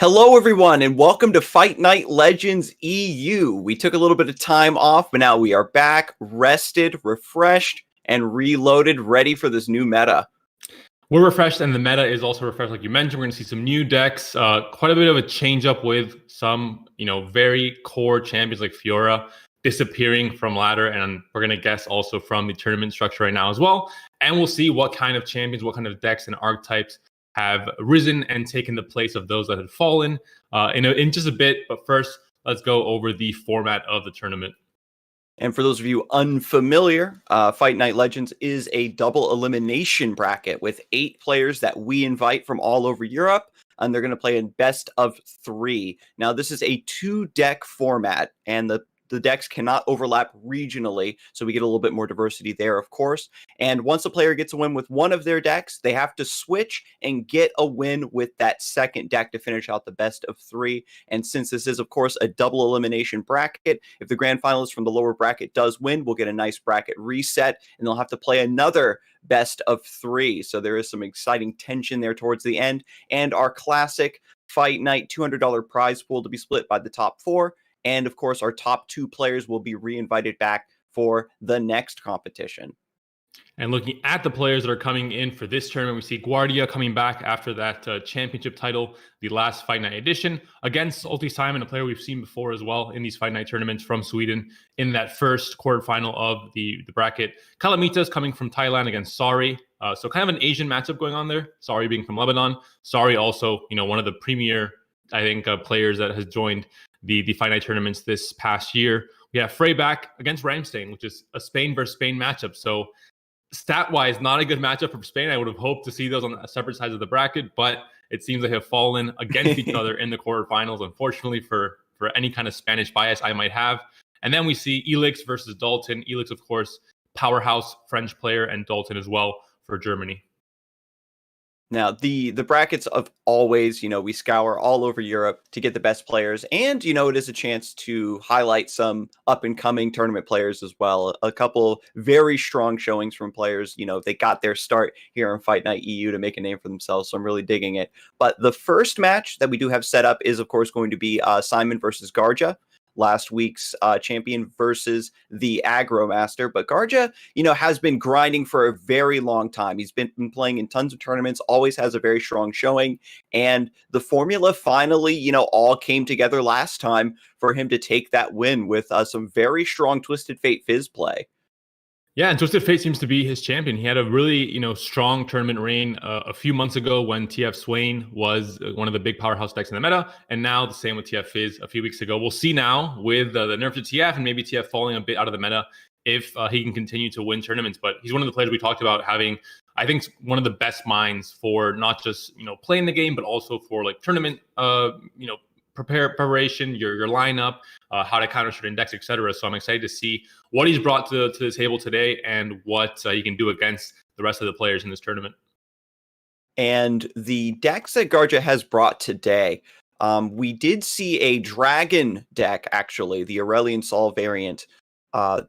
Hello, everyone, and welcome to Fight Night Legends EU. We took a little bit of time off, but now we are back, rested, refreshed, and reloaded, ready for this new meta. We're refreshed, and the meta is also refreshed. Like you mentioned, we're going to see some new decks, quite a bit of a change up with some, very core champions like Fiora disappearing from ladder, and we're going to guess also from the tournament structure right now as well. And we'll see what kind of champions, what kind of decks and archetypes have risen and taken the place of those that had fallen in just a bit. But first, let's go over the format of the tournament. And for those of you unfamiliar, Fight Night Legends is a double elimination bracket with 8 players that we invite from all over Europe, and they're going to play in best of 3. Now, this is a 2-deck format, and the decks cannot overlap regionally, so we get a little bit more diversity there, of course. And once a player gets a win with one of their decks, they have to switch and get a win with that second deck to finish out the best of 3. And since this is, of course, a double elimination bracket, if the grand finalist from the lower bracket does win, we'll get a nice bracket reset, and they'll have to play another best of 3. So there is some exciting tension there towards the end. And our classic Fight Night $200 prize pool to be split by the top 4. And of course, our top 2 players will be re-invited back for the next competition. And looking at the players that are coming in for this tournament, we see Guardia coming back after that championship title, the last Fight Night edition, against Salty Simon, a player we've seen before as well in these Fight Night tournaments from Sweden in that first quarterfinal of the bracket. Calamitus coming from Thailand against Sari. So kind of an Asian matchup going on there. Sari being from Lebanon. Sari also, one of the premier, I think, players that has joined the Fight Night tournaments this past year. We have Frey back against Ramstein, which is a Spain versus Spain matchup. So stat-wise, not a good matchup for Spain. I would have hoped to see those on separate sides of the bracket, but it seems they have fallen against each other in the quarterfinals, unfortunately, for any kind of Spanish bias I might have. And then we see Elix versus Dalton. Elix, of course, powerhouse French player, and Dalton as well for Germany. Now, the brackets of always, we scour all over Europe to get the best players. And, it is a chance to highlight some up-and-coming tournament players as well. A couple very strong showings from players. They got their start here in Fight Night EU to make a name for themselves. So I'm really digging it. But the first match that we do have set up is, of course, going to be Simon versus Garja. Last week's champion versus the Aggro Master. But Garja, has been grinding for a very long time. He's been playing in tons of tournaments, always has a very strong showing. And the formula finally, all came together last time for him to take that win with some very strong Twisted Fate Fizz play. Yeah, and Twisted Fate seems to be his champion. He had a really, strong tournament reign a few months ago when TF Swain was one of the big powerhouse decks in the meta, and now the same with TF Fizz a few weeks ago. We'll see now with the nerf to TF and maybe TF falling a bit out of the meta if he can continue to win tournaments. But he's one of the players we talked about having, I think, one of the best minds for not just, playing the game, but also for like tournament, preparation, your lineup, how to counter certain decks, etc. So I'm excited to see what he's brought to the table today and what he can do against the rest of the players in this tournament. And the decks that Garja has brought today, we did see a dragon deck, actually, the Aurelion Sol variant.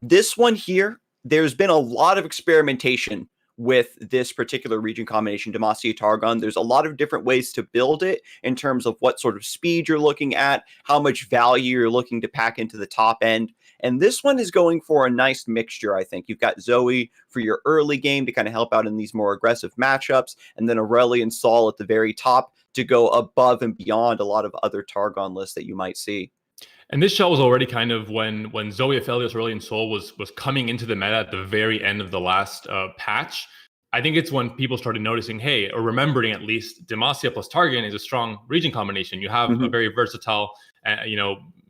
This one here, there's been a lot of experimentation with this particular region combination, Demacia Targon. There's a lot of different ways to build it in terms of what sort of speed you're looking at, how much value you're looking to pack into the top end. And this one is going for a nice mixture, I think. You've got Zoe for your early game to kind of help out in these more aggressive matchups, and then Aurelion Sol at the very top to go above and beyond a lot of other Targon lists that you might see. And this show was already kind of when Zoe Aphelios Aurelion Sol was coming into the meta at the very end of the last patch. I think it's when people started noticing, hey, or remembering at least, Demacia plus Targon is a strong region combination. You have a very versatile,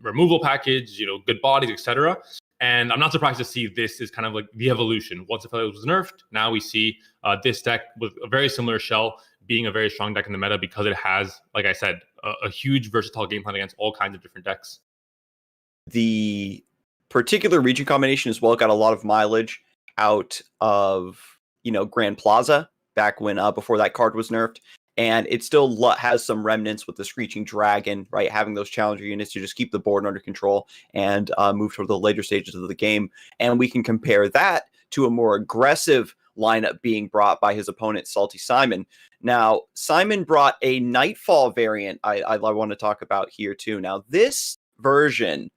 removal package, good bodies, etc. And I'm not surprised to see this is kind of like the evolution. Once Aphelios was nerfed, now we see this deck with a very similar shell being a very strong deck in the meta because it has, like I said, a huge versatile game plan against all kinds of different decks. The particular region combination as well got a lot of mileage out of, Grand Plaza back when before that card was nerfed. And it still has some remnants with the Screeching Dragon, right? Having those challenger units to just keep the board under control and move toward the later stages of the game. And we can compare that to a more aggressive lineup being brought by his opponent, Salty Simon. Now, Simon brought a Nightfall variant I want to talk about here too. Now, this version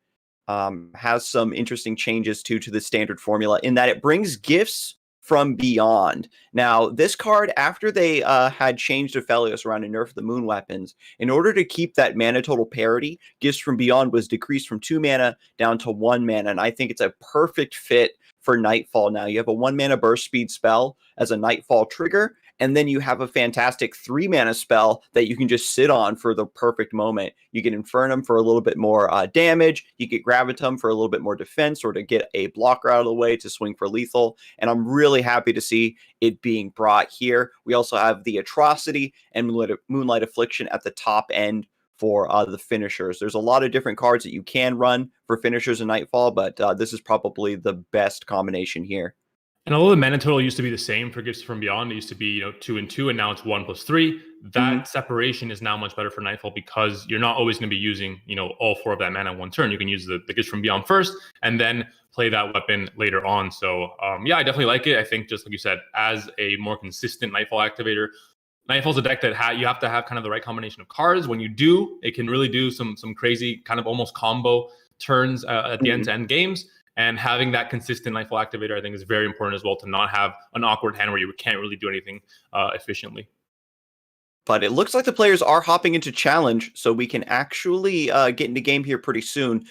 has some interesting changes to the standard formula in that it brings gifts from beyond. Now, this card, after they had changed Aphelios around and nerfed the moon weapons, in order to keep that mana total parity, Gifts from Beyond was decreased from 2 mana down to 1 mana, and I think it's a perfect fit for Nightfall now. You have a 1 mana burst speed spell as a Nightfall trigger, and then you have a fantastic 3-mana spell that you can just sit on for the perfect moment. You get Infernum for a little bit more damage, you get Gravitum for a little bit more defense, or to get a blocker out of the way to swing for lethal, and I'm really happy to see it being brought here. We also have the Atrocity and Moonlight Affliction at the top end for the finishers. There's a lot of different cards that you can run for finishers in Nightfall, but this is probably the best combination here. And although the mana total used to be the same for Gifts from Beyond, it used to be 2 and 2, and now it's 1 plus 3. That separation is now much better for Nightfall because you're not always going to be using all 4 of that mana in one turn. You can use the Gifts from Beyond first, and then play that weapon later on. So yeah, I definitely like it. I think just like you said, as a more consistent Nightfall activator, Nightfall's a deck that you have to have kind of the right combination of cards. When you do, it can really do some crazy kind of almost combo turns at the end-to-end games. And having that consistent Nightfall activator, I think, is very important as well, to not have an awkward hand where you can't really do anything efficiently. But it looks like the players are hopping into challenge, so we can actually get into game here pretty soon.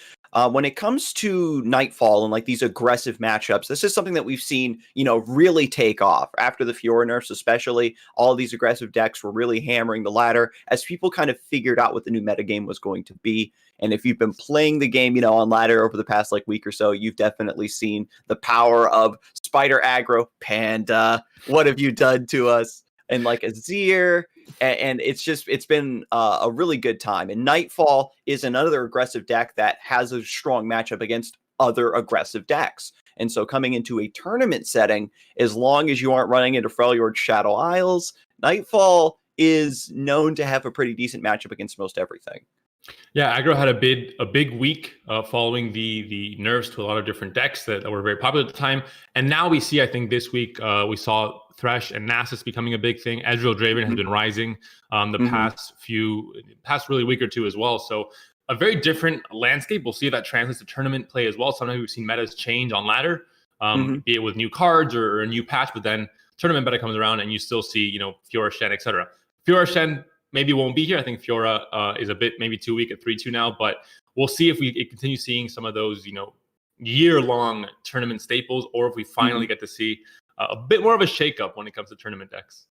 When it comes to Nightfall and like these aggressive matchups, this is something that we've seen, really take off after the Fiora nerfs, especially. All these aggressive decks were really hammering the ladder as people kind of figured out what the new metagame was going to be. And if you've been playing the game, on ladder over the past week or so, you've definitely seen the power of Spider Aggro. Panda, what have you done to us? And Azir, and it's been a really good time. And Nightfall is another aggressive deck that has a strong matchup against other aggressive decks. And so coming into a tournament setting, as long as you aren't running into Freljord Shadow Isles, Nightfall is known to have a pretty decent matchup against most everything. Yeah, Aggro had a big week following the nerfs to a lot of different decks that were very popular at the time. And now we see, I think this week, we saw Thresh and Nasus becoming a big thing. Ezreal Draven has been rising past really week or two as well. So a very different landscape. We'll see if that translates to tournament play as well. Sometimes we've seen metas change on ladder, be it with new cards or a new patch, but then tournament meta comes around and you still see, Fiora Shen, etc. Fiora Shen maybe won't be here. I think Fiora is a bit maybe too weak at 3-2 now, but we'll see if we continue seeing some of those, year-long tournament staples, or if we finally get to see a bit more of a shakeup when it comes to tournament decks.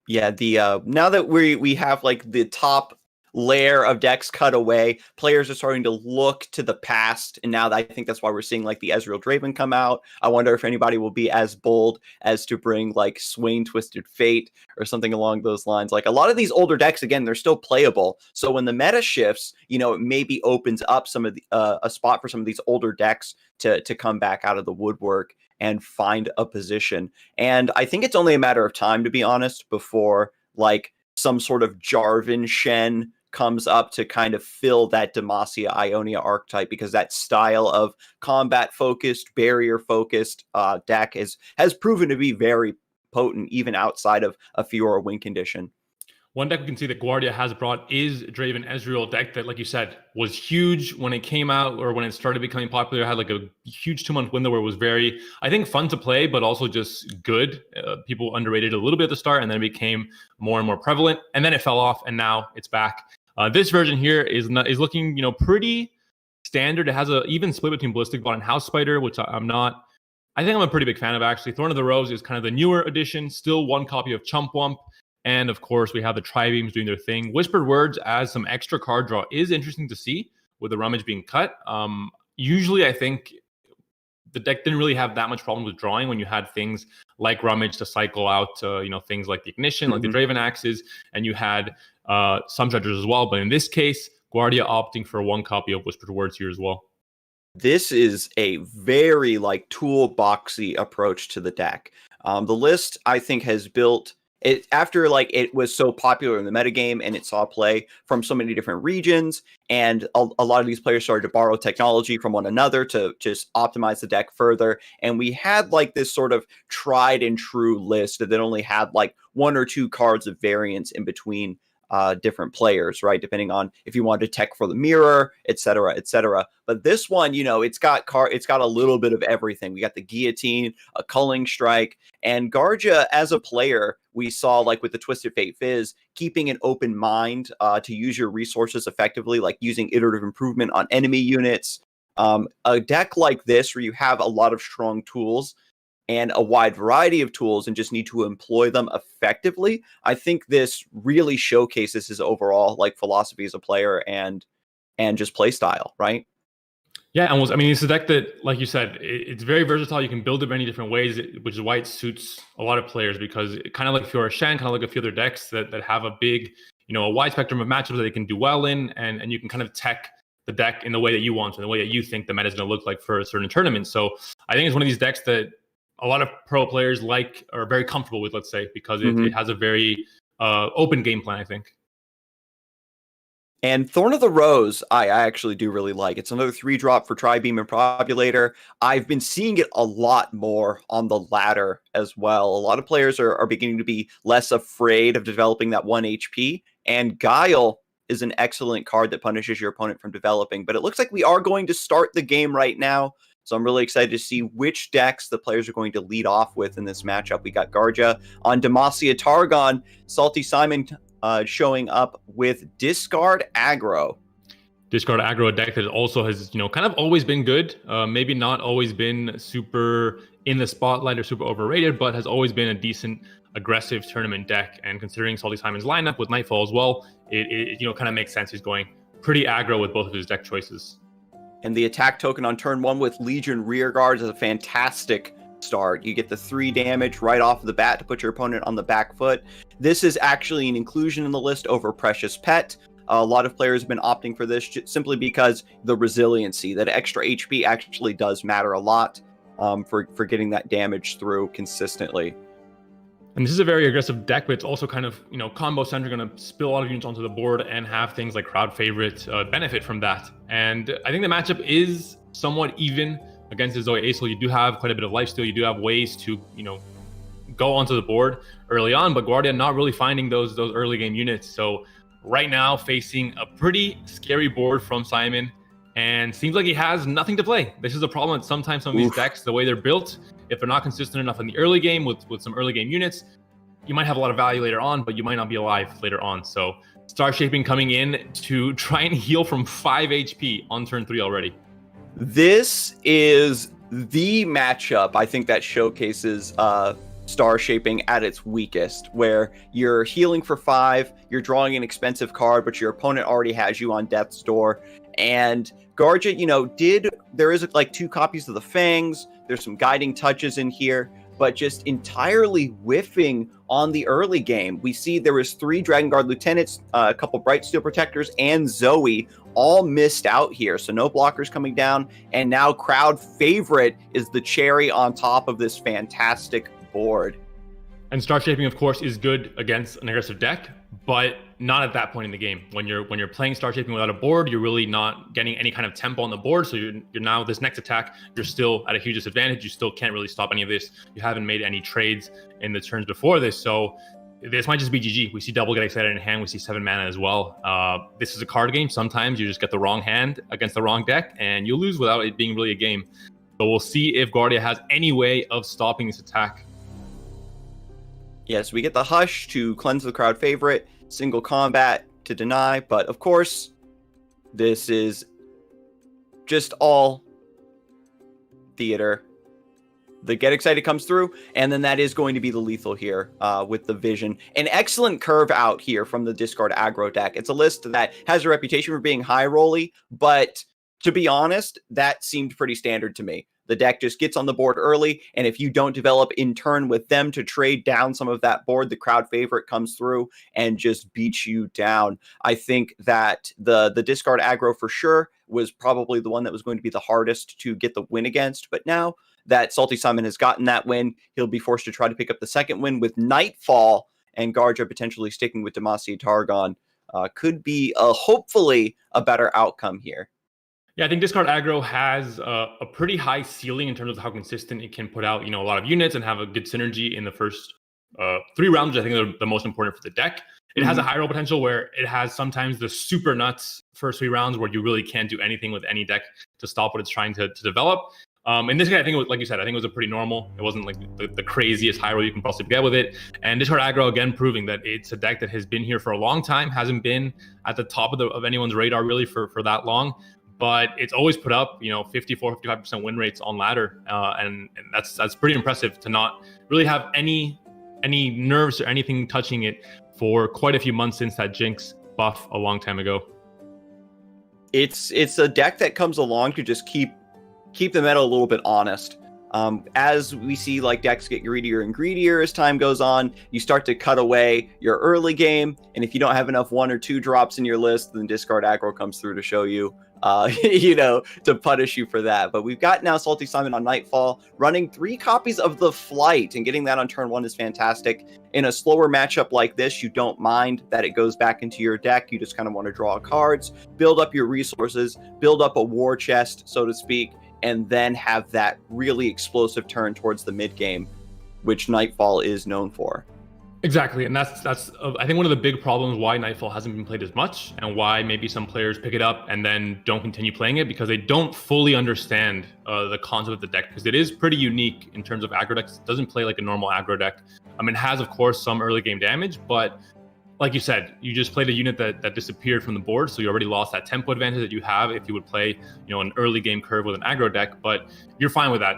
Yeah, the now that we have the top layer of decks cut away, players are starting to look to the past, and now I think that's why we're seeing the Ezreal Draven come out. I wonder if anybody will be as bold as to bring Swain Twisted Fate or something along those lines. A lot of these older decks, again, they're still playable. So when the meta shifts, it maybe opens up some of the a spot for some of these older decks to come back out of the woodwork and find a position. And I think it's only a matter of time, to be honest, before some sort of Jarvan Shen comes up to kind of fill that Demacia Ionia archetype, because that style of combat-focused, barrier-focused deck has proven to be very potent, even outside of a Fiora win condition. One deck we can see that Guardia has brought is Draven Ezreal, deck that, like you said, was huge when it came out, or when it started becoming popular. It had a huge 2-month window where it was very, I think, fun to play, but also just good. People underrated it a little bit at the start, and then it became more and more prevalent, and then it fell off, and now it's back. This version here is looking, pretty standard. It has an even split between Ballistic Bot and House Spider, which I'm a pretty big fan of, actually. Thorn of the Rose is kind of the newer edition, still one copy of Chump Wump. And of course, we have the Tribeams doing their thing. Whispered Words as some extra card draw is interesting to see, with the Rummage being cut. Usually, I think the deck didn't really have that much problem with drawing when you had things like Rummage to cycle out, things like the Ignition, like the Draven Axes, and you had some Dredgers as well. But in this case, Guardia opting for one copy of Whispered Words here as well. This is a very toolboxy approach to the deck. The list, I think, has built it after it was so popular in the metagame, and it saw play from so many different regions, and a lot of these players started to borrow technology from one another to just optimize the deck further. And we had this sort of tried and true list that only had 1 or 2 cards of variance in between different players, right? Depending on if you wanted to tech for the mirror, etc., etc. But this one, it's got a little bit of everything. We got the Guillotine, a Culling Strike, and Garja as a player, we saw with the Twisted Fate Fizz, keeping an open mind to use your resources effectively, using iterative improvement on enemy units. A deck like this, where you have a lot of strong tools and a wide variety of tools and just need to employ them effectively, I think this really showcases his overall like philosophy as a player and just play style, right? Yeah, and I mean, it's a deck that, like you said, it's very versatile. You can build it many different ways, which is why it suits a lot of players, because kind of like Fiora Shen, kind of like a few other decks that have a big, a wide spectrum of matchups that they can do well in, and you can kind of tech the deck in the way that you want, in the way that you think the meta is going to look like for a certain tournament. So I think it's one of these decks that a lot of pro players like, are very comfortable with, let's say, because it has a very open game plan, I think. And Thorn of the Rose, I actually do really like. It's another 3-drop for Tri-Beam and Probulator. I've been seeing it a lot more on the ladder as well. A lot of players are beginning to be less afraid of developing that 1 HP. And Guile is an excellent card that punishes your opponent from developing. But it looks like we are going to start the game right now. So I'm really excited to see which decks the players are going to lead off with in this matchup. We got Garja on Demacia Targon, Salty Simon showing up with Discard Aggro. Discard Aggro, a deck that also has, kind of always been good. Maybe not always been super in the spotlight or super overrated, but has always been a decent aggressive tournament deck. And considering Salty Simon's lineup with Nightfall as well, it kind of makes sense. He's going pretty aggro with both of his deck choices. And the attack token on turn 1 with Legion Rearguards is a fantastic start. You get the 3 damage right off the bat to put your opponent on the back foot. This is actually an inclusion in the list over Precious Pet. A lot of players have been opting for this simply because the resiliency, that extra HP actually does matter a lot for getting that damage through consistently. And this is a very aggressive deck, but it's also kind of, combo centric, going to spill a lot of units onto the board and have things like crowd favorite benefit from that. And I think the matchup is somewhat even against the Zoe Acel. You do have quite a bit of lifesteal. You do have ways to, go onto the board early on, but Guardia not really finding those early game units. So right now facing a pretty scary board from Simon, and seems like he has nothing to play. This is a problem that sometimes some of these decks, the way they're built, if they're not consistent enough in the early game with some early game units, you might have a lot of value later on, but you might not be alive later on. So Star Shaping coming in to try and heal from 5 HP on turn 3 already. This is the matchup, I think, that showcases Star Shaping at its weakest, where you're healing for 5, you're drawing an expensive card, but your opponent already has you on death's door. And Garja, there is like 2 copies of the Fangs, there's some guiding touches in here, but just entirely whiffing on the early game. We see there was 3 Dragon Guard Lieutenants, a couple Bright Steel Protectors, and Zoe all missed out here. So no blockers coming down, and now crowd favorite is the cherry on top of this fantastic board. And Star Shaping, of course, is good against an aggressive deck, but not at that point in the game. When you're playing Star Shaping without a board, you're really not getting any kind of tempo on the board. So you're now, this next attack, you're still at a huge disadvantage. You still can't really stop any of this. You haven't made any trades in the turns before this. So this might just be GG. We see double get excited in hand. We see 7 mana as well. This is a card game. Sometimes you just get the wrong hand against the wrong deck and you lose without it being really a game. But we'll see if Guardia has any way of stopping this attack. Yes, we get the Hush to cleanse the crowd favorite, single combat to deny, but of course, this is just all theater. The Get Excited comes through, and then that is going to be the lethal here with the Vision. An excellent curve out here from the Discard Aggro deck. It's a list that has a reputation for being high rolly, but to be honest, that seemed pretty standard to me. The deck just gets on the board early, and if you don't develop in turn with them to trade down some of that board, the crowd favorite comes through and just beats you down. I think that the Discard Aggro for sure was probably the one that was going to be the hardest to get the win against, but now that Salty Simon has gotten that win, he'll be forced to try to pick up the second win with Nightfall, and Garja potentially sticking with Demacia Targon. Could be hopefully a better outcome here. Yeah, I think Discard Aggro has a pretty high ceiling in terms of how consistent it can put out, a lot of units and have a good synergy in the first 3 rounds, which I think are the most important for the deck. It has a high roll potential where it has sometimes the super nuts first 3 rounds where you really can't do anything with any deck to stop what it's trying to develop. In this case, I think it was, like you said, I think it was a pretty normal. It wasn't like the craziest high roll you can possibly get with it. And Discard Aggro, again, proving that it's a deck that has been here for a long time, hasn't been at the top of anyone's radar really for that long. but it's always put up, 54, 55% win rates on ladder, and that's pretty impressive to not really have any nerves or anything touching it for quite a few months since that Jinx buff a long time ago. It's a deck that comes along to just keep the meta a little bit honest. As we see, like, decks get greedier and greedier as time goes on, you start to cut away your early game, and if you don't have enough 1 or 2 drops in your list, then discard aggro comes through to show you, to punish you for that. But we've got now Salty Simon on Nightfall, running 3 copies of the Flight, and getting that on turn 1 is fantastic. In a slower matchup like this, you don't mind that it goes back into your deck. You just kind of want to draw cards, build up your resources, build up a war chest, so to speak, and then have that really explosive turn towards the mid game, which Nightfall is known for. Exactly, and that's I think one of the big problems why Nightfall hasn't been played as much, and why maybe some players pick it up and then don't continue playing it, because they don't fully understand the concept of the deck, because it is pretty unique in terms of aggro decks. It doesn't play like a normal aggro deck. It has, of course, some early game damage, but like you said, you just played a unit that disappeared from the board, so you already lost that tempo advantage that you have if you would play, an early game curve with an aggro deck. But you're fine with that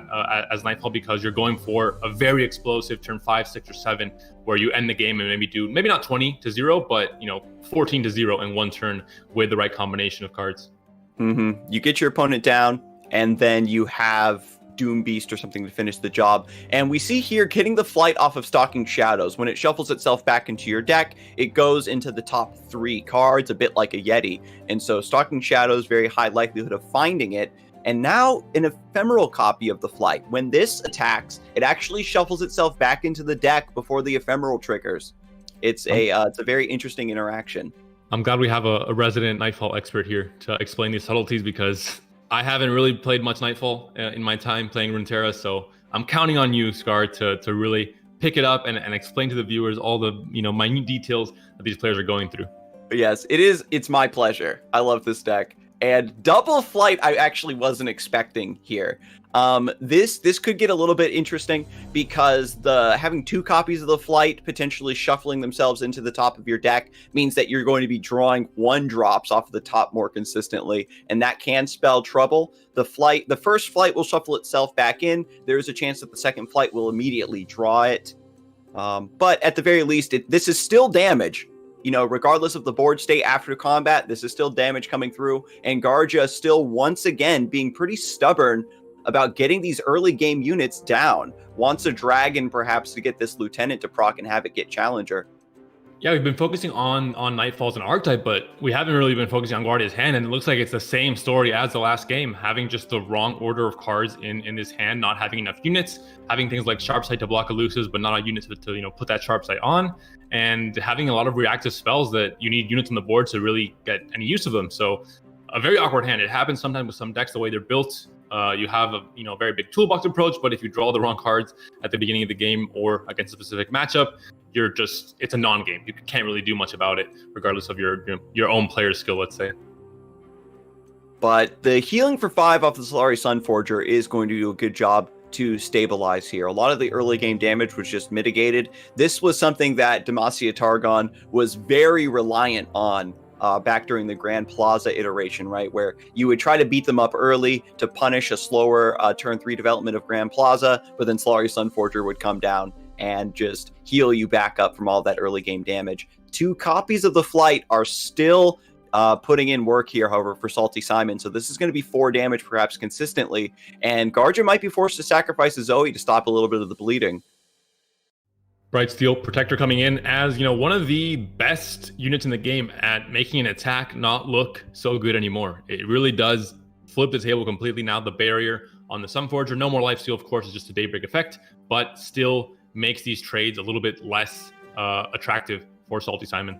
as Nightfall, because you're going for a very explosive turn 5, 6, or 7, where you end the game and maybe not 20-0, but 14-0 in one turn with the right combination of cards. You get your opponent down, and then you have Doom Beast or something to finish the job. And we see here getting the Flight off of Stalking Shadows. When it shuffles itself back into your deck, it goes into the top 3 cards, a bit like a Yeti. And so Stalking Shadows, very high likelihood of finding it. And now an ephemeral copy of the Flight. When this attacks, it actually shuffles itself back into the deck before the ephemeral triggers. It's a very interesting interaction. I'm glad we have a resident Nightfall expert here to explain these subtleties, because I haven't really played much Nightfall in my time playing Runeterra, so I'm counting on you, Scar, to really pick it up and explain to the viewers all the minute details that these players are going through. Yes, it is. It's my pleasure. I love this deck. And double Flight I actually wasn't expecting here. This could get a little bit interesting, because having 2 copies of the Flight potentially shuffling themselves into the top of your deck means that you're going to be drawing 1 drops off of the top more consistently, and that can spell trouble. The first Flight will shuffle itself back in. There's a chance that the second Flight will immediately draw it. But at the very least, this is still damage. Regardless of the board state after combat, this is still damage coming through, and Garja still once again being pretty stubborn about getting these early game units down. Wants a dragon perhaps to get this lieutenant to proc and have it get challenger. Yeah, we've been focusing on Nightfall as an archetype, but we haven't really been focusing on Guardia's hand, and it looks like it's the same story as the last game, having just the wrong order of cards in this hand, not having enough units, having things like Sharp Sight to block elusives, but not a unit to put that Sharp Sight on, and having a lot of reactive spells that you need units on the board to really get any use of them. So a very awkward hand. It happens sometimes with some decks the way they're built. You have a very big toolbox approach, but if you draw the wrong cards at the beginning of the game or against a specific matchup, it's a non-game. You can't really do much about it, regardless of your own player's skill, let's say. But the healing for 5 off the Solari Sunforger is going to do a good job to stabilize here. A lot of the early game damage was just mitigated. This was something that Demacia Targon was very reliant on back during the Grand Plaza iteration, right? Where you would try to beat them up early to punish a slower turn 3 development of Grand Plaza, but then Solari Sunforger would come down and just heal you back up from all that early game damage. 2 copies of the Flight are still putting in work here, however, for Salty Simon. So this is going to be 4 damage perhaps consistently, and Garja might be forced to sacrifice a Zoe to stop a little bit of the bleeding. Bright Steel Protector coming in as, one of the best units in the game at making an attack not look so good anymore. It really does flip the table completely now. The barrier on the Sunforger, no more lifesteal, of course, is just a Daybreak effect, but still makes these trades a little bit less attractive for Salty Simon.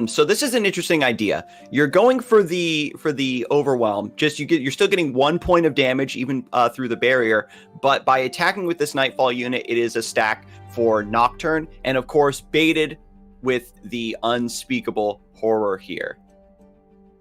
So this is an interesting idea. You're going for the overwhelm. You're still getting 1 point of damage even through the barrier, but by attacking with this Nightfall unit, it is a stack for Nocturne, and of course baited with the Unspeakable Horror here.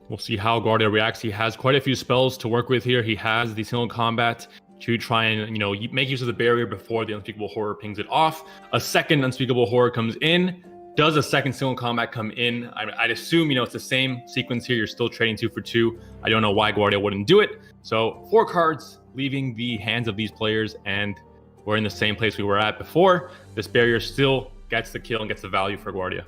We'll see how Guardia reacts. He has quite a few spells to work with here. He has the single combat to try and make use of the barrier before the Unspeakable Horror pings it off. A second Unspeakable Horror comes in. Does a second single combat come in? I'd assume, it's the same sequence here. You're still trading 2 for 2. I don't know why Guardia wouldn't do it. So 4 cards leaving the hands of these players, and we're in the same place we were at before. This barrier still gets the kill and gets the value for Guardia.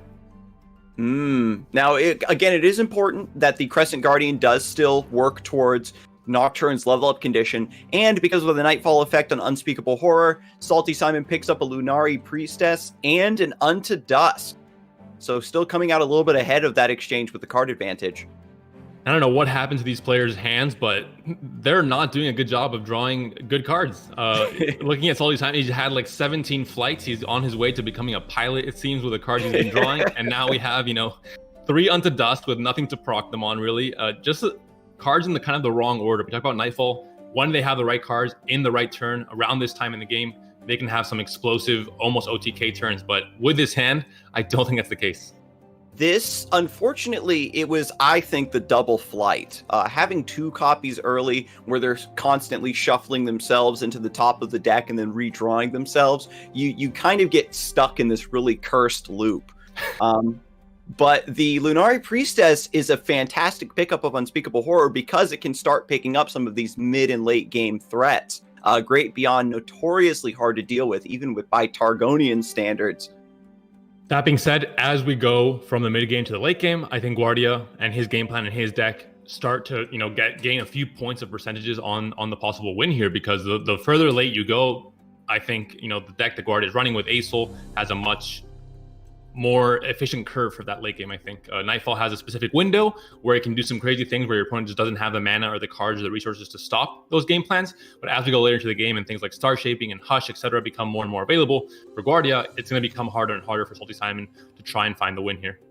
Now, again, it is important that the Crescent Guardian does still work towards Nocturne's level up condition, and because of the Nightfall effect on Unspeakable Horror, Salty Simon picks up a Lunari Priestess and an Unto Dusk. So still coming out a little bit ahead of that exchange with the card advantage. I don't know what happened to these players' hands, but they're not doing a good job of drawing good cards. Looking at Salty Simon, he's had like 17 flights. He's on his way to becoming a pilot, it seems, with the cards he's been drawing. And now we have, 3 Unto Dust with nothing to proc them on, really. Just cards in the kind of the wrong order. We talk about Nightfall. When they have the right cards in the right turn around this time in the game, they can have some explosive, almost OTK turns. But with this hand, I don't think that's the case. This, unfortunately, it was, I think, the double flight. Having 2 copies early where they're constantly shuffling themselves into the top of the deck and then redrawing themselves, you kind of get stuck in this really cursed loop. But the Lunari Priestess is a fantastic pickup of Unspeakable Horror because it can start picking up some of these mid and late game threats. Great Beyond, notoriously hard to deal with, even by Targonian standards. That being said, as we go from the mid game to the late game, I think Guardia and his game plan and his deck start to, gain a few points of percentages on the possible win here, because the further late you go, I think, the deck that Guardia is running with Acel has a much more efficient curve for that late game. I think Nightfall has a specific window where it can do some crazy things where your opponent just doesn't have the mana or the cards or the resources to stop those game plans. But as we go later into the game and things like Star Shaping and Hush, etc., become more and more available for Guardia, it's going to become harder and harder for Salty Simon to try and find the win here.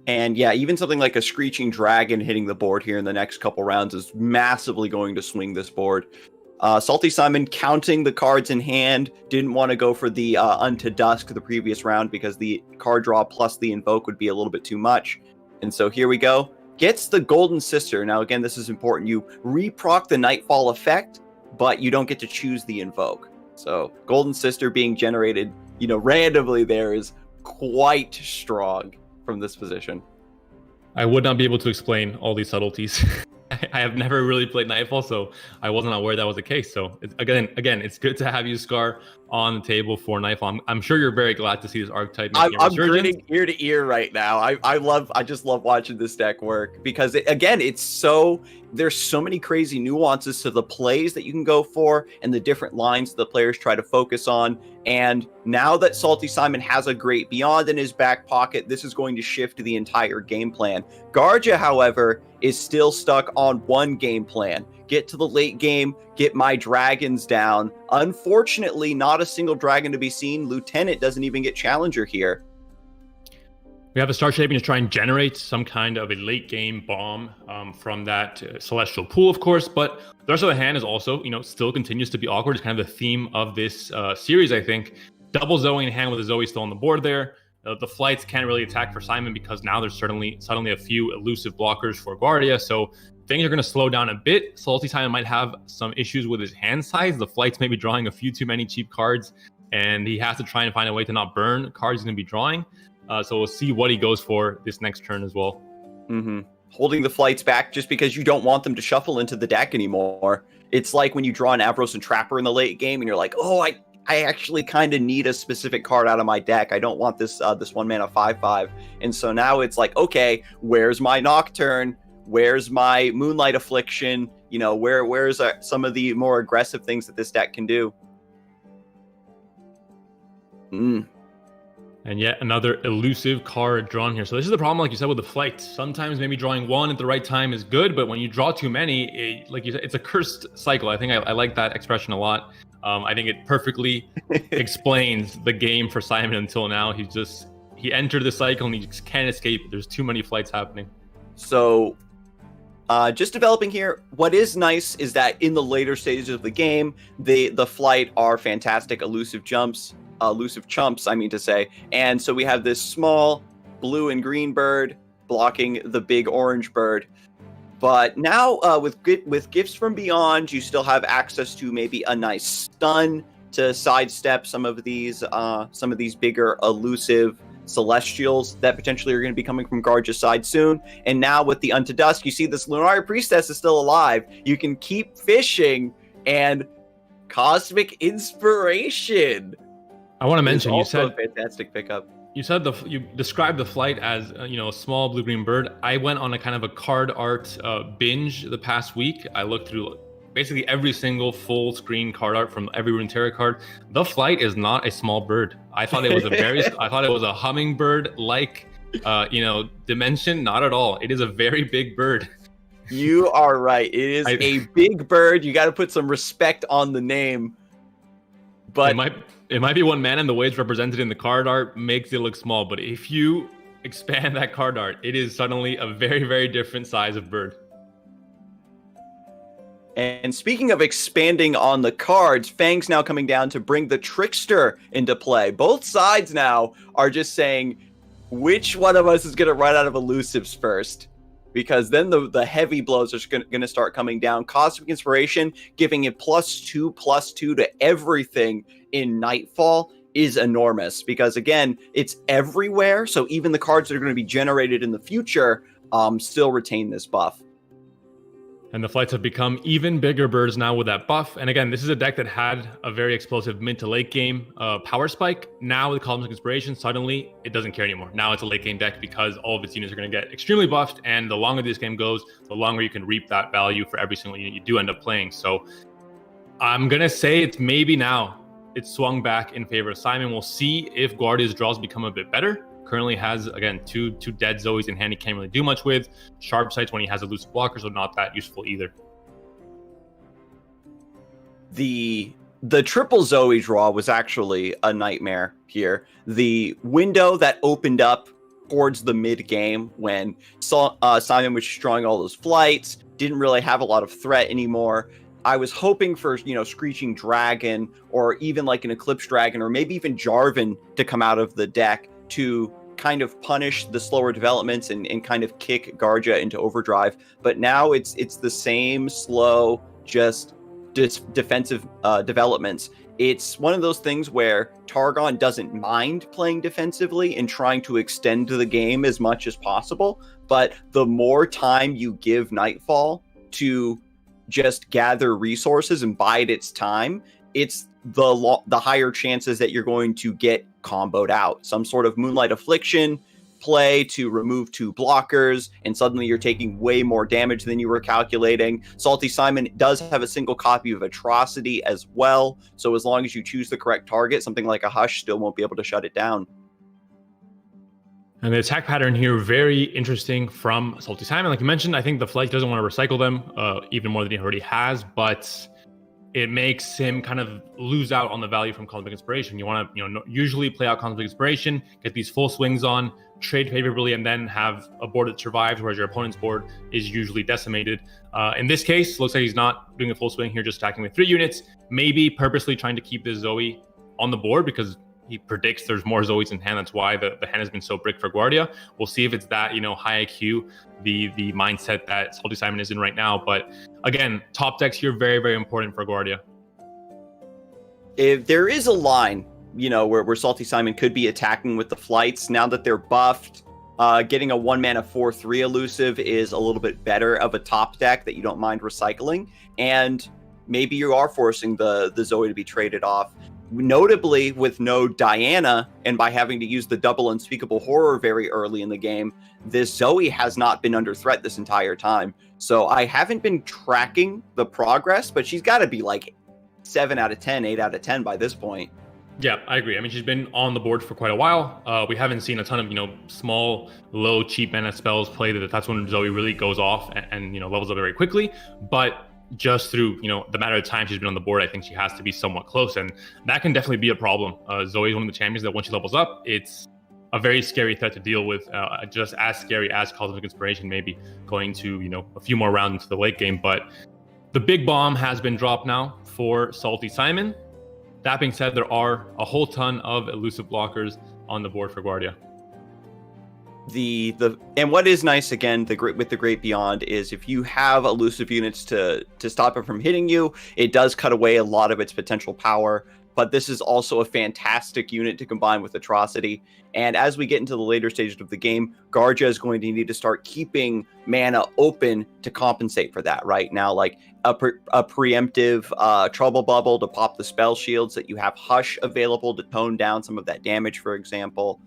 And yeah, even something like a Screeching Dragon hitting the board here in the next couple rounds is massively going to swing this board. Salty Simon counting the cards in hand, didn't want to go for the Unto Dusk the previous round because the card draw plus the invoke would be a little bit too much. And so here we go. Gets the Golden Sister. Now again, this is important. You reproc the Nightfall effect, but you don't get to choose the invoke. So Golden Sister being generated, randomly there is quite strong from this position. I would not be able to explain all these subtleties. I have never really played Nightfall, so I wasn't aware that was the case. So again, it's good to have you, Scar, on the table for Nightfall. I'm sure you're very glad to see this archetype. I'm grinning ear to ear right now. I just love watching this deck work because there's so many crazy nuances to the plays that you can go for and the different lines the players try to focus on. And now that Salty Simon has a Great Beyond in his back pocket, this is going to shift the entire game plan. Garja, however, is still stuck on one game plan. Get to the late game, get my dragons down. Unfortunately, not a single dragon to be seen. Lieutenant doesn't even get challenger here. We have a Star Shaping to try and generate some kind of a late game bomb from that celestial pool, of course. But the rest of the hand is also, still continues to be awkward. It's kind of the theme of this series, I think. Double Zoe in hand with a Zoe still on the board there. The flights can't really attack for Simon because now there's suddenly a few elusive blockers for Guardia. So things are going to slow down a bit. Salty Simon might have some issues with his hand size. The flights may be drawing a few too many cheap cards, and he has to try and find a way to not burn cards he's going to be drawing. So we'll see what he goes for this next turn as well. Mm-hmm. Holding the flights back just because you don't want them to shuffle into the deck anymore. It's like when you draw an Avros and Trapper in the late game and you're like, oh, I actually kind of need a specific card out of my deck. I don't want this 1-mana 5/5. And so now it's like, okay, where's my Nocturne? Where's my Moonlight Affliction? Where's some of the more aggressive things that this deck can do? And yet another elusive card drawn here. So this is the problem, like you said, with the flights. Sometimes maybe drawing one at the right time is good, but when you draw too many, like you said, it's a cursed cycle. I think I like that expression a lot. I think it perfectly explains the game for Simon until now. He entered the cycle and he just can't escape. There's too many flights happening. So just developing here, what is nice is that in the later stages of the game, the flight are fantastic elusive chumps, I mean to say. And so we have this small blue and green bird blocking the big orange bird. But now with Gifts from Beyond, you still have access to maybe a nice stun to sidestep some of these bigger elusive Celestials that potentially are going to be coming from Garja's side soon. And now with the Unto Dusk, you see this Lunari Priestess is still alive. You can keep fishing, and Cosmic Inspiration. I want to mention, you said a fantastic pickup. You said you described the flight as a small blue-green bird. I went on a kind of a card art binge the past week. I looked through basically every single full screen card art from every Runeterra card. The flight is not a small bird. I thought it was I thought it was a hummingbird like dimension. Not at all. It is a very big bird. You are right. It is a big bird. You got to put some respect on the name. But it might be one man, and the way it's represented in the card art makes it look small. But if you expand that card art, it is suddenly a very, very different size of bird. And speaking of expanding on the cards, Fang's now coming down to bring the Trickster into play. Both sides now are just saying, which one of us is going to run out of elusives first? Because then the heavy blows are going to start coming down. Cosmic Inspiration, giving it +2/+2 to everything in Nightfall is enormous. Because again, it's everywhere. So even the cards that are going to be generated in the future still retain this buff. And the flights have become even bigger birds now with that buff. And again, this is a deck that had a very explosive mid to late game power spike. Now with Cosmic Inspiration, suddenly it doesn't care anymore. Now it's a late game deck because all of its units are going to get extremely buffed. And the longer this game goes, the longer you can reap that value for every single unit you do end up playing. So I'm going to say it's maybe now it's swung back in favor of Simon. We'll see if Guardia's draws become a bit better. Currently has, again, two dead Zoes in hand he can't really do much with. Sharp Sights when he has elusive blockers are not that useful either. The triple Zoe draw was actually a nightmare here. The window that opened up towards the mid game when Simon was destroying all those flights, didn't really have a lot of threat anymore. I was hoping for, Screeching Dragon or even like an Eclipse Dragon or maybe even Jarvan to come out of the deck to kind of punish the slower developments and kind of kick Garja into overdrive. But now it's the same slow, just defensive developments. It's one of those things where Targon doesn't mind playing defensively and trying to extend the game as much as possible. But the more time you give Nightfall to just gather resources and bide its time, it's the higher chances that you're going to get comboed out. Some sort of Moonlight Affliction play to remove 2 blockers, and suddenly you're taking way more damage than you were calculating. Salty Simon does have a single copy of Atrocity as well, so as long as you choose the correct target, something like a Hush still won't be able to shut it down. And the attack pattern here, very interesting from Salty Simon. Like you mentioned, I think the Flight doesn't want to recycle them even more than he already has, but it makes him kind of lose out on the value from Cosmic Inspiration. You want to, usually play out Cosmic Inspiration, get these full swings on, trade favorably, and then have a board that survives, whereas your opponent's board is usually decimated. In this case, looks like he's not doing a full swing here, just attacking with 3 units, maybe purposely trying to keep this Zoe on the board because he predicts there's more Zoes in hand. That's why the hand has been so brick for Guardia. We'll see if it's that, high IQ, the mindset that Salty Simon is in right now. But again, top decks here, very, very important for Guardia. If there is a line, where Salty Simon could be attacking with the flights, now that they're buffed, getting a 1-mana 4/3 elusive is a little bit better of a top deck that you don't mind recycling. And maybe you are forcing the Zoe to be traded off. Notably, with no Diana, and by having to use the double Unspeakable Horror very early in the game, this Zoe has not been under threat this entire time. So I haven't been tracking the progress, but she's got to be like 7 out of 10, 8 out of 10 by this point. Yeah, I agree. I mean, she's been on the board for quite a while. We haven't seen a ton of, small, low, cheap mana spells play. That's when Zoe really goes off and levels up very quickly. But just through, the matter of time she's been on the board, I think she has to be somewhat close, and that can definitely be a problem. Zoe is one of the champions that once she levels up, it's a very scary threat to deal with, just as scary as Cosmic Inspiration, maybe going to, a few more rounds into the late game. But the big bomb has been dropped now for Salty Simon. That being said, there are a whole ton of elusive blockers on the board for Guardia. And what is nice again, with the Great Beyond is if you have elusive units to stop it from hitting you, it does cut away a lot of its potential power. but this is also a fantastic unit to combine with Atrocity. And as we get into the later stages of the game, Garja is going to need to start keeping mana open to compensate for that right now, like a preemptive Trouble Bubble to pop the spell shields, that you have Hush available to tone down some of that damage, for example.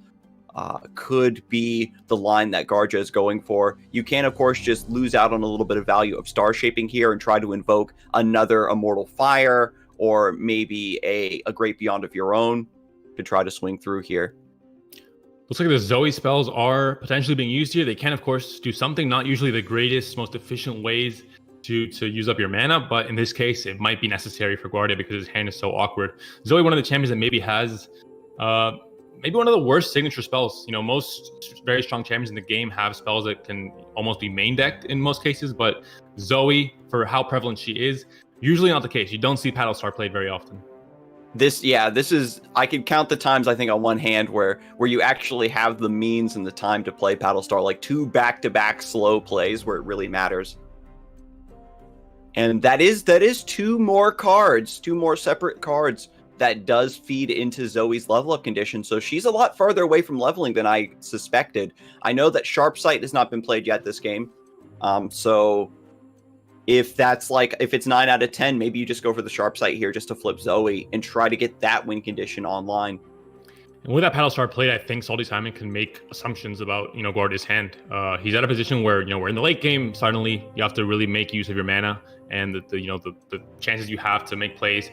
Could be the line that Garja is going for. You can, of course, just lose out on a little bit of value of Star Shaping here and try to invoke another Immortal Fire, or maybe a Great Beyond of your own to try to swing through here. Looks like the Zoe spells are potentially being used here. They can, of course, do something, not usually the greatest, most efficient ways to use up your mana, but in this case, it might be necessary for Guardia because his hand is so awkward. Zoe, one of the champions that maybe has maybe one of the worst signature spells. You know, most very strong champions in the game have spells that can almost be main decked in most cases, but Zoe, for how prevalent she is, usually not the case. You don't see Paddlestar played very often. This is, I could count the times, I think, on one hand where you actually have the means and the time to play Paddlestar, like 2 back-to-back slow plays where it really matters. And that is 2 more cards, 2 more separate cards that does feed into Zoe's level up condition. So she's a lot farther away from leveling than I suspected. I know that Sharp Sight has not been played yet this game. So if it's 9 out of 10, maybe you just go for the Sharp Sight here just to flip Zoe and try to get that win condition online. And with that Paddlestar played, I think Salty Simon can make assumptions about, Guardia's hand. He's at a position where, we're in the late game. Suddenly, you have to really make use of your mana and the chances you have to make plays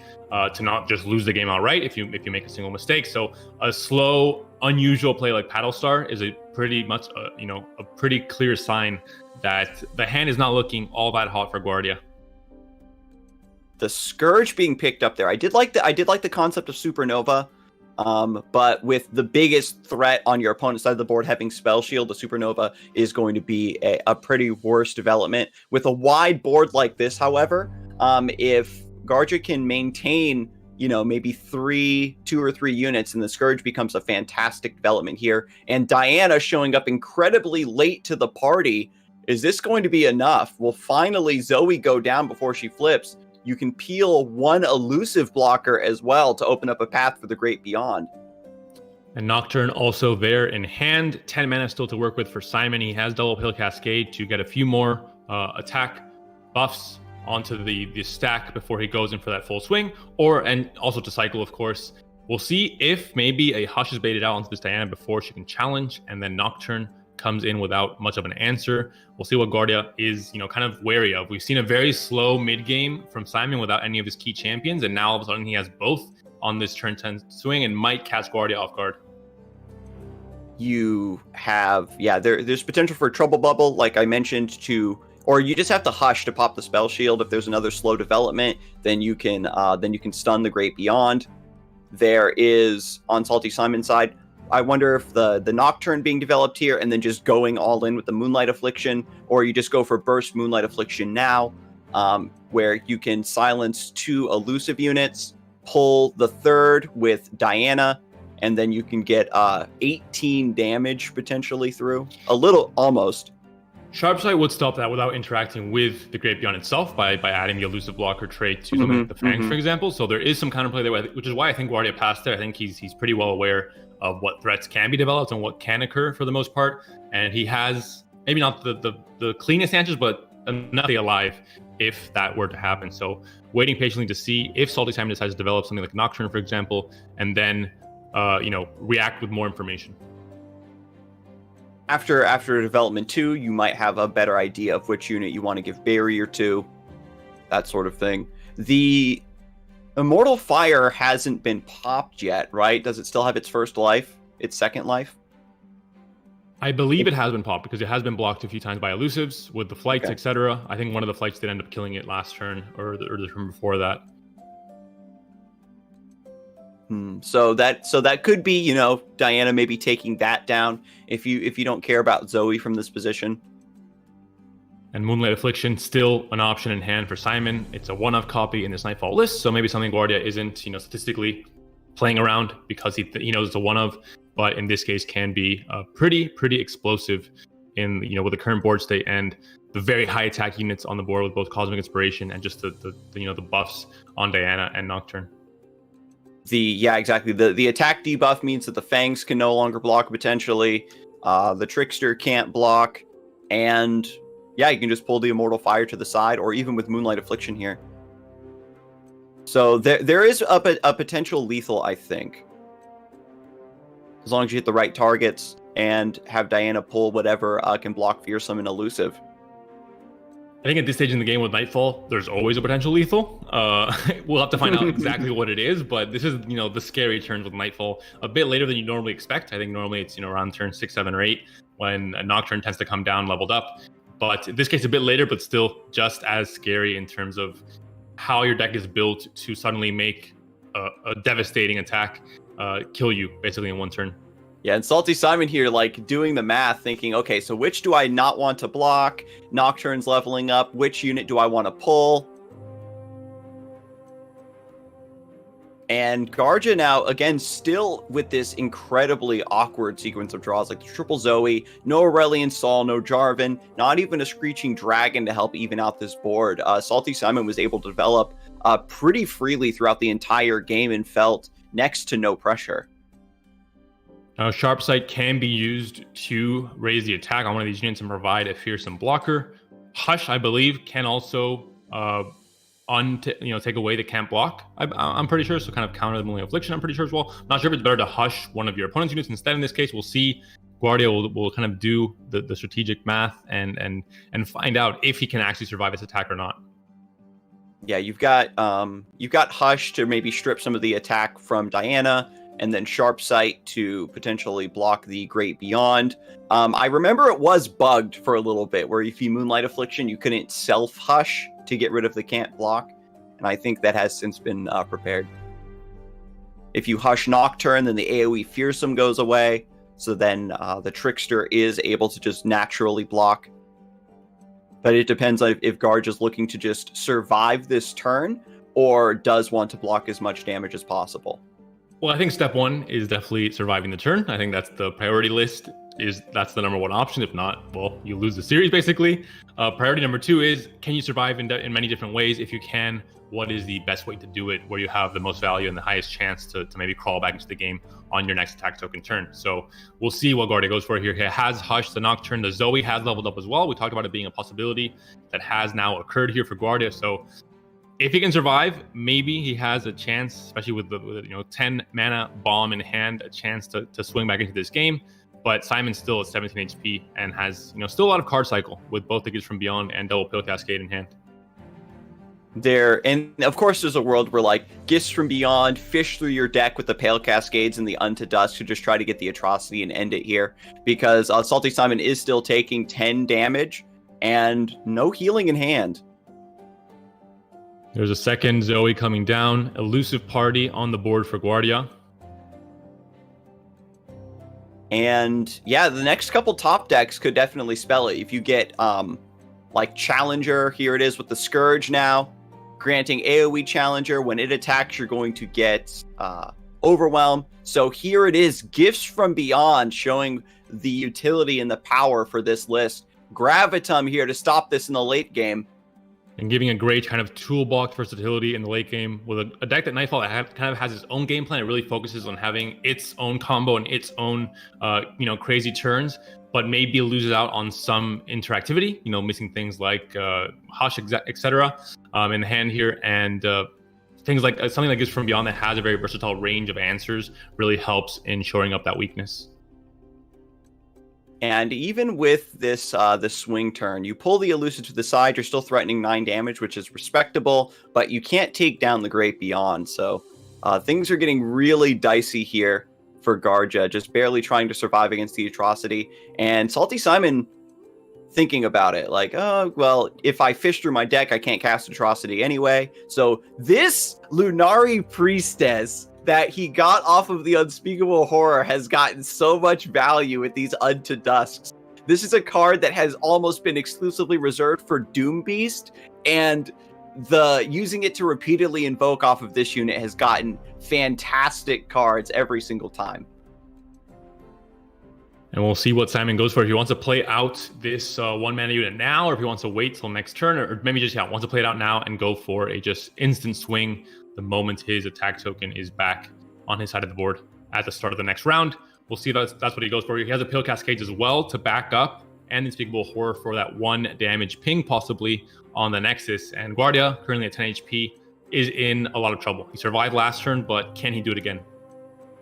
to not just lose the game outright if you make a single mistake. So a slow, unusual play like Paddlestar is a pretty much a pretty clear sign that the hand is not looking all that hot for Guardia. The Scourge being picked up there, I did like the concept of Supernova. But with the biggest threat on your opponent's side of the board having Spell Shield, the Supernova is going to be a pretty worse development. With a wide board like this, however, if Garja can maintain, maybe 2 or 3 units, and the Scourge becomes a fantastic development here. And Diana showing up incredibly late to the party. Is this going to be enough? Will finally Zoe go down before she flips? You can peel 1 elusive blocker as well to open up a path for the Great Beyond. And Nocturne also there in hand. 10 mana still to work with for Simon. He has Double Pill Cascade to get a few more attack buffs onto the stack before he goes in for that full swing. And also to cycle, of course. We'll see if maybe a Hush is baited out onto this Diana before she can challenge, and then Nocturne comes in without much of an answer. We'll see what Guardia is, kind of wary of. We've seen a very slow mid game from Simon without any of his key champions, and now all of a sudden he has both on this turn 10 swing and might catch Guardia off guard. You have, there's potential for a Trouble Bubble, like I mentioned, or you just have to Hush to pop the Spell Shield. If there's another slow development, then you can stun the Great Beyond. There is, on Salty Simon's side, I wonder if the Nocturne being developed here and then just going all in with the Moonlight Affliction, or you just go for Burst Moonlight Affliction now, where you can silence 2 elusive units, pull the 3rd with Diana, and then you can get 18 damage potentially through. A little, almost. Sharpsight would stop that without interacting with the Great Beyond itself by adding the elusive blocker trait to something like the Fangs, for example. So there is some counterplay there, which is why I think Guardia passed there. I think he's pretty well aware of what threats can be developed and what can occur for the most part. And he has maybe not the cleanest answers, but enough to stay alive if that were to happen. So waiting patiently to see if Salty Simon decides to develop something like Nocturne, for example, and then react with more information. After development 2, you might have a better idea of which unit you want to give barrier to, that sort of thing. The Immortal Fire hasn't been popped yet, right? Does it still have its first life, its second life? I believe it has been popped because it has been blocked a few times by elusives with the flights, etc. I think one of the flights did end up killing it last turn or the turn before that. So that could be, Diana maybe taking that down if you don't care about Zoe from this position. And Moonlight Affliction still an option in hand for Simon. It's a one-of copy in this Nightfall list, so maybe something Guardia isn't, statistically playing around because he knows it's a one-of, but in this case can be pretty explosive in with the current board state and the very high attack units on the board with both Cosmic Inspiration and just the buffs on Diana and Nocturne. Exactly. The attack debuff means that the Fangs can no longer block potentially. The Trickster can't block, and yeah, you can just pull the Immortal Fire to the side, or even with Moonlight Affliction here. So there is a potential lethal, I think, as long as you hit the right targets and have Diana pull whatever can block Fearsome and Elusive. I think at this stage in the game with Nightfall, there's always a potential lethal. We'll have to find out exactly what it is, but this is, the scary turns with Nightfall a bit later than you normally expect. I think normally it's, around turn 6, 7, or 8 when a Nocturne tends to come down leveled up. But in this case, a bit later, but still just as scary in terms of how your deck is built to suddenly make a devastating attack kill you basically in one turn. Yeah, and Salty Simon here, like, doing the math, thinking, okay, so which do I not want to block? Nocturne's leveling up. Which unit do I want to pull? And Garja now, again, still with this incredibly awkward sequence of draws, like the triple Zoe, no Aurelion Sol, no Jarvan, not even a Screeching Dragon to help even out this board. Salty Simon was able to develop pretty freely throughout the entire game and felt next to no pressure. Sharp Sight can be used to raise the attack on one of these units and provide a fearsome blocker. Hush, I believe, can also take away the can't block. I'm pretty sure, so kind of counter the Moonlight Affliction. I'm pretty sure as well. Not sure if it's better to hush one of your opponent's units instead. In this case, we'll see. Guardia will kind of do the strategic math and find out if he can actually survive this attack or not. Yeah, you've got Hush to maybe strip some of the attack from Diana, and then Sharp Sight to potentially block the Great Beyond. I remember it was bugged for a little bit, where if you Moonlight Affliction, you couldn't self-hush to get rid of the can't block, and I think that has since been repaired. If you Hush Nocturne, then the AoE Fearsome goes away, so then the Trickster is able to just naturally block. But it depends on if Garj is looking to just survive this turn, or does want to block as much damage as possible. Well, I think step one is definitely surviving the turn. I think that's the priority list. That's the number one option. If not, well, you lose the series basically. Priority number two is, can you survive in many different ways? If you can, what is the best way to do it where you have the most value and the highest chance to maybe crawl back into the game on your next attack token turn? So we'll see what Guardia goes for here. He has Hush the Nocturne. The Zoe has leveled up as well. We talked about it being a possibility that has now occurred here for Guardia. So if he can survive, maybe he has a chance, especially with the 10 mana bomb in hand, a chance to swing back into this game. But Simon's still at 17 HP and has still a lot of card cycle with both the Gifts from Beyond and Double Pale Cascade in hand. And of course there's a world where like Gifts from Beyond fish through your deck with the Pale Cascades and the Unto Dusk to just try to get the Atrocity and end it here, because Salty Simon is still taking 10 damage and no healing in hand. There's a second Zoe coming down. Elusive Party on the board for Guardia. And yeah, the next couple top decks could definitely spell it. If you get like Challenger, here it is with the Scourge now, granting AoE Challenger. When it attacks, you're going to get Overwhelm. So here it is, Gifts from Beyond, showing the utility and the power for this list. Gravitum here to stop this in the late game. And giving a great kind of toolbox versatility in the late game with a deck that Nightfall kind of has its own game plan. It really focuses on having its own combo and its own, crazy turns, but maybe loses out on some interactivity, missing things like Hush, etc. In the hand here. And things like something like this from Beyond that has a very versatile range of answers really helps in shoring up that weakness. And even with this this swing turn, you pull the Elusive to the side, you're still threatening 9 damage, which is respectable, but you can't take down the Great Beyond. So things are getting really dicey here for Garja, just barely trying to survive against the Atrocity. And Salty Simon thinking about it, like, oh, well, if I fish through my deck, I can't cast Atrocity anyway. So this Lunari Priestess that he got off of the Unspeakable Horror has gotten so much value with these Unto Dusks. This is a card that has almost been exclusively reserved for Doom Beast, and the using it to repeatedly invoke off of this unit has gotten fantastic cards every single time. And we'll see what Simon goes for. If he wants to play out this one mana unit now, or if he wants to wait till next turn, or maybe just wants to play it out now and go for a just instant swing the moment his attack token is back on his side of the board at the start of the next round. We'll see that's what he goes for. He has a Pill Cascades as well to back up, and Unspeakable Horror for that 1 damage ping possibly on the Nexus. And Guardia, currently at 10 HP, is in a lot of trouble. He survived last turn, but can he do it again?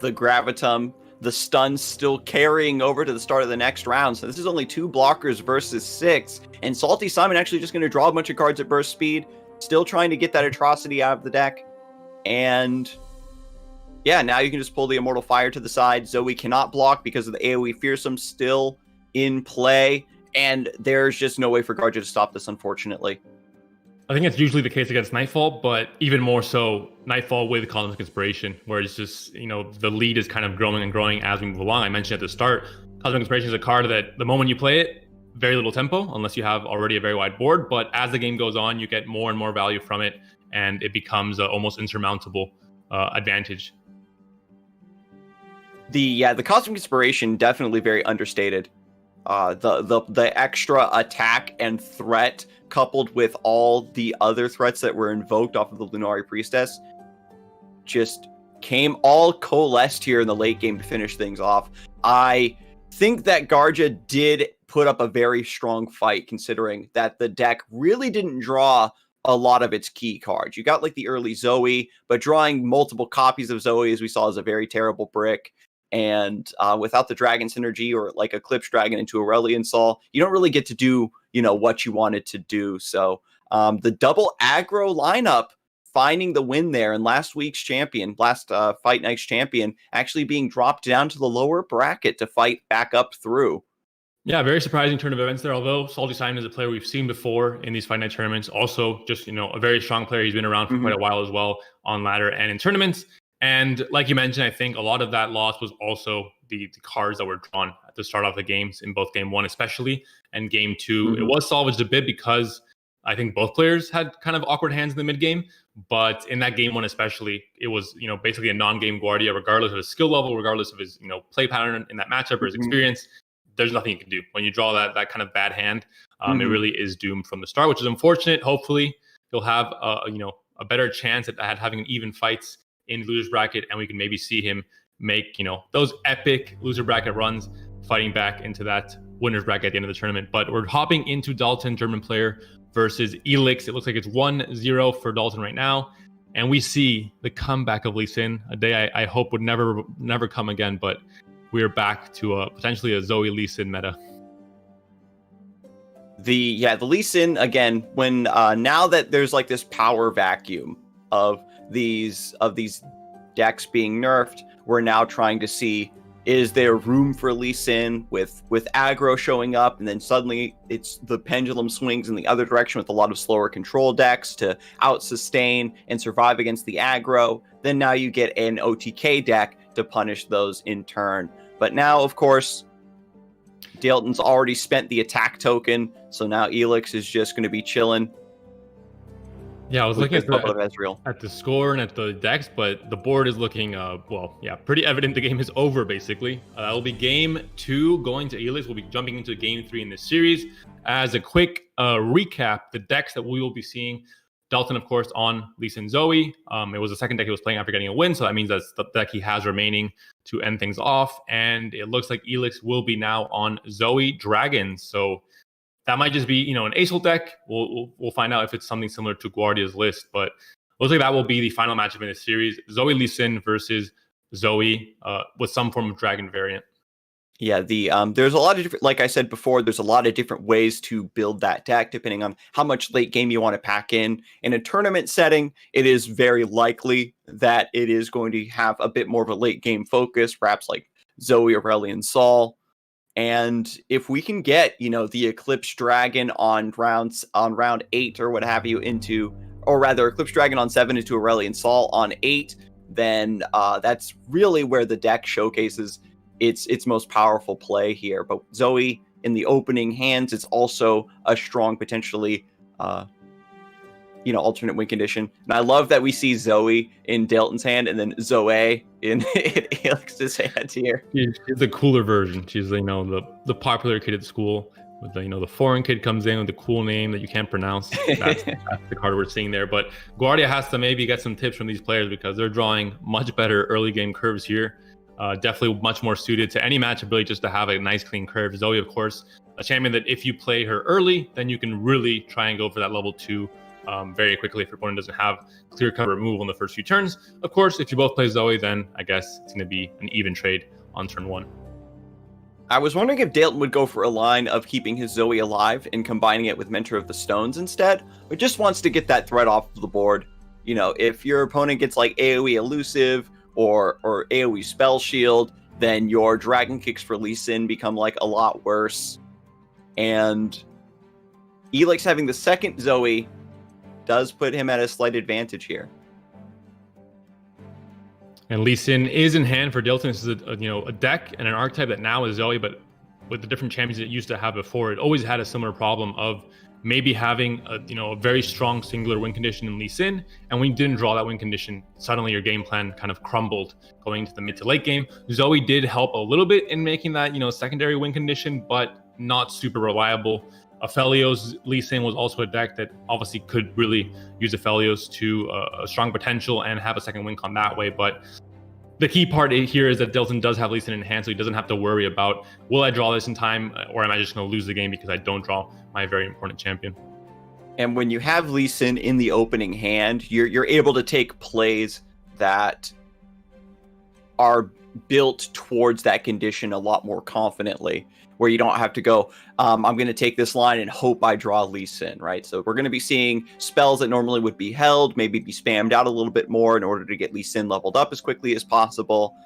The Gravitum, the stun still carrying over to the start of the next round. So this is only 2 blockers versus 6. And Salty Simon actually just going to draw a bunch of cards at burst speed, still trying to get that atrocity out of the deck. And yeah, now you can just pull the Immortal Fire to the side. Zoe cannot block because of the AoE Fearsome still in play. And there's just no way for Garja to stop this, unfortunately. I think it's usually the case against Nightfall, but even more so Nightfall with Cosmic Inspiration, where it's just, the lead is kind of growing and growing as we move along. I mentioned at the start, Cosmic Inspiration is a card that the moment you play it, very little tempo, unless you have already a very wide board. But as the game goes on, you get more and more value from it, and it becomes an almost insurmountable advantage. The Cosmic Inspiration, definitely very understated. The extra attack and threat coupled with all the other threats that were invoked off of the Lunari Priestess just all coalesced here in the late game to finish things off. I think that Garja did put up a very strong fight, considering that the deck really didn't draw a lot of its key cards. You got like the early Zoe, but drawing multiple copies of Zoe, as we saw, is a very terrible brick. And without the Dragon Synergy or like Eclipse Dragon into Aurelion Sol, you don't really get to do, what you wanted to do. So the double aggro lineup finding the win there, and last Fight Night's champion actually being dropped down to the lower bracket to fight back up through. Yeah, very surprising turn of events there. Although Salty Simon is a player we've seen before in these Fight Night tournaments, also just, a very strong player. He's been around for quite a while as well on ladder and in tournaments. And like you mentioned, I think a lot of that loss was also the cards that were drawn at the start of the games, in both game 1 especially and game 2. It was salvaged a bit because I think both players had kind of awkward hands in the mid game. But in that game 1 especially, it was basically a non-game Guardia, regardless of his skill level, regardless of his play pattern in that matchup or his experience. There's nothing you can do when you draw that kind of bad hand. It really is doomed from the start, which is unfortunate. Hopefully, he'll have a better chance at having an even fights in the loser's bracket, and we can maybe see him make those epic loser bracket runs, fighting back into that winner's bracket at the end of the tournament. But we're hopping into Dalton, German player, versus Elix. It looks like it's 1-0 for Dalton right now, and we see the comeback of Lee Sin, a day I hope would never come again. But we are back to potentially a Zoe Lee Sin meta. The Lee Sin again, when now that there's like this power vacuum of these decks being nerfed, we're now trying to see, is there room for Lee Sin with aggro showing up, and then suddenly it's the pendulum swings in the other direction with a lot of slower control decks to out sustain and survive against the aggro. Then now you get an OTK deck to punish those in turn. But now, of course, Dalton's already spent the attack token, so now Elix is just going to be chilling. Yeah, I was looking at Ezreal. At the score and at the decks, but the board is looking, pretty evident the game is over, basically. That will be game 2 going to Elix. We'll be jumping into game 3 in this series. As a quick recap, the decks that we will be seeing, Dalton, of course, on Lee Sin Zoe. It was the second deck he was playing after getting a win, so that means that's the deck he has remaining to end things off. And it looks like Elix will be now on Zoe Dragon. So that might just be, an Acel deck. We'll find out if it's something similar to Guardia's list, but looks like that will be the final matchup in this series. Zoe Lee Sin versus Zoe with some form of Dragon variant. Yeah, there's a lot of different, like I said before, there's a lot of different ways to build that deck depending on how much late game you want to pack in. In a tournament setting, it is very likely that it is going to have a bit more of a late game focus, perhaps like Zoe, Aurelion Sol. And if we can get, the Eclipse Dragon on round 8 or what have you Eclipse Dragon on 7 into Aurelion Sol on 8, then that's really where the deck showcases its most powerful play here. But Zoe in the opening hands, it's also a strong potentially alternate win condition. And I love that we see Zoe in Dalton's hand and then Zoe in Elix's hand here. She's the cooler version. She's the popular kid at school with the foreign kid comes in with the cool name that you can't pronounce. That's the card we're seeing there. But Guardia has to maybe get some tips from these players because they're drawing much better early game curves here. Definitely much more suited to any matchup, really, just to have a nice clean curve. Zoe, of course, a champion that if you play her early, then you can really try and go for that level 2 very quickly if your opponent doesn't have clear cut removal in the first few turns. Of course, if you both play Zoe, then I guess it's going to be an even trade on turn 1. I was wondering if Dalton would go for a line of keeping his Zoe alive and combining it with Mentor of the Stones instead, but just wants to get that threat off of the board. If your opponent gets like AoE Elusive or AoE Spell Shield, then your Dragon Kicks for Lee Sin become like a lot worse. And Elix having the second Zoe does put him at a slight advantage here. And Lee Sin is in hand for Dalton. This is a deck and an archetype that now is Zoe, but with the different champions it used to have before, it always had a similar problem of maybe having a very strong singular win condition in Lee Sin, and when you didn't draw that win condition, suddenly your game plan kind of crumbled going into the mid to late game. Zoe did help a little bit in making that secondary win condition, but not super reliable. Aphelios Lee Sin was also a deck that obviously could really use Aphelios to a strong potential and have a second win con that way. But the key part here is that Dalton does have Lee Sin in hand, so he doesn't have to worry about, will I draw this in time, or am I just going to lose the game because I don't draw my very important champion? And when you have Lee Sin in the opening hand, you're able to take plays that are built towards that condition a lot more confidently, where you don't have to go, I'm going to take this line and hope I draw Lee Sin, right? So we're going to be seeing spells that normally would be held, maybe be spammed out a little bit more in order to get Lee Sin leveled up as quickly as possible.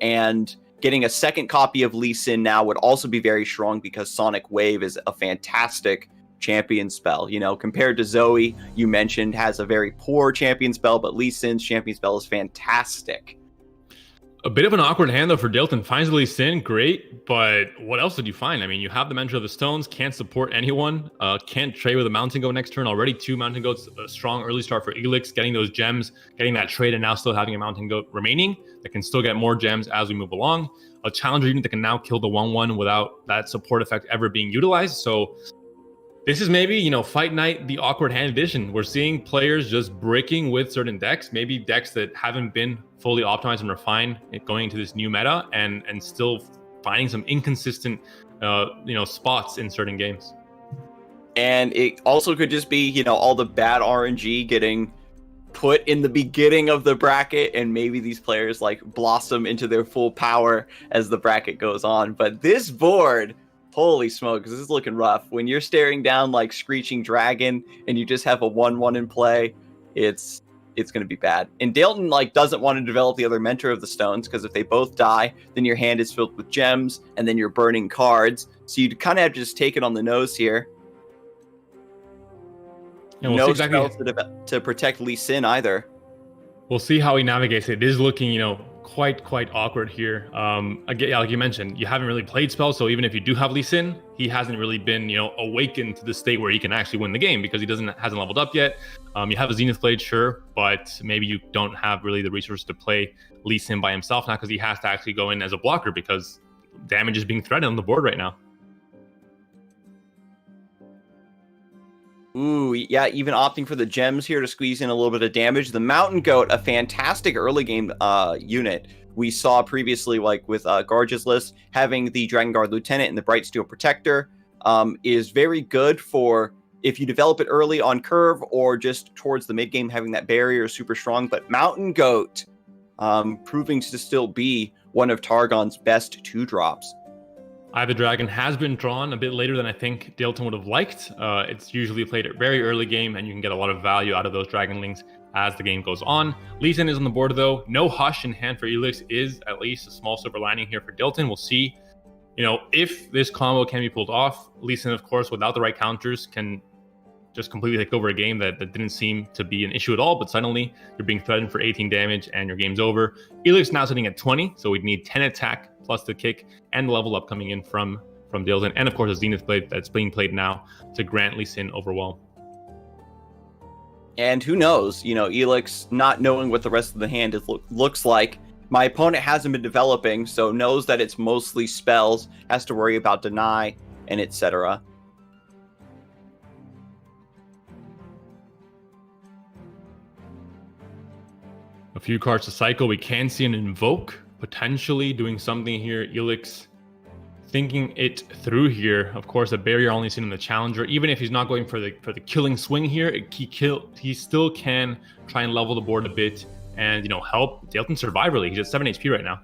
And getting a second copy of Lee Sin now would also be very strong because Sonic Wave is a fantastic champion spell. Compared to Zoe, you mentioned, has a very poor champion spell, but Lee Sin's champion spell is fantastic. A bit of an awkward hand, though, for Dalton. Finds Lee Sin, great, but what else did you find? I mean, you have the Mentor of the Stones, can't support anyone, can't trade with a Mountain Goat next turn. Already 2 Mountain Goats, a strong early start for Elix, getting those gems, getting that trade, and now still having a Mountain Goat remaining that can still get more gems as we move along. A Challenger unit that can now kill the 1/1 without that support effect ever being utilized. So this is maybe, Fight Night, the awkward hand edition. We're seeing players just breaking with certain decks, maybe decks that haven't been fully optimized and refined going into this new meta, and still finding some inconsistent, spots in certain games. And it also could just be, all the bad RNG getting put in the beginning of the bracket, and maybe these players like blossom into their full power as the bracket goes on. But this board, holy smokes, this is looking rough. When you're staring down like Screeching Dragon and you just have a 1/1 in play, it's going to be bad. And Dalton doesn't want to develop the other Mentor of the Stones, because if they both die, then your hand is filled with gems and then you're burning cards. So you kind of have to just take it on the nose here. And no spells to protect Lee Sin either. We'll see how he navigates it. It is looking, quite awkward here. Again, like you mentioned, you haven't really played spells, so even if you do have Lee Sin, he hasn't really been, awakened to the state where he can actually win the game because he hasn't leveled up yet. You have a Zenith Blade, sure, but maybe you don't have really the resources to play Lee Sin by himself now, because he has to actually go in as a blocker because damage is being threatened on the board right now. Ooh, yeah, even opting for the gems here to squeeze in a little bit of damage. The Mountain Goat, a fantastic early game unit. We saw previously, with Garge's list, having the Dragon Guard Lieutenant and the Bright Steel Protector is very good for if you develop it early on curve or just towards the mid game, having that barrier is super strong. But Mountain Goat proving to still be one of Targon's best 2-drops. Eye of the Dragon has been drawn a bit later than I think Dalton would have liked. It's usually played at very early game, and you can get a lot of value out of those Dragonlings as the game goes on. Lee Sin is on the board, though. No Hush in hand for Elix is at least a small silver lining here for Dalton. We'll see, if this combo can be pulled off. Lee Sin, of course, without the right counters, can just completely take over a game that didn't seem to be an issue at all, but suddenly you're being threatened for 18 damage and your game's over. Elix now sitting at 20, so we'd need 10 attack plus the kick and the level up coming in from Dalton, and of course a Zenith Blade that's being played now to grant Lee Sin overwhelm. And who knows, Elix not knowing what the rest of the hand looks like. My opponent hasn't been developing, so knows that it's mostly spells, has to worry about deny, and etc. A few cards to cycle. We can see an Invoke potentially doing something here. Elix thinking it through here. Of course, a barrier only seen in the challenger. Even if he's not going for the killing swing here, he still can try and level the board a bit and help Dalton survive. Really, he's at 7 HP right now.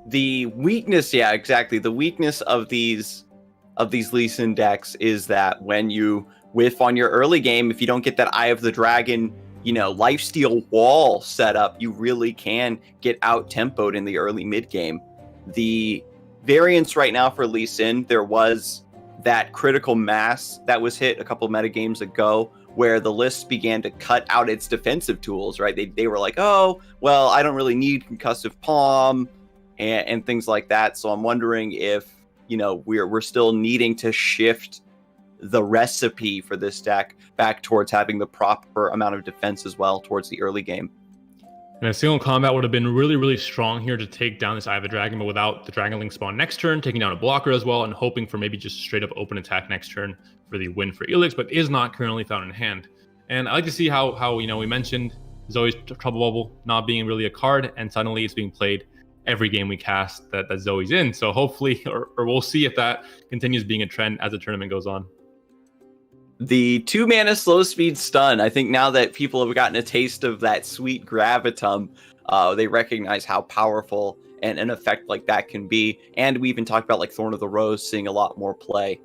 The weakness, yeah, exactly. The weakness of these Lee Sin decks is that when you whiff on your early game, if you don't get that Eye of the Dragon, lifesteal wall set up, you really can get out tempoed in the early mid game. The variance right now for Lee Sin, there was that critical mass that was hit a couple meta games ago where the list began to cut out its defensive tools, right? They were like, oh, well, I don't really need Concussive Palm and things like that. So I'm wondering if, we're still needing to shift the recipe for this deck back towards having the proper amount of defense as well towards the early game. And a single combat would have been really, really strong here to take down this Eye of the Dragon, but without the Dragonling spawn next turn, taking down a blocker as well, and hoping for maybe just straight up open attack next turn for the win for Elix, but is not currently found in hand. And I like to see how we mentioned Zoe's Trouble Bubble not being really a card, and suddenly it's being played every game we cast that Zoe's in. So hopefully, or we'll see if that continues being a trend as the tournament goes on. The 2-mana slow speed stun, I think now that people have gotten a taste of that sweet gravitum, they recognize how powerful and an effect like that can be. And we even talked about like Thorn of the Rose seeing a lot more play.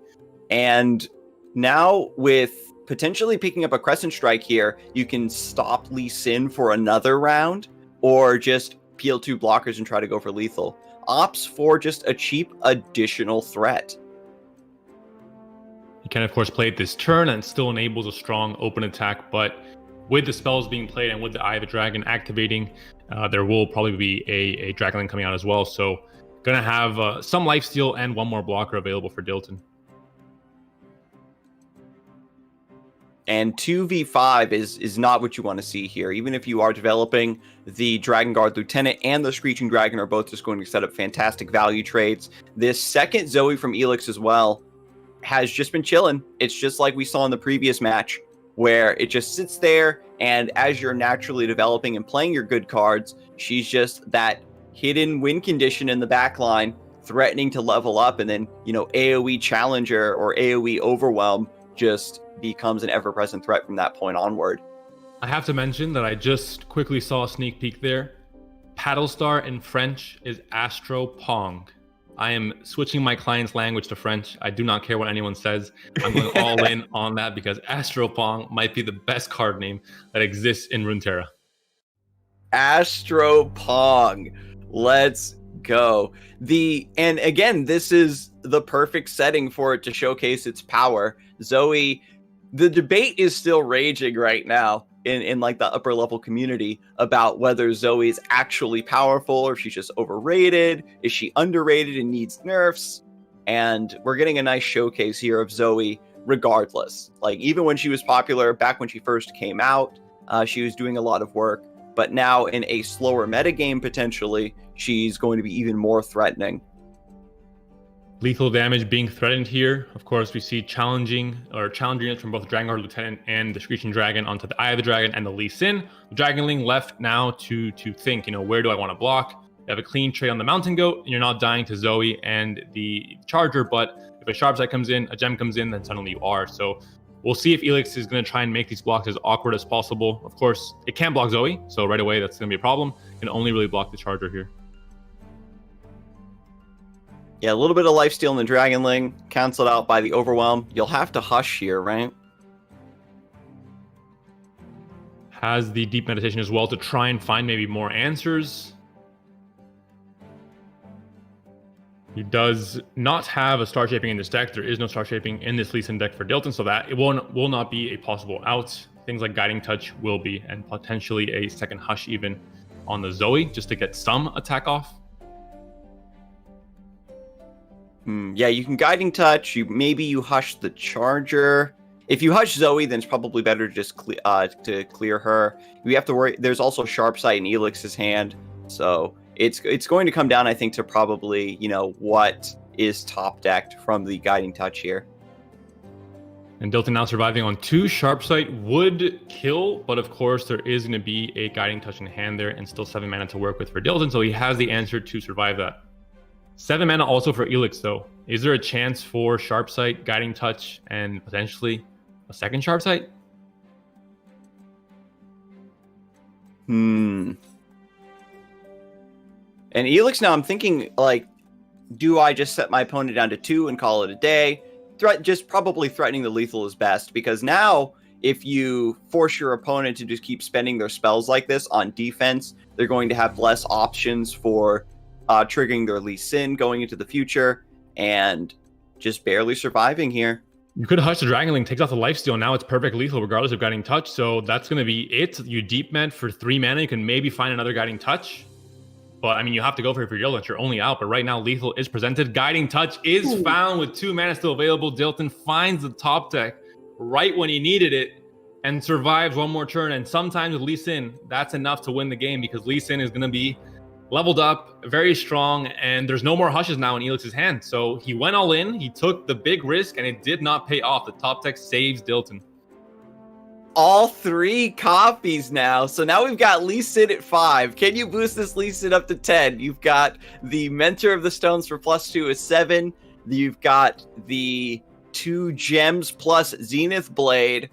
And now with potentially picking up a Crescent Strike here, you can stop Lee Sin for another round or just peel 2 blockers and try to go for lethal. Opts for just a cheap additional threat. You can, of course, play it this turn and still enables a strong open attack, but with the spells being played and with the Eye of the Dragon activating, there will probably be a Dragonling coming out as well. So going to have some lifesteal and one more blocker available for Dalton. And 2v5 is not what you want to see here. Even if you are developing, the Dragon Guard Lieutenant and the Screeching Dragon are both just going to set up fantastic value trades. This second Zoe from Elix as well has just been chilling. It's just like we saw in the previous match, where it just sits there, and as you're naturally developing and playing your good cards, she's just that hidden win condition in the back line, threatening to level up, and then, AoE Challenger or AoE Overwhelm just becomes an ever-present threat from that point onward. I have to mention that I just quickly saw a sneak peek there. Paddlestar in French is Astro Pong. I am switching my client's language to French. I do not care what anyone says. I'm going all in on that because Astro Pong might be the best card name that exists in Runeterra. Astro Pong. Let's go. And again, this is the perfect setting for it to showcase its power. Zoe, the debate is still raging right now in like the upper level community about whether Zoe is actually powerful or if she's just overrated. Is she underrated and needs nerfs? And we're getting a nice showcase here of Zoe regardless. Like, even when she was popular, back when she first came out, she was doing a lot of work. But now in a slower metagame, potentially, she's going to be even more threatening. Lethal damage being threatened here. Of course, we see challenging units from both the Dragon Guard Lieutenant and the Screeching Dragon onto the Eye of the Dragon and the Lee Sin. The Dragonling left now to think, where do I want to block? You have a clean trade on the Mountain Goat, and you're not dying to Zoe and the Charger, but if a Sharp Sight comes in, a gem comes in, then suddenly you are. So we'll see if Elix is going to try and make these blocks as awkward as possible. Of course, it can't block Zoe, so right away that's going to be a problem. It can only really block the Charger here. Yeah, a little bit of lifesteal in the Dragonling, canceled out by the Overwhelm. You'll have to hush here, right? Has the Deep Meditation as well to try and find maybe more answers. He does not have a Star Shaping in this deck. There is no Star Shaping in this Lee Sin deck for Dalton, so that it will not be a possible out. Things like Guiding Touch will be, and potentially a second Hush even on the Zoe, just to get some attack off. Yeah, you can Guiding Touch. Maybe you hush the Charger. If you hush Zoe, then it's probably better to just to clear her. You have to worry. There's also Sharp Sight in Elix's hand, so it's going to come down, I think, to probably what is top decked from the Guiding Touch here. And Dalton now surviving on 2. Sharp Sight would kill, but of course there is going to be a Guiding Touch in hand there and still 7 mana to work with for Dalton, so he has the answer to survive that. 7 mana also for Elix though. Is there a chance for Sharp Sight, Guiding Touch, and potentially a second Sharp Sight? And Elix now, I'm thinking, like, do I just set my opponent down to 2 and call it a day? Just probably threatening the lethal is best, because now if you force your opponent to just keep spending their spells like this on defense, they're going to have less options for triggering their Lee Sin going into the future and just barely surviving here. You could Hush the Dragonling, takes off the lifesteal. Now it's perfect lethal regardless of Guiding Touch. So that's going to be it. You deep med for 3 mana. You can maybe find another Guiding Touch. But I mean, you have to go for it for your You're only out. But right now, lethal is presented. Guiding Touch is found with 2 mana still available. Dalton finds the top deck right when he needed it and survives one more turn. And sometimes with Lee Sin, that's enough to win the game because Lee Sin is going to be leveled up, very strong, and there's no more Hushes now in Elix's hand. So he went all in, he took the big risk, and it did not pay off. The top deck saves Dalton. All 3 copies now. So now we've got Lee Sin at 5. Can you boost this Lee Sin up to 10? You've got the Mentor of the Stones for +2 is 7. You've got the 2 gems plus Zenith Blade.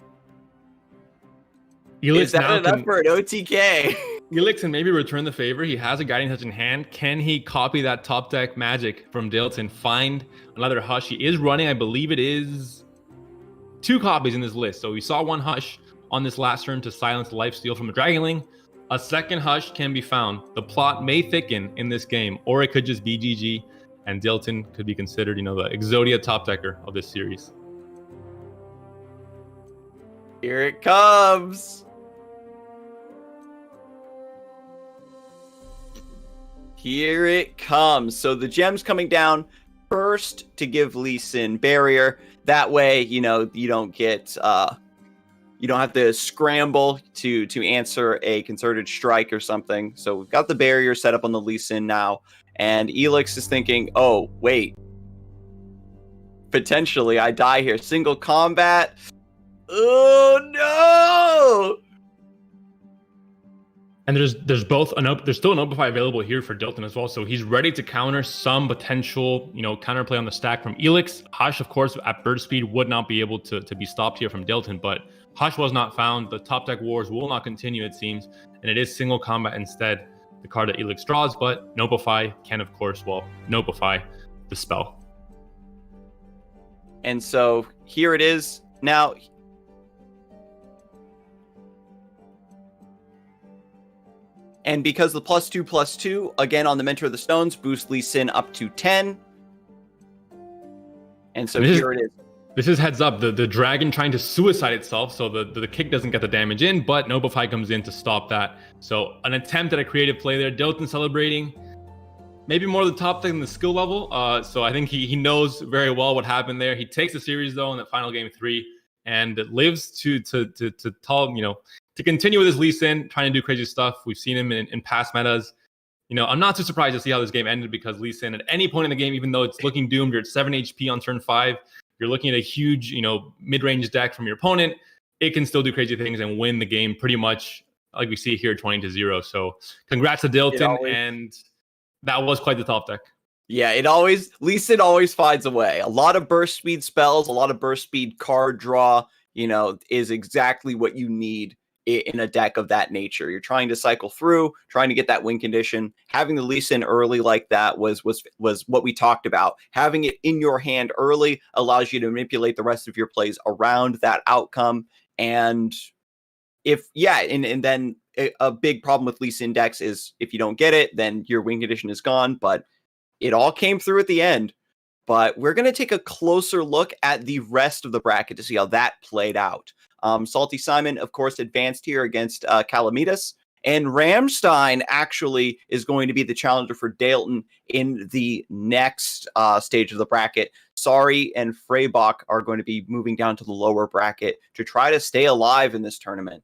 Elix is that enough for an OTK? Elix can maybe return the favor. He has a Guiding Touch in hand. Can he copy that top deck magic from Dalton? Find another Hush. He is running, I believe it is 2 copies in this list. So we saw 1 Hush on this last turn to silence lifesteal from a Dragonling. A second Hush can be found. The plot may thicken in this game, or it could just be GG, and Dalton could be considered, the Exodia top decker of this series. Here it comes. Here it comes. So the gems coming down first to give Lee Sin barrier. That way, you don't get you don't have to scramble to answer a concerted strike or something. So we've got the barrier set up on the Lee Sin now, and Elix is thinking, oh wait, potentially I die here. Single combat. Oh no! And there's still an Opify available here for Dalton as well. So he's ready to counter some potential, counterplay on the stack from Elix. Hush, of course, at bird speed would not be able to be stopped here from Dalton, but Hush was not found. The top deck wars will not continue, it seems, and it is single combat instead, the card that Elix draws, but Nopify can, of course, Nopify the spell. And so here it is. Now, and because the +2/+2, again on the Mentor of the Stones, boost Lee Sin up to 10. And so here it is. This is heads up. The dragon trying to suicide itself, so the kick doesn't get the damage in, but Nopify comes in to stop that. So an attempt at a creative play there. Dalton celebrating. Maybe more the top thing than the skill level. So I think he knows very well what happened there. He takes the series though in the final game 3 and lives to continue with his Lee Sin, trying to do crazy stuff. We've seen him in past metas. I'm not too surprised to see how this game ended because Lee Sin, at any point in the game, even though it's looking doomed, you're at 7 HP on turn 5, you're looking at a huge, mid-range deck from your opponent, it can still do crazy things and win the game pretty much like we see here, 20-0. So congrats to Dalton, and that was quite the top deck. Yeah, Lee Sin always finds a way. A lot of burst speed spells, a lot of burst speed card draw, is exactly what you need in a deck of that nature. You're trying to cycle through, trying to get that win condition. Having the Lee Sin early like that was what we talked about. Having it in your hand early allows you to manipulate the rest of your plays around that outcome. And then a big problem with Lee Sin decks is if you don't get it, then your win condition is gone. But it all came through at the end. But we're going to take a closer look at the rest of the bracket to see how that played out. Salty Simon, of course, advanced here against Calamitus. And Ramstein actually is going to be the challenger for Dalton in the next stage of the bracket. Sari and Freybach are going to be moving down to the lower bracket to try to stay alive in this tournament.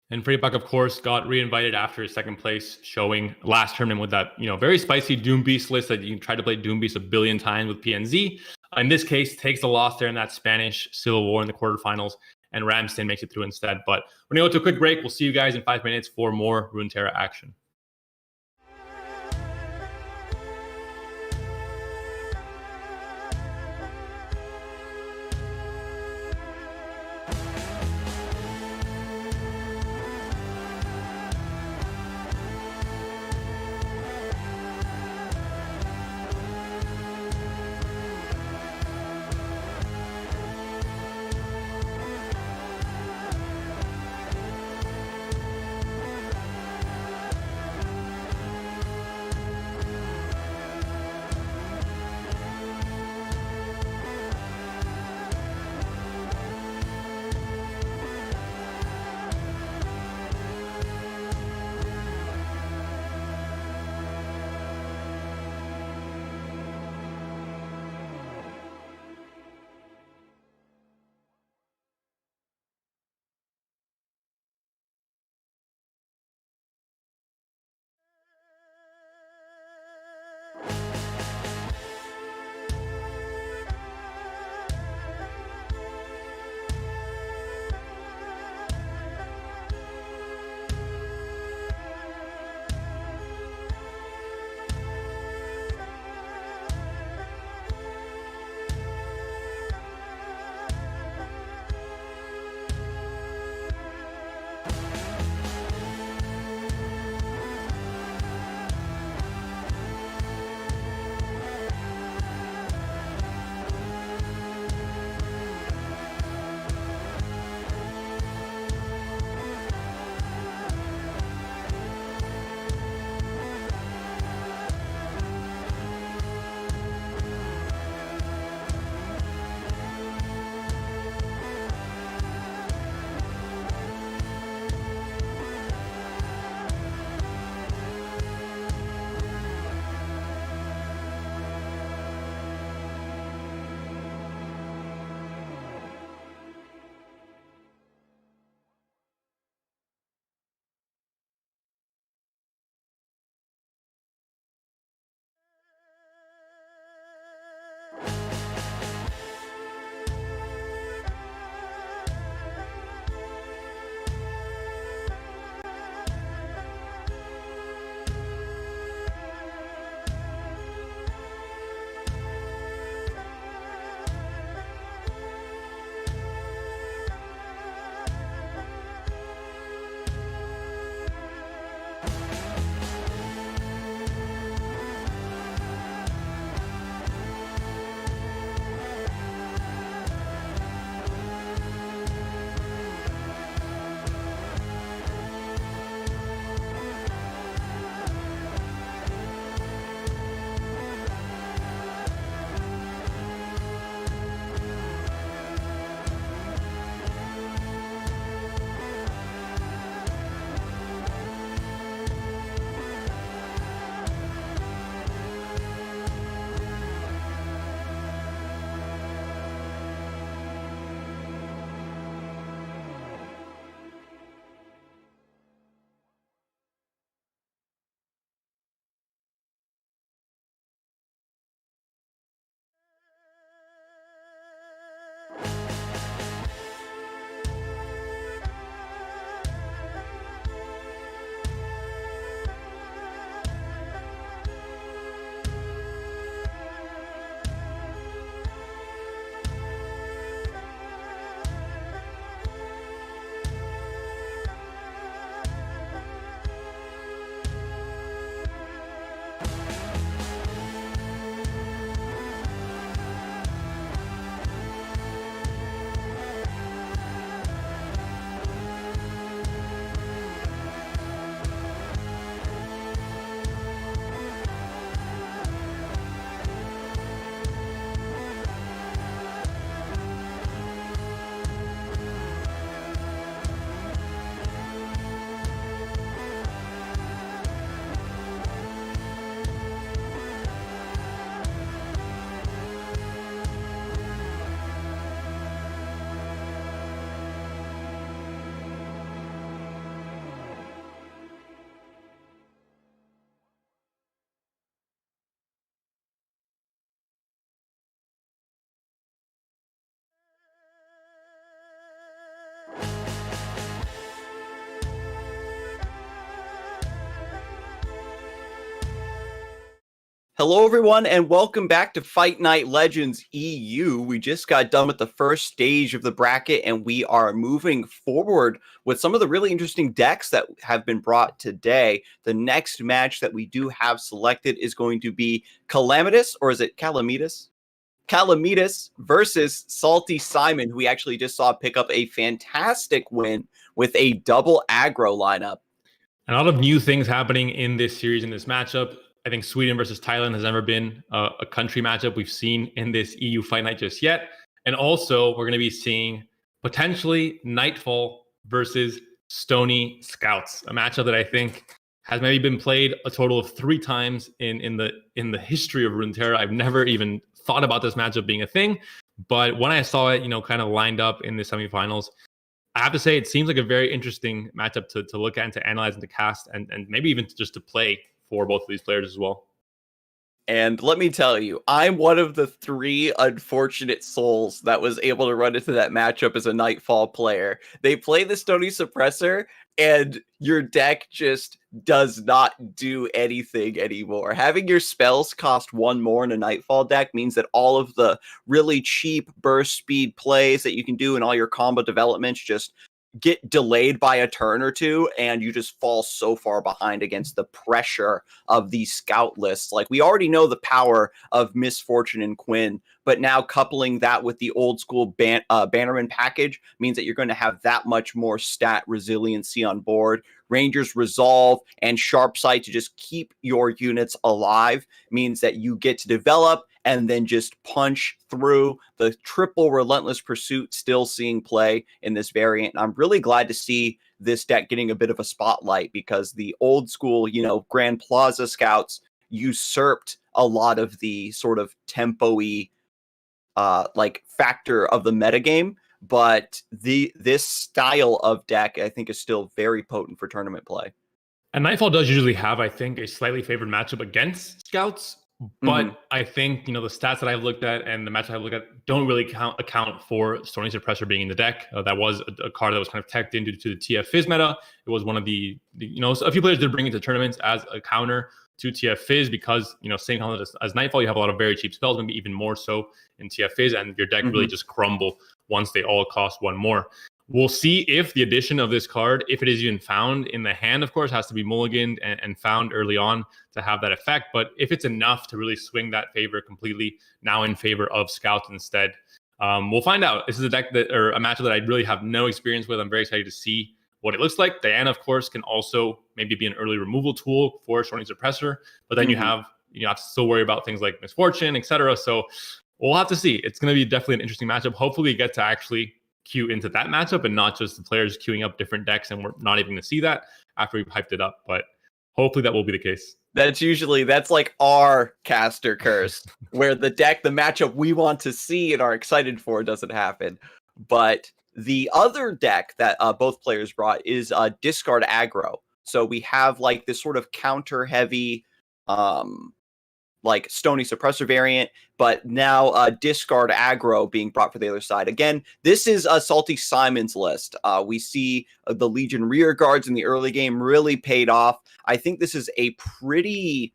And Freebuck, of course, got reinvited after his second place showing last tournament with that, very spicy Doom Beast list that you can try to play Doom Beast a billion times with PNZ. In this case, takes the loss there in that Spanish Civil War in the quarterfinals, and Ramstein makes it through instead. But we're going to go to a quick break. We'll see you guys in 5 minutes for more Runeterra action. Hello, everyone, and welcome back to Fight Night Legends EU. We just got done with the first stage of the bracket, and we are moving forward with some of the really interesting decks that have been brought today. The next match that we do have selected is going to be Calamitus, or is it Calamitus? Calamitus versus Salty Simon, who we actually just saw pick up a fantastic win with a double aggro lineup. A lot of new things happening in this series, in this matchup. I think Sweden versus Thailand has never been a country matchup we've seen in this EU Fight Night just yet. And also, we're going to be seeing potentially Nightfall versus Stony Scouts, a matchup that I think has maybe been played a total of 3 times in the history of Runeterra. I've never even thought about this matchup being a thing, but when I saw it, kind of lined up in the semifinals, I have to say it seems like a very interesting matchup to look at and to analyze and to cast, and maybe even just to play for both of these players as well. And let me tell you, I'm one of the 3 unfortunate souls that was able to run into that matchup as a Nightfall player. They play the Stony Suppressor, and your deck just does not do anything anymore. Having your spells cost 1 more in a Nightfall deck means that all of the really cheap burst speed plays that you can do in all your combo developments just get delayed by a turn or 2, and you just fall so far behind against the pressure of these scout lists. Like, we already know the power of Misfortune and Quinn, but now coupling that with the old school Bannerman package means that you're going to have that much more stat resiliency on board. Ranger's Resolve and Sharp Sight to just keep your units alive means that you get to develop and then just punch through. The triple Relentless Pursuit still seeing play in this variant. I'm really glad to see this deck getting a bit of a spotlight, because the old school, Grand Plaza Scouts usurped a lot of the sort of tempo-y factor of the metagame. But this style of deck, I think, is still very potent for tournament play. And Nightfall does usually have, I think, a slightly favored matchup against Scouts. But I think, the stats that I've looked at and the matchup I've looked at don't really account for Stony Suppressor being in the deck. That was a card that was kind of teched into the TF Fizz meta. It was one of the a few players did bring it to tournaments as a counter to TF Fizz, because, same kind as Nightfall, you have a lot of very cheap spells, maybe even more so in TF Fizz, and your deck really just crumble once they all cost 1 more. We'll see if the addition of this card, if it is even found in the hand, of course, has to be mulliganed and found early on to have that effect. But if it's enough to really swing that favor completely now in favor of Scouts instead, we'll find out. This is a deck or a matchup that I really have no experience with. I'm very excited to see what it looks like. Diana, of course, can also maybe be an early removal tool for Stony Suppressor, but then you have to still worry about things like Misfortune, etc. So we'll have to see. It's going to be definitely an interesting matchup. Hopefully, we get to actually queue into that matchup and not just the players queuing up different decks, and we're not even going to see that after we've hyped it up. But hopefully that will be the case. That's like our caster curse, where the matchup we want to see and are excited for doesn't happen. But the other deck that both players brought is Discard Aggro. So we have like this sort of counter heavy Stony Suppressor variant, but now Discard Aggro being brought for the other side. Again, this is Salty Simon's list. We see the Legion rear guards in the early game really paid off. I think this is a pretty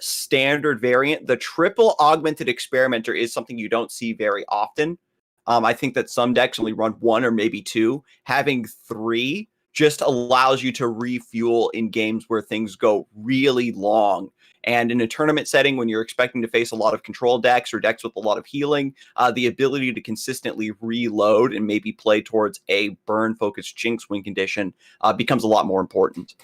standard variant. The triple Augmented Experimenter is something you don't see very often. I think that some decks only run 1 or maybe 2. Having 3 just allows you to refuel in games where things go really long. And in a tournament setting, when you're expecting to face a lot of control decks or decks with a lot of healing, the ability to consistently reload and maybe play towards a burn-focused Jinx win condition becomes a lot more important.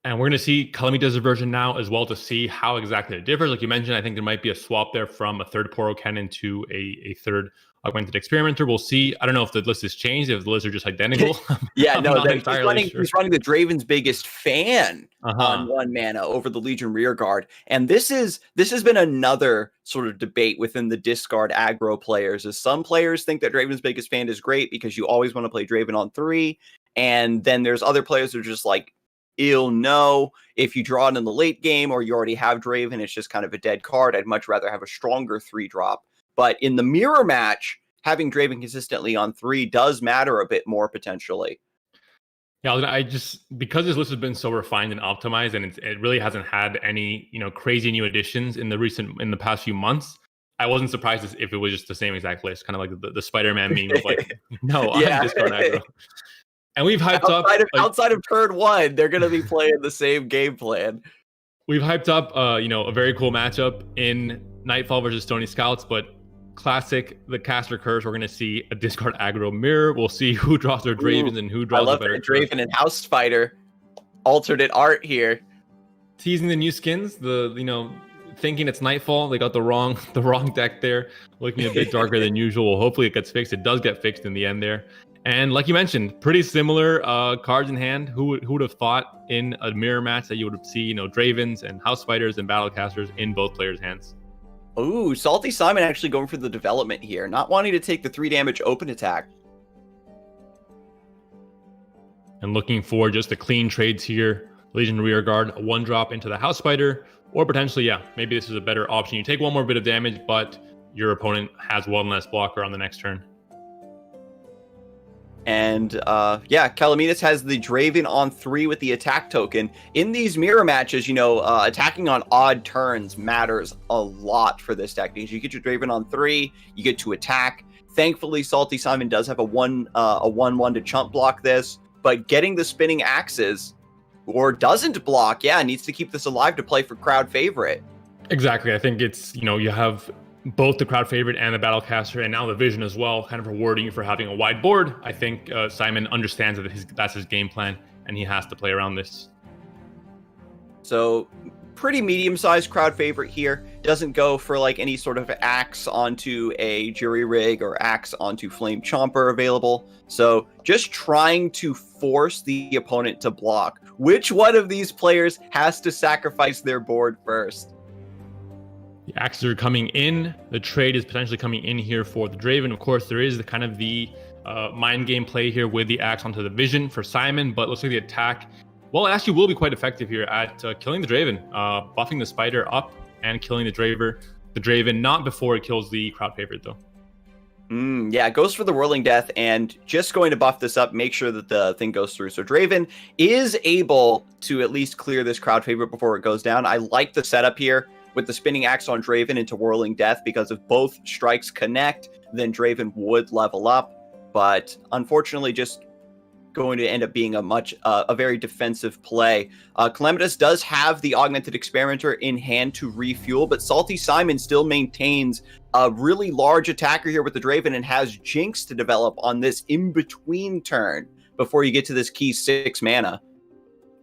And we're going to see Calamitus' version now as well to see how exactly it differs. Like you mentioned, I think there might be a swap there from a third Poro Cannon to a third Augmented Experimenter. We'll see. I don't know if the list has changed, if the lists are just identical. Yeah, no, he's running the Draven's Biggest Fan on 1 mana over the Legion Rearguard. And this has been another sort of debate within the Discard Aggro players, as some players think that Draven's Biggest Fan is great because you always want to play Draven on 3. And then there's other players who are just like, no, if you draw it in the late game or you already have Draven, it's just kind of a dead card. I'd much rather have a stronger 3-drop. But in the mirror match, having Draven consistently on 3 does matter a bit more potentially. Yeah, I just because this list has been so refined and optimized, and it really hasn't had any crazy new additions in the past few months. I wasn't surprised if it was just the same exact list, kind of like the Spider-Man meme of like, no, I'm Yeah. Discord aggro. And we've hyped up outside of turn 1, they're going to be playing the same game plan. We've hyped up, a very cool matchup in Nightfall versus Stony Scouts, but classic, the caster curse. We're going to see a Discord aggro mirror. We'll see who draws their Dravens and who draws the better Draven and House Spider alternate art here. Teasing the new skins, thinking it's Nightfall. They got the wrong deck there, looking a bit darker than usual. Hopefully it gets fixed. It does get fixed in the end there. And like you mentioned, pretty similar cards in hand. Who would have thought in a mirror match that you would see, Dravens and House Fighters and Battlecasters in both players' hands? Ooh, Salty Simon actually going for the development here, not wanting to take the 3 damage open attack. And looking for just the clean trades here. Legion Rearguard, a 1-drop into the House Spider, or potentially, yeah, maybe this is a better option. You take one more bit of damage, but your opponent has one less blocker on the next turn. And Calamitus has the Draven on 3 with the attack token. In these mirror matches, attacking on odd turns matters a lot for this deck because you get your Draven on 3, you get to attack. Thankfully, Salty Simon does have a 1/1 to chump block this, but getting the spinning axes or doesn't block, needs to keep this alive to play for crowd favorite. Exactly. I think it's, you have both the crowd favorite and the battlecaster, and now the vision as well, kind of rewarding you for having a wide board. I think Simon understands that that's his game plan, and he has to play around this. So pretty medium-sized crowd favorite here. Doesn't go for like any sort of axe onto a jury rig or axe onto flame chomper available. So just trying to force the opponent to block. Which one of these players has to sacrifice their board first? The axes are coming in. The trade is potentially coming in here for the Draven. Of course, there is the mind game play here with the axe onto the vision for Simon, but looks like the attack, well, it actually will be quite effective here at killing the Draven, buffing the spider up and killing the Draven, not before it kills the crowd favorite though. It goes for the Whirling Death and just going to buff this up, make sure that the thing goes through. So Draven is able to at least clear this crowd favorite before it goes down. I like the setup here with the spinning axe on Draven into Whirling Death, because if both strikes connect, then Draven would level up. But unfortunately, just going to end up being a very defensive play. Calamitus does have the Augmented Experimenter in hand to refuel, but Salty Simon still maintains a really large attacker here with the Draven and has Jinx to develop on this in-between turn before you get to this key 6 mana.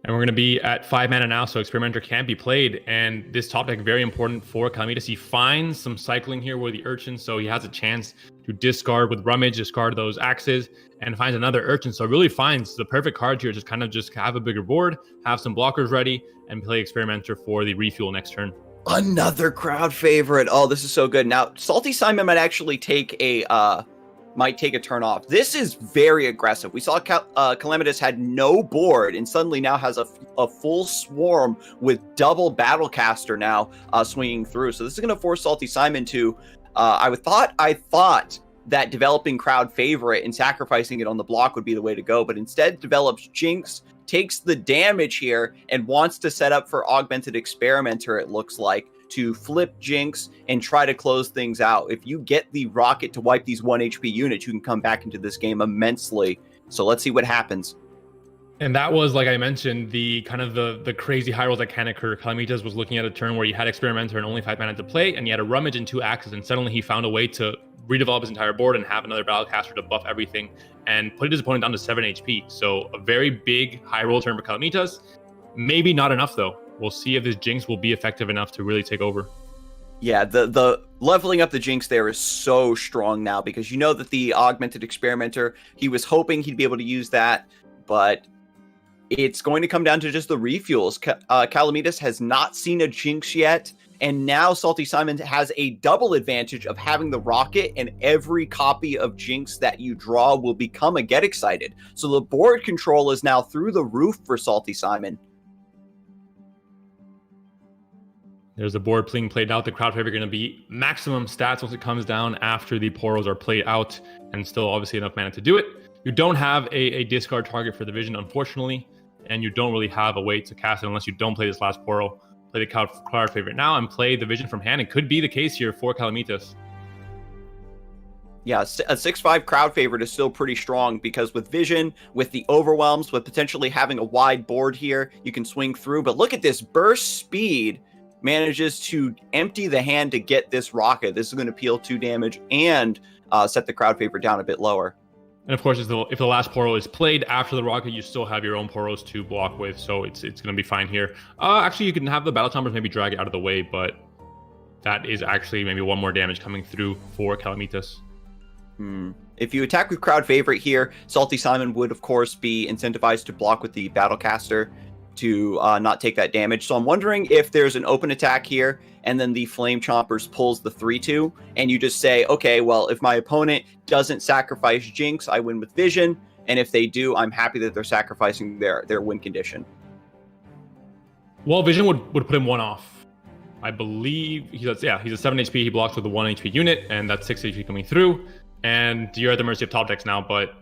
And we're going to be at 5 mana now, so Experimenter can't be played. And this top deck, very important for Calamitus. He finds some cycling here with the Urchin, so he has a chance to discard with Rummage, discard those axes, and finds another Urchin. So really finds the perfect card here, just have a bigger board, have some blockers ready, and play Experimenter for the refuel next turn. Another crowd favorite. Oh, this is so good. Now, Salty Simon might actually take a turn off. This is very aggressive. We saw Calamitus had no board and suddenly now has a full swarm with double Battlecaster now swinging through. So this is going to force Salty Simon to, I thought that developing crowd favorite and sacrificing it on the block would be the way to go, but instead develops Jinx, takes the damage here, and wants to set up for Augmented Experimenter, it looks like, to flip Jinx and try to close things out. If you get the rocket to wipe these 1 HP units, you can come back into this game immensely. So let's see what happens. And that was, like I mentioned, the kind of the crazy high rolls that can occur. Calamitas was looking at a turn where he had Experimenter and only 5 mana to play, and he had a Rummage and 2 axes, and suddenly he found a way to redevelop his entire board and have another Battlecaster to buff everything and put his opponent down to 7 HP. So a very big high roll turn for Calamitas. Maybe not enough though. We'll see if this Jinx will be effective enough to really take over. Yeah, the leveling up the Jinx there is so strong now, because you know that the Augmented Experimenter, he was hoping he'd be able to use that, but it's going to come down to just the refuels. Calamitus has not seen a Jinx yet, and now Salty Simon has a double advantage of having the rocket, and every copy of Jinx that you draw will become a Get Excited. So the board control is now through the roof for Salty Simon. There's the board being played out. The crowd favorite going to be maximum stats once it comes down after the Poros are played out, and still obviously enough mana to do it. You don't have a discard target for the vision, unfortunately, and you don't really have a way to cast it unless you don't play this last portal. Play the card favorite now and play the vision from hand. It could be the case here for Calamitus. Yeah, a 6/5 crowd favorite is still pretty strong because with vision, with the overwhelms, with potentially having a wide board here, you can swing through. But look at this burst speed manages to empty the hand to get this rocket. This is going to peel 2 damage and set the crowd favorite down a bit lower. And of course, if the last portal is played after the rocket, you still have your own portals to block with, so it's going to be fine here. Actually, you can have the battle chompers maybe drag it out of the way, but that is actually maybe 1 more damage coming through for Calamitus. If you attack with crowd favorite here, Salty Simon would of course be incentivized to block with the Battlecaster to not take that damage. So I'm wondering if there's an open attack here and then the Flame Chompers pulls the 3/2 and you just say, okay, well, if my opponent doesn't sacrifice Jinx, I win with vision. And if they do, I'm happy that they're sacrificing their win condition. Well, vision would put him 1 off. I believe he's a 7 HP. He blocks with a 1 HP unit, and that's 6 HP coming through. And you're at the mercy of top decks now, but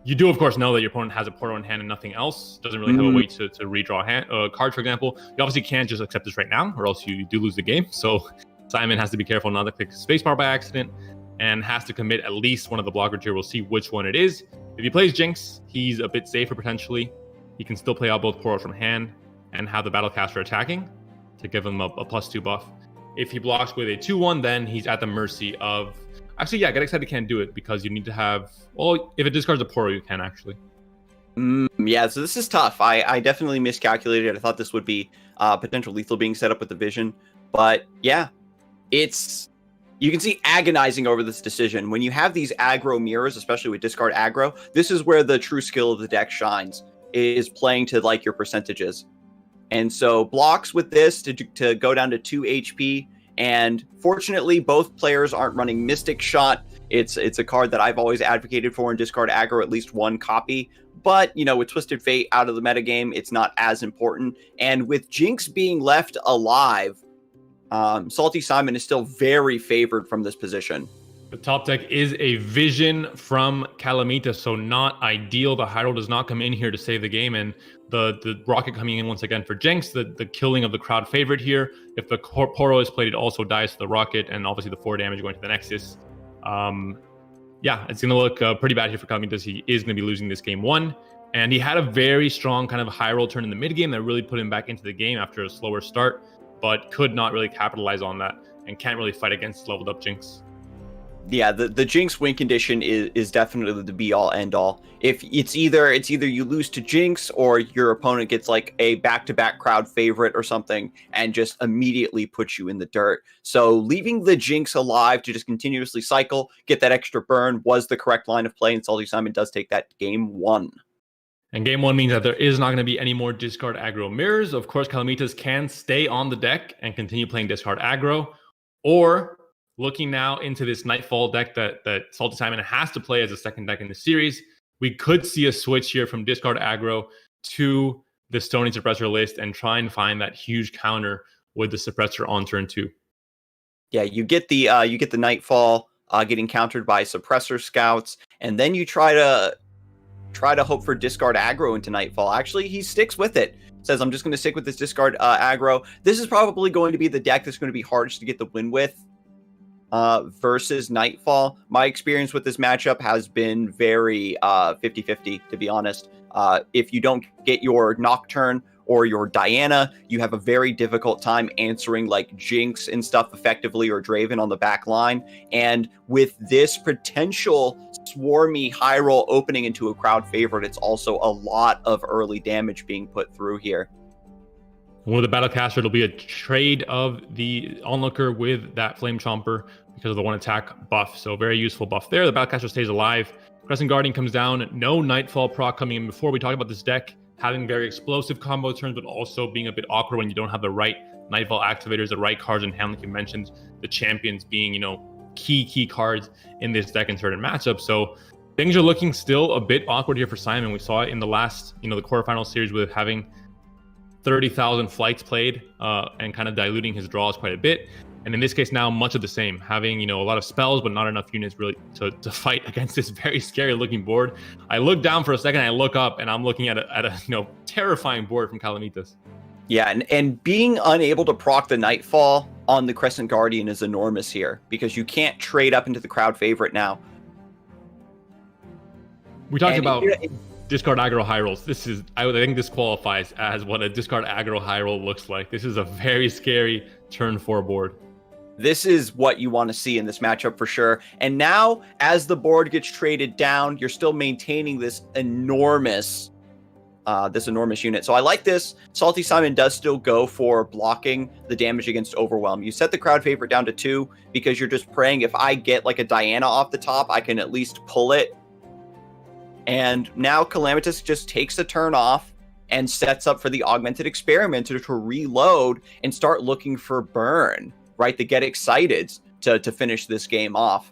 you do, of course, know that your opponent has a portal in hand and nothing else. Doesn't really have a way to redraw a card, for example. You obviously can't just accept this right now, or else you do lose the game. So Simon has to be careful not to click spacebar by accident, and has to commit at least one of the blockers here. We'll see which one it is. If he plays Jinx, he's a bit safer potentially. He can still play out both portals from hand and have the Battlecaster attacking to give him a +2 buff. If he blocks with a 2/1, then he's at the mercy of... Actually, yeah, Get Excited can't do it because you need to have... Well, if it discards a portal, you can actually. Yeah, so this is tough. I definitely miscalculated. I thought this would be potential lethal being set up with the vision. But yeah, it's... You can see agonizing over this decision. When you have these aggro mirrors, especially with discard aggro, this is where the true skill of the deck shines, is playing to like your percentages. And so blocks with this to go down to 2 HP. And fortunately, both players aren't running Mystic Shot. It's a card that I've always advocated for in discard aggro, at least 1 copy. But, you know, with Twisted Fate out of the metagame, it's not as important. And with Jinx being left alive, Salty Simon is still very favored from this position. The top deck is a vision from Calamitus, so not ideal. The Hyrule does not come in here to save the game, and the rocket coming in once again for Jinx, the killing of the crowd favorite here. If the portal is played, it also dies to the rocket, and obviously the 4 damage going to the Nexus. Yeah, it's going to look pretty bad here for Calamitus. He is going to be losing this game 1, and he had a very strong kind of Hyrule turn in the mid game that really put him back into the game after a slower start, but could not really capitalize on that and can't really fight against leveled up Jinx. Yeah, the Jinx win condition is definitely the be-all, end-all. If it's either you lose to Jinx or your opponent gets like a back-to-back crowd favorite or something and just immediately puts you in the dirt. So leaving the Jinx alive to just continuously cycle, get that extra burn was the correct line of play, and Salty Simon does take that game 1. And game 1 means that there is not going to be any more discard aggro mirrors. Of course, Calamitus can stay on the deck and continue playing discard aggro, or looking now into this Nightfall deck that Salty Simon has to play as a second deck in the series, we could see a switch here from discard aggro to the Stony Suppressor list and try and find that huge counter with the Suppressor on turn 2. Yeah, you get the Nightfall getting countered by Suppressor Scouts, and then you try to hope for discard aggro into Nightfall. Actually, he sticks with it. Says, I'm just going to stick with this discard aggro. This is probably going to be the deck that's going to be hardest to get the win with. Versus Nightfall. My experience with this matchup has been very 50-50, to be honest. If you don't get your Nocturne or your Diana, you have a very difficult time answering like Jinx and stuff effectively, or Draven on the back line. And with this potential swarmy Hyrule opening into a crowd favorite, it's also a lot of early damage being put through here. One of the Battlecaster, it'll be a trade of the Onlooker with that Flame Chomper because of the 1 attack buff. So very useful buff there. The Battlecaster stays alive. Crescent Guardian comes down. No Nightfall proc coming in before. We talked about this deck having very explosive combo turns, but also being a bit awkward when you don't have the right Nightfall activators, the right cards in hand, like you mentioned, the champions being, you know, key cards in this deck in certain matchups. So things are looking still a bit awkward here for Simon. We saw it in the last, the quarterfinal series with having 30,000 flights played and kind of diluting his draws quite a bit. And in this case now, much of the same, having, a lot of spells, but not enough units really to fight against this very scary looking board. I look down for a second, I look up, and I'm looking at a terrifying board from Calamitus. Yeah, and being unable to proc the Nightfall on the Crescent Guardian is enormous here, because you can't trade up into the crowd favorite now. We talked about discard aggro high rolls. I think this qualifies as what a discard aggro high roll looks like. This is a very scary turn 4 board. This is what you want to see in this matchup for sure. And now, as the board gets traded down, you're still maintaining this enormous unit. So I like this. Salty Simon does still go for blocking the damage against Overwhelm. You set the crowd favorite down to 2 because you're just praying if I get like a Diana off the top, I can at least pull it. And now Calamitus just takes the turn off and sets up for the Augmented Experimenter to reload and start looking for burn, right? To get excited to finish this game off.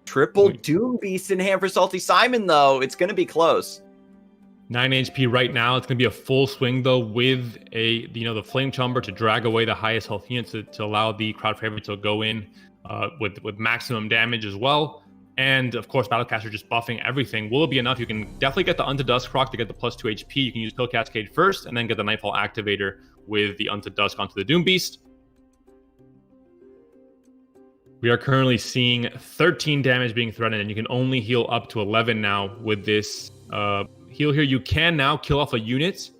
Triple Doom Beast in hand for Salty Simon, though. It's going to be close. 9 HP right now. It's going to be a full swing, though, with the Flame Chomper to drag away the highest health units to allow the crowd favorite to go in with maximum damage as well. And, of course, Battlecaster just buffing everything. Will it be enough? You can definitely get the Unto Dusk proc to get the plus 2 HP. You can use Kill Cascade first, and then get the Nightfall Activator with the Unto Dusk onto the Doom Beast. We are currently seeing 13 damage being threatened, and you can only heal up to 11 now with this heal here. You can now kill off a unit.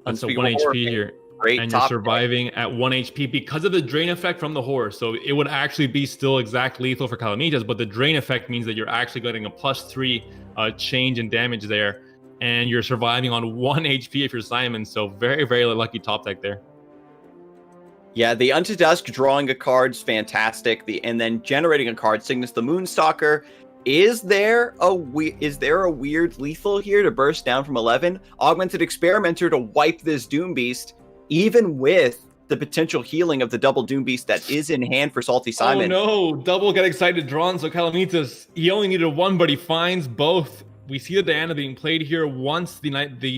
That's a 1 HP here. Great, and you're surviving at 1 HP because of the drain effect from the horror. So it would actually be still exact lethal for Calamitas, but the drain effect means that you're actually getting a plus 3 change in damage there, and you're surviving on 1 HP if you're Simon. So very, very lucky top deck there. Yeah, the Unto Dusk drawing a card's fantastic. And then generating a card, Cygnus the Moonstalker. Is there a weird lethal here to burst down from 11? Augmented Experimenter to wipe this Doom Beast, even with the potential healing of the double Doom Beast that is in hand for Salty Simon. Oh no, double get excited drawn. So Calamitas, he only needed 1, but he finds both. We see the Diana being played here. Once the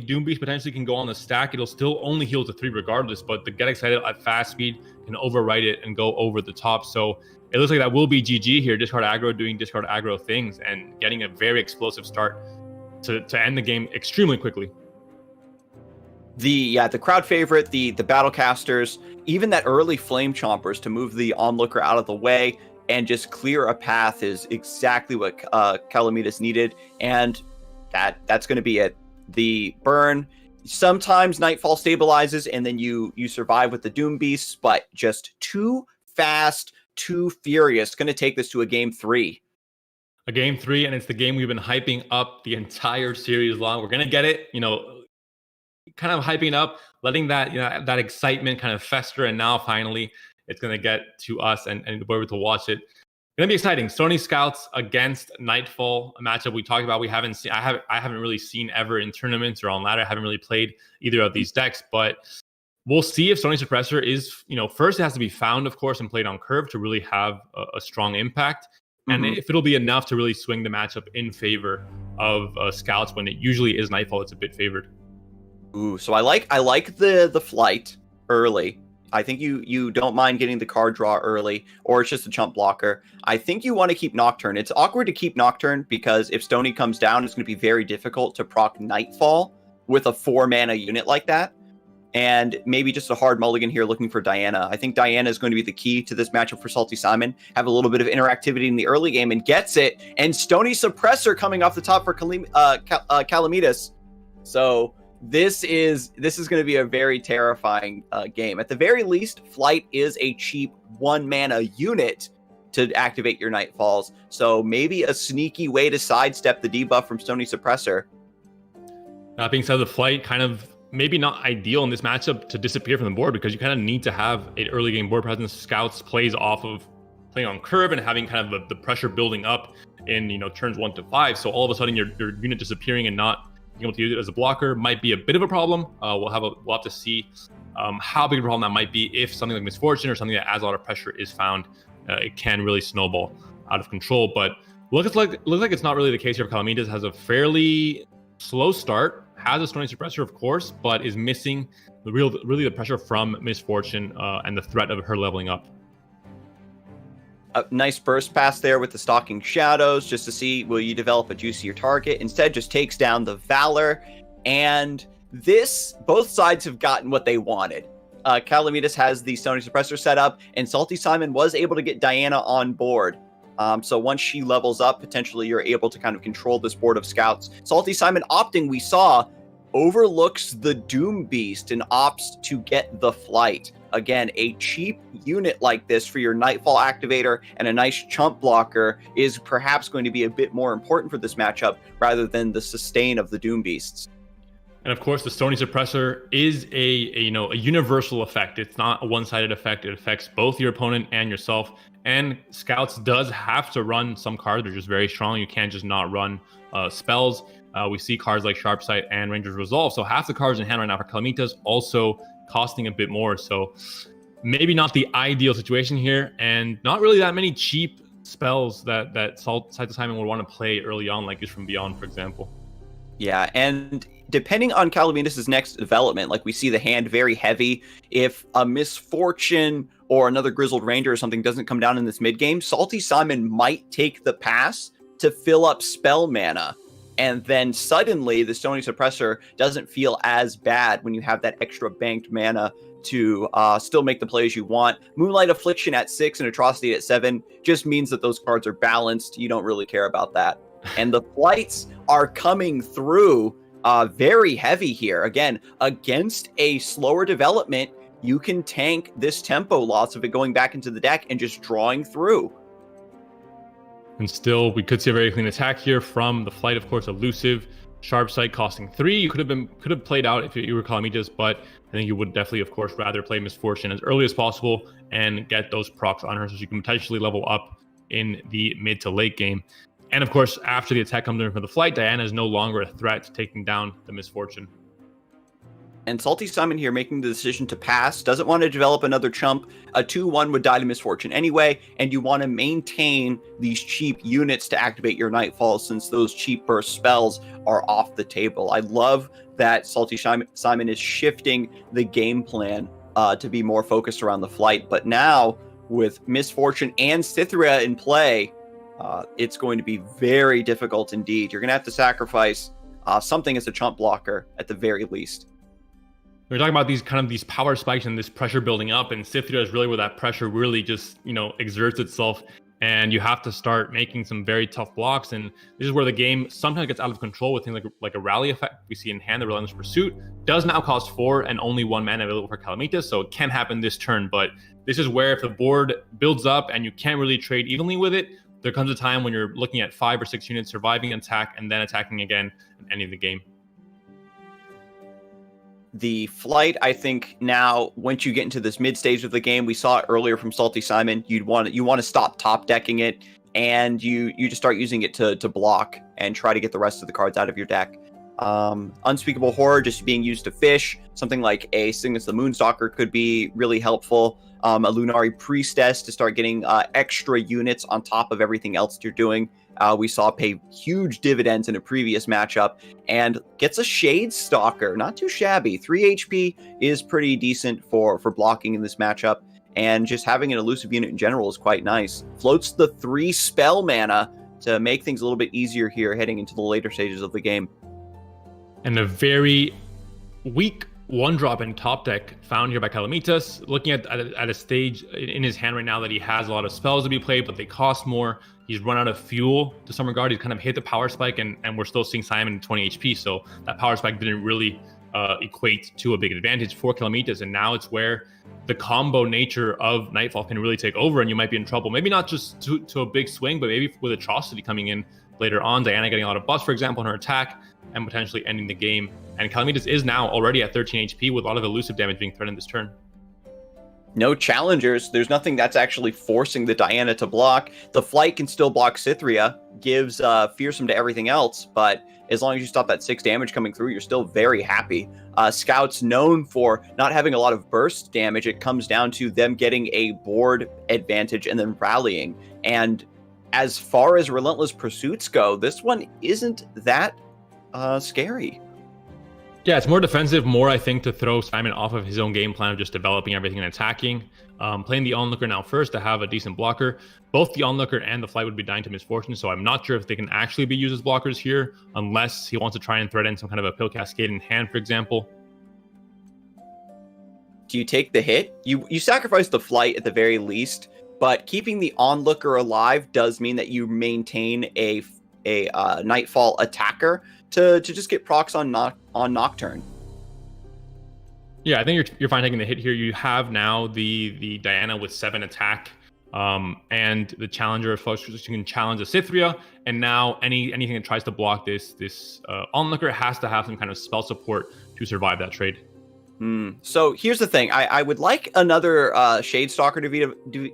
Doom Beast potentially can go on the stack, it'll still only heal to 3 regardless, but the get excited at fast speed can overwrite it and go over the top. So it looks like that will be GG here. Discard aggro doing discard aggro things and getting a very explosive start to end the game extremely quickly. The crowd favorite, the Battlecasters, even that early Flame Chompers to move the Onlooker out of the way and just clear a path is exactly what Calamitas needed, and that's going to be it. The burn, sometimes Nightfall stabilizes, and then you survive with the Doom Beasts, but just too fast, too furious. Going to take this to a game 3. A game 3, and it's the game we've been hyping up the entire series long. We're going to get it, kind of hyping up, letting that that excitement kind of fester, and now finally it's going to get to us and we're able to watch it. It's going to be exciting. Stony Scouts against Nightfall, a matchup we talked about. We haven't seen. I haven't really seen ever in tournaments or on ladder. I haven't really played either of these decks, but we'll see if Stony Suppressor is, first it has to be found, of course, and played on curve to really have a strong impact. And if it'll be enough to really swing the matchup in favor of Scouts when it usually is Nightfall, it's a bit favored. Ooh, so I like the flight early. I think you don't mind getting the card draw early, or it's just a chump blocker. I think you want to keep Nocturne. It's awkward to keep Nocturne because if Stony comes down, it's going to be very difficult to proc Nightfall with a 4-mana unit like that. And maybe just a hard mulligan here looking for Diana. I think Diana is going to be the key to this matchup for Salty Simon. Have a little bit of interactivity in the early game and gets it. And Stony Suppressor coming off the top for Calamitas. So this is going to be a very terrifying game. At the very least, Flight is a cheap 1-mana unit to activate your Nightfalls. So maybe a sneaky way to sidestep the debuff from Stony Suppressor. That being said, the Flight kind of maybe not ideal in this matchup to disappear from the board, because you kind of need to have an early game board presence. Scouts plays off of playing on curve and having kind of the pressure building up in turns 1 to 5. So all of a sudden your unit disappearing and not being able to use it as a blocker might be a bit of a problem. We'll have to see how big a problem that might be. If something like Misfortune or something that adds a lot of pressure is found, it can really snowball out of control. But looks like it's not really the case here. Calamitas has a fairly slow start, has a Stony Suppressor, of course, but is missing really the pressure from Miss Fortune and the threat of her leveling up. A nice burst pass there with the Stalking Shadows, just to see, will you develop a juicier target? Instead, just takes down the Valor. And this, both sides have gotten what they wanted. Calamitus has the Stony Suppressor set up, and Salty Simon was able to get Diana on board. So once she levels up, potentially you're able to kind of control this board of scouts. Salty Simon opting, we saw, overlooks the Doom Beast and opts to get the Flight. Again, a cheap unit like this for your Nightfall activator and a nice chump blocker is perhaps going to be a bit more important for this matchup rather than the sustain of the Doom Beasts. And of course, the Stony Suppressor is a universal effect. It's not a one-sided effect. It affects both your opponent and yourself. And Scouts does have to run some cards. They're just very strong. You can't just not run spells. We see cards like Sharpsight and Ranger's Resolve. So half the cards in hand right now for Calamitas also costing a bit more. So maybe not the ideal situation here, and not really that many cheap spells that Salty Simon would want to play early on, like Is From Beyond, for example. Yeah, and depending on Calamitus' next development, like we see the hand very heavy. If a Misfortune or another Grizzled Ranger or something doesn't come down in this mid game, Salty Simon might take the pass to fill up spell mana. And then suddenly the Stony Suppressor doesn't feel as bad when you have that extra banked mana to still make the plays you want. Moonlight Affliction at 6 and Atrocity at 7 just means that those cards are balanced. You don't really care about that. And the Flights are coming through very heavy here. Again, against a slower development, you can tank this tempo loss of it going back into the deck and just drawing through. And still, we could see a very clean attack here from the Flight, of course, elusive. Sharpsight costing 3. You could have played out if you were Calamitas, but I think you would definitely, of course, rather play Misfortune as early as possible and get those procs on her so she can potentially level up in the mid to late game. And of course, after the attack comes in for the Flight, Diana is no longer a threat to taking down the Misfortune. And Salty Simon here making the decision to pass, doesn't want to develop another chump. A 2-1 would die to Misfortune anyway, and you want to maintain these cheap units to activate your Nightfall since those cheap burst spells are off the table. I love that Salty Simon is shifting the game plan to be more focused around the Flight. But now, with Misfortune and Cytherea in play, it's going to be very difficult indeed. You're going to have to sacrifice something as a chump blocker at the very least. We're talking about these power spikes and this pressure building up, and Cytherea is really where that pressure really just exerts itself, and you have to start making some very tough blocks. And this is where the game sometimes gets out of control with things like a rally effect. We see in hand the Relentless Pursuit does now cost 4 and only 1 mana available for Calamitas, so it can happen this turn. But this is where if the board builds up and you can't really trade evenly with it, there comes a time when you're looking at 5 or 6 units surviving an attack and then attacking again and ending the game. The Flight, I think now, once you get into this mid stage of the game, we saw it earlier from Salty Simon, you want to stop top decking it, and you just start using it to block and try to get the rest of the cards out of your deck. Unspeakable Horror just being used to fish. Something like a Cygnus the Moonstalker could be really helpful. A Lunari Priestess to start getting extra units on top of everything else you're doing. We saw pay huge dividends in a previous matchup, and gets a Shade Stalker. Not too shabby. 3 HP is pretty decent for blocking in this matchup, and just having an elusive unit in general is quite nice. Floats the 3 spell mana to make things a little bit easier here heading into the later stages of the game. And a very weak 1-drop in top deck found here by Calamitas. Looking at a stage in his hand right now that he has a lot of spells to be played, but they cost more. He's run out of fuel to some regard. He's kind of hit the power spike, and we're still seeing Simon at 20 HP. So that power spike didn't really equate to a big advantage for Calamitas. And now it's where the combo nature of Nightfall can really take over, and you might be in trouble. Maybe not just to a big swing, but maybe with Atrocity coming in later on. Diana getting a lot of buffs, for example, in her attack, and potentially ending the game. And Calamitas is now already at 13 HP with a lot of elusive damage being threatened this turn. No challengers. There's nothing that's actually forcing the Diana to block. The Flight can still block Cytherea, gives Fearsome to everything else, but as long as you stop that 6 damage coming through, you're still very happy. Scouts known for not having a lot of burst damage. It comes down to them getting a board advantage and then rallying. And as far as Relentless Pursuits go, this one isn't that scary. Yeah, it's more defensive, more I think to throw Simon off of his own game plan of just developing everything and attacking. Playing the Onlooker now first to have a decent blocker. Both the Onlooker and the Flight would be dying to Misfortune, so I'm not sure if they can actually be used as blockers here, unless he wants to try and thread in some kind of a Pill Cascade in hand, for example. Do you take the hit? You sacrifice the Flight at the very least, but keeping the Onlooker alive does mean that you maintain a Nightfall attacker to just get procs on Nocturne. Yeah, I think you're fine taking the hit here. You have now the Diana with 7 attack, and the Challenger of Flush, you can challenge the Cythria, and now anything that tries to block this Onlooker has to have some kind of spell support to survive that trade. So here's the thing. I would like another Shade Stalker to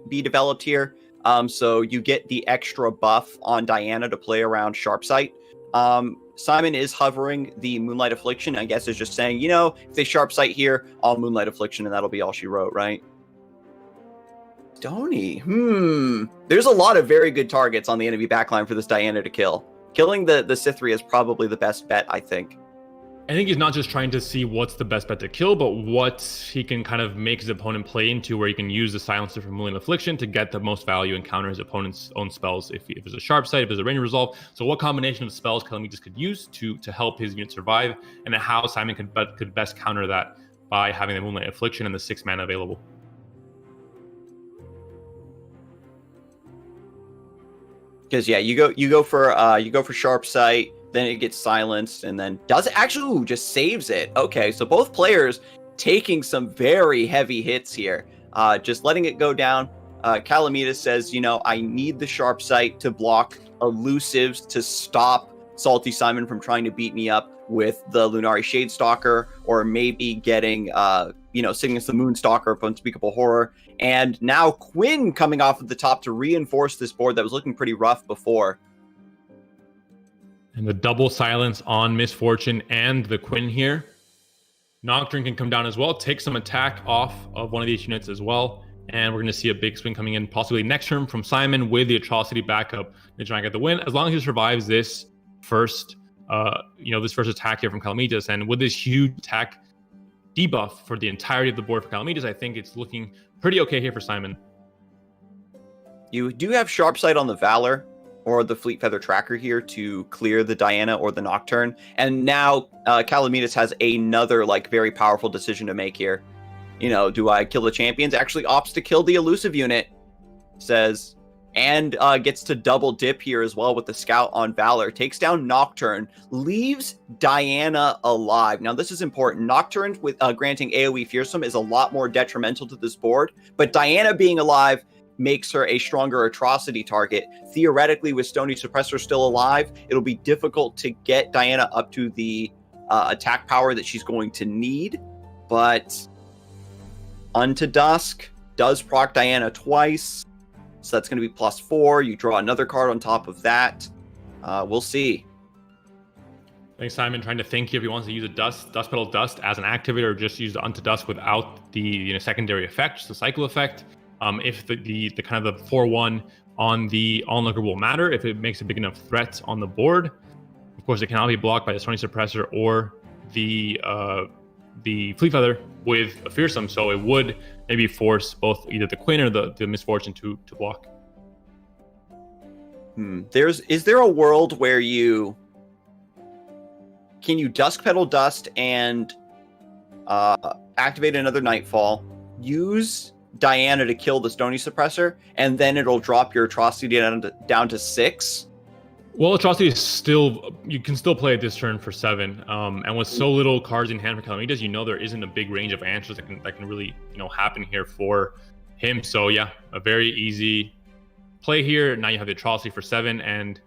be developed here. So you get the extra buff on Diana to play around Sharpsight. Simon is hovering the Moonlight Affliction. I guess is just saying, if they Sharpsight here, I'll Moonlight Affliction, and that'll be all she wrote, right? Stony. There's a lot of very good targets on the enemy backline for this Diana to kill. Killing the Cythria is probably the best bet, I think. I think he's not just trying to see what's the best bet to kill, but what he can kind of make his opponent play into, where he can use the Silencer from Moonlight Affliction to get the most value and counter his opponent's own spells if it's a Sharp Sight, if it's a Rain Resolve. So what combination of spells Calamitus could use to help his unit survive, and how Simon could best counter that by having the Moonlight Affliction and the 6 mana available. Because you go for Sharp Sight. Then it gets silenced, and then does it actually just saves it. Okay, so both players taking some very heavy hits here. Just letting it go down. Calamitus says, I need the Sharp Sight to block elusives to stop Salty Simon from trying to beat me up with the Lunari Shadestalker, or maybe getting, Cygnus the Moonstalker of Unspeakable Horror. And now Quinn coming off of the top to reinforce this board that was looking pretty rough before. And the double silence on Misfortune and the Quinn here. Nocturne can come down as well, take some attack off of one of these units as well. And we're going to see a big swing coming in, possibly next turn from Simon with the Atrocity backup to try and get the win. As long as he survives this first attack here from Calamitus, and with this huge attack debuff for the entirety of the board for Calamitus, I think it's looking pretty okay here for Simon. You do have Sharp Sight on the Valor or the Fleet Feather Tracker here to clear the Diana or the Nocturne. And now Calamitus has another very powerful decision to make here. Do I kill the champions? Actually opts to kill the elusive unit, says, and gets to double dip here as well with the Scout on Valor. Takes down Nocturne, leaves Diana alive. Now this is important. Nocturne with granting AoE Fearsome is a lot more detrimental to this board, but Diana being alive makes her a stronger Atrocity target. Theoretically, with Stony Suppressor still alive, it'll be difficult to get Diana up to the attack power that she's going to need, but Unto Dusk does proc Diana twice, so that's going to be +4. You draw another card on top of that. We'll see. I think Simon trying to think if he wants to use a Dust Petal Dust as an activator, or just use the Unto Dusk without the secondary effect, just the cycle effect. If the kind of the 4/1 on the Onlooker will matter, if it makes a big enough threat on the board. Of course, it cannot be blocked by the Stony Suppressor or the Fleet Feather with a Fearsome, so it would maybe force both either the Quinn or the Misfortune to block. Is there a world where can you Dusk Petal Dust and activate another Nightfall, use Diana to kill the Stony Suppressor, and then it'll drop your Atrocity down to 6? Well, Atrocity is you can still play it this turn for 7. And with so little cards in hand for Calamitus, there isn't a big range of answers that can really happen here for him. So yeah, a very easy play here. Now you have the Atrocity for 7, and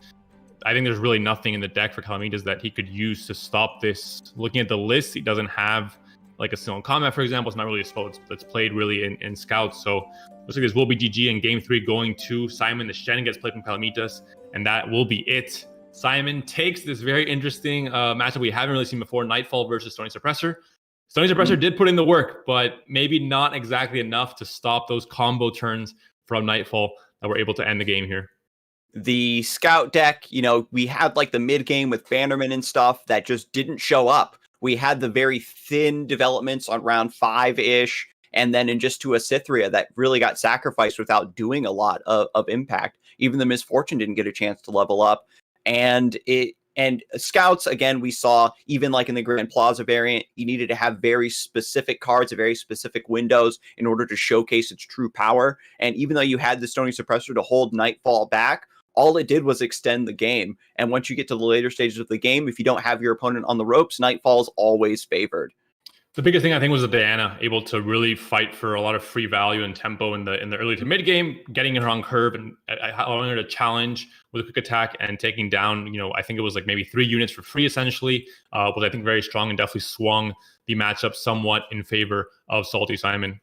I think there's really nothing in the deck for Calamitus that he could use to stop this. Looking at the list, he doesn't have like a Still in Combat, for example. It's not really a spell that's played really in Scouts. So looks like this will be GG in Game 3 going to Simon. The Shen gets played from Calamitus, and that will be it. Simon takes this very interesting matchup we haven't really seen before, Nightfall versus Stony Suppressor. Stony Suppressor did put in the work, but maybe not exactly enough to stop those combo turns from Nightfall that were able to end the game here. The Scout deck, we had the mid game with Bannerman and stuff that just didn't show up. we had the very thin developments on round 5-ish, and then in just to a Cythria that really got sacrificed without doing a lot of impact. Even the Misfortune didn't get a chance to level up. And Scouts, again, we saw, even like in the Grand Plaza variant, you needed to have very specific cards, very specific windows in order to showcase its true power. And even though you had the Stony Suppressor to hold Nightfall back, all it did was extend the game. And once you get to the later stages of the game, if you don't have your opponent on the ropes, Nightfall is always favored. The biggest thing I think was the Diana able to really fight for a lot of free value and tempo in the early to mid game, getting her on curve and allowing her to challenge with a quick attack and taking down, I think it was like maybe 3 units for free essentially, was I think very strong and definitely swung the matchup somewhat in favor of Salty Simon.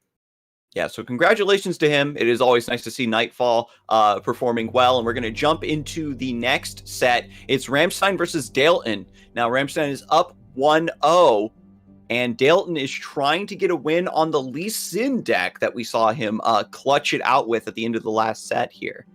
Yeah, so congratulations to him. It is always nice to see Nightfall performing well, and we're going to jump into the next set. It's Ramstein versus Dalton. Now, Ramstein is up 1-0. And Dalton is trying to get a win on the Lee Sin deck that we saw him clutch it out with at the end of the last set here.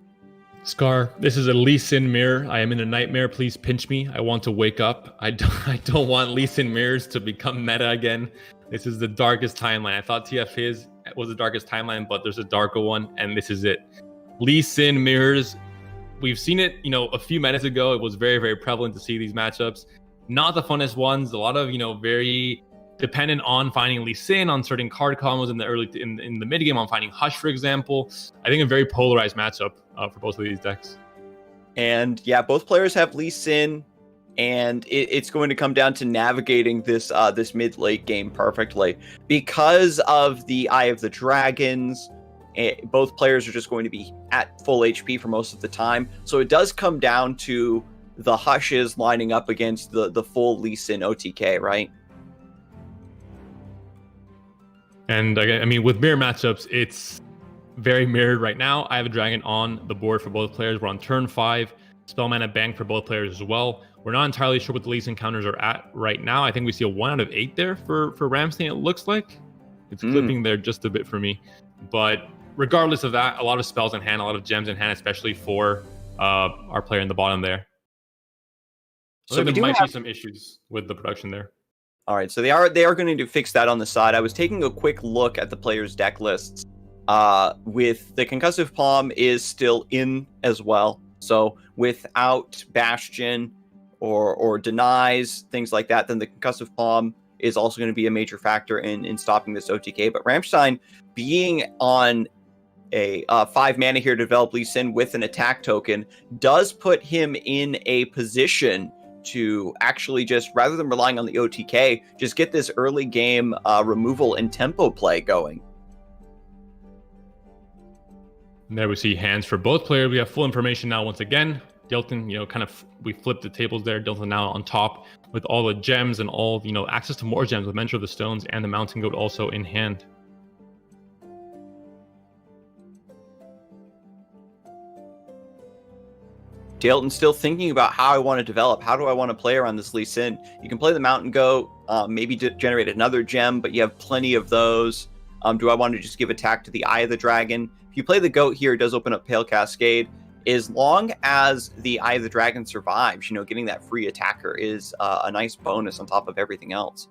Scar, this is a Lee Sin mirror. I am in a nightmare. Please pinch me. I want to wake up. I don't want Lee Sin mirrors to become meta again. This is the darkest timeline. I thought TF was the darkest timeline, but there's a darker one, and this is it. Lee Sin mirrors. We've seen it, a few minutes ago. It was very, very prevalent to see these matchups. Not the funnest ones. A lot of, very dependent on finding Lee Sin on certain card combos in the mid game, on finding Hush, for example. I think a very polarized matchup for both of these decks. And yeah, both players have Lee Sin, and it's going to come down to navigating this mid late game perfectly because of the Eye of the Dragons. Both players are just going to be at full HP for most of the time, so it does come down to the Hushes lining up against the full Lee Sin OTK, right? And I mean, with mirror matchups, it's very mirrored right now. I have a dragon on the board for both players. We're on turn 5. Spell mana bank for both players as well. We're not entirely sure what the Lee Sin counters are at right now. I think we see a 1 out of 8 there for Ramstein, it looks like. It's clipping there just a bit for me. But regardless of that, a lot of spells in hand, a lot of gems in hand, especially for our player in the bottom there. So there might be some issues with the production there. All right, so they are going to fix that on the side. I was taking a quick look at the players' deck lists. With the Concussive Palm is still in as well. So without Bastion or Denies, things like that, then the Concussive Palm is also going to be a major factor in stopping this OTK. But Ramstein being on a 5 mana here to develop Lee Sin with an attack token does put him in a position to actually just, rather than relying on the OTK, just get this early game removal and tempo play going. And there we see hands for both players. We have full information now once again. Dalton, we flipped the tables there. Dalton now on top with all the gems and all, access to more gems with Mentor of the Stones and the Mountain Goat also in hand. Dalton still thinking about how I want to develop. How do I want to play around this Lee Sin? You can play the Mountain Goat, maybe generate another gem, but you have plenty of those. Do I want to just give attack to the Eye of the Dragon? If you play the Goat here, it does open up Pale Cascade. As long as the Eye of the Dragon survives, getting that free attacker is a nice bonus on top of everything else.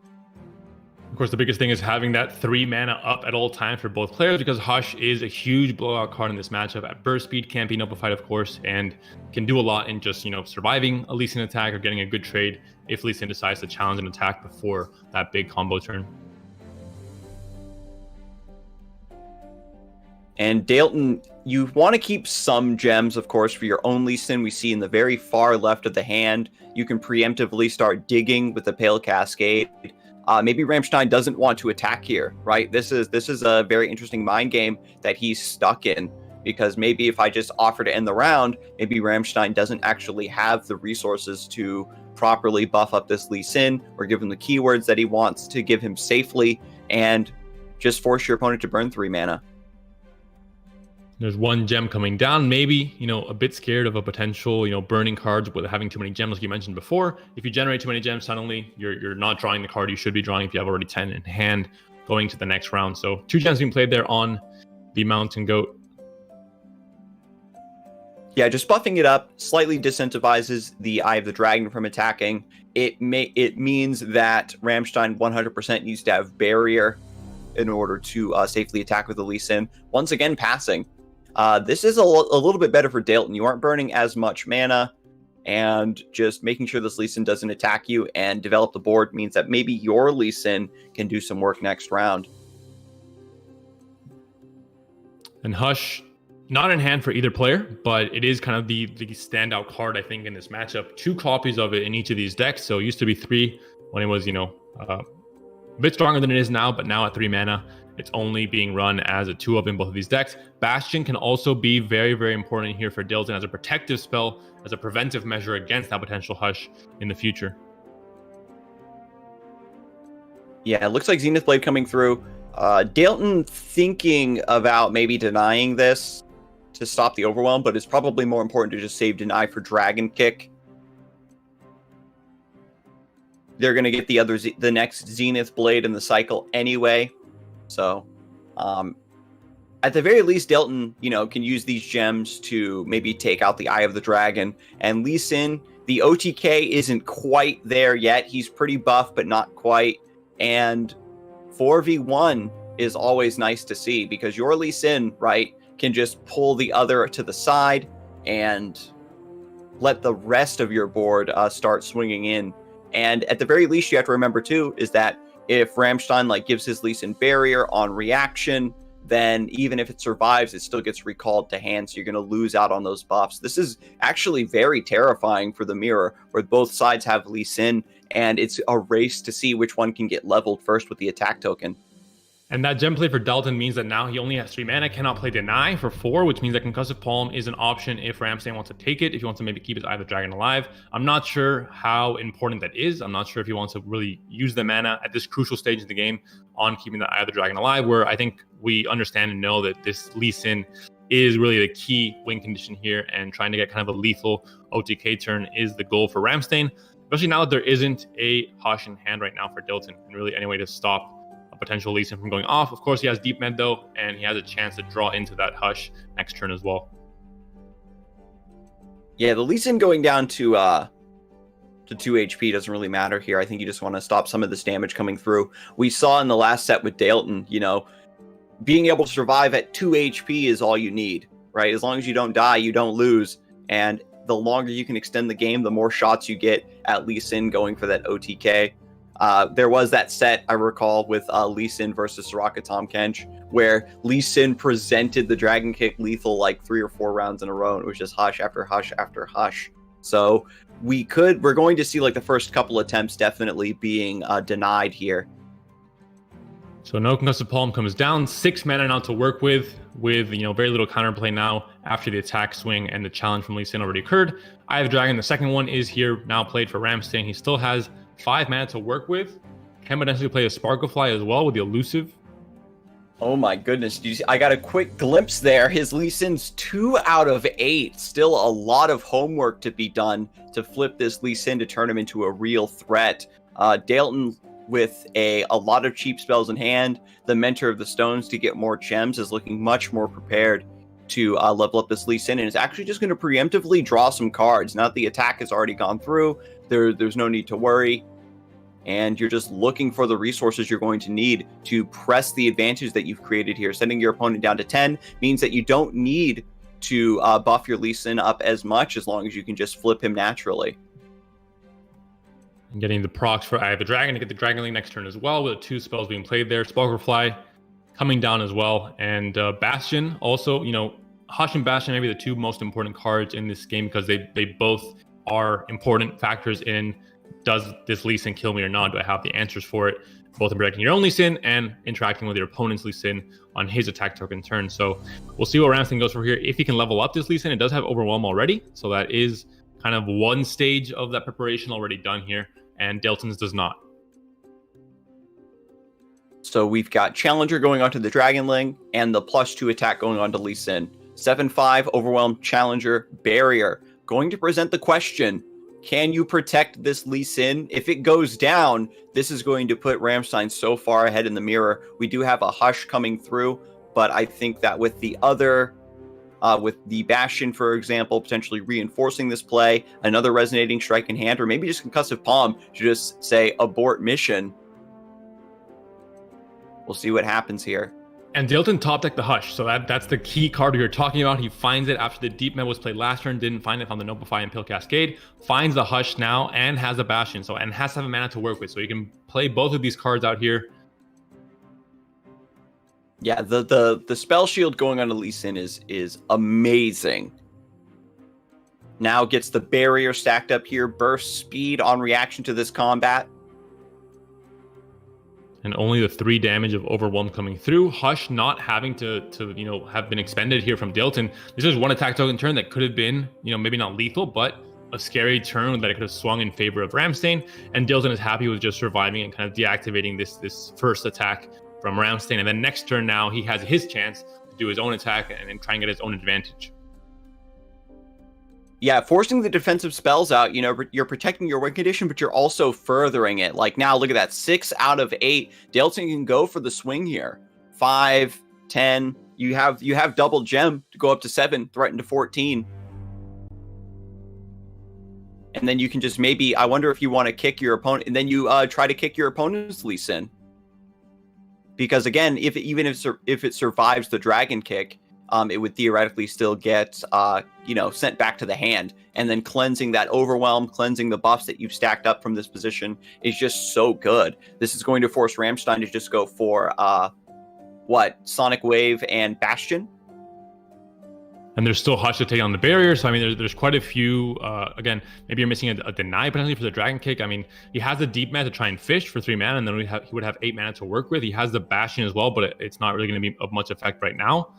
Of course, the biggest thing is having that 3 mana up at all times for both players, because Hush is a huge blowout card in this matchup. At burst speed, can't be nullified, of course, and can do a lot in just, surviving a Lee Sin attack or getting a good trade if Lee Sin decides to challenge an attack before that big combo turn. And Dalton, you want to keep some gems, of course, for your own Lee Sin. We see in the very far left of the hand, you can preemptively start digging with the Pale Cascade. Maybe Ramstein doesn't want to attack here, right? This is a very interesting mind game that he's stuck in, because maybe if I just offer to end the round, maybe Ramstein doesn't actually have the resources to properly buff up this Lee Sin or give him the keywords that he wants to give him safely, and just force your opponent to burn 3 mana. There's 1 gem coming down, maybe, a bit scared of a potential, burning cards with having too many gems, like you mentioned before. If you generate too many gems, suddenly you're not drawing the card you should be drawing if you have already 10 in hand going to the next round. So 2 gems being played there on the Mountain Goat. Yeah, just buffing it up slightly disincentivizes the Eye of the Dragon from attacking. It means that Ramstein 100% needs to have barrier in order to safely attack with the Lee Sin. Once again, passing. This is a little bit better for Dalton. You aren't burning as much mana, and just making sure this Lee Sin doesn't attack you and develop the board means that maybe your Lee Sin can do some work next round. And Hush, not in hand for either player, but it is kind of the standout card, I think, in this matchup. 2 copies of it in each of these decks. So it used to be 3 when it was, a bit stronger than it is now, but now at 3 mana, it's only being run as a 2-up in both of these decks. Bastion can also be very, very important here for Dalton as a protective spell, as a preventive measure against that potential Hush in the future. Yeah, it looks like Zenith Blade coming through. Dalton thinking about maybe denying this to stop the overwhelm, but it's probably more important to just save deny for Dragon Kick. They're going to get the next Zenith Blade in the cycle anyway. So, at the very least, Dalton, can use these gems to maybe take out the Eye of the Dragon. And Lee Sin, the OTK isn't quite there yet. He's pretty buff, but not quite. And 4v1 is always nice to see because your Lee Sin, right, can just pull the other to the side and let the rest of your board start swinging in. And at the very least, you have to remember too, is that if Ramstein gives his Lee Sin barrier on reaction, then even if it survives, it still gets recalled to hand, so you're going to lose out on those buffs. This is actually very terrifying for the mirror, where both sides have Lee Sin, and it's a race to see which one can get leveled first with the attack token. And that gem play for Dalton means that now he only has 3 mana, cannot play Deny for 4, which means that Concussive Palm is an option if Ramstein wants to take it, if he wants to maybe keep his Eye of the Dragon alive. I'm not sure how important that is. I'm not sure if he wants to really use the mana at this crucial stage in the game on keeping the Eye of the Dragon alive, where I think we understand and know that this Lee Sin is really the key win condition here, and trying to get kind of a lethal OTK turn is the goal for Ramstein, especially now that there isn't a Hush in hand right now for Dalton, and really any way to stop potential Lee Sin from going off. Of course, he has deep med though, and he has a chance to draw into that Hush next turn as well. Yeah, the Lee Sin going down to 2 HP doesn't really matter here. I think you just want to stop some of this damage coming through. We saw in the last set with Dalton, being able to survive at 2 HP is all you need, right? As long as you don't die, you don't lose. And the longer you can extend the game, the more shots you get at Lee Sin going for that OTK. There was that set, I recall, with Lee Sin versus Soraka Tahm Kench, where Lee Sin presented the Dragon Kick lethal 3 or 4 rounds in a row, and it was just Hush after Hush after Hush. So we're going to see the first couple attempts definitely being denied here. So no Concussive Palm comes down, 6 mana now to work with very little counterplay now after the attack swing and the challenge from Lee Sin already occurred. Eye of the Dragon, the second one, is here now played for Ramstein. He still has 5 mana to work with. Can potentially play a Sparklefly as well with the elusive. Oh my goodness. I got a quick glimpse there. His Lee Sin's 2 out of 8. Still a lot of homework to be done to flip this Lee Sin to turn him into a real threat. Dalton with a lot of cheap spells in hand. The Mentor of the Stones to get more gems is looking much more prepared to level up this Lee Sin, and is actually just going to preemptively draw some cards. Now that the attack has already gone through, there's no need to worry. And you're just looking for the resources you're going to need to press the advantage that you've created here. Sending your opponent down to 10 means that you don't need to buff your Lee Sin up as much, as long as you can just flip him naturally. And getting the procs for Eye of the Dragon to get the Dragon Link next turn as well, with 2 spells being played there. Sparklefly coming down as well. And Bastion also, Hush and Bastion may be the 2 most important cards in this game, because they both are important factors in, does this Lee Sin kill me or not? Do I have the answers for it? Both in protecting your own Lee Sin and interacting with your opponent's Lee Sin on his attack token turn. So we'll see what Ramstein goes for here. If he can level up this Lee Sin, it does have Overwhelm already. So that is kind of one stage of that preparation already done here, and Dalton's does not. So we've got Challenger going onto the Dragonling, and the +2 attack going on to Lee Sin. 7/5, Overwhelm, Challenger, Barrier. Going to present the question, can you protect this Lee Sin? If it goes down, this is going to put Ramstein so far ahead in the mirror. We do have a Hush coming through, but I think that with the other with the Bastion, for example, potentially reinforcing this play, another Resonating Strike in hand, or maybe just Concussive Palm to just say abort mission. We'll see what happens here. And Dalton top decked the Hush, so that's the key card we were talking about. He finds it after the Deep Meta was played last turn, didn't find it, found the Notify and Pill Cascade, finds the Hush now, and has a Bastion, and has to have a mana to work with, so you can play both of these cards out here. Yeah, the Spell Shield going on a Lee Sin is amazing. Now gets the Barrier stacked up here, burst speed on reaction to this combat. And only the 3 damage of Overwhelm coming through. Hush not having to have been expended here from Dalton. This is one attack token turn that could have been, maybe not lethal, but a scary turn that it could have swung in favor of Ramstein. And Dalton is happy with just surviving and kind of deactivating this first attack from Ramstein. And then next turn now, he has his chance to do his own attack and try and get his own advantage. Yeah, forcing the defensive spells out, you're protecting your win condition, but you're also furthering it. Like now, look at that, 6 out of 8. Dalton can go for the swing here. 5, 10, you have double gem to go up to 7, threaten to 14. And then you can just maybe, I wonder if you want to kick your opponent, and then you try to kick your opponent's Lee Sin. Because again, even if it survives the dragon kick, it would theoretically still get, sent back to the hand. And then cleansing that Overwhelm, cleansing the buffs that you've stacked up from this position is just so good. This is going to force Ramstein to just go for, Sonic Wave and Bastion. And there's still Hush to take on the barrier. So, I mean, there's quite a few. Again, maybe you're missing a deny potentially for the Dragon Kick. I mean, he has the Deep Mana to try and fish for 3 mana, and then he would have 8 mana to work with. He has the Bastion as well, but it's not really going to be of much effect right now.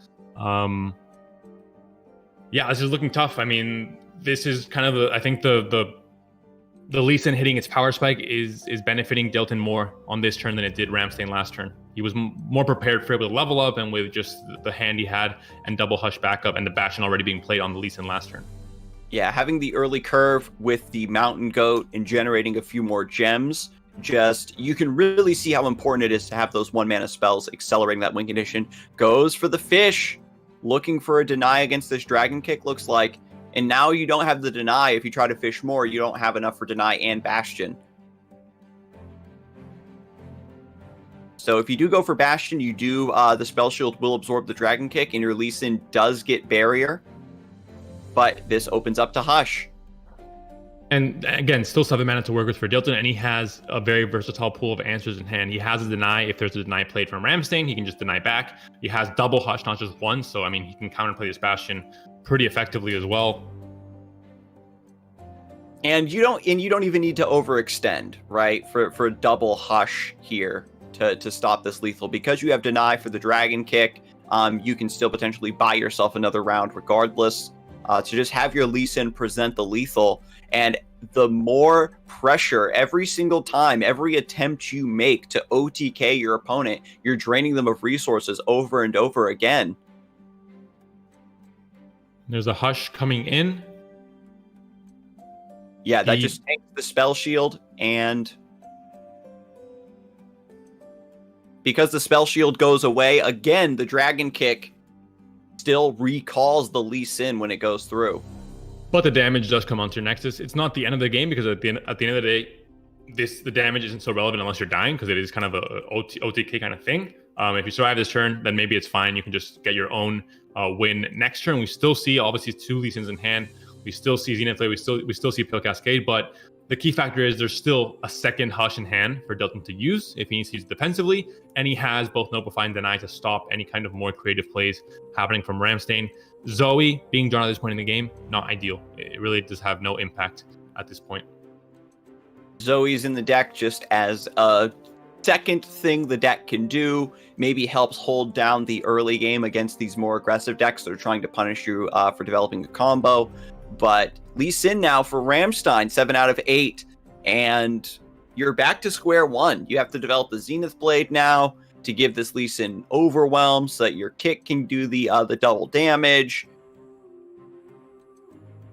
This is looking tough. I mean, this is kind of I think the Lee Sin hitting its power spike is benefiting Dalton more on this turn than it did Ramstein last turn. He was more prepared for it with level up and with just the hand he had and double Hush backup and the Bastion already being played on the Lee Sin last turn. Yeah, having the early curve with the Mountain Goat and generating a few more gems, you can really see how important it is to have those 1 mana spells accelerating that win condition. Goes for the fish, looking for a deny against this Dragon Kick, looks like. And now you don't have the deny. If you try to fish more, you don't have enough for deny and Bastion. So if you do go for Bastion, you do, the Spell Shield will absorb the Dragon Kick, and your Lee Sin does get Barrier. But this opens up to Hush. And again, still 7 mana to work with for Dalton, and he has a very versatile pool of answers in hand. He has a deny. If there's a deny played from Ramstein, he can just deny back. He has double Hush, not just one. So, I mean, he can counterplay this Bastion pretty effectively as well. And you don't even need to overextend, right? For double Hush here to stop this lethal, because you have deny for the Dragon Kick. You can still potentially buy yourself another round regardless. To just have your Lee Sin present the lethal, and the more pressure every single time, every attempt you make to OTK your opponent, you're draining them of resources over and over again. There's a Hush coming in. Yeah, that just takes the Spell Shield, and because the Spell Shield goes away, again, the Dragon Kick still recalls the Lee Sin when it goes through. But the damage does come onto your Nexus. It's not the end of the game, because at the end of the day, the damage isn't so relevant unless you're dying, because it is kind of a OTK kind of thing. If you survive this turn, then maybe it's fine. You can just get your own win next turn. We still see obviously 2 Lee Sins in hand. We still see Zenith Flare. We still see Pill Cascade, but the key factor is there's still a second Hush in hand for Dalton to use if he needs to use defensively, and he has both Notify and Deny to stop any kind of more creative plays happening from Ramstein. Zoe being drawn at this point in the game, not ideal. It really does have no impact at this point. Zoe's in the deck just as a second thing the deck can do. Maybe helps hold down the early game against these more aggressive decks that are trying to punish you for developing a combo. But Lee Sin now for Ramstein, 7 out of 8. And you're back to square one. You have to develop the Zenith Blade now to give this Lee Sin Overwhelm so that your kick can do the double damage.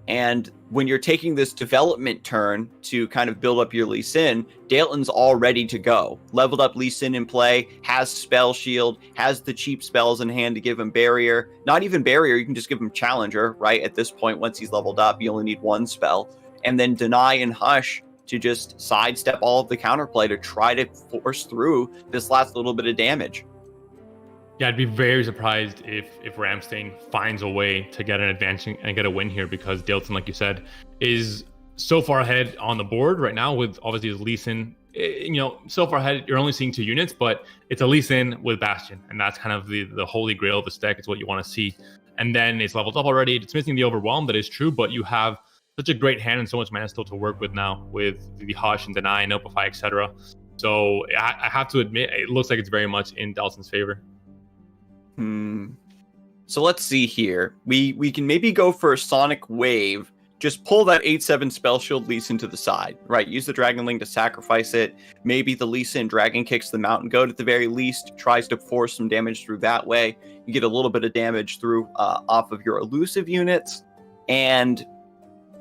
And when you're taking this development turn to kind of build up your Lee Sin, Dalton's all ready to go. Leveled up Lee Sin in play, has Spell Shield, has the cheap spells in hand to give him Barrier. Not even Barrier, you can just give him Challenger, right? At this point, once he's leveled up, you only need one spell. And then Deny and Hush to just sidestep all of the counterplay to try to force through this last little bit of damage. Yeah, I'd be very surprised if Ramstein finds a way to get an advantage and get a win here, because Dalton, like you said, is so far ahead on the board right now with obviously his Lee Sin. You know, so far ahead, you're only seeing 2 units, but it's a Lee Sin with Bastion, and that's kind of the holy grail of this deck. It's what you want to see. And then it's leveled up already. It's missing the Overwhelm, that is true, but you have such a great hand and so much mana still to work with now with the Hush and Deny and Opify, etc. So I have to admit, it looks like it's very much in Dalton's favor. So let's see here. We can maybe go for a Sonic Wave. Just pull that 8/7 Spell Shield Lee Sin to the side, right? Use the Dragon Link to sacrifice it. Maybe the Lee Sin Dragon kicks the Mountain Goat at the very least, tries to force some damage through that way. You get a little bit of damage through off of your elusive units, and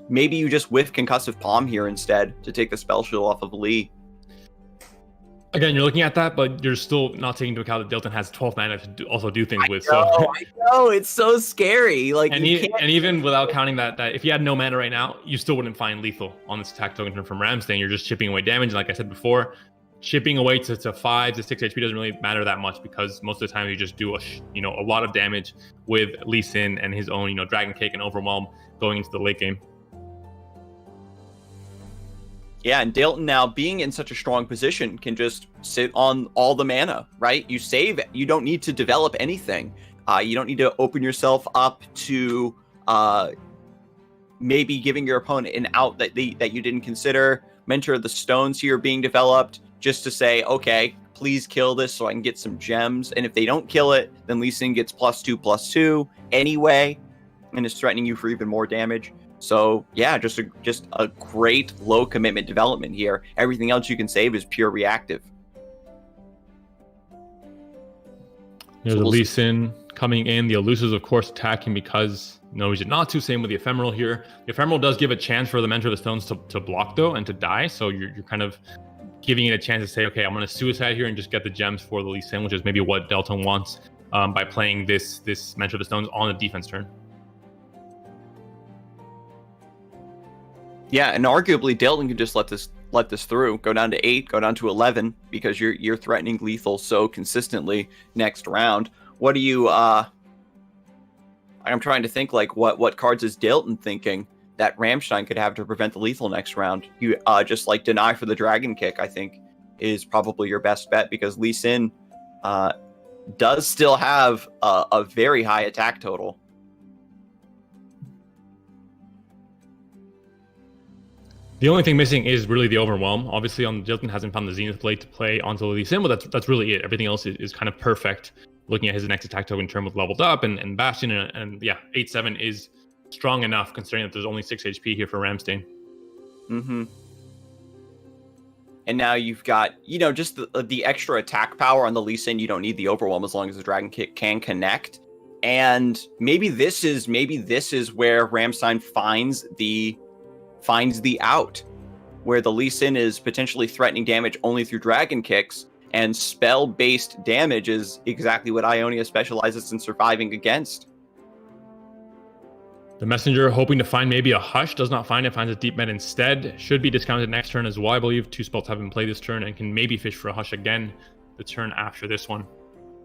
maybe you just whiff Concussive Palm here instead to take the Spell Shield off of Lee. Again, you're looking at that, but you're still not taking into account that Dalton has 12 mana to also do things with. I know, it's so scary. Like, and even without counting that if you had no mana right now, you still wouldn't find lethal on this attack token turn from Ramstein. You're just chipping away damage. And like I said before, chipping away to 5 to 6 HP doesn't really matter that much, because most of the time you just do a lot of damage with Lee Sin and his own Dragon Kick and Overwhelm going into the late game. Yeah, and Dalton now, being in such a strong position, can just sit on all the mana, right? You save, you don't need to develop anything. You don't need to open yourself up to maybe giving your opponent an out that you didn't consider. Mentor of the Stones here being developed just to say, okay, please kill this so I can get some gems. And if they don't kill it, then Lee Sin gets +2/+2 anyway, and is threatening you for even more damage. So yeah, just a great low commitment development here. Everything else you can save is pure reactive. There's the Lee Sin coming in. The Elusives, of course, attacking because no reason not to. Same with the Ephemeral here. The Ephemeral does give a chance for the Mentor of the Stones to block though and to die. So you're kind of giving it a chance to say, okay, I'm going to suicide here and just get the gems for the Lee Sin, which is maybe what Dalton wants by playing this Mentor of the Stones on the defense turn. Yeah, and arguably Dalton could just let this through, go down to 8, go down to 11, because you're threatening lethal so consistently next round. What do you? I'm trying to think, like, what cards is Dalton thinking that Ramstein could have to prevent the lethal next round? You just like Deny for the Dragon Kick, I think, is probably your best bet, because Lee Sin does still have a very high attack total. The only thing missing is really the Overwhelm. Obviously, Dalton hasn't found the Zenith Blade to play onto Lee Sin, but that's really it. Everything else is kind of perfect. Looking at his next attack token turn with leveled up and Bastion, and yeah, 8/7 is strong enough considering that there's only 6 HP here for Ramstein. Mm-hmm. And now you've got, just the extra attack power on the Lee Sin. You don't need the Overwhelm as long as the Dragon Kick can connect. And maybe this is where Ramstein finds the out, where the Lee Sin is potentially threatening damage only through Dragon Kicks, and spell-based damage is exactly what Ionia specializes in surviving against. The Messenger, hoping to find maybe a Hush, does not find it, finds a Deep Med instead. Should be discounted next turn as well, I believe. 2 spells have been played this turn and can maybe fish for a Hush again the turn after this one.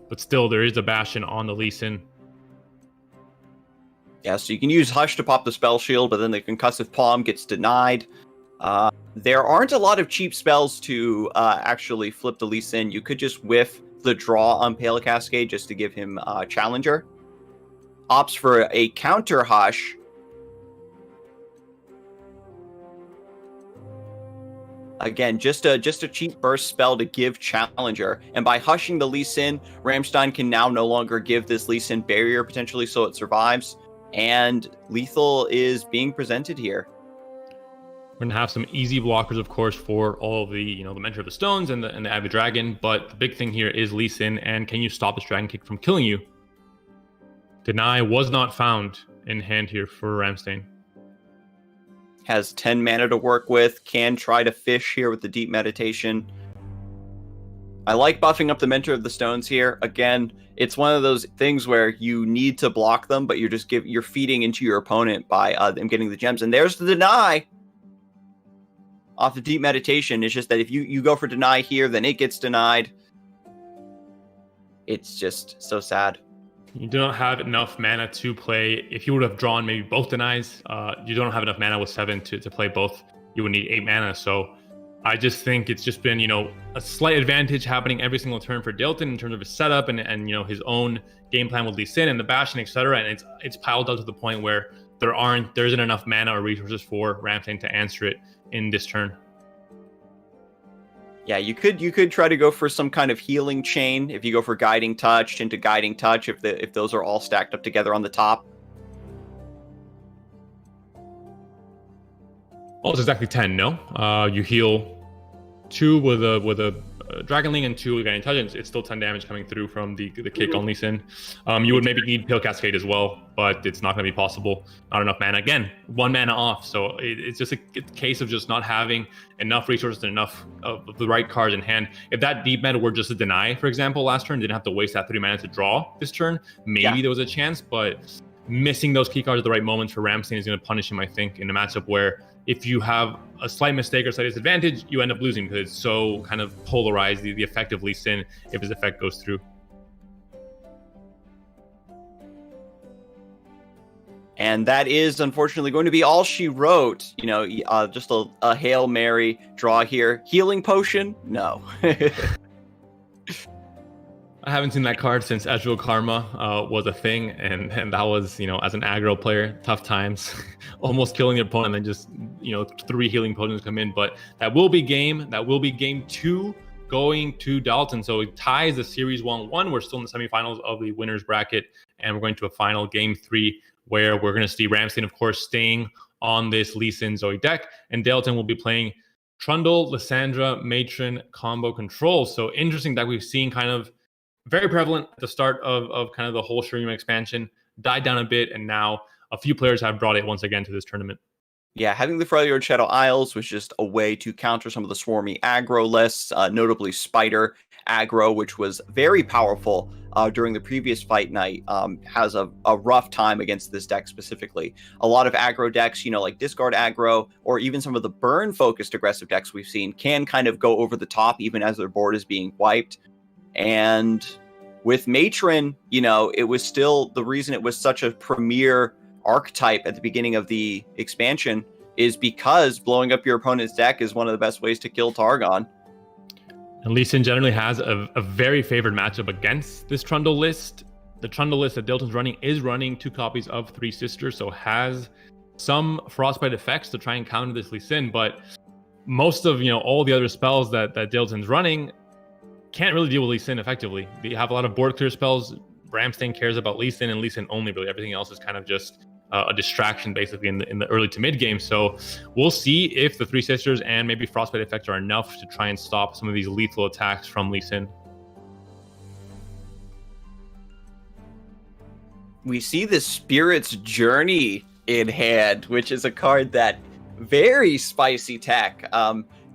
But still, there is a Bastion on the Lee Sin. Yeah, so you can use Hush to pop the Spell Shield, but then the Concussive Palm gets denied. There aren't a lot of cheap spells to actually flip the Lee Sin. You could just whiff the draw on Pale Cascade just to give him Challenger. Opts for a counter Hush. Again, just a cheap burst spell to give Challenger. And by hushing the Lee Sin, Ramstein can now no longer give this Lee Sin barrier potentially, so it survives. And lethal is being presented here. We're going to have some easy blockers, of course, for all of the, the Mentor of the Stones and the Avid Dragon. But the big thing here is Lee Sin, and can you stop this Dragon Kick from killing you? Deny was not found in hand here for Ramstein. Has 10 mana to work with. Can try to fish here with the Deep Meditation. I like buffing up the Mentor of the Stones here. Again, it's one of those things where you need to block them, but you're feeding into your opponent by them getting the gems. And there's the deny off the Deep Meditation. It's just that if you go for deny here, then it gets denied. It's just so sad. You do not have enough mana to play. If you would have drawn maybe both denies, you don't have enough mana with 7 to play both. You would need 8 mana. So I just think it's just been, a slight advantage happening every single turn for Dalton in terms of his setup and his own game plan with Lee Sin and the Bastion, etc. And it's piled up to the point where there isn't enough mana or resources for Ramstein to answer it in this turn. Yeah, you could try to go for some kind of healing chain if you go for Guiding Touch into Guiding Touch if those are all stacked up together on the top. Well, it's exactly 10, no? You heal 2 with a Dragon Link and 2 with Guiding Touch. It's still 10 damage coming through from the kick on Lee Sin. You would maybe need Pale Cascade as well, but it's not going to be possible. Not enough mana. Again, 1 mana off. So it's just a case of just not having enough resources and enough of the right cards in hand. If that deep meta were just a deny, for example, last turn, didn't have to waste that 3 mana to draw this turn, maybe there was a chance, but missing those key cards at the right moment for Ramstein is going to punish him, I think, in a matchup where if you have a slight mistake or slight disadvantage, you end up losing because it's so kind of polarized, the effect of Lee Sin, if his effect goes through. And that is unfortunately going to be all she wrote. Just a Hail Mary draw here. Healing Potion? No. I haven't seen that card since Ezreal Karma was a thing, and that was, as an aggro player, tough times. Almost killing your opponent, and then just, 3 healing potions come in. But that will be game 2 going to Dalton. So it ties the series 1-1. We're still in the semifinals of the winners bracket, and we're going to a final game 3 where we're going to see Ramstein, of course, staying on this Lee Sin Zoe deck, and Dalton will be playing Trundle, Lissandra, Matron combo control. So interesting that we've seen kind of very prevalent at the start of kind of the whole Shuriken expansion, died down a bit, and now a few players have brought it once again to this tournament. Yeah, having the Freljord Shadow Isles was just a way to counter some of the swarmy aggro lists, notably Spider aggro, which was very powerful during the previous fight night, has a rough time against this deck specifically. A lot of aggro decks, like Discard aggro, or even some of the burn-focused aggressive decks we've seen can kind of go over the top even as their board is being wiped. And with Matron, it was still the reason it was such a premier archetype at the beginning of the expansion is because blowing up your opponent's deck is one of the best ways to kill Targon. And Lee Sin generally has a very favored matchup against this Trundle list. The Trundle list that Dalton's running is running 2 copies of Three Sisters, so has some Frostbite effects to try and counter this Lee Sin, but most of all the other spells that Dalton's running can't really deal with Lee Sin effectively. They have a lot of board clear spells. Ramstein cares about Lee Sin and Lee Sin only, really. Everything else is kind of just a distraction, basically, in the early to mid game. So we'll see if the Three Sisters and maybe Frostbite effects are enough to try and stop some of these lethal attacks from Lee Sin. We see the Spirit's Journey in hand, which is a card that very spicy tech.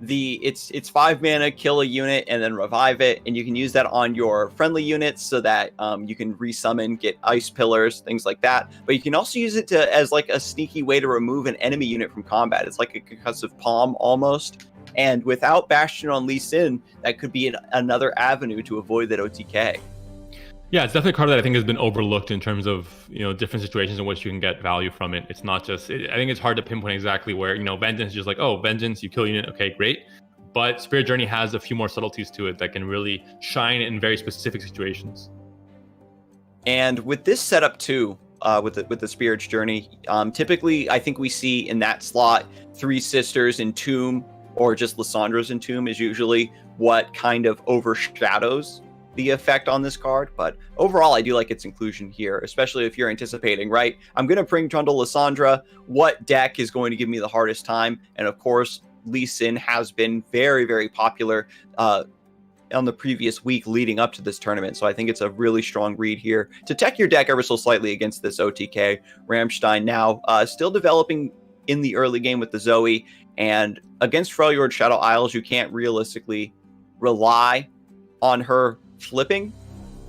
It's 5 mana, kill a unit, and then revive it, and you can use that on your friendly units so that you can resummon, get ice pillars, things like that. But you can also use it as like a sneaky way to remove an enemy unit from combat. It's like a concussive palm almost. And without Bastion on Lee Sin, that could be another avenue to avoid that OTK. Yeah, it's definitely a card that I think has been overlooked in terms of, different situations in which you can get value from it. It's not just, I think it's hard to pinpoint exactly where, Vengeance is just like, oh, Vengeance, you kill a unit, okay, great. But Spirit Journey has a few more subtleties to it that can really shine in very specific situations. And with this setup too, with the Spirit's Journey, typically I think we see in that slot Three Sisters in Tomb or just Lissandra's in Tomb is usually what kind of overshadows the effect on this card. But overall, I do like its inclusion here, especially if you're anticipating, right? I'm going to bring Trundle Lissandra. What deck is going to give me the hardest time? And of course, Lee Sin has been very, very popular on the previous week leading up to this tournament. So I think it's a really strong read here to tech your deck ever so slightly against this OTK. Ramstein now still developing in the early game with the Zoe. And against Freljord Shadow Isles, you can't realistically rely on her flipping,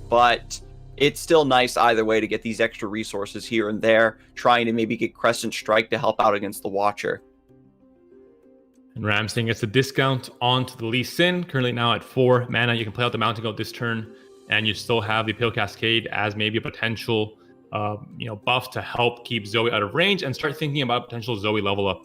but it's still nice either way to get these extra resources here and there, trying to maybe get Crescent Strike to help out against the Watcher. And Ramstein gets a discount onto the Lee Sin, currently now at 4 mana. You can play out the Mountain Goat this turn, and you still have the Pale Cascade as maybe a potential buff to help keep Zoe out of range and start thinking about potential Zoe level up.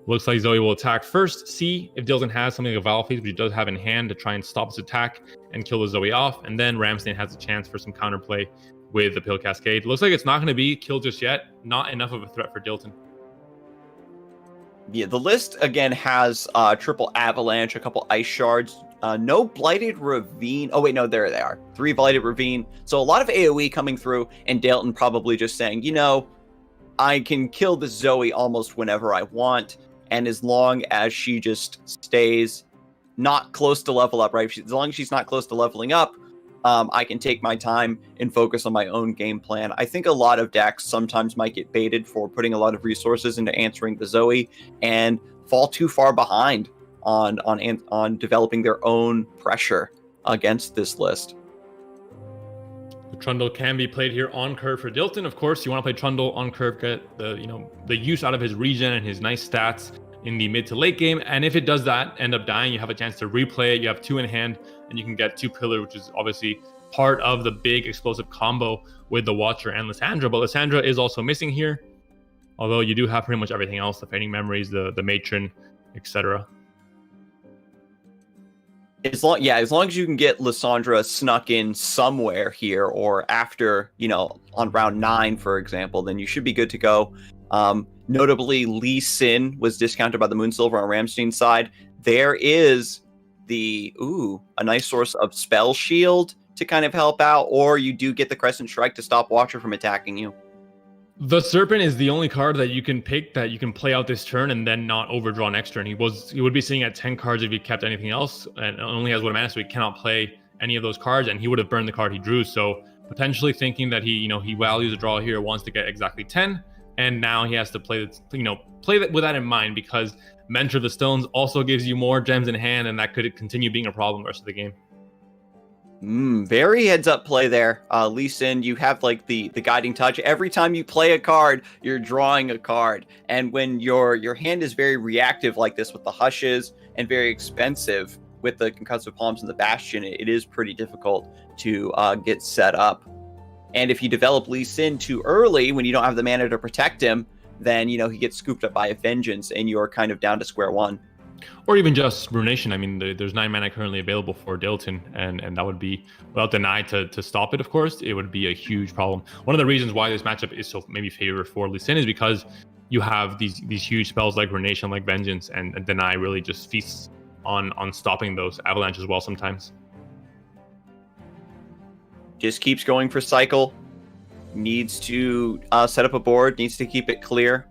Looks like Zoe will attack first, see if Dalton has something like a Valface, which he does have in hand, to try and stop his attack and kill the Zoe off. And then Ramstein has a chance for some counterplay with the Pale Cascade. Looks like it's not going to be killed just yet. Not enough of a threat for Dalton. Yeah, the list again has triple Avalanche, a couple Ice Shards, no Blighted Ravine. Oh wait, no, there they are. 3 Blighted Ravine. So a lot of AoE coming through, and Dalton probably just saying, I can kill this Zoe almost whenever I want. And as long as she just stays not close to level up, right? As long as she's not close to leveling up, I can take my time and focus on my own game plan. I think a lot of decks sometimes might get baited for putting a lot of resources into answering the Zoe and fall too far behind on developing their own pressure against this list. The Trundle can be played here on curve for Dalton. Of course, you want to play Trundle on curve, get the use out of his regen and his nice stats in the mid to late game. And if it does that, end up dying, you have a chance to replay it. You have 2 in hand, and you can get 2 Pillar, which is obviously part of the big explosive combo with the Watcher and Lysandra. But Lysandra is also missing here, although you do have pretty much everything else: the Fading Memories, the Matron, etc. As long as you can get Lysandra snuck in somewhere here, or after, on round 9, for example, then you should be good to go. Notably, Lee Sin was discounted by the Moonsilver on Ramstein's side. There is a nice source of Spell Shield to kind of help out, or you do get the Crescent Strike to stop Watcher from attacking you. The Serpent is the only card that you can pick that you can play out this turn and then not overdraw next turn. He would be sitting at 10 cards if he kept anything else, and only has 1 mana, so he cannot play any of those cards, and he would have burned the card he drew. So potentially thinking that he values a draw here, wants to get exactly 10, and now he has to play that with that in mind, because Mentor of the Stones also gives you more gems in hand, and that could continue being a problem the rest of the game. Very heads up play there. Lee Sin, you have like the guiding touch. Every time you play a card, you're drawing a card. And when your hand is very reactive like this with the Hushes, and very expensive with the Concussive Palms and the Bastion, it is pretty difficult to get set up. And if you develop Lee Sin too early, when you don't have the mana to protect him, then he gets scooped up by a Vengeance, and you're kind of down to square one. Or even just Ruination. I mean, there's 9 mana currently available for Dalton, and that would be, without deny to stop it, of course, it would be a huge problem. One of the reasons why this matchup is so maybe favored for Lee Sin is because you have these huge spells like Ruination, like Vengeance, and Deny really just feasts on stopping those Avalanche as well sometimes. Just keeps going for cycle. Needs to set up a board, needs to keep it clear.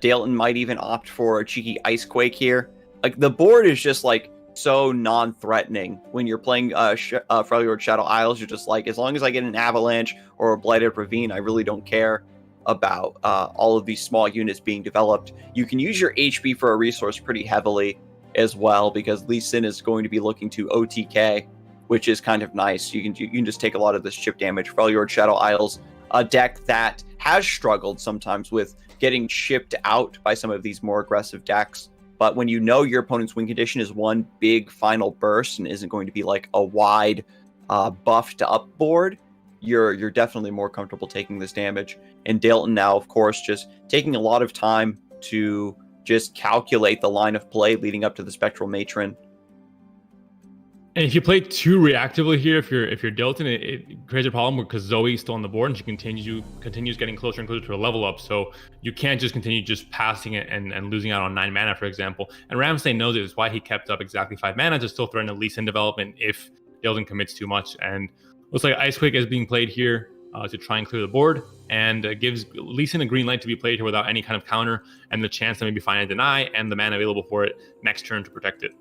Dalton might even opt for a cheeky Ice Quake here. Like, the board is just like so non-threatening when you're playing Freljord Shadow Isles. You're just like, as long as I get an Avalanche or a Blighted Ravine, I really don't care about all of these small units being developed. You can use your HP for a resource pretty heavily as well, because Lee Sin is going to be looking to OTK, which is kind of nice. You can just take a lot of this chip damage. Freljord Shadow Isles, a deck that has struggled sometimes with getting chipped out by some of these more aggressive decks. But when your opponent's win condition is one big final burst and isn't going to be like a wide buff to up board, you're definitely more comfortable taking this damage. And Dalton now, of course, just taking a lot of time to just calculate the line of play leading up to the Spectral Matron. And if you play too reactively here, if you're Dalton, it creates a problem because Zoe's still on the board and she continues getting closer and closer to a level up. So you can't just continue just passing it and losing out on 9 mana, for example. And Ramstein knows it. It's why he kept up exactly 5 mana to still threaten at least in development if Dalton commits too much. And looks like Ice Quake is being played here to try and clear the board, and gives Lee Sin a green light to be played here without any kind of counter, and the chance to maybe find a deny and the mana available for it next turn to protect it.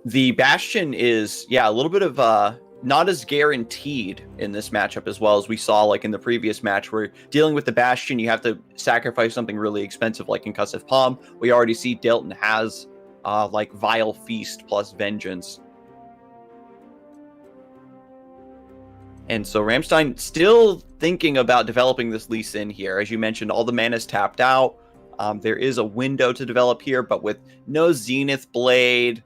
The Bastion is, a little bit of not as guaranteed in this matchup as well as we saw like in the previous match, where dealing with the Bastion, you have to sacrifice something really expensive like Concussive Palm. We already see Dalton has like Vile Feast plus Vengeance. And so Ramstein still thinking about developing this Lee Sin here. As you mentioned, all the mana's tapped out. There is a window to develop here, but with no Zenith Blade,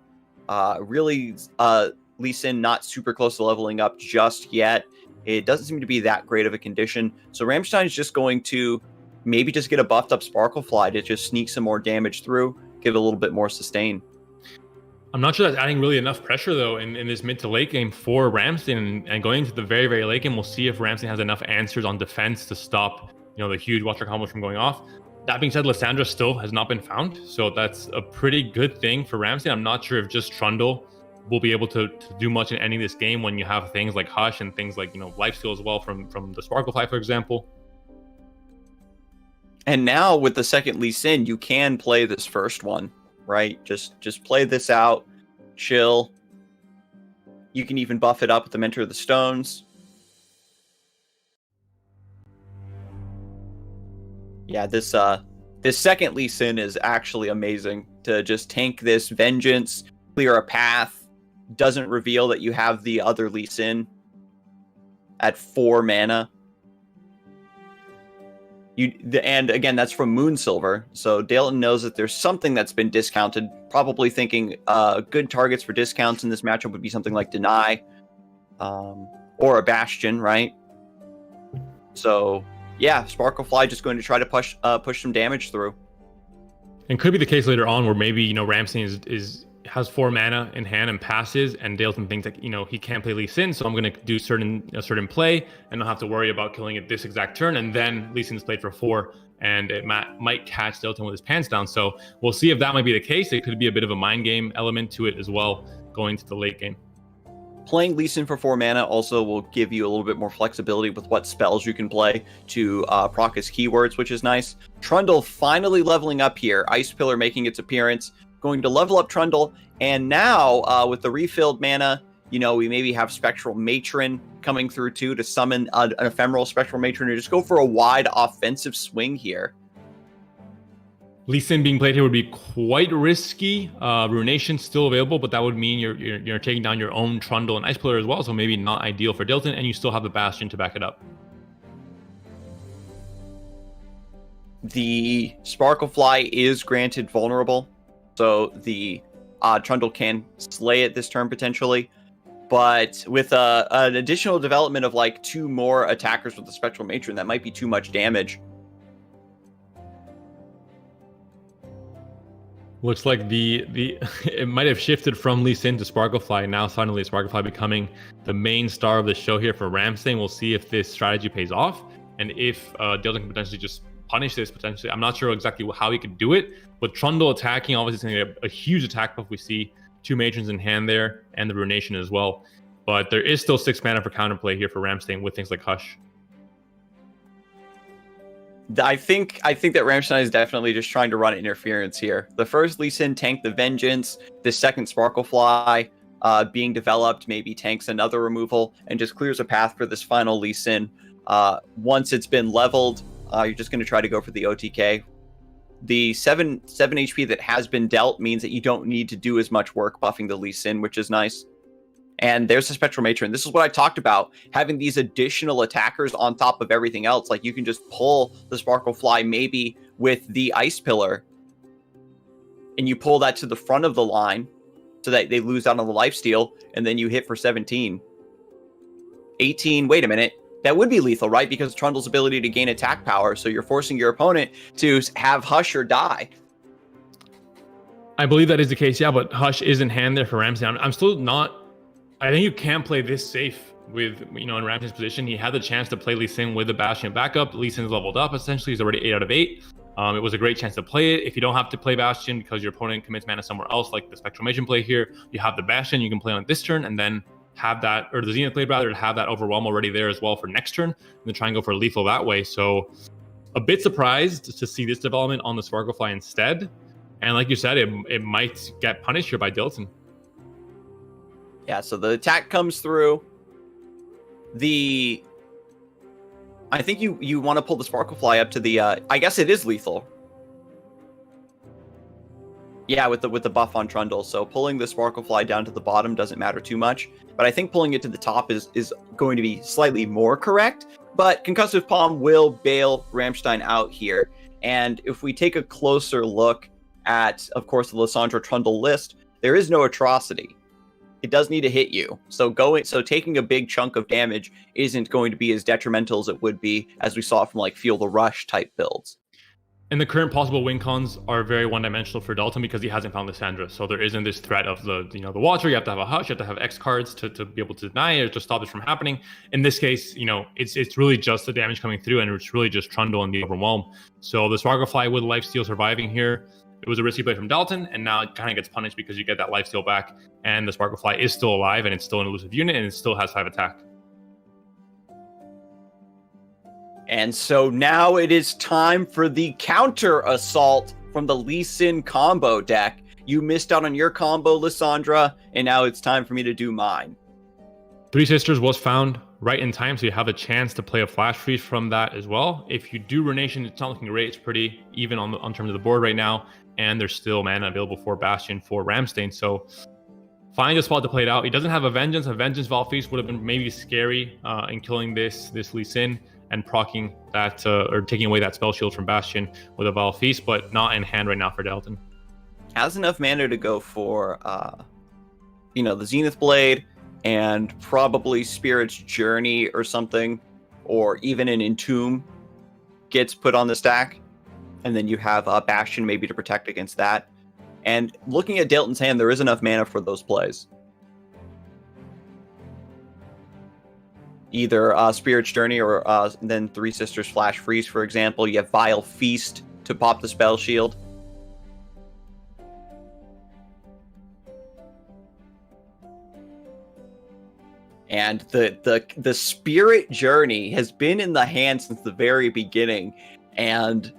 Lee Sin not super close to leveling up just yet. It doesn't seem to be that great of a condition. So Ramstein is just going to maybe just get a buffed up Sparklefly to just sneak some more damage through, give it a little bit more sustain. I'm not sure that's adding really enough pressure, though, in this mid to late game for Ramstein. And going into the very, very late game, we'll see if Ramstein has enough answers on defense to stop, the huge Watcher combos from going off. That being said, Lissandra still has not been found. So that's a pretty good thing for Ramstein. I'm not sure if just Trundle will be able to do much in any of this game when you have things like Hush and things like, Lifesteal as well from the Sparklefly, for example. And now with the second Lee Sin, you can play this first one, right? Just play this out, chill. You can even buff it up with the Mentor of the Stones. Yeah, this second Lee Sin is actually amazing to just tank this Vengeance, clear a path, doesn't reveal that you have the other Lee Sin at 4 mana. And again, that's from Moonsilver. So Dalton knows that there's something that's been discounted, probably thinking good targets for discounts in this matchup would be something like Deny or a Bastion, right? So yeah, Sparklefly just going to try to push some damage through. And could be the case later on where maybe, Ramstein has 4 mana in hand and passes, and Dalton thinks that, he can't play Lee Sin, so I'm going to do a certain play and not have to worry about killing it this exact turn, and then Lee Sin's played for 4, and it might catch Dalton with his pants down. So we'll see if that might be the case. It could be a bit of a mind game element to it as well going to the late game. Playing Lee Sin for 4 mana also will give you a little bit more flexibility with what spells you can play to proc his keywords, which is nice. Trundle finally leveling up here. Ice Pillar making its appearance. Going to level up Trundle, and now with the refilled mana, we maybe have Spectral Matron coming through too to summon an ephemeral Spectral Matron and just go for a wide offensive swing here. Lee Sin being played here would be quite risky. Ruination still available, but that would mean you're taking down your own Trundle and Ice Pillar as well, so maybe not ideal for Dalton, and you still have the Bastion to back it up. The Sparklefly is granted vulnerable, so the Trundle can slay it this turn potentially. But with an additional development of like 2 more attackers with the Spectral Matron, that might be too much damage. Looks like it might have shifted from Lee Sin to Sparklefly. Now suddenly Sparklefly becoming the main star of the show here for Ramstein. We'll see if this strategy pays off, and if Dalton can potentially just punish this potentially. I'm not sure exactly how he could do it, but Trundle attacking obviously is going to get a huge attack buff. We see 2 Matrons in hand there and the Ruination as well. But there is still 6 mana for counterplay here for Ramstein with things like Hush. I think that Ramstein is definitely just trying to run interference here. The first Lee Sin tanked the Vengeance. The second Sparklefly being developed maybe tanks another removal and just clears a path for this final Lee Sin. Once it's been leveled, you're just going to try to go for the OTK. The 7 HP that has been dealt means that you don't need to do as much work buffing the Lee Sin, which is nice. And there's the Spectral Matron. This is what I talked about, having these additional attackers on top of everything else. Like you can just pull the Sparklefly maybe with the Ice Pillar, and you pull that to the front of the line so that they lose out on the lifesteal, and then you hit for 17. 18, wait a minute. That would be lethal, right? Because Trundle's ability to gain attack power, so you're forcing your opponent to have Hush or die. I believe that is the case, yeah, but Hush is in hand there for Ramstein. I'm still not... I think you can play this safe with, in Ramstein's position. He had the chance to play Lee Sin with the Bastion backup. Lee Sin's leveled up, essentially. He's already 8 out of 8. It was a great chance to play it. If you don't have to play Bastion because your opponent commits mana somewhere else, like the Spectral Matron play here, you have the Bastion you can play on this turn, and then have that, or the Zenith Blade rather, to have that Overwhelm already there as well for next turn, and then try and go for lethal that way. So a bit surprised to see this development on the Sparklefly instead. And like you said, it might get punished here by Dalton. Yeah, so the attack comes through. I think you want to pull the Sparklefly up to the I guess it is lethal. Yeah, with the buff on Trundle. So pulling the Sparklefly down to the bottom doesn't matter too much, but I think pulling it to the top is going to be slightly more correct. But Concussive Palm will bail Ramstein out here. And if we take a closer look at, of course, the Lissandra Trundle list, there is no atrocity. It does need to hit you. So taking a big chunk of damage isn't going to be as detrimental as it would be, as we saw from like Feel the Rush type builds. And the current possible win cons are very one-dimensional for Dalton because he hasn't found Lissandra. So there isn't this threat of the Watcher. You have to have a Hush, you have to have X cards to be able to deny it or to stop this from happening. In this case, it's really just the damage coming through, and it's really just Trundle and the Overwhelm. So the Sparklefly with lifesteal surviving here, it was a risky play from Dalton, and now it kind of gets punished because you get that lifesteal back, and the Sparklefly is still alive, and it's still an elusive unit, and it still has 5 attack. And so now it is time for the counter assault from the Lee Sin combo deck. You missed out on your combo, Lissandra, and now it's time for me to do mine. Three Sisters was found right in time, so you have a chance to play a Flash Freeze from that as well. If you do Ruination, it's not looking great. It's pretty even on terms of the board right now, and there's still mana available for Bastion for Ramstein. So find a spot to play it out. He doesn't have a Vengeance. A Vengeance Val Feast would have been maybe scary in killing this Lee Sin and proccing that or taking away that spell shield from Bastion with a Val Feast, but not in hand right now for Dalton. Has enough mana to go for the Zenith Blade and probably Spirit's Journey or something, or even an Entomb gets put on the stack, and then you have Bastion maybe to protect against that. And looking at Dalton's hand, there is enough mana for those plays. Either Spirit's Journey or then Three Sisters Flash Freeze, for example. You have Vile Feast to pop the spell shield. And the Spirit Journey has been in the hand since the very beginning. And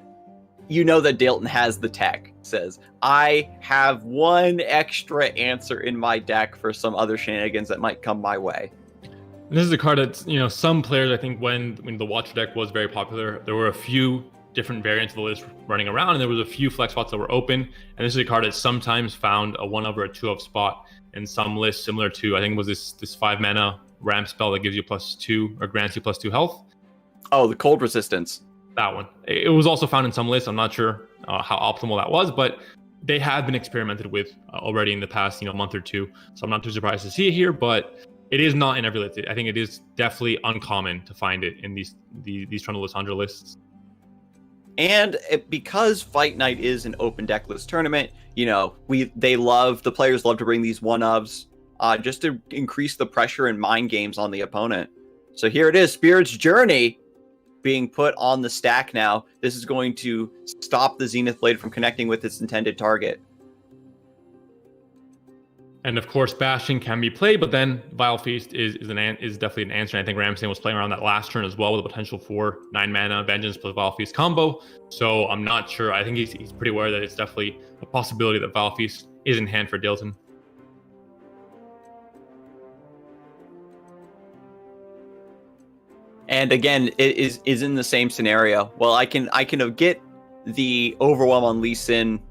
you know that Dalton has the tech. Says, I have one extra answer in my deck for some other shenanigans that might come my way. This is a card that, some players, I think when the Watcher deck was very popular, there were a few different variants of the list running around, and there was a few flex spots that were open. And this is a card that sometimes found a 1 of or a 2 of spot in some lists, similar to, I think it was this 5 mana ramp spell that gives you +2 or grants you +2 health. Oh, the Cold Resistance. That one. It was also found in some lists. I'm not sure how optimal that was, but they have been experimented with already in the past month or two. So I'm not too surprised to see it here, but it is not in every list. I think it is definitely uncommon to find it in these Trundle Lissandra lists. And because Fight Night is an open deck list tournament, the players love to bring these 1-ofs just to increase the pressure and mind games on the opponent. So here it is, Spirit's Journey being put on the stack now. This is going to stop the Zenith Blade from connecting with its intended target. And of course, Bastion can be played, but then Vile Feast is definitely an answer. And I think Ramstein was playing around that last turn as well with the potential for 9 mana Vengeance plus Vile Feast combo. So I'm not sure. I think he's pretty aware that it's definitely a possibility that Vile Feast is in hand for Dalton. And again, it is in the same scenario. Well, I can get the Overwhelm on Lee Sin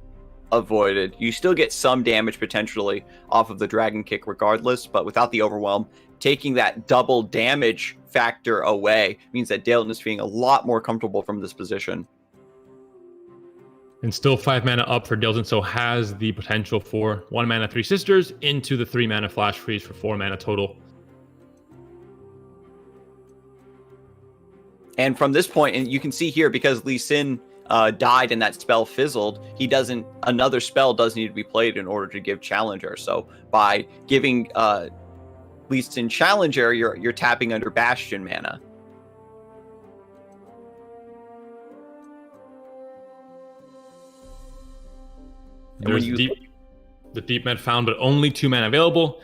avoided. You still get some damage potentially off of the Dragon Kick regardless, but without the Overwhelm, taking that double damage factor away means that Dalton is feeling a lot more comfortable from this position. And still 5 mana up for Dalton, so has the potential for 1 mana Three Sisters into the 3 mana Flash Freeze for 4 mana total. And from this point, and you can see here, because Lee Sin died and that spell fizzled, another spell does need to be played in order to give Challenger. So by giving Lee Sin Challenger, you're tapping under Bastion mana. There's the Deep Med found, but only 2 mana available.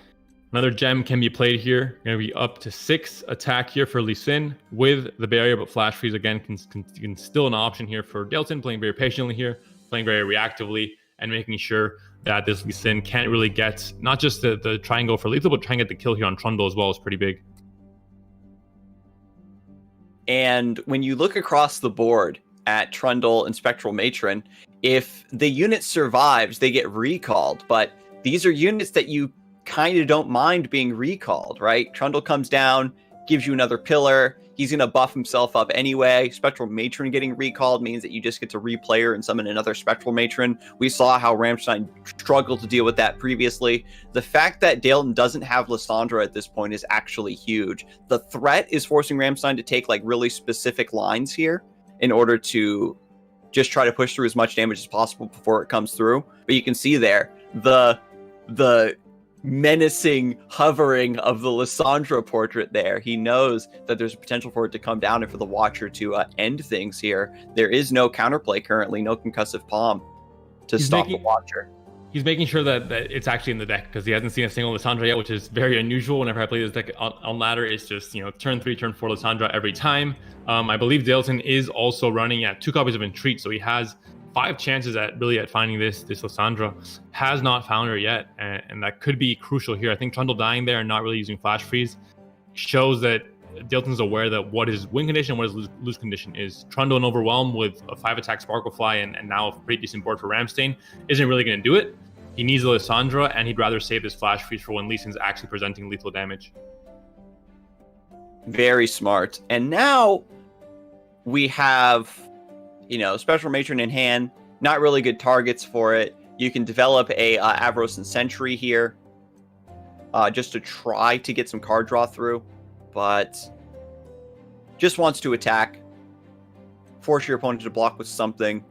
Another gem can be played here. Going to be up to 6 attack here for Lee Sin with the barrier, but Flash Freeze again can still an option here for Dalton, playing very patiently here, playing very reactively, and making sure that this Lee Sin can't really get not just the try and go for lethal, but try and get the kill here on Trundle as well is pretty big. And when you look across the board at Trundle and Spectral Matron, if the unit survives, they get recalled. But these are units that you kind of don't mind being recalled, right? Trundle comes down, gives you another pillar. He's going to buff himself up anyway. Spectral Matron getting recalled means that you just get to replay her and summon another Spectral Matron. We saw how Ramstein struggled to deal with that previously. The fact that Dalton doesn't have Lissandra at this point is actually huge. The threat is forcing Ramstein to take like really specific lines here in order to just try to push through as much damage as possible before it comes through. But you can see there, the menacing hovering of the Lissandra portrait there. He knows that there's a potential for it to come down and for the Watcher to end things here. There is no counterplay currently, no concussive palm to stop the Watcher. He's making sure that it's actually in the deck because he hasn't seen a single Lissandra yet, which is very unusual. Whenever I play this deck on ladder, it's just, turn 3, turn 4 Lissandra every time. I believe Dalton is also running at 2 copies of Entreat, so he has 5 chances at finding this Lissandra. Has not found her yet, and that could be crucial here. I think Trundle dying there and not really using Flash Freeze shows that Dalton's aware that what his win condition, what his lose condition is. Trundle and Overwhelm with a 5-attack Sparklefly and now a pretty decent board for Ramstein isn't really going to do it. He needs a Lissandra, and he'd rather save this Flash Freeze for when Lee Sin's actually presenting lethal damage. Very smart. And now we have, Spectral Matron in hand. Not really good targets for it. You can develop a Avros and Sentry here just to try to get some card draw through. But just wants to attack. Force your opponent to block with something.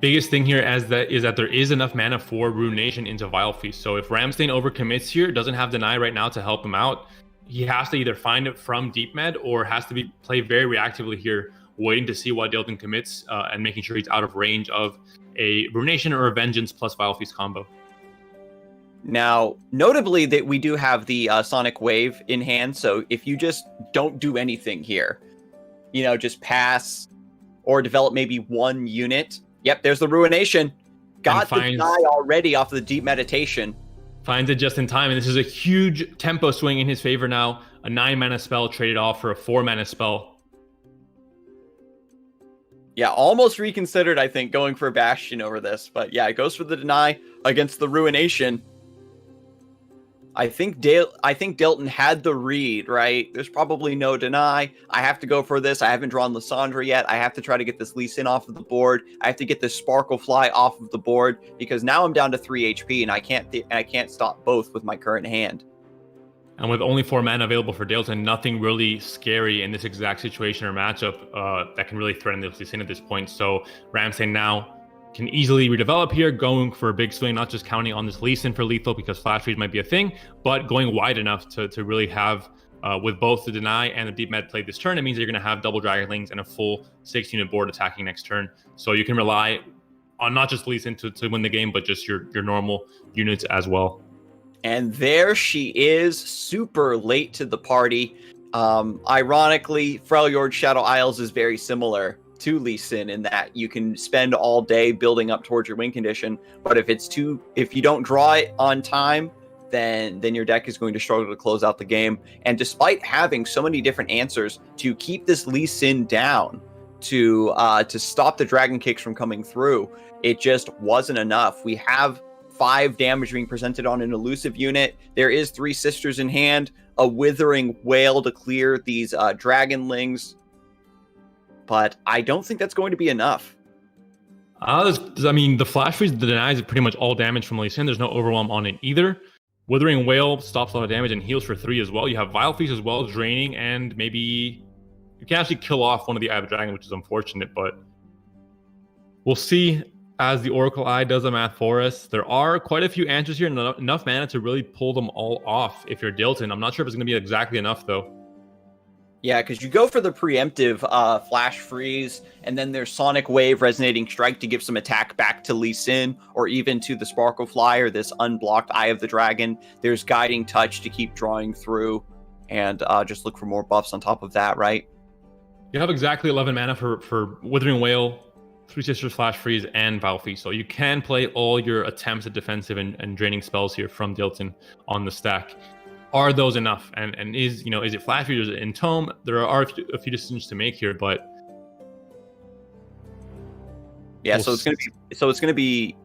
Biggest thing here is that there is enough mana for Ruination into Vile Feast. So if Ramstein overcommits here, doesn't have Deny right now to help him out, he has to either find it from deep med or has to play very reactively here, waiting to see what Dalton commits and making sure he's out of range of a Ruination or a Vengeance plus Vile Feast combo. Now, notably that we do have the Sonic Wave in hand, so if you just don't do anything here, just pass or develop maybe one unit. Yep, there's the Ruination. Got the Deny already off of the Deep Meditation. Finds it just in time, and this is a huge tempo swing in his favor now. A 9-mana spell traded off for a 4-mana spell. Yeah, almost reconsidered, I think, going for a Bastion over this. But yeah, it goes for the Deny against the Ruination. I think Dalton had the read, right? There's probably no Deny. I have to go for this. I haven't drawn Lissandra yet. I have to try to get this Lee Sin off of the board. I have to get this Sparklefly off of the board because now I'm down to 3 HP and I can't stop both with my current hand. And with only 4 mana available for Dalton, nothing really scary in this exact situation or matchup that can really threaten the Lee Sin at this point. So Ramstein now can easily redevelop here, going for a big swing, not just counting on this Lee Sin for lethal because Flash Freeze might be a thing, but going wide enough to really have, with both the Deny and the Deep Med played this turn, it means that you're going to have double Dragonlings and a full 6-unit board attacking next turn. So you can rely on not just Lee Sin to win the game, but just your normal units as well. And there she is, super late to the party. Ironically, Freljord Shadow Isles is very similar to Lee Sin in that you can spend all day building up towards your win condition, but if you don't draw it on time, then your deck is going to struggle to close out the game. And despite having so many different answers to keep this Lee Sin down, to stop the Dragon Kicks from coming through, it just wasn't enough. We have 5 damage being presented on an elusive unit. There is 3 Sisters in hand, a Withering Whale to clear these Dragonlings. But I don't think that's going to be enough. The Flash Freeze, the Denies is pretty much all damage from Lee Sin. There's no Overwhelm on it either. Withering Whale stops a lot of damage and heals for 3 as well. You have Vile Feast as well, draining, and maybe you can actually kill off one of the Eye of the Dragon, which is unfortunate, but we'll see as the Oracle Eye does the math for us. There are quite a few answers here, and enough mana to really pull them all off if you're Dalton. I'm not sure if it's going to be exactly enough, though. Yeah, because you go for the preemptive Flash Freeze, and then there's Sonic Wave, Resonating Strike to give some attack back to Lee Sin, or even to the Sparklefly or this unblocked Eye of the Dragon. There's Guiding Touch to keep drawing through, and just look for more buffs on top of that, right? You have exactly 11 mana for Withering Whale, 3 Sisters, Flash Freeze, and Vile Feast. So you can play all your attempts at defensive and draining spells here from Dalton on the stack. are those enough? And is it flash feeders in tome? There are a few decisions to make here, but yeah. So it's gonna be.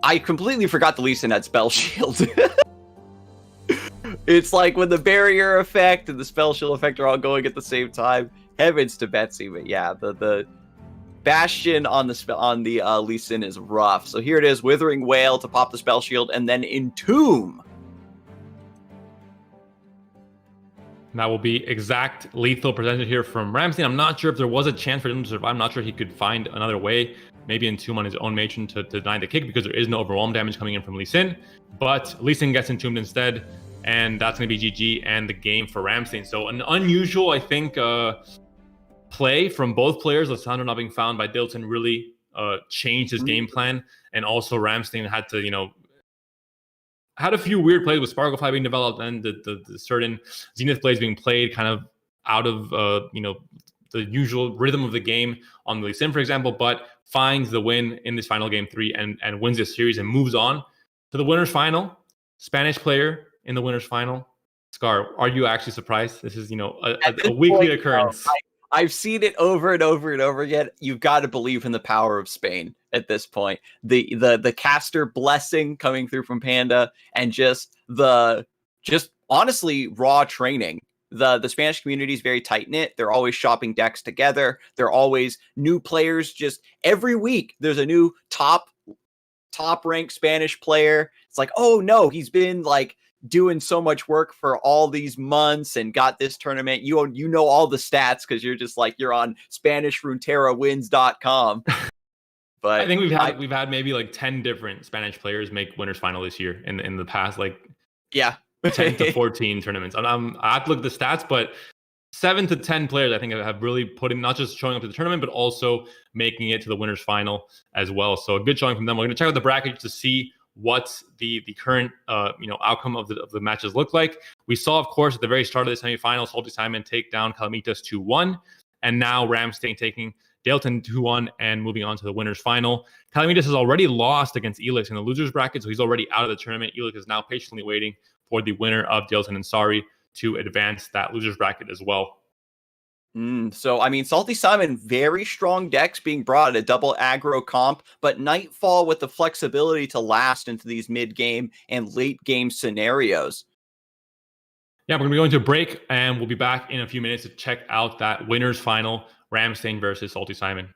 I completely forgot the Lee Sin had spell shield. It's like when the barrier effect and the spell shield effect are all going at the same time. Heavens to Betsy, but yeah, the Bastion on the Lee Sin is rough. So here it is, Withering Wail to pop the spell shield, and then Entomb. That will be exact lethal presented here from Ramstein. I'm not sure if there was a chance for him to survive. I'm not sure he could find another way, maybe Entomb on his own matron to deny the kick, because there is no overwhelm damage coming in from Lee Sin. But Lee Sin gets Entombed instead, and that's going to be GG and the game for Ramstein. So an unusual, I think, play from both players. Lissandra not being found by Dalton really changed his game plan, and also Ramstein had to, had a few weird plays with Sparkle Fly being developed and the certain Zenith plays being played kind of out of the usual rhythm of the game on Lee Sin, for example, but finds the win in this final game 3 and wins this series and moves on to the winners final. Spanish player in the winners final. Scar, are you actually surprised? This is a weekly occurrence. I've seen it over and over and over again. You've got to believe in the power of Spain at this point. The caster blessing coming through from Panda, and just honestly raw training. The Spanish community is very tight knit. They're always shopping decks together. They're always new players. Just every week there's a new top ranked Spanish player. It's like, oh no, he's been like doing so much work for all these months and got this tournament. You know all the stats because you're just like, you're on SpanishRuneterraWins.com. But I think we've had maybe like 10 different Spanish players make winners final this year in the past 10 to 14 tournaments. And I have to look at the stats, but 7 to 10 players I think have really put in, not just showing up to the tournament, but also making it to the winners final as well. So a good showing from them. We're going to check out the bracket to see what the current outcome of the matches look like. We saw, of course, at the very start of the semifinal, Salty Simon take down Calamitus 2-1, and now Ramstein taking Dalton 2-1 and moving on to the winners final. Calamitus has already lost against Elix in the losers bracket, so he's already out of the tournament. Elix is now patiently waiting for the winner of Dalton and Sari to advance that losers bracket as well. So, I mean, Salty Simon, very strong decks being brought, a double aggro comp, but Nightfall with the flexibility to last into these mid-game and late-game scenarios. Yeah, we're going to be going to a break, and we'll be back in a few minutes to check out that winners final, Ramstein versus Salty Simon.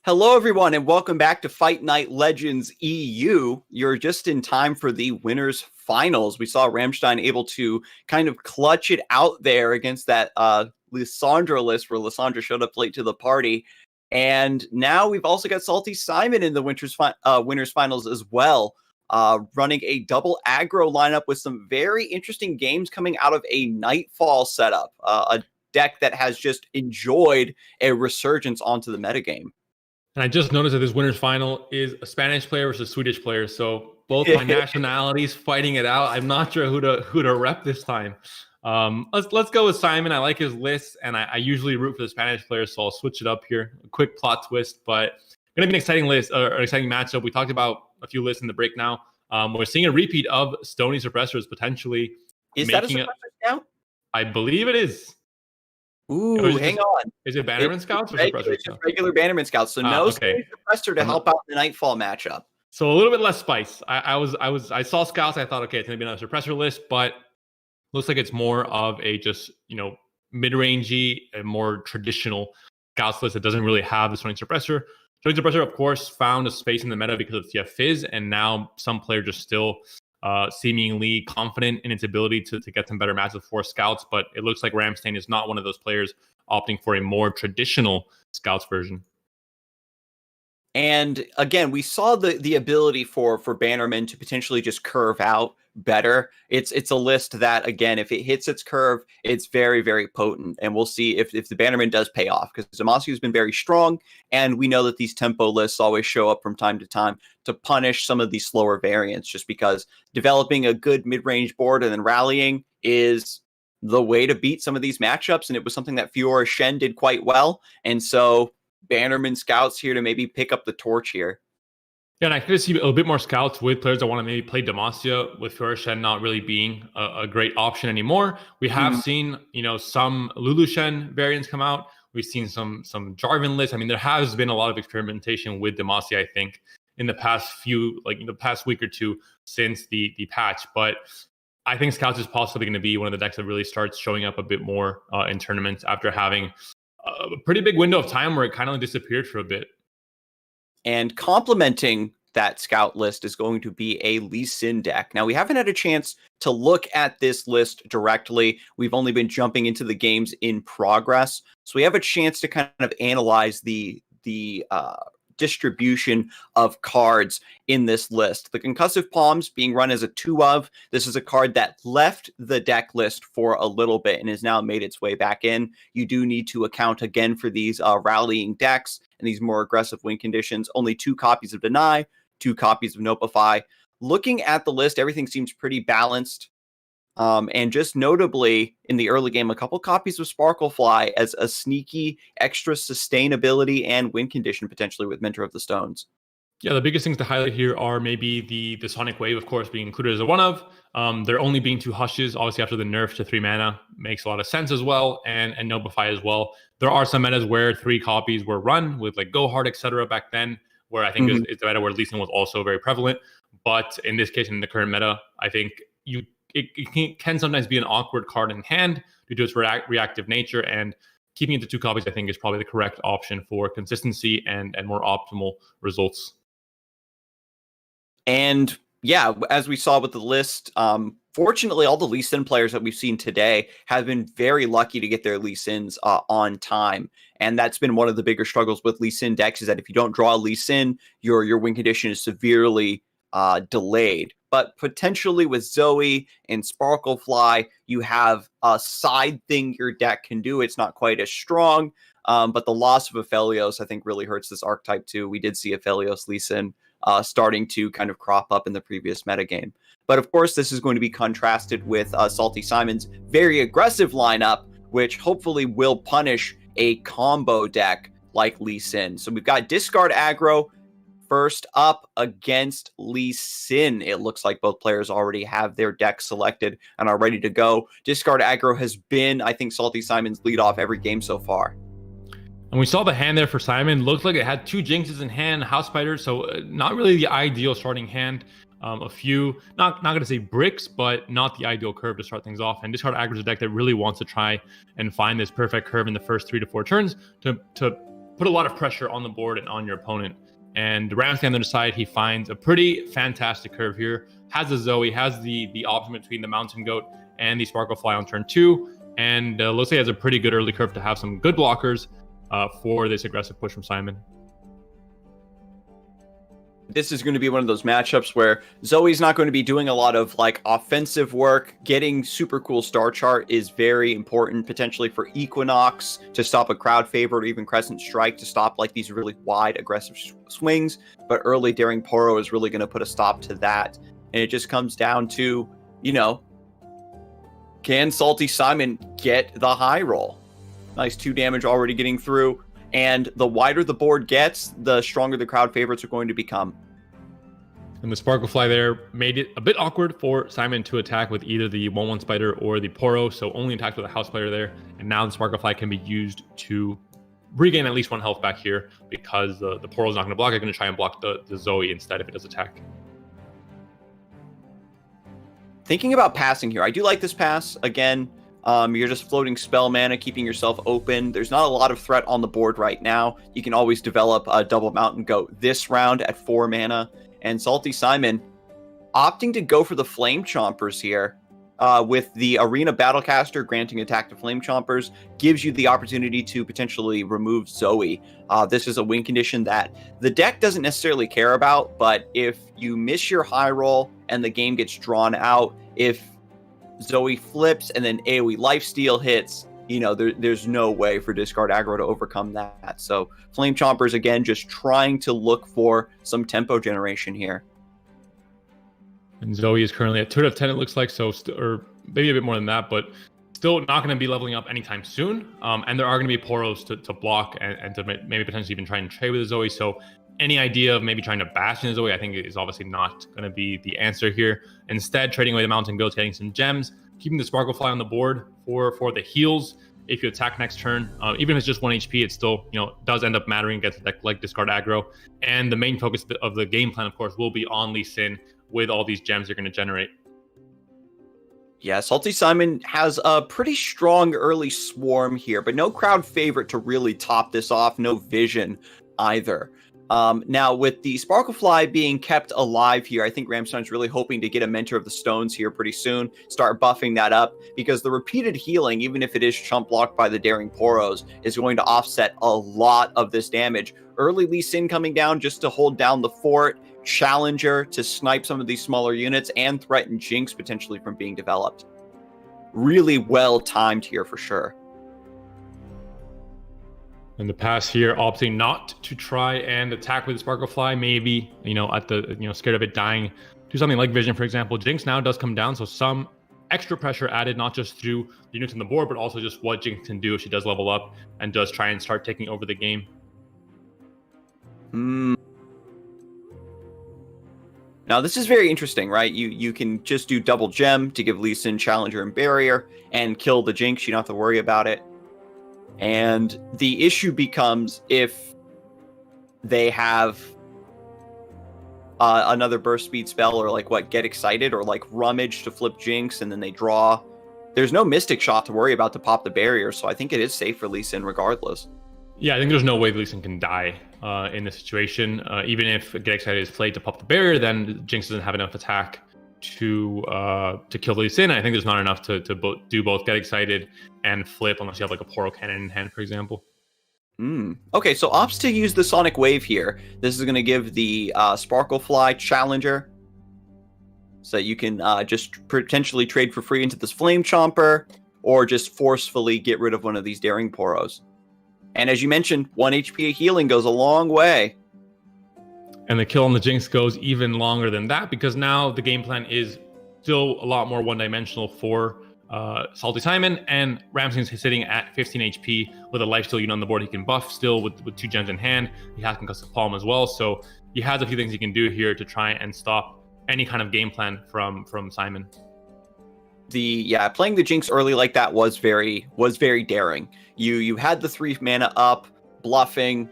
Hello, everyone, and welcome back to Fight Night Legends EU. You're just in time for the winners finals. We saw Ramstein able to kind of clutch it out there against that Lissandra list where Lissandra showed up late to the party. And now we've also got Salty Simon in the winners finals as well, running a double aggro lineup with some very interesting games coming out of a Nightfall setup, a deck that has just enjoyed a resurgence onto the metagame. And I just noticed that this winner's final is a Spanish player versus a Swedish player. So both my nationalities fighting it out. I'm not sure who to rep this time. Let's go with Simon. I like his list, and I usually root for the Spanish players, so I'll switch it up here. A quick plot twist, but going to be an exciting list, or an exciting matchup. We talked about a few lists in the break now. We're seeing a repeat of Stony Suppressors potentially. Is that a suppressor now? I believe it is. Ooh, hang on. Is it Bannerman Scouts or Suppressor? It's just regular Bannerman Scouts, so no suppressor to help out the Nightfall matchup. So a little bit less spice. I saw Scouts. I thought, okay, it's gonna be another suppressor list, but looks like it's more of a just mid-rangey and more traditional Scouts list that doesn't really have the Sonic Suppressor. Sonic Suppressor, of course, found a space in the meta because of TF Fizz, and now some players are still seemingly confident in its ability to get some better matches for Scouts, but it looks like Ramstein is not one of those players opting for a more traditional Scouts version. And again, we saw the ability for Bannerman to potentially just curve out better. It's a list that, again, if it hits its curve, it's very, very potent. And we'll see if the Bannerman does pay off, because Demacia has been very strong. And we know that these tempo lists always show up from time to time to punish some of these slower variants, just because developing a good mid-range board and then rallying is the way to beat some of these matchups. And it was something that Fiora Shen did quite well. And so Bannerman Scouts here to maybe pick up the torch here. Yeah, and I could see a little bit more Scouts with players that want to maybe play Demacia, with Fiora Shen not really being a great option anymore. We have seen, some Lulu Shen variants come out. We've seen some Jarvan lists. I mean, there has been a lot of experimentation with Demacia, I think, in the past week or two since the patch. But I think Scouts is possibly going to be one of the decks that really starts showing up a bit more in tournaments after having a pretty big window of time where it kind of disappeared for a bit. And complementing that scout list is going to be a Lee Sin deck. Now, we haven't had a chance to look at this list directly. We've only been jumping into the games in progress. So we have a chance to kind of analyze the distribution of cards in this list. The Concussive Palms being run as a 2 of. This is a card that left the deck list for a little bit and has now made its way back in. You do need to account again for these rallying decks and these more aggressive win conditions. Only 2 copies of Deny, 2 copies of Notify. Looking at the list, everything seems pretty balanced. And just notably, in the early game, a couple copies of Sparklefly as a sneaky extra sustainability and win condition potentially with Mentor of the Stones. Yeah, the biggest things to highlight here are maybe the Sonic Wave, of course, being included as a 1 of. There only being 2 Hushes, obviously after the nerf to 3 mana, makes a lot of sense as well, and Notify as well. There are some metas where 3 copies were run with like Go Hard, etc. back then, where I think it's the meta where Lee Sin was also very prevalent. But in this case, in the current meta, I think it can sometimes be an awkward card in hand due to its reactive nature, and keeping it to 2 copies, I think, is probably the correct option for consistency and more optimal results. And yeah, as we saw with the list, fortunately, all the Lee Sin players that we've seen today have been very lucky to get their Lee Sins on time. And that's been one of the bigger struggles with Lee Sin decks, is that if you don't draw a Lee Sin, your win condition is severely delayed. But potentially with Zoe and Sparklefly, you have a side thing your deck can do. It's not quite as strong, but the loss of Aphelios, I think, really hurts this archetype too. We did see Aphelios Lee Sin starting to kind of crop up in the previous metagame. But of course, this is going to be contrasted with Salty Simon's very aggressive lineup, which hopefully will punish a combo deck like Lee Sin. So we've got Discard Aggro first up against Lee Sin. It looks like both players already have their deck selected and are ready to go. Discard Aggro has been, I think, Salty Simon's lead off every game so far. And we saw the hand there for Simon. Looked like it had 2 Jinxes in hand, House Spiders, so not really the ideal starting hand. A few, not going to say bricks, but not the ideal curve to start things off. And Discard Aggro is a deck that really wants to try and find this perfect curve in the first 3 to 4 turns to put a lot of pressure on the board and on your opponent. And Ramstein on the other side, he finds a pretty fantastic curve here. Has the Zoe, has the option between the Mountain Goat and the Sparklefly on turn 2. And looks like he has a pretty good early curve to have some good blockers for this aggressive push from Simon. This is going to be one of those matchups where Zoe's not going to be doing a lot of like offensive work. Getting super cool star chart is very important, potentially for Equinox to stop a crowd favorite, or even Crescent Strike to stop like these really wide aggressive swings. But early Daring Poro is really going to put a stop to that. And it just comes down to, can Salty Simon get the high roll? Nice 2 damage already getting through. And the wider the board gets, the stronger the crowd favorites are going to become. And the Sparklefly there made it a bit awkward for Simon to attack with either the 1/1 Spider or the Poro, so only attacked with a House Spider there. And now the Sparklefly can be used to regain at least 1 health back here, because the Poro is not going to block. It's going to try and block the Zoe instead if it does attack. Thinking about passing here, I do like this pass. Again, you're just floating spell mana, keeping yourself open. There's not a lot of threat on the board right now. You can always develop a double Mountain Goat this round at 4 mana. And Salty Simon opting to go for the Flame Chompers here with the Arena Battlecaster granting attack to Flame Chompers gives you the opportunity to potentially remove Zoe. This is a win condition that the deck doesn't necessarily care about, but if you miss your high roll and the game gets drawn out, if Zoe flips and then AoE lifesteal hits, there's no way for Discard Aggro to overcome that. So Flame Chompers, again, just trying to look for some tempo generation here. And Zoe is currently at 2 out of 10, it looks like, or maybe a bit more than that, but still not going to be leveling up anytime soon. And there are going to be Poros to block and to maybe potentially even try and trade with the Zoe. So any idea of maybe trying to bash in Zoe, I think, is obviously not going to be the answer here. Instead, trading away the Mountain Goats, getting some gems, keeping the Sparklefly on the board for the heals. If you attack next turn, even if it's just 1 HP, it still does end up mattering against a deck like Discard Aggro. And the main focus of the game plan, of course, will be on Lee Sin with all these gems you're going to generate. Yeah, Salty Simon has a pretty strong early swarm here, but no crowd favorite to really top this off. No vision either. Now, with the Sparklefly being kept alive here, I think Ramstein's really hoping to get a Mentor of the Stones here pretty soon, start buffing that up, because the repeated healing, even if it is chump blocked by the Daring Poros, is going to offset a lot of this damage. Early Lee Sin coming down just to hold down the fort, Challenger to snipe some of these smaller units, and threaten Jinx potentially from being developed. Really well timed here for sure. In the past here, opting not to try and attack with the Sparklefly, maybe, at the, scared of it dying, do something like Vision, for example. Jinx now does come down, so some extra pressure added, not just through the units on the board, but also just what Jinx can do if she does level up and does try and start taking over the game. Now, this is very interesting, right? You can just do double gem to give Lee Sin Challenger and Barrier and kill the Jinx. You don't have to worry about it. And the issue becomes if they have another burst speed spell, or Get Excited, or Rummage to flip Jinx, and then they draw. There's no Mystic Shot to worry about to pop the barrier, so I think it is safe for Lee Sin regardless. Yeah, I think there's no way Lee Sin can die in this situation. Even if Get Excited is played to pop the barrier, then Jinx doesn't have enough attack to kill Lee Sin. I think there's not enough to do both Get Excited and flip, unless you have a Poro Cannon in hand, for example. Okay, so opts to use the Sonic Wave here. This is going to give the Sparklefly Challenger, so you can just potentially trade for free into this Flame Chomper, or just forcefully get rid of one of these Daring Poros. And as you mentioned, 1 HP of healing goes a long way. And the kill on the Jinx goes even longer than that, because now the game plan is still a lot more one-dimensional for Salty Simon, and Ramstein's sitting at 15 HP with a lifesteal unit on the board. He can buff still with 2 gems in hand. He has Concussive Palm as well, so he has a few things he can do here to try and stop any kind of game plan from Simon. Playing the Jinx early like that was very daring. You had the 3 mana up, bluffing,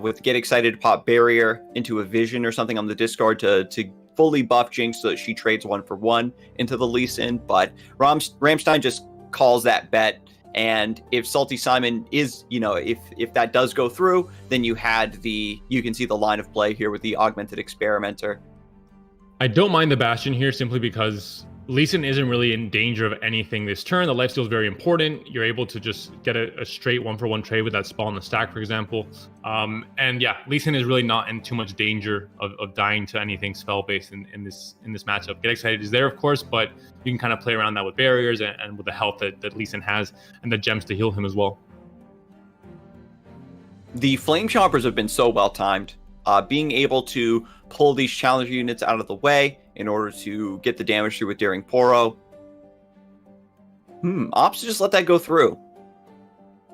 with Get Excited to pop Barrier into a Vision or something on the discard to fully buff Jinx so that she trades 1-for-1 into the Lee Sin, but Ramstein just calls that bet. And if Salty Simon is, if that does go through, then you can see the line of play here with the Augmented Experimenter. I don't mind the Bastion here simply because Lee Sin isn't really in danger of anything this turn. The lifesteal is very important. You're able to just get a straight 1-for-1 trade with that spell on the stack, for example. And yeah, Lee Sin is really not in too much danger of dying to anything spell-based in this matchup. Get Excited is there, of course, but you can kind of play around that with barriers and with the health that Lee Sin has, and the gems to heal him as well. The Flame Chompers have been so well timed. Being able to pull these Challenger units out of the way in order to get the damage through with Daring Poro. Opts to just let that go through.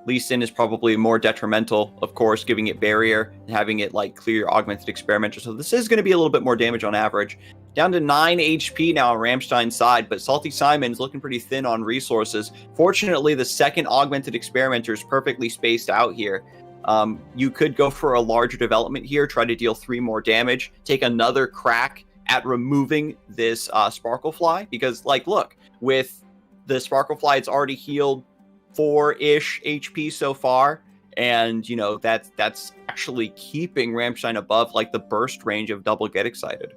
Lee Sin is probably more detrimental, of course, giving it Barrier and having it clear your Augmented Experimenter. So this is going to be a little bit more damage on average. Down to 9 HP now on Ramstein's side, but Salty Simon's looking pretty thin on resources. Fortunately, the second Augmented Experimenter is perfectly spaced out here. You could go for a larger development here, try to deal 3 more damage, take another crack at removing this Sparklefly, because look, with the Sparklefly, it's already healed 4-ish HP so far, and that's actually keeping Ramstein above the burst range of double Get Excited.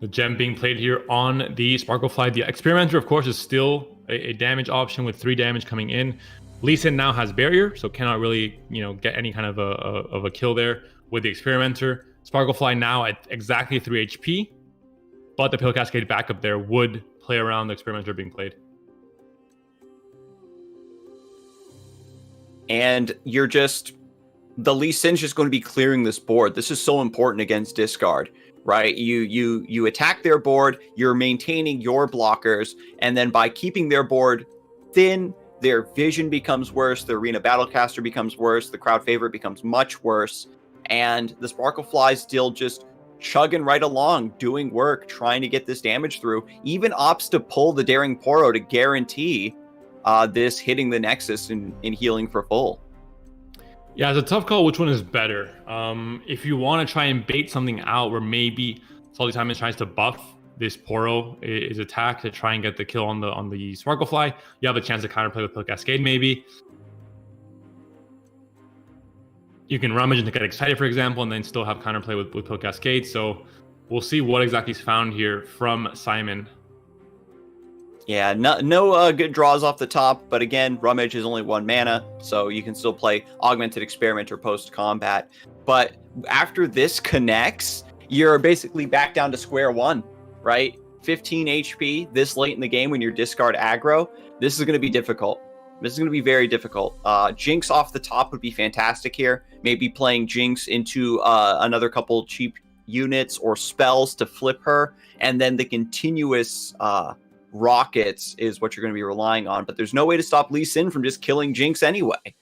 The gem being played here on the Sparklefly. The Experimenter, of course, is still a damage option with 3 damage coming in. Lee Sin now has Barrier, so cannot really, get any kind of a kill there with the Experimenter. Sparklefly now at exactly 3 HP, but the Pill Cascade backup there would play around the Experimenter being played. And the Lee Sin's just going to be clearing this board. This is so important against discard, right? You attack their board, you're maintaining your blockers, and then by keeping their board thin, their Vision becomes worse, the Arena Battlecaster becomes worse, the Crowd Favorite becomes much worse, and the Sparklefly's still just chugging right along, doing work, trying to get this damage through. Even opts to pull the Daring Poro to guarantee this hitting the Nexus and healing for full. Yeah, it's a tough call which one is better. If you want to try and bait something out where maybe Salty Simon tries to buff this Poro is attack to try and get the kill on the Sparklefly, you have a chance to counterplay with Pill Cascade maybe. You can rummage and get excited, for example, and then still have counterplay with Pill Cascade. So we'll see what exactly is found here from Simon. Yeah, no good draws off the top, but again, Rummage is only 1 mana, so you can still play Augmented Experiment or post-combat. But after this connects, you're basically back down to square one, right? 15 HP this late in the game when you're discard aggro. This is going to be difficult. This is going to be very difficult. Jinx off the top would be fantastic here. Maybe playing Jinx into another couple cheap units or spells to flip her, and then the continuous rockets is what you're going to be relying on. But there's no way to stop Lee Sin from just killing Jinx anyway.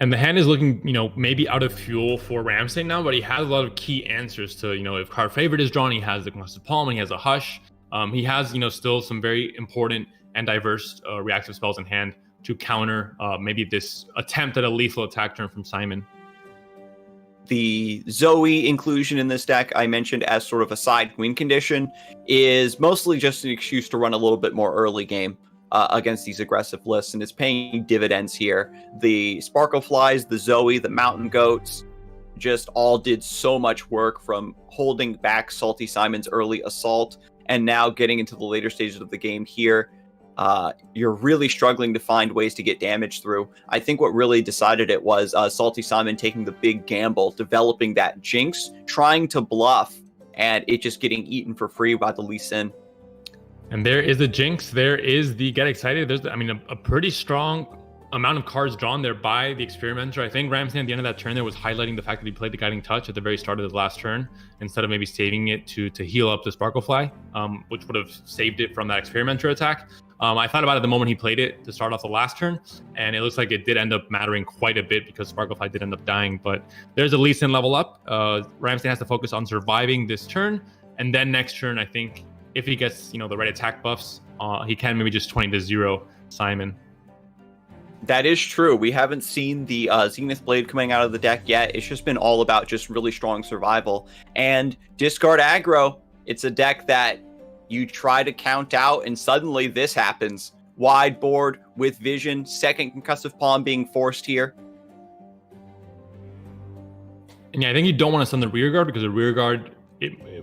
And the hand is looking, maybe out of fuel for Ramstein now, but he has a lot of key answers to, if card favorite is drawn, he has the Concussive Palm, and he has a Hush. He has, still some very important and diverse reactive spells in hand to counter maybe this attempt at a lethal attack turn from Simon. The Zoe inclusion in this deck, I mentioned as sort of a side win condition, is mostly just an excuse to run a little bit more early game against these aggressive lists, and it's paying dividends here. The Sparkle Flies, the Zoe, the Mountain Goats just all did so much work from holding back Salty Simon's early assault, and now getting into the later stages of the game here. You're really struggling to find ways to get damage through. I think what really decided it was Salty Simon taking the big gamble, developing that Jinx, trying to bluff, and it just getting eaten for free by the Lee Sin. And there is the Jinx. There is the Get Excited. There's, a pretty strong amount of cards drawn there by the Experimenter. I think Ramstein at the end of that turn there was highlighting the fact that he played the Guiding Touch at the very start of his last turn instead of maybe saving it to heal up the Sparklefly, which would have saved it from that Experimenter attack. I thought about it the moment he played it to start off the last turn, and it looks like it did end up mattering quite a bit because Sparklefly did end up dying. But there's a Lee Sin level up. Ramstein has to focus on surviving this turn, and then next turn, I think, if he gets the right attack buffs, he can maybe just 20-0 Simon. That is true. We haven't seen the Zenith Blade coming out of the deck yet. It's just been all about just really strong survival. And discard aggro, it's a deck that you try to count out, and suddenly this happens. Wide board with vision, second Concussive Palm being forced here. And yeah, I think you don't want to stun the rear guard because the rear guard,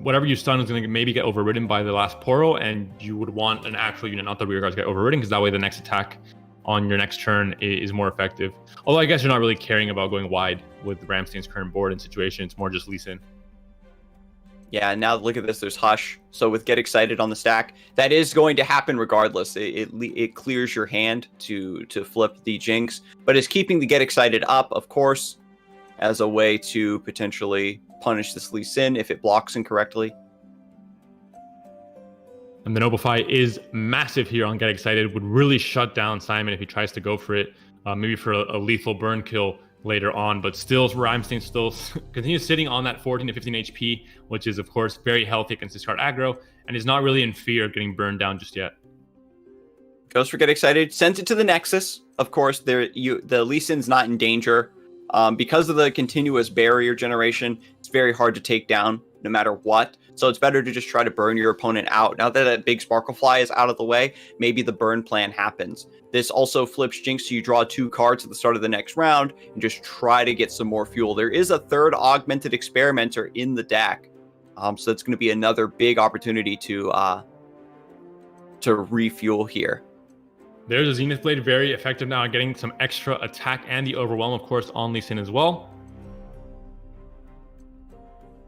whatever you stun is going to maybe get overridden by the last Poro, and you would want an actual unit, not the rear guard, to get overridden, because that way the next attack on your next turn is more effective. Although I guess you're not really caring about going wide with Ramstein's current board and situation. It's more just Lee Sin. Yeah, and now look at this. There's Hush. So with Get Excited on the stack, that is going to happen regardless. It clears your hand to flip the Jinx, but it's keeping the Get Excited up, of course, as a way to potentially punish this Lee Sin if it blocks incorrectly. And the Noblefy is massive here on Get Excited. Would really shut down Simon if he tries to go for it, maybe for a lethal burn kill later on. But still, Ramstein still continues sitting on that 14 to 15 HP, which is, of course, very healthy against discard aggro, and is not really in fear of getting burned down just yet. Goes for Get Excited, sends it to the Nexus. Of course, the Lee Sin's not in danger. Because of the continuous barrier generation, it's very hard to take down no matter what. So it's better to just try to burn your opponent out. Now that big Sparklefly is out of the way, maybe the burn plan happens. This also flips Jinx, so you draw 2 cards at the start of the next round and just try to get some more fuel. There is a third Augmented Experimenter in the deck. So it's going to be another big opportunity to refuel here. There's a Zenith Blade, very effective now at getting some extra attack and the Overwhelm, of course, on Lee Sin as well.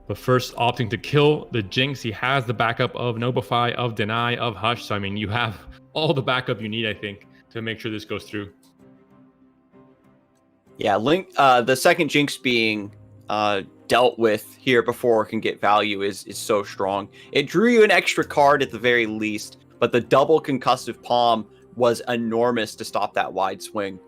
But first, opting to kill the Jinx. He has the backup of Noblefy, of Deny, of Hush. So, you have all the backup you need, I think, to make sure this goes through. Yeah, Link. The second Jinx being dealt with here before it can get value is so strong. It drew you an extra card at the very least, but the double Concussive Palm was enormous to stop that wide swing.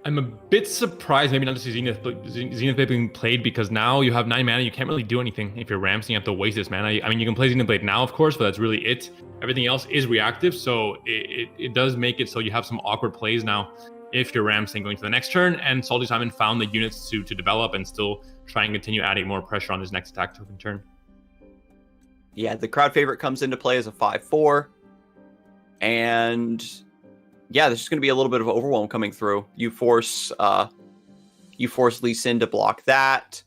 I'm a bit surprised maybe not to see Zenith Blade being played, because now you have 9 mana. You can't really do anything if you're Ramstein. You have to waste this mana. You can play Zenith Blade now, of course, but that's really it. Everything else is reactive, so it does make it so you have some awkward plays now if you're Ramstein going to the next turn, and Salty Simon found the units to develop and still try and continue adding more pressure on his next attack token turn. Yeah, the crowd favorite comes into play as a 5/4, and yeah, there's just going to be a little bit of overwhelm coming through. You force You force Lee Sin to block that.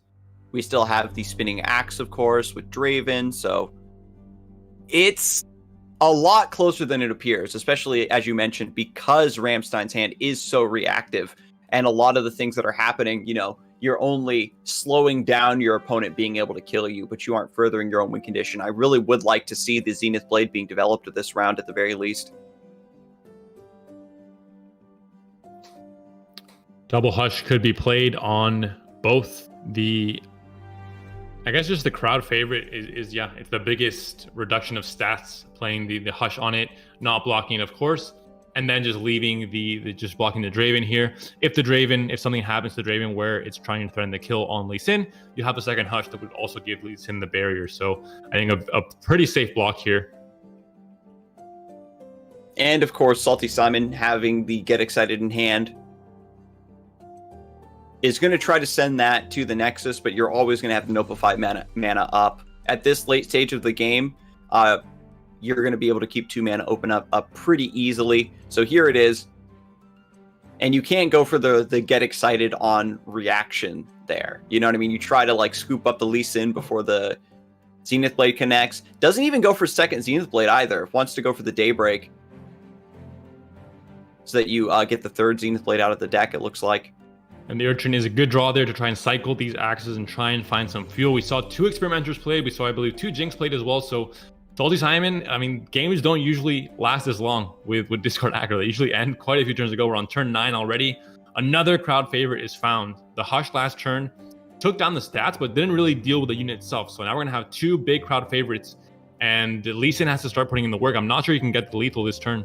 We still have the Spinning Axe, of course, with Draven. So it's a lot closer than it appears, especially, as you mentioned, because Ramstein's hand is so reactive. And a lot of the things that are happening, you're only slowing down your opponent being able to kill you, but you aren't furthering your own win condition. I really would like to see the Zenith Blade being developed this round at the very least. Double Hush could be played on both the... I guess just the crowd favorite is it's the biggest reduction of stats, playing the Hush on it, not blocking, of course, and then just leaving the just blocking the Draven here. If something happens to the Draven where it's trying to threaten the kill on Lee Sin, you have a second Hush that would also give Lee Sin the barrier. So I think a pretty safe block here. And of course, Salty Simon having the Get Excited in hand is going to try to send that to the Nexus, but you're always going to have Notify mana up. At this late stage of the game, you're going to be able to keep 2 mana open up pretty easily. So here it is. And you can't go for the Get Excited on reaction there. You know what I mean? You try to scoop up the Lee Sin before the Zenith Blade connects. Doesn't even go for second Zenith Blade either. Wants to go for the Daybreak, so that you get the third Zenith Blade out of the deck, it looks like. And the Urchin is a good draw there to try and cycle these axes and try and find some fuel. We saw 2 Experimenters played. We saw, I believe, 2 Jinx played as well. So Salty Simon, games don't usually last this long with discard aggro. They usually end quite a few turns ago. We're on turn 9 already. Another crowd favorite is found. The Hush last turn took down the stats, but didn't really deal with the unit itself. So now we're going to have 2 big crowd favorites. And Lee Sin has to start putting in the work. I'm not sure you can get the lethal this turn.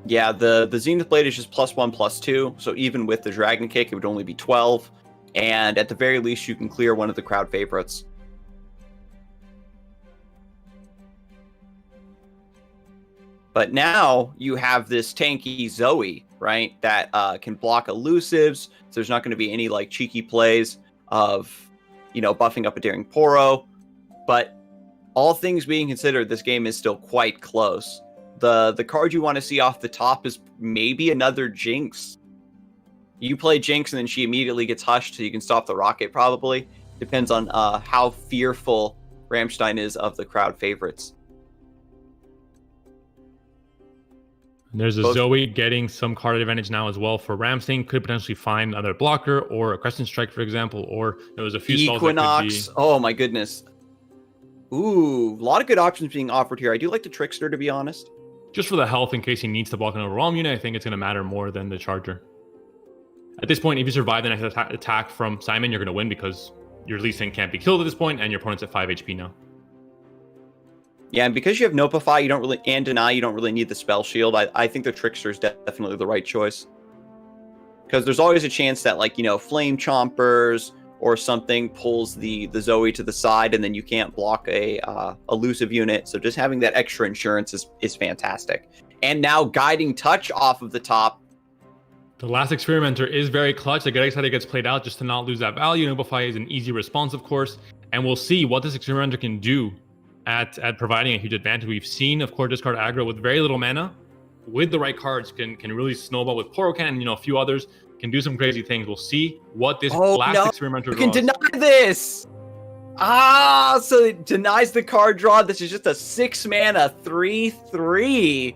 Yeah, the Zenith Blade is just +1/+2, so even with the Dragon Kick, it would only be 12. And at the very least, you can clear one of the crowd favorites. But now you have this tanky Zoe, right, that can block elusives, so there's not going to be any cheeky plays of, buffing up a Daring Poro. But all things being considered, this game is still quite close. The card you want to see off the top is maybe another Jinx. You play Jinx and then she immediately gets hushed so you can stop the rocket, probably. Depends on how fearful Ramstein is of the crowd favorites. And there's a Zoe getting some card advantage now as well for Ramstein. Could potentially find another blocker or a Crescent Strike, for example, or there was a few spells Equinox. That could be... Oh my goodness. Ooh, a lot of good options being offered here. I do like the Trickster, to be honest. Just for the health, in case he needs to block an overwhelm unit, I think it's going to matter more than the Charger. At this point, if you survive the next attack from Simon, you're going to win because your Lee Sin can't be killed at this point, and your opponent's at 5 HP now. Yeah, and because you have Notify, you don't really, and Deny, you don't really need the Spell Shield. I think the Trickster is definitely the right choice. Because there's always a chance that, Flame Chompers or something pulls the Zoe to the side, and then you can't block a elusive unit. So just having that extra insurance is fantastic. And now Guiding Touch off of the top. The last Experimenter is very clutch. The Get Excited gets played out just to not lose that value. Notify is an easy response, of course. And we'll see what this Experimenter can do at providing a huge advantage. We've seen, of course, discard aggro with very little mana. With the right cards, can really snowball with Poro Cannon and a few others. Can do some crazy things. We'll see what this last Experimenter draws. You can deny this! So it denies the card draw. This is just a 6 mana 3/3.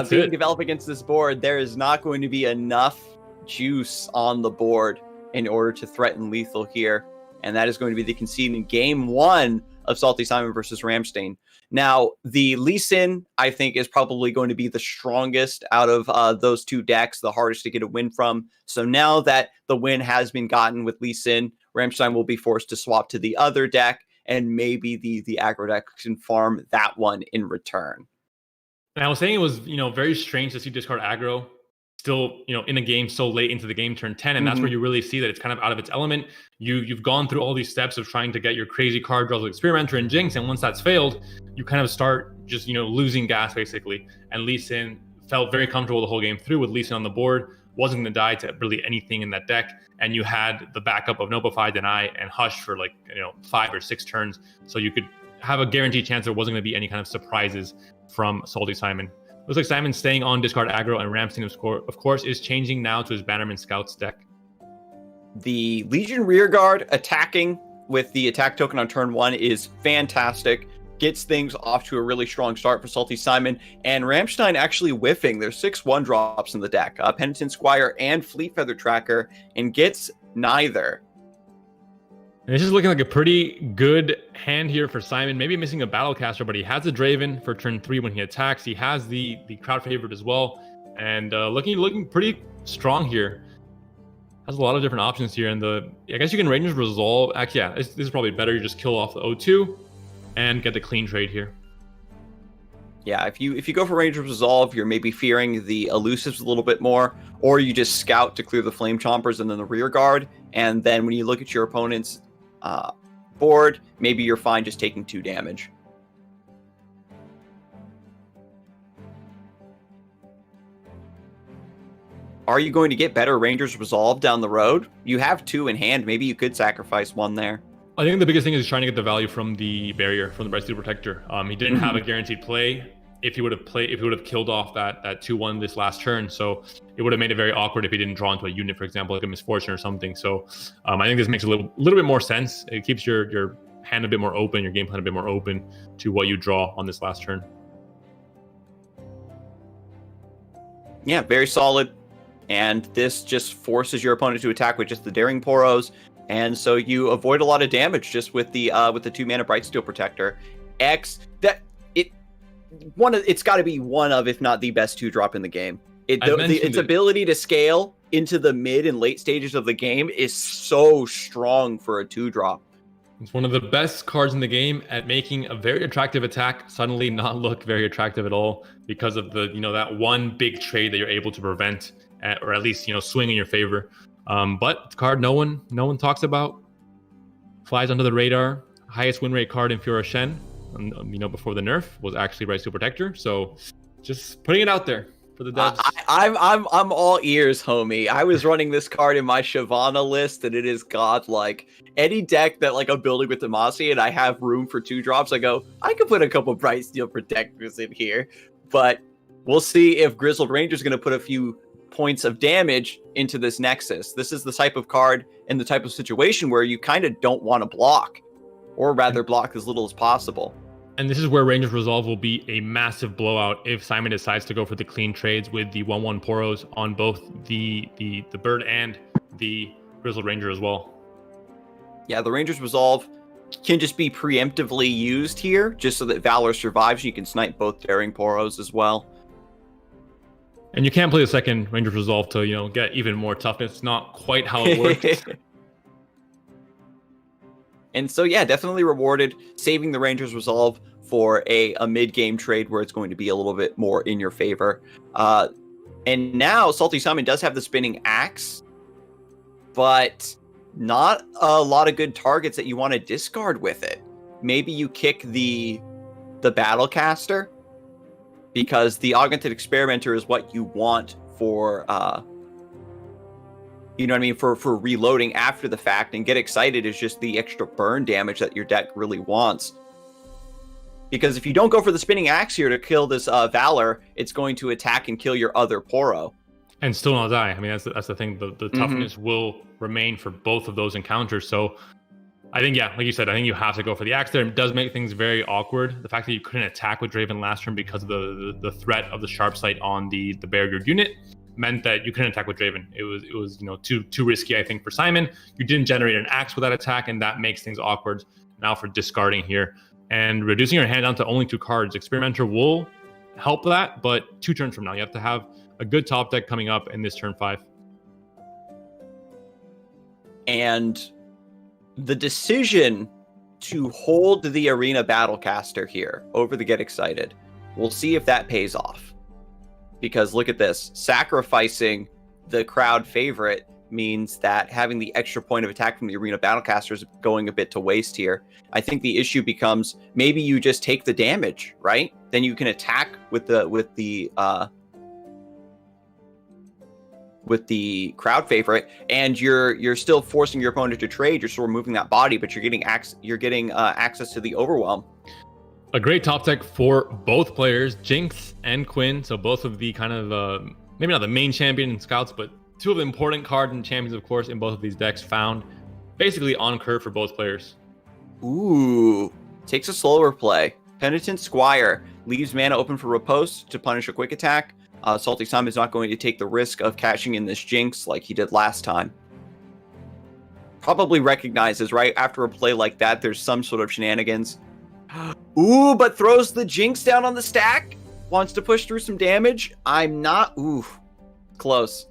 Being developed against this board. There is not going to be enough juice on the board in order to threaten lethal here. And that is going to be the concede in game 1 of Salty Simon versus Ramstein. Now, the Lee Sin, I think, is probably going to be the strongest out of those 2 decks, the hardest to get a win from. So now that the win has been gotten with Lee Sin, Ramstein will be forced to swap to the other deck, and maybe the aggro deck can farm that one in return. And I was saying it was, very strange to see discard aggro still, in a game so late into the game, turn 10, and that's where you really see that it's kind of out of its element. You've gone through all these steps of trying to get your crazy card draws with Experimenter and Jinx, and once that's failed, you kind of start just, losing gas, basically. And Lee Sin felt very comfortable the whole game through with Lee Sin on the board, wasn't going to die to really anything in that deck, and you had the backup of Notify, Deny, and Hush for 5 or 6 turns, so you could have a guaranteed chance there wasn't going to be any kind of surprises from Salty Simon. Looks like Simon's staying on discard aggro, and Ramstein, of course, is changing now to his Bannerman Scouts deck. The Legion Rearguard attacking with the attack token on turn 1 is fantastic. Gets things off to a really strong start for Salty Simon, and Ramstein actually whiffing. There's 6 1-drops in the deck, Penitent Squire and Fleet Feather Tracker, and gets neither. And it's just looking like a pretty good hand here for Simon. Maybe missing a Battlecaster, but he has a Draven for turn 3 when he attacks. He has the crowd favorite as well, and looking pretty strong here. Has a lot of different options here, and I guess you can Rangers Resolve. Actually, yeah, this is probably better. You just kill off the O2 and get the clean trade here. Yeah, if you go for Rangers Resolve, you're maybe fearing the elusives a little bit more, or you just scout to clear the Flame Chompers and then the rear guard, and then when you look at your opponent's board, maybe you're fine just taking 2 damage. Are you going to get better Rangers Resolve down the road? You have 2 in hand. Maybe you could sacrifice 1 there. I think the biggest thing is trying to get the value from the barrier, from the Bright Steel Protector. He didn't have a guaranteed play if he would have killed off that 2-1 this last turn. So it would have made it very awkward if he didn't draw into a unit, for example, like a Misfortune or something. So I think this makes a little bit more sense. It keeps your hand a bit more open, your game plan a bit more open to what you draw on this last turn. Yeah, very solid. And this just forces your opponent to attack with just the Daring Poros. And so you avoid a lot of damage just with the 2-mana Bright Steel Protector. It's got to be one of, if not the best 2-drop in the game. Its ability to scale into the mid and late stages of the game is so strong for a 2-drop. It's one of the best cards in the game at making a very attractive attack suddenly not look very attractive at all because of that one big trade that you're able to prevent, or at least swing in your favor. But the card no one talks about, flies under the radar. Highest win rate card in Fiora Shen, before the nerf, was actually Bright Steel Protector. So just putting it out there for the devs. I'm all ears, homie. I was running this card in my Shyvana list, and it is godlike. Any deck that I'm building with Demacia and I have room for 2-drops, I go, I could put a couple Bright Steel Protectors in here. But we'll see if Grizzled Ranger's going to put a few points of damage into this Nexus. This is the type of card and the type of situation where you kind of don't want to block, or rather block as little as possible. And this is where Rangers Resolve will be a massive blowout if Simon decides to go for the clean trades with the 1/1 Poros on both the Bird and the Grizzled Ranger as well. Yeah, the Rangers Resolve can just be preemptively used here, just so that Valor survives. You can snipe both Daring Poros as well. And you can't play the second Rangers Resolve to, get even more toughness. It's not quite how it works. And so, yeah, definitely rewarded saving the Rangers Resolve for a mid-game trade where it's going to be a little bit more in your favor. And now Salty Simon does have the Spinning Axe, but not a lot of good targets that you want to discard with it. Maybe you kick the Battlecaster, because the Augmented Experimenter is what you want for, for reloading after the fact, and Get Excited is just the extra burn damage that your deck really wants. Because if you don't go for the Spinning Axe here to kill this Valor, it's going to attack and kill your other Poro. And still not die. I mean, that's the thing. The toughness will remain for both of those encounters. So I think, yeah, like you said, I think you have to go for the Axe there. It does make things very awkward. The fact that you couldn't attack with Draven last turn because of the threat of the Sharp Sight on the barrier unit meant that you couldn't attack with Draven. It was too risky, I think, for Simon. You didn't generate an Axe with that attack, and that makes things awkward now for discarding here. And reducing your hand down to only 2 cards. Experimenter will help that, but 2 turns from now. You have to have a good top deck coming up in this turn 5. And the decision to hold the Arena Battlecaster here over the Get Excited, we'll see if that pays off. Because look at this, sacrificing the crowd favorite means that having the extra point of attack from the Arena Battlecaster is going a bit to waste here. I think the issue becomes maybe you just take the damage, right? Then you can attack with the crowd favorite, and you're still forcing your opponent to trade. You're still removing that body, but you're getting access to the overwhelm. A great top deck for both players, Jinx and Quinn. So both of the kind of maybe not the main champion in Scouts, but two of the important cards and champions, of course, in both of these decks found basically on curve for both players. Ooh, takes a slower play. Penitent Squire leaves mana open for riposte to punish a quick attack. Salty Simon is not going to take the risk of cashing in this Jinx like he did last time. Probably recognizes, right, after a play like that, there's some sort of shenanigans. Ooh, but throws the Jinx down on the stack. Wants to push through some damage. I'm not... Ooh, close.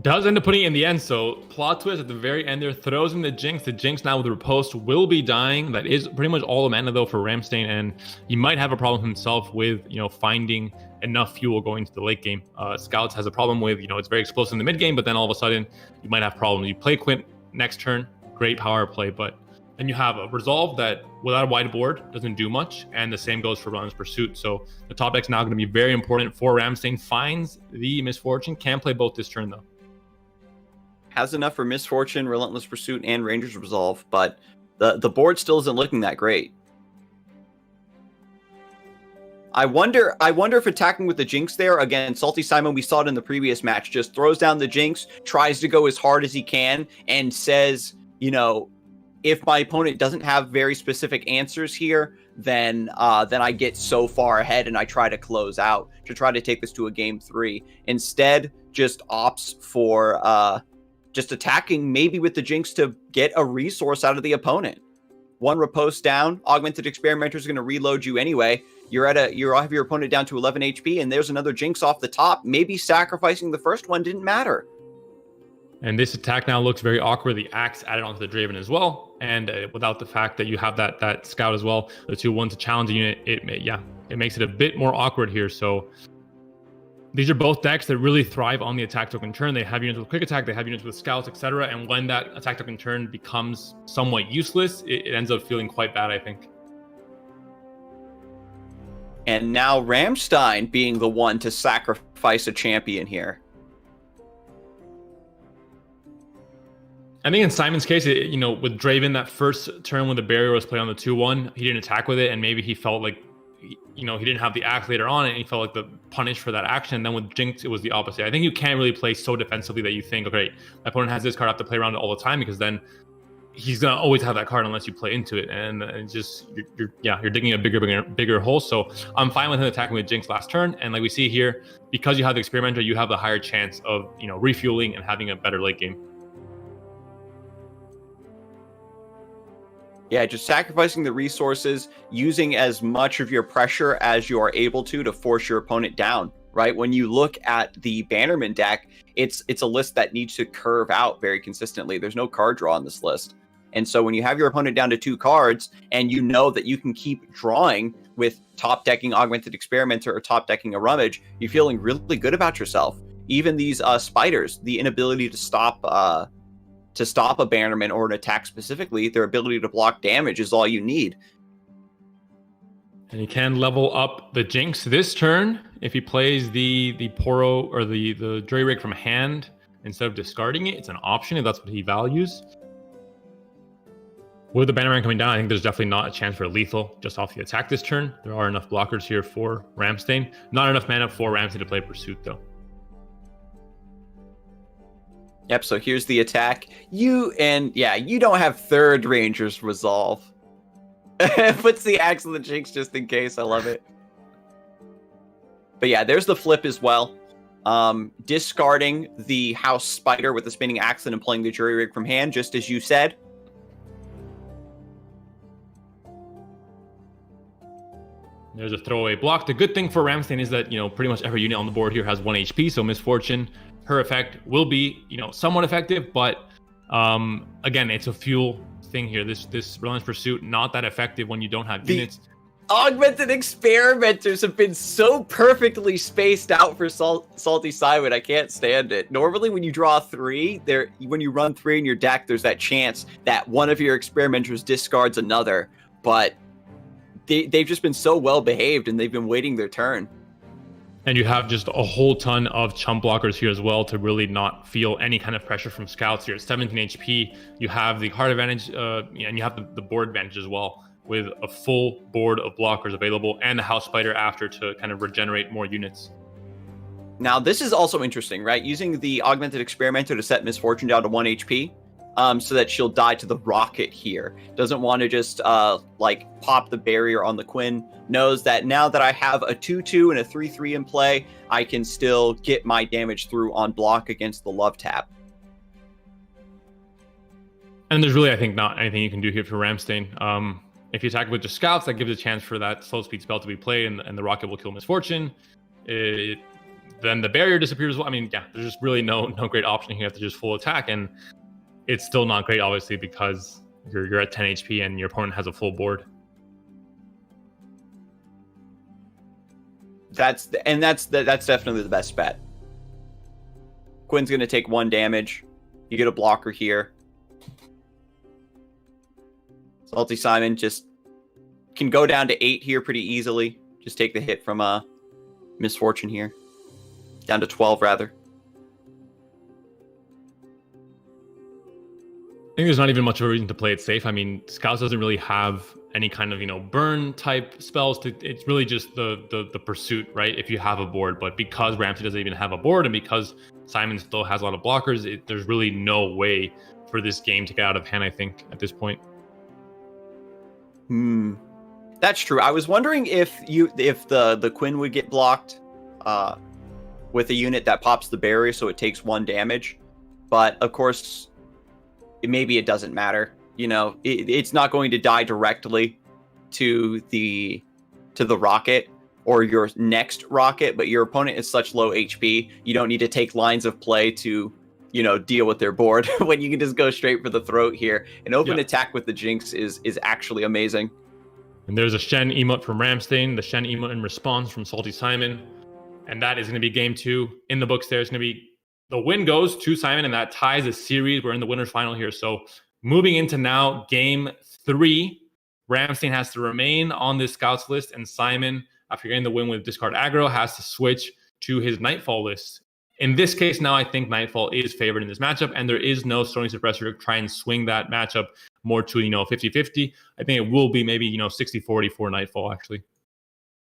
Does end up putting it in the end, so plot twist at the very end there, throws in the Jinx. The Jinx now with the riposte will be dying. That is pretty much all the mana though for Ramstein, and he might have a problem himself with, finding enough fuel going to the late game. Scouts has a problem with, it's very explosive in the mid game, but then all of a sudden you might have problems. You play Quint next turn, great power play, but then you have a Resolve that without a wide board doesn't do much, and the same goes for Relentless Pursuit. So the top deck's now going to be very important for Ramstein. Finds the Misfortune, can play both this turn though. Has enough for Misfortune, Relentless Pursuit, and Ranger's Resolve, but the board still isn't looking that great. I wonder if attacking with the Jinx there, again, Salty Simon, we saw it in the previous match, just throws down the Jinx, tries to go as hard as he can, and says, if my opponent doesn't have very specific answers here, then I get so far ahead and I try to close out to try to take this to a game 3. Instead, just opts for just attacking maybe with the Jinx to get a resource out of the opponent. One riposte down, Augmented Experimenter is going to reload you anyway. You have your opponent down to 11 HP, and there's another Jinx off the top. Maybe sacrificing the first one didn't matter. And this attack now looks very awkward. The Axe added onto the Draven as well, and without the fact that you have that Scout as well, the 2-1 to challenge the unit, it makes it a bit more awkward here. So these are both decks that really thrive on the attack token turn. They have units with quick attack, they have units with scouts, etc. And when that attack token turn becomes somewhat useless, it ends up feeling quite bad, I think. And now Ramstein being the one to sacrifice a champion here. I think in Simon's case, with Draven, that first turn when the barrier was played on the 2-1, he didn't attack with it, and maybe he felt like he didn't have the axe later on, and he felt like the punish for that action. And then with Jinx, it was the opposite. I think you can't really play so defensively that you think, okay, my opponent has this card, I have to play around it all the time, because then he's gonna always have that card unless you play into it, and it's just you're digging a bigger hole. So I'm fine with him attacking with Jinx last turn, and like we see here, because you have the Experimenter, you have the higher chance of refueling and having a better late game. Yeah, just sacrificing the resources, using as much of your pressure as you are able to force your opponent down, right? When you look at the Bannerman deck, it's a list that needs to curve out very consistently. There's no card draw on this list. And so when you have your opponent down to 2 cards, and you know that you can keep drawing with top decking Augmented Experimenter or top decking a Rummage, you're feeling really good about yourself. Even these spiders, the inability to stop a Bannerman or an attack specifically, their ability to block damage is all you need. And he can level up the Jinx this turn if he plays the Poro or the Jury Rig from hand instead of discarding it. It's an option if that's what he values. With the Bannerman coming down, I think there's definitely not a chance for a lethal just off the attack this turn. There are enough blockers here for Ramstein. Not enough mana for Ramstein to play Pursuit though. Yep, so here's the attack. You don't have third Ranger's Resolve. Puts the axe on the Jinx just in case. I love it. But yeah, there's the flip as well. Discarding the House Spider with the Spinning Axe and playing the Jury Rig from hand, just as you said. There's a throwaway block. The good thing for Ramstein is that, pretty much every unit on the board here has 1 HP, so Misfortune, her effect will be, somewhat effective, but again, it's a fuel thing here. This Relentless Pursuit, not that effective when you don't have units. Augmented Experimenters have been so perfectly spaced out for Salty Simon. I can't stand it. Normally, when you draw 3, when you run 3 in your deck, there's that chance that one of your Experimenters discards another, but they've just been so well behaved, and they've been waiting their turn. And you have just a whole ton of chump blockers here as well to really not feel any kind of pressure from scouts. You're at 17 HP. You have the card advantage, and you have the board advantage as well, with a full board of blockers available and the House Spider after to kind of regenerate more units. Now, this is also interesting, right? Using the Augmented Experimenter to set Miss Fortune down to 1 HP, so that she'll die to the rocket here. Doesn't want to just, like, pop the barrier on the Quinn. Knows that now that I have a 2-2 and a 3-3 in play, I can still get my damage through on block against the Love Tap. And there's really, I think, not anything you can do here for Ramstein. If you attack with just scouts, that gives a chance for that slow speed spell to be played, and the rocket will kill Misfortune. Then the barrier disappears as well. I mean, yeah, there's just really no great option here to just full attack, and it's still not great, obviously, because you're at 10 HP and your opponent has a full board. That's definitely the best bet. Quinn's gonna take 1 damage. You get a blocker here. Salty Simon just can go down to 8 here pretty easily. Just take the hit from Misfortune here. Down to 12, rather. I think there's not even much of a reason to play it safe. I mean, Scouts doesn't really have any kind of, burn type spells. It's really just the pursuit, right? If you have a board. But because Ramsey doesn't even have a board, and because Simon still has a lot of blockers, there's really no way for this game to get out of hand, I think, at this point. That's true. I was wondering if the Quinn would get blocked with a unit that pops the barrier, so it takes 1 damage. But of course, maybe it doesn't matter. It's not going to die directly to the rocket or your next rocket, but your opponent is such low HP, you don't need to take lines of play to deal with their board when you can just go straight for the throat here. An open attack with the Jinx is actually amazing. And there's a Shen emote from Ramstein, the Shen emote in response from Salty Simon. And that is going to be game 2 in the books. There's going to be the win goes to Simon, and that ties a series. We're in the winner's final here. So moving into now game 3, Ramstein has to remain on this scouts list, and Simon, after getting the win with discard aggro, has to switch to his Nightfall list. In this case, now I think Nightfall is favored in this matchup, and there is no Stony Suppressor to try and swing that matchup more to 50-50. I think it will be maybe 60-40 for Nightfall, actually.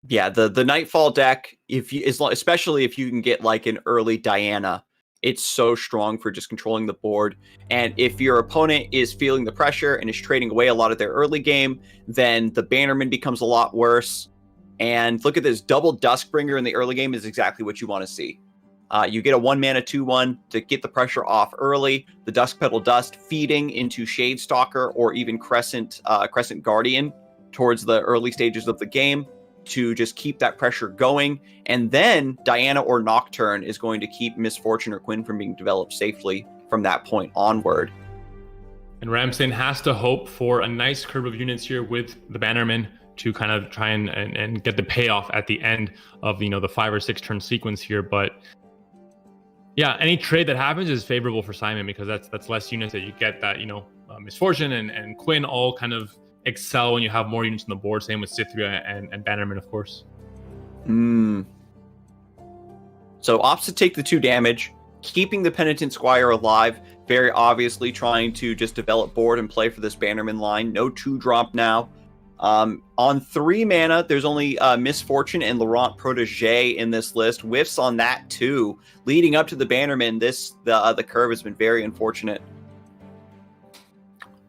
Yeah, the Nightfall deck, especially if you can get like an early Diana, it's so strong for just controlling the board. And if your opponent is feeling the pressure and is trading away a lot of their early game, then the Bannerman becomes a lot worse. And look at this, double Duskbringer in the early game is exactly what you want to see. You get a 1-mana 2/1 to get the pressure off early. The Dusk Petal Dust feeding into Shadestalker or even Crescent Guardian towards the early stages of the game to just keep that pressure going. And then Diana or Nocturne is going to keep Misfortune or Quinn from being developed safely from that point onward. And Ramstein has to hope for a nice curve of units here with the Bannerman to kind of try and get the payoff at the end of the 5 or 6 turn sequence here. But yeah, any trade that happens is favorable for Simon, because that's less units that you get that Misfortune and Quinn all kind of excel when you have more units on the board. Same with Cithria and Bannerman, of course. So opts to take the 2 damage, keeping the Penitent Squire alive, very obviously trying to just develop board and play for this Bannerman line. No 2-drop now. On 3 mana, there's only Misfortune and Laurent Protege in this list. Whiffs on that too. Leading up to the Bannerman, the curve has been very unfortunate.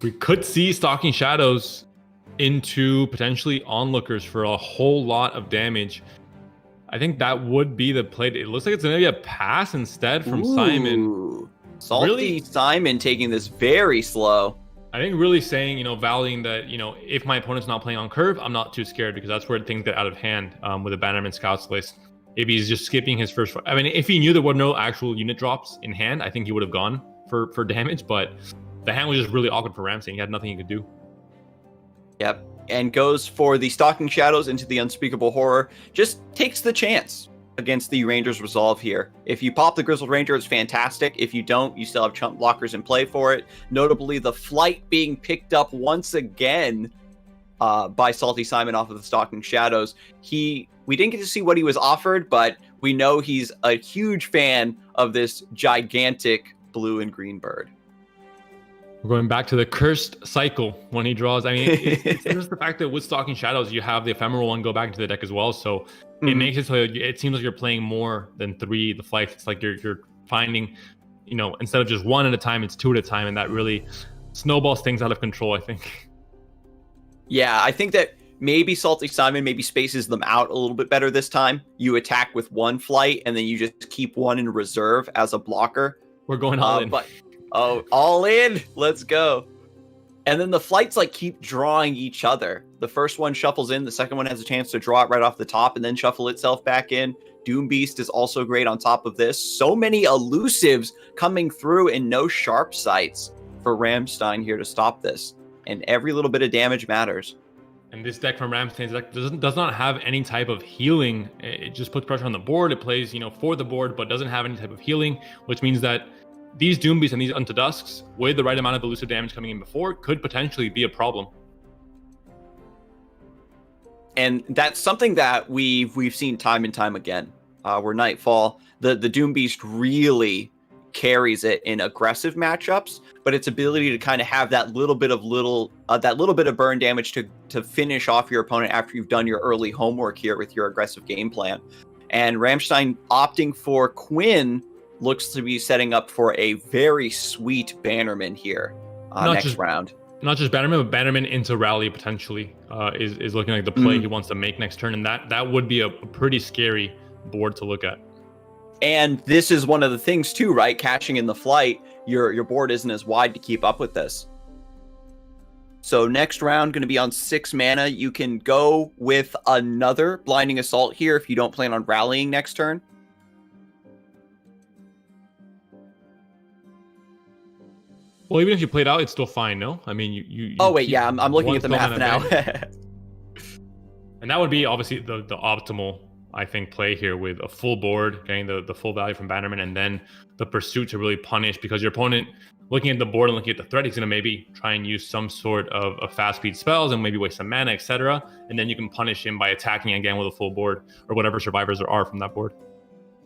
We could see Stalking Shadows into potentially Onlookers for a whole lot of damage. I think that would be the play. It looks like it's going to be a pass instead from Simon. Salty really? Simon taking this very slow. I think really saying, valuing that, if my opponent's not playing on curve, I'm not too scared, because that's where things get out of hand with a Bannerman Scouts list. Maybe he's just skipping his first. I mean, if he knew there were no actual unit drops in hand, I think he would have gone for damage, but the hand was just really awkward for Ramsey. He had nothing he could do. Yep. And goes for the Stalking Shadows into the Unspeakable Horror. Just takes the chance against the Ranger's Resolve here. If you pop the Grizzled Ranger, it's fantastic. If you don't, you still have chump blockers in play for it. Notably, the Flight being picked up once again by Salty Simon off of the Stalking Shadows. We didn't get to see what he was offered, but we know he's a huge fan of this gigantic blue and green bird. We're going back to the cursed cycle when he draws. I mean, it's just the fact that with Stalking Shadows, you have the ephemeral one go back into the deck as well. So it makes it so it seems like you're playing more than 3 the flights. It's like you're finding, instead of just 1 at a time, it's 2 at a time. And that really snowballs things out of control, I think. Yeah, I think that maybe Salty Simon maybe spaces them out a little bit better this time. You attack with 1 flight, and then you just keep 1 in reserve as a blocker. We're going all in. All in. Let's go. And then the flights keep drawing each other. The first one shuffles in. The second one has a chance to draw it right off the top and then shuffle itself back in. Doom Beast is also great on top of this. So many elusives coming through and no sharp sights for Ramstein here to stop this. And every little bit of damage matters. And this deck from Ramstein's deck does not have any type of healing. It just puts pressure on the board. It plays, for the board, but doesn't have any type of healing, which means that these Doom Beasts and these Unto Dusks, with the right amount of elusive damage coming in before, could potentially be a problem. And that's something that we've seen time and time again. Where Nightfall, the Doom Beast really carries it in aggressive matchups, but its ability to kind of have that little bit of burn damage to finish off your opponent after you've done your early homework here with your aggressive game plan. And Ramstein opting for Quinn looks to be setting up for a very sweet Bannerman here next round. Not just Bannerman, but Bannerman into Rally potentially is looking like the play he wants to make next turn, and that would be a pretty scary board to look at. And this is one of the things too, right? Cashing in the flight, your board isn't as wide to keep up with this. So next round going to be on 6 mana. You can go with another Blinding Assault here if you don't plan on rallying next turn. Well, even if you played out, it's still fine, no? I mean, you oh, wait, yeah, I'm looking at the math now. And that would be, obviously, the optimal, I think, play here with a full board, getting the full value from Bannerman, and then the Pursuit to really punish, because your opponent, looking at the board and looking at the threat, he's going to maybe try and use some sort of fast-speed spells and maybe waste some mana, etc. And then you can punish him by attacking again with a full board, or whatever survivors there are from that board.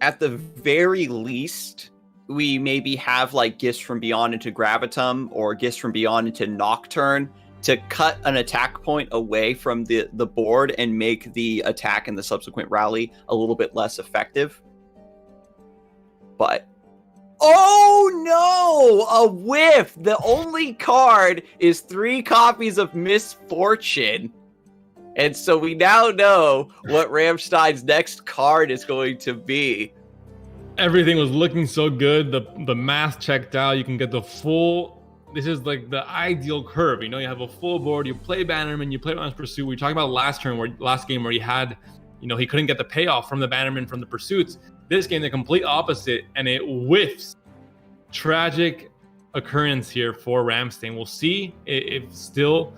At the very least, we maybe have Gifts from Beyond into Gravitum or Gifts from Beyond into Nocturne to cut an attack point away from the board and make the attack and the subsequent rally a little bit less effective. But, oh no! A whiff! The only card is 3 copies of Misfortune. And so we now know what Ramstein's next card is going to be. Everything was looking so good. The math checked out. You can get the full. This is like the ideal curve. You have a full board. You play Bannerman. You play Relentless Pursuit. We talked about last game where he had, he couldn't get the payoff from the Bannerman from the Pursuits. This game, the complete opposite, and it whiffs. Tragic occurrence here for Ramstein. We'll see if still,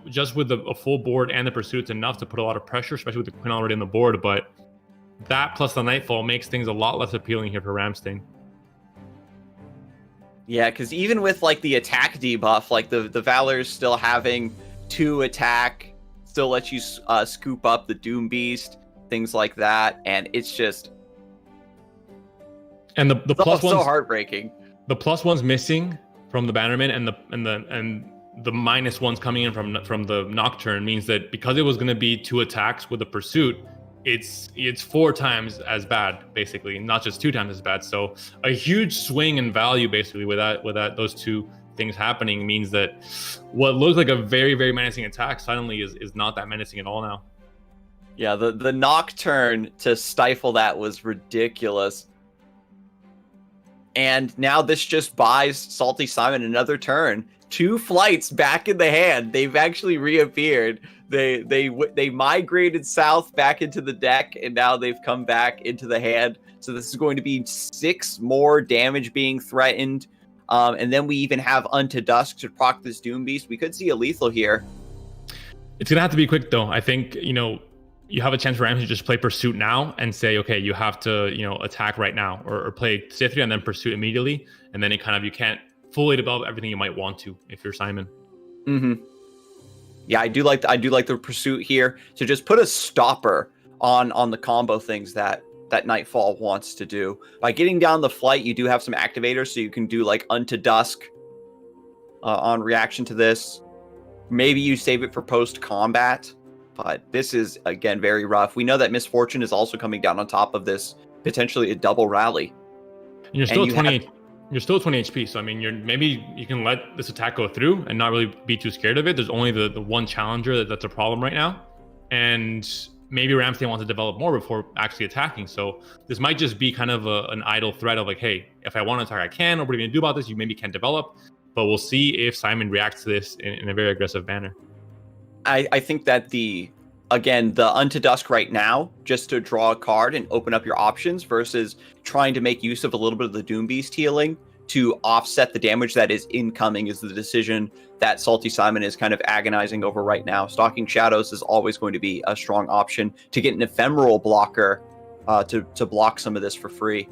just with a full board and the Pursuits enough to put a lot of pressure, especially with the Queen already on the board, but that plus the Nightfall makes things a lot less appealing here for Ramstein. Yeah, because even with the attack debuff, the Valor's still having 2 attack, still lets you scoop up the Doom Beast, things like that, and it's just the plus one's so heartbreaking. The plus one's missing from the Bannerman, and the minus ones coming in from the Nocturne means that because it was going to be 2 attacks with the Pursuit, it's 4 times as bad, basically, not just 2 times as bad. So a huge swing in value, basically, with those 2 things happening means that what looks like a very, very menacing attack suddenly is not that menacing at all now. Yeah, the Nocturne to stifle that was ridiculous. And now this just buys Salty Simon another turn. 2 flights back in the hand. They've actually reappeared. They migrated south back into the deck, and now they've come back into the hand. So this is going to be 6 more damage being threatened. And then we even have Unto Dusk to proc this Doom Beast. We could see a lethal here. It's going to have to be quick, though. I think, you have a chance for Ramsey to just play Pursuit now and say, okay, you have to, attack right now, or play Sithria and then Pursuit immediately. And then you can't fully develop everything you might want to if you're Simon. Mm-hmm. Yeah, I do like the Pursuit here to just put a stopper on the combo things that Nightfall wants to do. By getting down the flight, you do have some activators, so you can do Unto Dusk on reaction to this. Maybe you save it for post-combat, but this is, again, very rough. We know that Misfortune is also coming down on top of this, potentially a double rally. And you're still 20. You're still 20 HP, so I mean, maybe you can let this attack go through and not really be too scared of it. There's only the one challenger that's a problem right now, and maybe Ramstein wants to develop more before actually attacking. So this might just be kind of an idle threat of like, hey, if I want to attack, I can. Or what are you going to do about this? You maybe can't develop, but we'll see if Simon reacts to this in a very aggressive manner. I think that the Unto Dusk right now, just to draw a card and open up your options versus trying to make use of a little bit of the Doom Beast healing to offset the damage that is incoming, is the decision that Salty Simon is kind of agonizing over right now. Stalking Shadows is always going to be a strong option to get an ephemeral blocker to block some of this for free.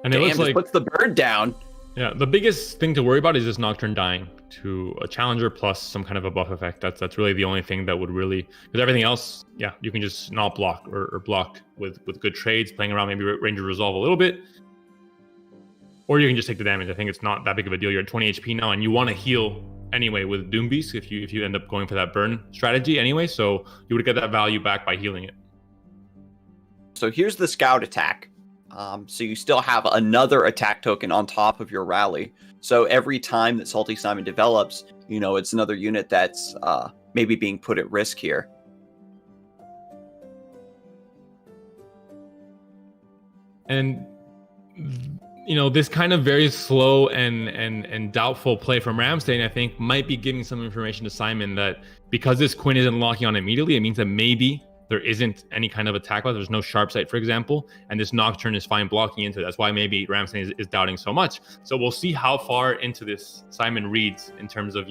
And it looks like puts the bird down. Yeah, the biggest thing to worry about is this Nocturne dying to a challenger plus some kind of a buff effect. That's really the only thing that would really, because everything else, yeah, you can just not block or block with good trades, playing around, maybe Ranger Resolve a little bit, or you can just take the damage. I think it's not that big of a deal. You're at 20 HP now, and you want to heal anyway with Doom Beast if you end up going for that burn strategy anyway. So you would get that value back by healing it. So here's the Scout attack. So you still have another attack token on top of your rally. So every time that Salty Simon develops, it's another unit that's maybe being put at risk here. And this kind of very slow and doubtful play from Ramstein, I think, might be giving some information to Simon that because this Quinn isn't locking on immediately, it means that maybe there isn't any kind of attack buff. There's no sharp sight, for example, and this Nocturne is fine blocking into it. That's why maybe Ramstein is doubting so much. So we'll see how far into this Simon reads in terms of,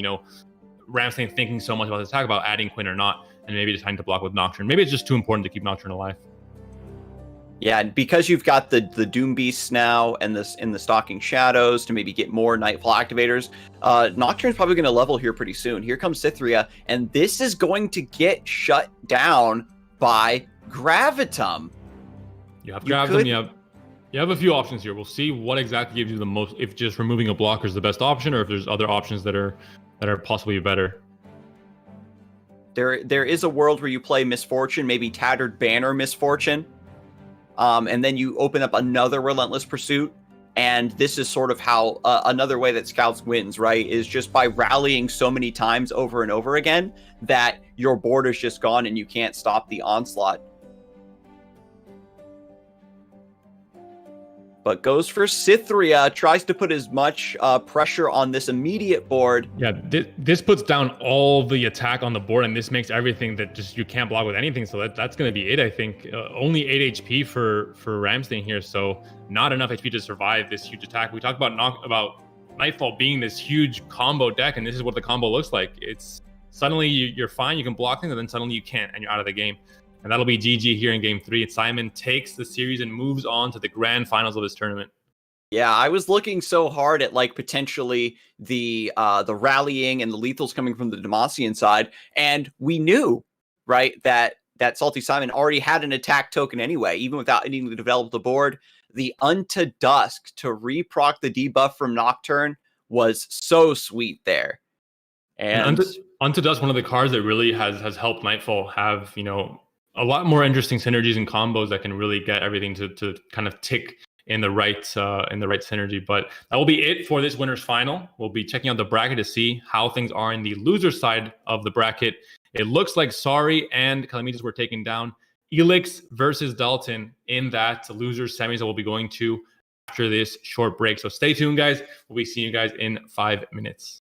Ramstein thinking so much about this attack, about adding Quinn or not, and maybe deciding to block with Nocturne. Maybe it's just too important to keep Nocturne alive. Yeah, and because you've got the Doom Beasts now and this in the Stalking Shadows to maybe get more Nightfall activators, Nocturne's probably going to level here pretty soon. Here comes Cytherea, and this is going to get shut down by Gravitum. You have Gravitum, you have a few options here. We'll see what exactly gives you the most, if just removing a blocker is the best option, or if there's other options that are possibly better. There is a world where you play Misfortune, maybe Tattered Banner Misfortune, and then you open up another Relentless Pursuit, and this is sort of how another way that Scouts wins, right, is just by rallying so many times over and over again that your board is just gone and you can't stop the onslaught. But goes for Cytherea, tries to put as much pressure on this immediate board. Yeah, this puts down all the attack on the board, and this makes everything that just you can't block with anything. So that's going to be it, I think. Only 8 HP for Ramstein here, so not enough HP to survive this huge attack. We talked about Nightfall being this huge combo deck, and this is what the combo looks like. It's suddenly you're fine, you can block things, and then suddenly you can't, and you're out of the game. And that'll be GG here in Game 3. And Simon takes the series and moves on to the grand finals of this tournament. Yeah, I was looking so hard at potentially the rallying and the lethals coming from the Demacian side, and we knew, right, that Salty Simon already had an attack token anyway, even without needing to develop the board. The Unto Dusk to reproc the debuff from Nocturne was so sweet there. And Unto Dusk, one of the cards that really has helped Nightfall have, a lot more interesting synergies and combos that can really get everything to kind of tick in the right synergy. But that will be it for this winner's final. We'll be checking out the bracket to see how things are in the loser side of the bracket. It looks like Sorry and Calamitus were taken down. Elix versus Dalton in that loser semis that we'll be going to after this short break. So stay tuned, guys. We'll be seeing you guys in 5 minutes.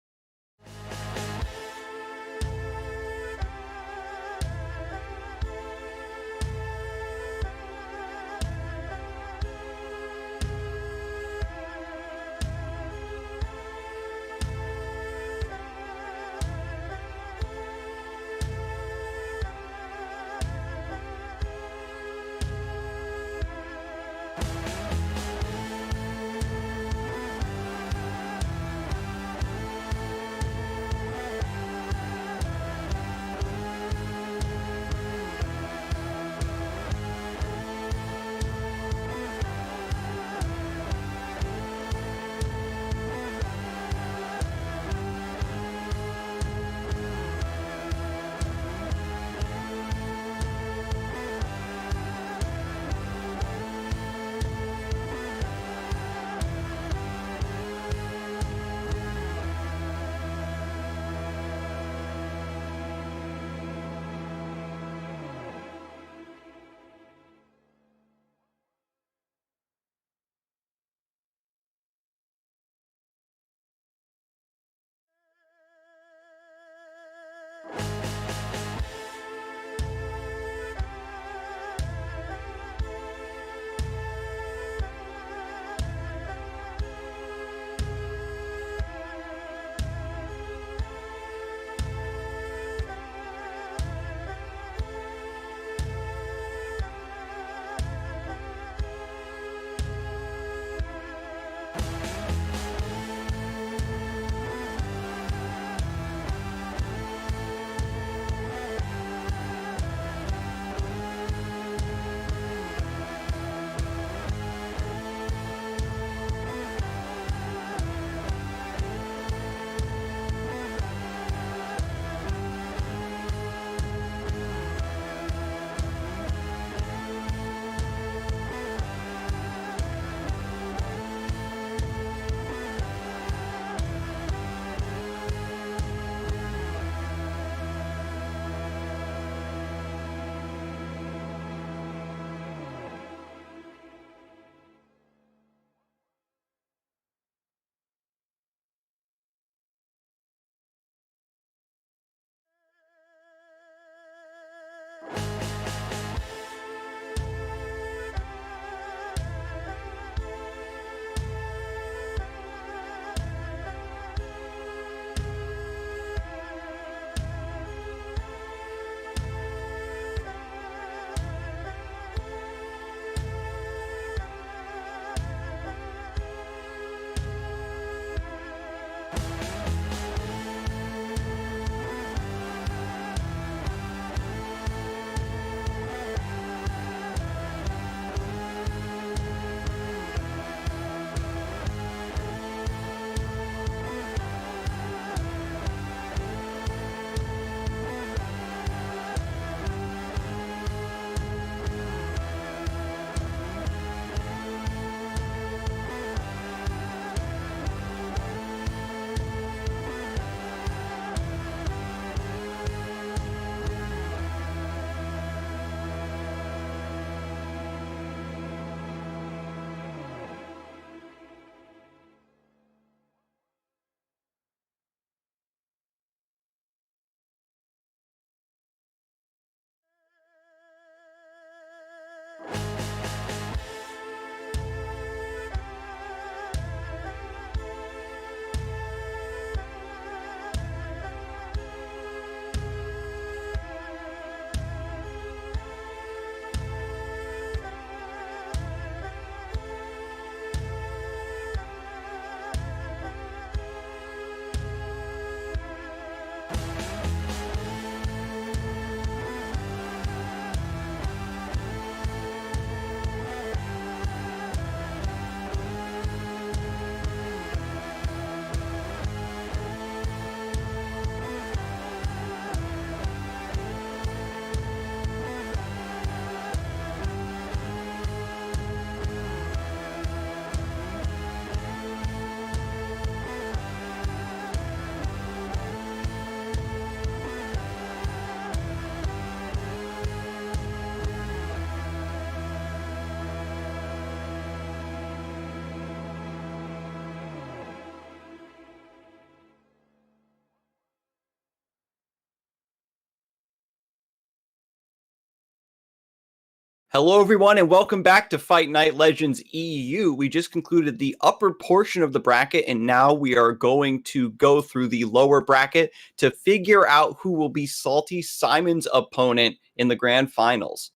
Hello, everyone, and welcome back to Fight Night Legends EU. We just concluded the upper portion of the bracket, and now we are going to go through the lower bracket to figure out who will be Salty Simon's opponent in the grand finals.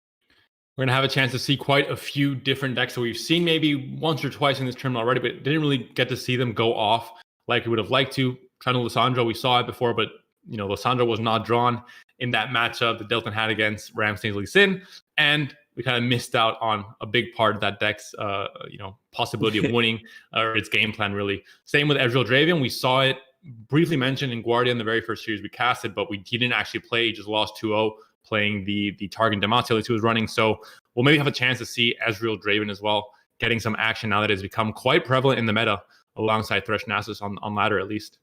We're going to have a chance to see quite a few different decks that we've seen maybe once or twice in this tournament already, but didn't really get to see them go off like we would have liked to. Trundle Lissandra, we saw it before, but Lissandra was not drawn in that matchup that Dalton had against Ramstein's Lee Sin, and we kind of missed out on a big part of that deck's possibility of winning or its game plan, really. Same with Ezreal Draven. We saw it briefly mentioned in Guardia in the very first series we casted, but he didn't actually play. He just lost 2-0 playing the target Demacia he was running. So we'll maybe have a chance to see Ezreal Draven as well getting some action now that it's become quite prevalent in the meta alongside Thresh Nasus on ladder at least.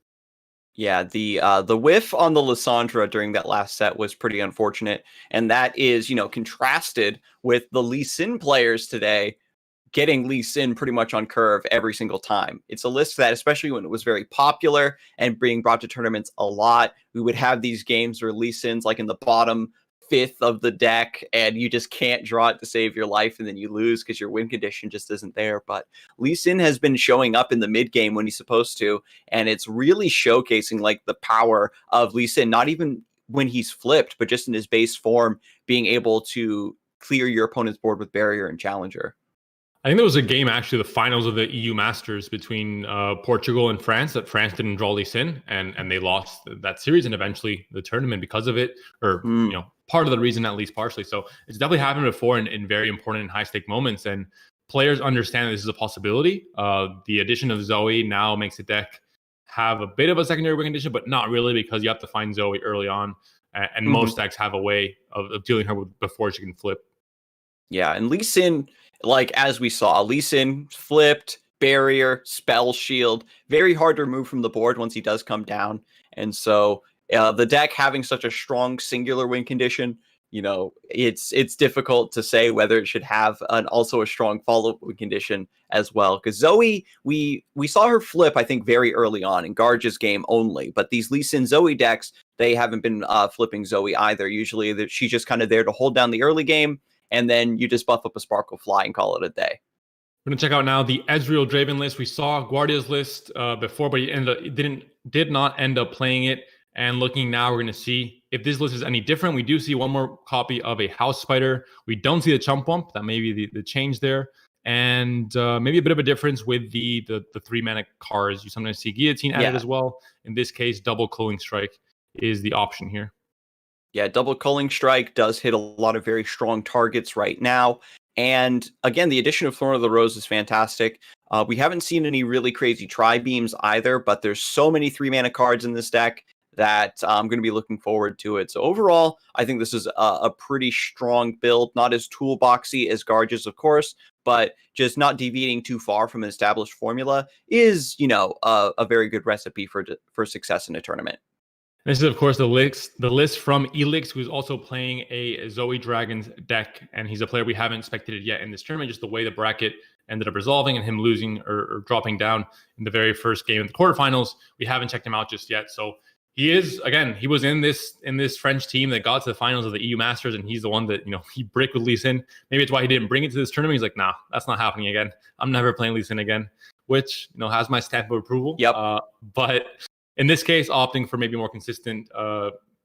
Yeah, the whiff on the Lissandra during that last set was pretty unfortunate, and that is, contrasted with the Lee Sin players today getting Lee Sin pretty much on curve every single time. It's a list that, especially when it was very popular and being brought to tournaments a lot, we would have these games where Lee Sin's like in the bottom fifth of the deck and you just can't draw it to save your life, and then you lose because your win condition just isn't there. But Lee Sin has been showing up in the mid game when he's supposed to, and it's really showcasing like the power of Lee Sin, not even when he's flipped, but just in his base form, being able to clear your opponent's board with barrier and challenger. I think there was a game, actually, the finals of the EU Masters between Portugal and France, that France didn't draw Lee Sin, and they lost that series and eventually the tournament because of it, or part of the reason, at least partially. So it's definitely happened before in very important and high-stake moments, and players understand that this is a possibility. The addition of Zoe now makes the deck have a bit of a secondary win condition, but not really, because you have to find Zoe early on, and most decks have a way of dealing her with before she can flip. Yeah, and Lee Sin, like as we saw, Lee Sin flipped, barrier, spell shield, very hard to remove from the board once he does come down. And so the deck having such a strong singular win condition, it's difficult to say whether it should have also a strong follow-up win condition as well. Because Zoe, we saw her flip, I think, very early on in Garge's game only. But these Lee Sin Zoe decks, they haven't been flipping Zoe either. Usually she's just kind of there to hold down the early game, and then you just buff up a Sparkle Fly and call it a day. We're going to check out now the Ezreal Draven list. We saw Guardia's list before, but he did not end up playing it. And looking now, we're going to see if this list is any different. We do see one more copy of a House Spider. We don't see the Chump Bump. That may be the change there. And maybe a bit of a difference with the 3-mana cards. You sometimes see Guillotine added as well. In this case, Double Culling Strike is the option here. Yeah, Double Culling Strike does hit a lot of very strong targets right now. And again, the addition of Thorn of the Rose is fantastic. We haven't seen any really crazy Tri-Beams either, but there's so many 3-mana cards in this deck that I'm going to be looking forward to it. So overall, I think this is a pretty strong build, not as toolboxy as Garge's, of course, but just not deviating too far from an established formula is, a very good recipe for success in a tournament. This is, of course, the list from Elix, who's also playing a Zoe Dragons deck, and he's a player we haven't spectated yet in this tournament, just the way the bracket ended up resolving and him losing or dropping down in the very first game of the quarterfinals. We haven't checked him out just yet. So he was in this French team that got to the finals of the EU Masters, and he's the one that, he bricked with Lee Sin. Maybe it's why he didn't bring it to this tournament. He's like, nah, that's not happening again. I'm never playing Lee Sin again, which, has my stamp of approval. Yep. But in this case, opting for maybe more consistent,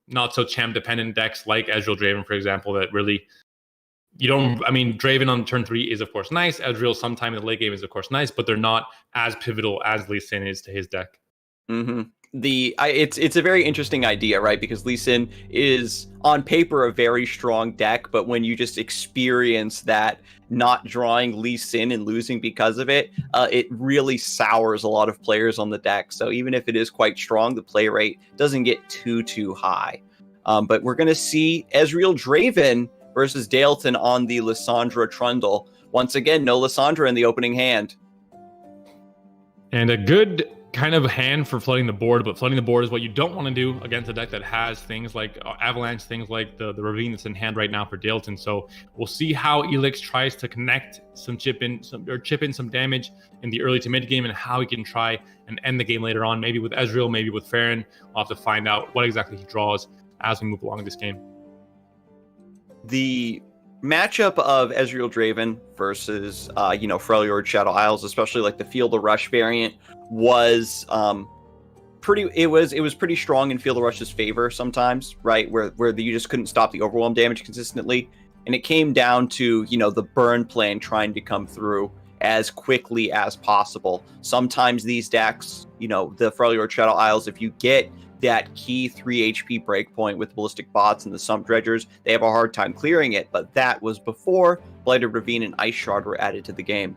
not so champ-dependent decks like Ezreal Draven, for example, that really Draven on turn 3 is, of course, nice. Ezreal sometime in the late game is, of course, nice, but they're not as pivotal as Lee Sin is to his deck. Mm-hmm. It's a very interesting idea, right? Because Lee Sin is on paper a very strong deck, but when you just experience that not drawing Lee Sin and losing because of it, it really sours a lot of players on the deck. So even if it is quite strong, the play rate doesn't get too high. But we're going to see Ezreal Draven versus Dalton on the Lissandra Trundle. Once again, no Lissandra in the opening hand. And a good kind of hand for flooding the board, but flooding the board is what you don't want to do against a deck that has things like Avalanche, things like the Ravine that's in hand right now for Dalton. So we'll see how Elix tries to connect chip in some damage in the early to mid game, and how he can try and end the game later on, maybe with Ezreal, maybe with Farron. We'll have to find out what exactly he draws as we move along in this game. The matchup of Ezreal Draven versus Freljord Shadow Isles, especially like the Feel the Rush variant, was it was pretty strong in Feel the Rush's favor sometimes, right? Where you just couldn't stop the overwhelm damage consistently. And it came down to, the burn plan trying to come through as quickly as possible. Sometimes these decks, the Freljord Shadow Isles, if you get that key 3 HP breakpoint with Ballistic Bots and the Sump Dredgers, they have a hard time clearing it, but that was before Blighted Ravine and Ice Shard were added to the game.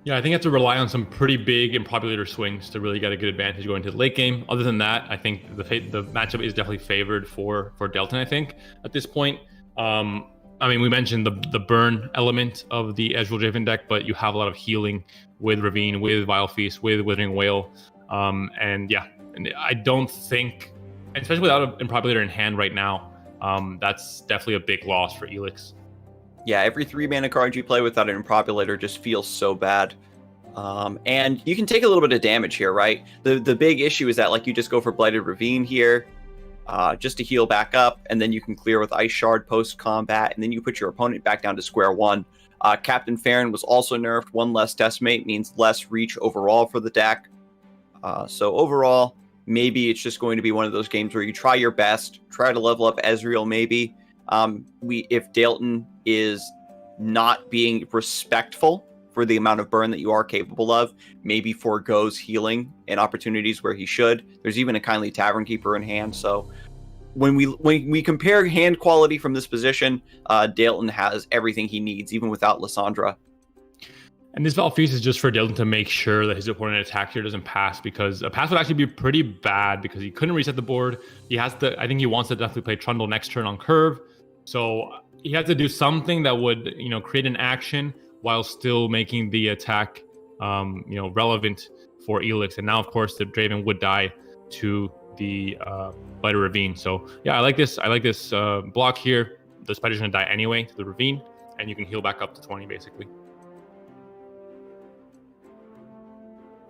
Yeah, I think you have to rely on some pretty big impopulator swings to really get a good advantage going into the late game. Other than that, I think the matchup is definitely favored for Dalton, I think, at this point. We mentioned the burn element of the Ezreal Draven deck, but you have a lot of healing with Ravine, with Vile Feast, with Withering Whale. And I don't think, especially without an Impropulator in hand right now, that's definitely a big loss for Elix. Yeah, every 3-mana card you play without an Impropulator just feels so bad. And you can take a little bit of damage here, right? The big issue is that you just go for Blighted Ravine here, just to heal back up, and then you can clear with Ice Shard post-combat, and then you put your opponent back down to square one. Captain Farron was also nerfed. 1 less Decimate means less reach overall for the deck. So overall, maybe it's just going to be one of those games where you try your best, try to level up Ezreal maybe. If Dalton is not being respectful for the amount of burn that you are capable of, maybe forgoes healing and opportunities where he should. There's even a Kindly Tavern Keeper in hand, so when we compare hand quality from this position, Dalton has everything he needs, even without Lissandra. And this Vile Feast is just for Dalton to make sure that his opponent attack here doesn't pass, because a pass would actually be pretty bad because he couldn't reset the board. I think he wants to definitely play Trundle next turn on curve. So he has to do something that would, create an action while still making the attack, relevant for Elix. And now, of course, the Draven would die to the Blighted Ravine. So yeah, I like this block here. The Spider's gonna die anyway to the Ravine, and you can heal back up to 20 basically.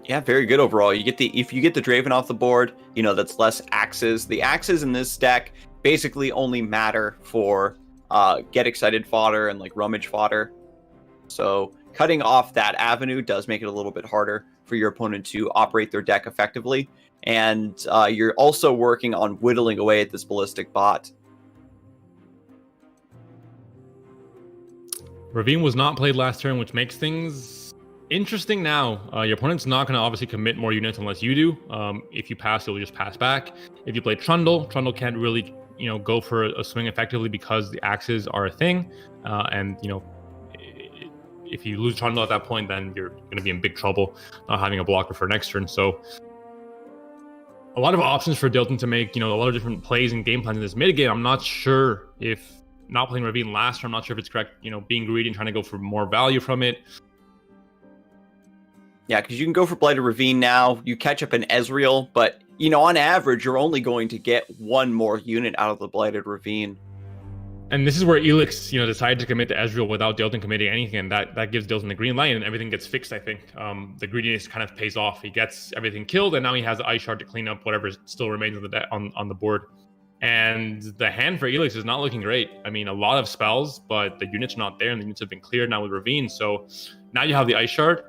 Yeah, very good overall. If you get the Draven off the board, that's less axes. The axes in this deck basically only matter for get excited fodder and rummage fodder. So cutting off that avenue does make it a little bit harder for your opponent to operate their deck effectively. And you're also working on whittling away at this Ballistic Bot. Ravine was not played last turn, which makes things interesting now. Your opponent's not going to obviously commit more units unless you do. If you pass, you'll just pass back. If you play Trundle can't really, go for a swing effectively because the axes are a thing. If you lose Trundle at that point, then you're going to be in big trouble not having a blocker for next turn. So a lot of options for Dalton to make, a lot of different plays and game plans in this mid game. I'm not sure if not playing Ravine last turn, I'm not sure if it's correct, being greedy and trying to go for more value from it. Yeah, because you can go for Blighted Ravine now. You catch up in Ezreal, but, on average, you're only going to get 1 more unit out of the Blighted Ravine. And this is where Elix, decided to commit to Ezreal without Dalton committing anything, and that gives Dalton the green light, and everything gets fixed, I think. The greediness kind of pays off. He gets everything killed, and now he has the Ice Shard to clean up whatever still remains on the board. And the hand for Elix is not looking great. I mean, a lot of spells, but the units are not there, and the units have been cleared now with Ravine. So now you have the Ice Shard.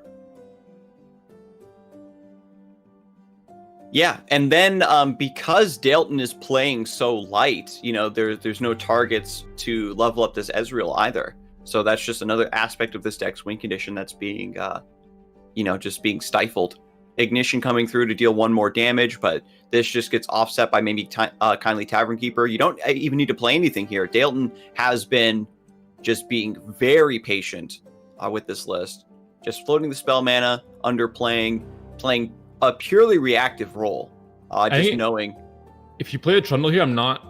Yeah, and then because Dalton is playing so light, there's no targets to level up this Ezreal either. So that's just another aspect of this deck's win condition that's being, just being stifled. Ignition coming through to deal 1 more damage, but this just gets offset by maybe Kindly Tavern Keeper. You don't even need to play anything here. Dalton has been just being very patient with this list. Just floating the spell mana, underplaying, playing a purely reactive role, knowing. If you play a Trundle here, I'm not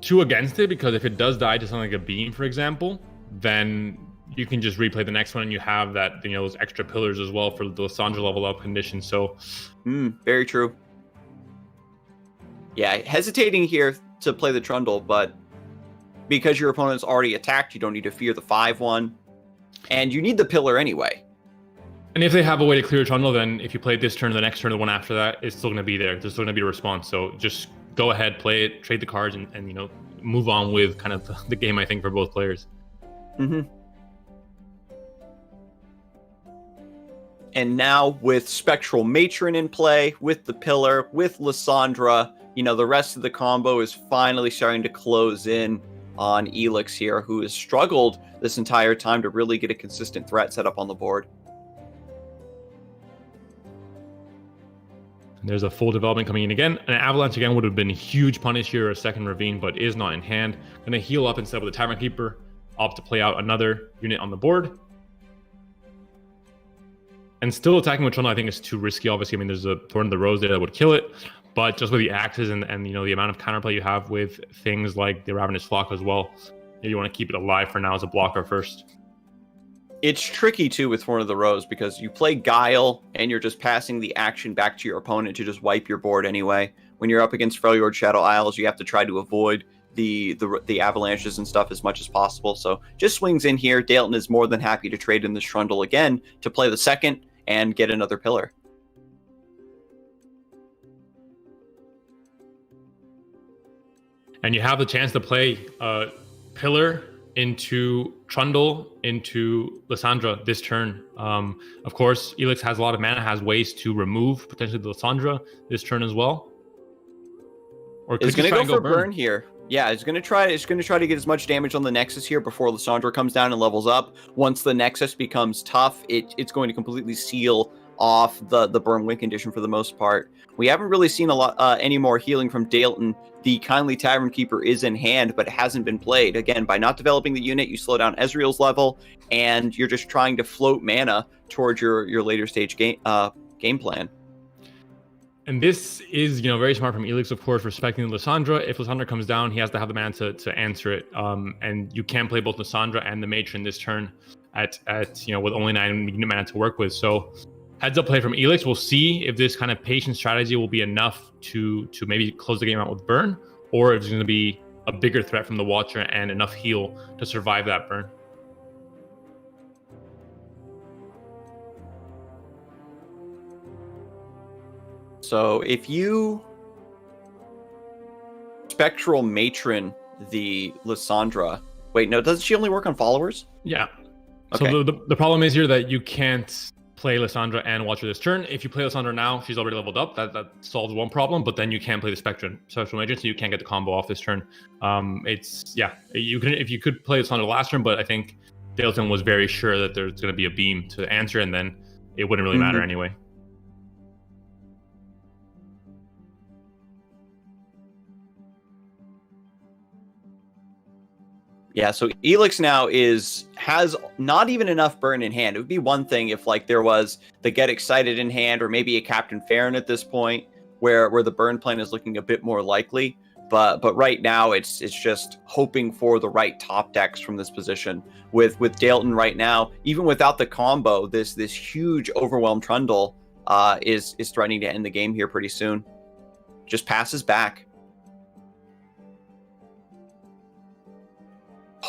too against it, because if it does die to something like a Beam, for example, then you can just replay the next one and you have that, those extra pillars as well for the Lissandra level up condition. So very true. Yeah, hesitating here to play the Trundle, but because your opponent's already attacked, you don't need to fear the 5-1, and you need the pillar anyway. And if they have a way to clear Trundle, then if you play this turn, the next turn, the one after that, it's still going to be there. There's still going to be a response. So just go ahead, play it, trade the cards, and move on with kind of the game, I think, for both players. Mm-hmm. And now with Spectral Matron in play, with the Pillar, with Lissandra, you know, the rest of the combo is finally starting to close in on Elix here, who has struggled this entire time to really get a consistent threat set up on the board. There's a full development coming in again. An Avalanche again would have been a huge punish here, a second Ravine, but is not in hand. Going to heal up instead with the Tavern Keeper. Opt to play out another unit on the board. And still attacking with Trundle I think is too risky, obviously. I mean, there's a Thorn of the Rose there that would kill it. But just with the axes and you know, the amount of counterplay you have with things like the Ravenous Flock as well, you want to keep it alive for now as a blocker first. It's tricky, too, with Thorn of the Rose, because you play Guile, and you're just passing the action back to your opponent to just wipe your board anyway. When you're up against Freljord Shadow Isles, you have to try to avoid the avalanches and stuff as much as possible. So just swings in here. Dalton is more than happy to trade in this Trundle again to play the second and get another Pillar. And you have the chance to play Pillar into Trundle, into Lissandra this turn. Of course, Elix has a lot of mana, has ways to remove potentially the Lissandra this turn as well. Or it's going to go for burn here. Yeah, it's going to try to get as much damage on the Nexus here before Lissandra comes down and levels up. Once the Nexus becomes tough, it's going to completely seal off the burn win condition for the most part. We haven't really seen a lot any more healing from Dalton. The Kindly Tavern Keeper is in hand, but it hasn't been played. Again, by not developing the unit, you slow down Ezreal's level, and you're just trying to float mana towards your later stage game plan. And this is, you know, very smart from Elix, of course, respecting Lissandra. If Lissandra comes down, he has to have the mana to answer it. And you can play both Lissandra and the Matron this turn at you know, with only 9 unit mana to work with. So heads up play from Elix. We'll see if this kind of patient strategy will be enough to maybe close the game out with burn, or if it's going to be a bigger threat from the Watcher and enough heal to survive that burn. So if you Spectral Matron the Lissandra, wait, no, doesn't she only work on followers? Yeah. Okay. So the problem is here that you can't play Lissandra and Watcher this turn. If you play Lissandra now, she's already leveled up. That solves one problem, but then you can't play the Spectral Matron, so you can't get the combo off this turn. It's, yeah, if you could play Lissandra last turn, but I think Dalton was very sure that there's going to be a beam to answer, and then it wouldn't really matter anyway. Yeah, so Elix now has not even enough burn in hand. It would be one thing if like there was the Get Excited in hand, or maybe a Captain Farron at this point, where the burn plan is looking a bit more likely. But right now it's just hoping for the right top decks from this position. With Dalton right now, even without the combo, this huge overwhelmed Trundle is threatening to end the game here pretty soon. Just passes back.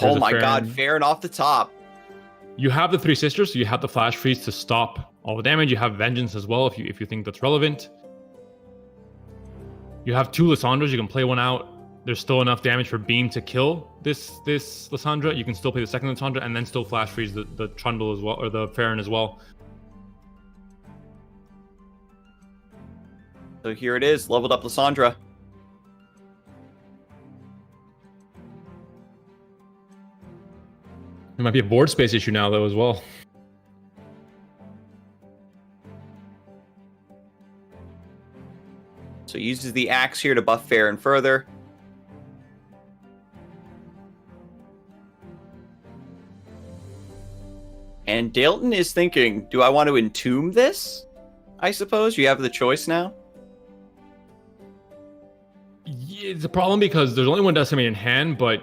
Oh my god, Farron off the top. You have the 3 sisters, so you have the flash freeze to stop all the damage. You have Vengeance as well if you think that's relevant. You have 2 Lissandras, you can play one out. There's still enough damage for Beam to kill this Lissandra. You can still play the second Lissandra and then still flash freeze the Trundle as well, or the Farron as well. So here it is, leveled up Lissandra. There might be a board space issue now, though, as well. So he uses the axe here to buff Farron further. And Dalton is thinking, do I want to entomb this? I suppose you have the choice now. Yeah, it's a problem because there's only one Decimate in hand, but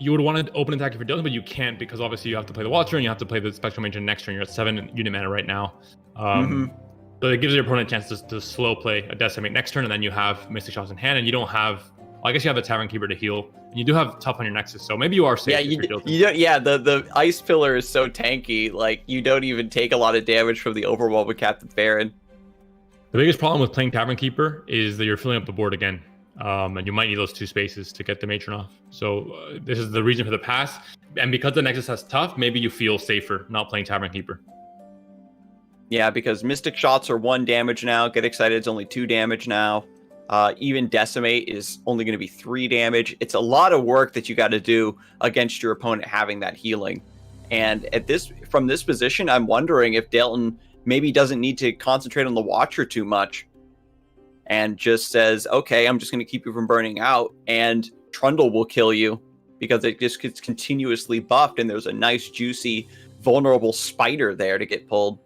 you would want to open attack if you're Dalton, but you can't because obviously you have to play the Watcher and you have to play the Spectral Matron next turn. You're at 7 unit mana right now. So it gives your opponent a chance to slow play a Decimate next turn, and then you have Mystic Shots in hand, and you don't have... Well, I guess you have the Tavern Keeper to heal, and you do have Tough on your Nexus, so maybe you are safe. Yeah, the Ice Pillar is so tanky, like, you don't even take a lot of damage from the overwhelm with Captain Farron. The biggest problem with playing Tavern Keeper is that you're filling up the board again. And you might need those 2 spaces to get the matron off. So this is the reason for the pass. And because the Nexus has tough, maybe you feel safer not playing Tavern Keeper. Yeah, because Mystic Shots are 1 damage now. Get Excited is only 2 damage now. Even Decimate is only going to be 3 damage. It's a lot of work that you got to do against your opponent having that healing. And from this position, I'm wondering if Dalton maybe doesn't need to concentrate on the Watcher too much and just says, okay, I'm just going to keep you from burning out, and Trundle will kill you because it just gets continuously buffed, and there's a nice, juicy, vulnerable spider there to get pulled.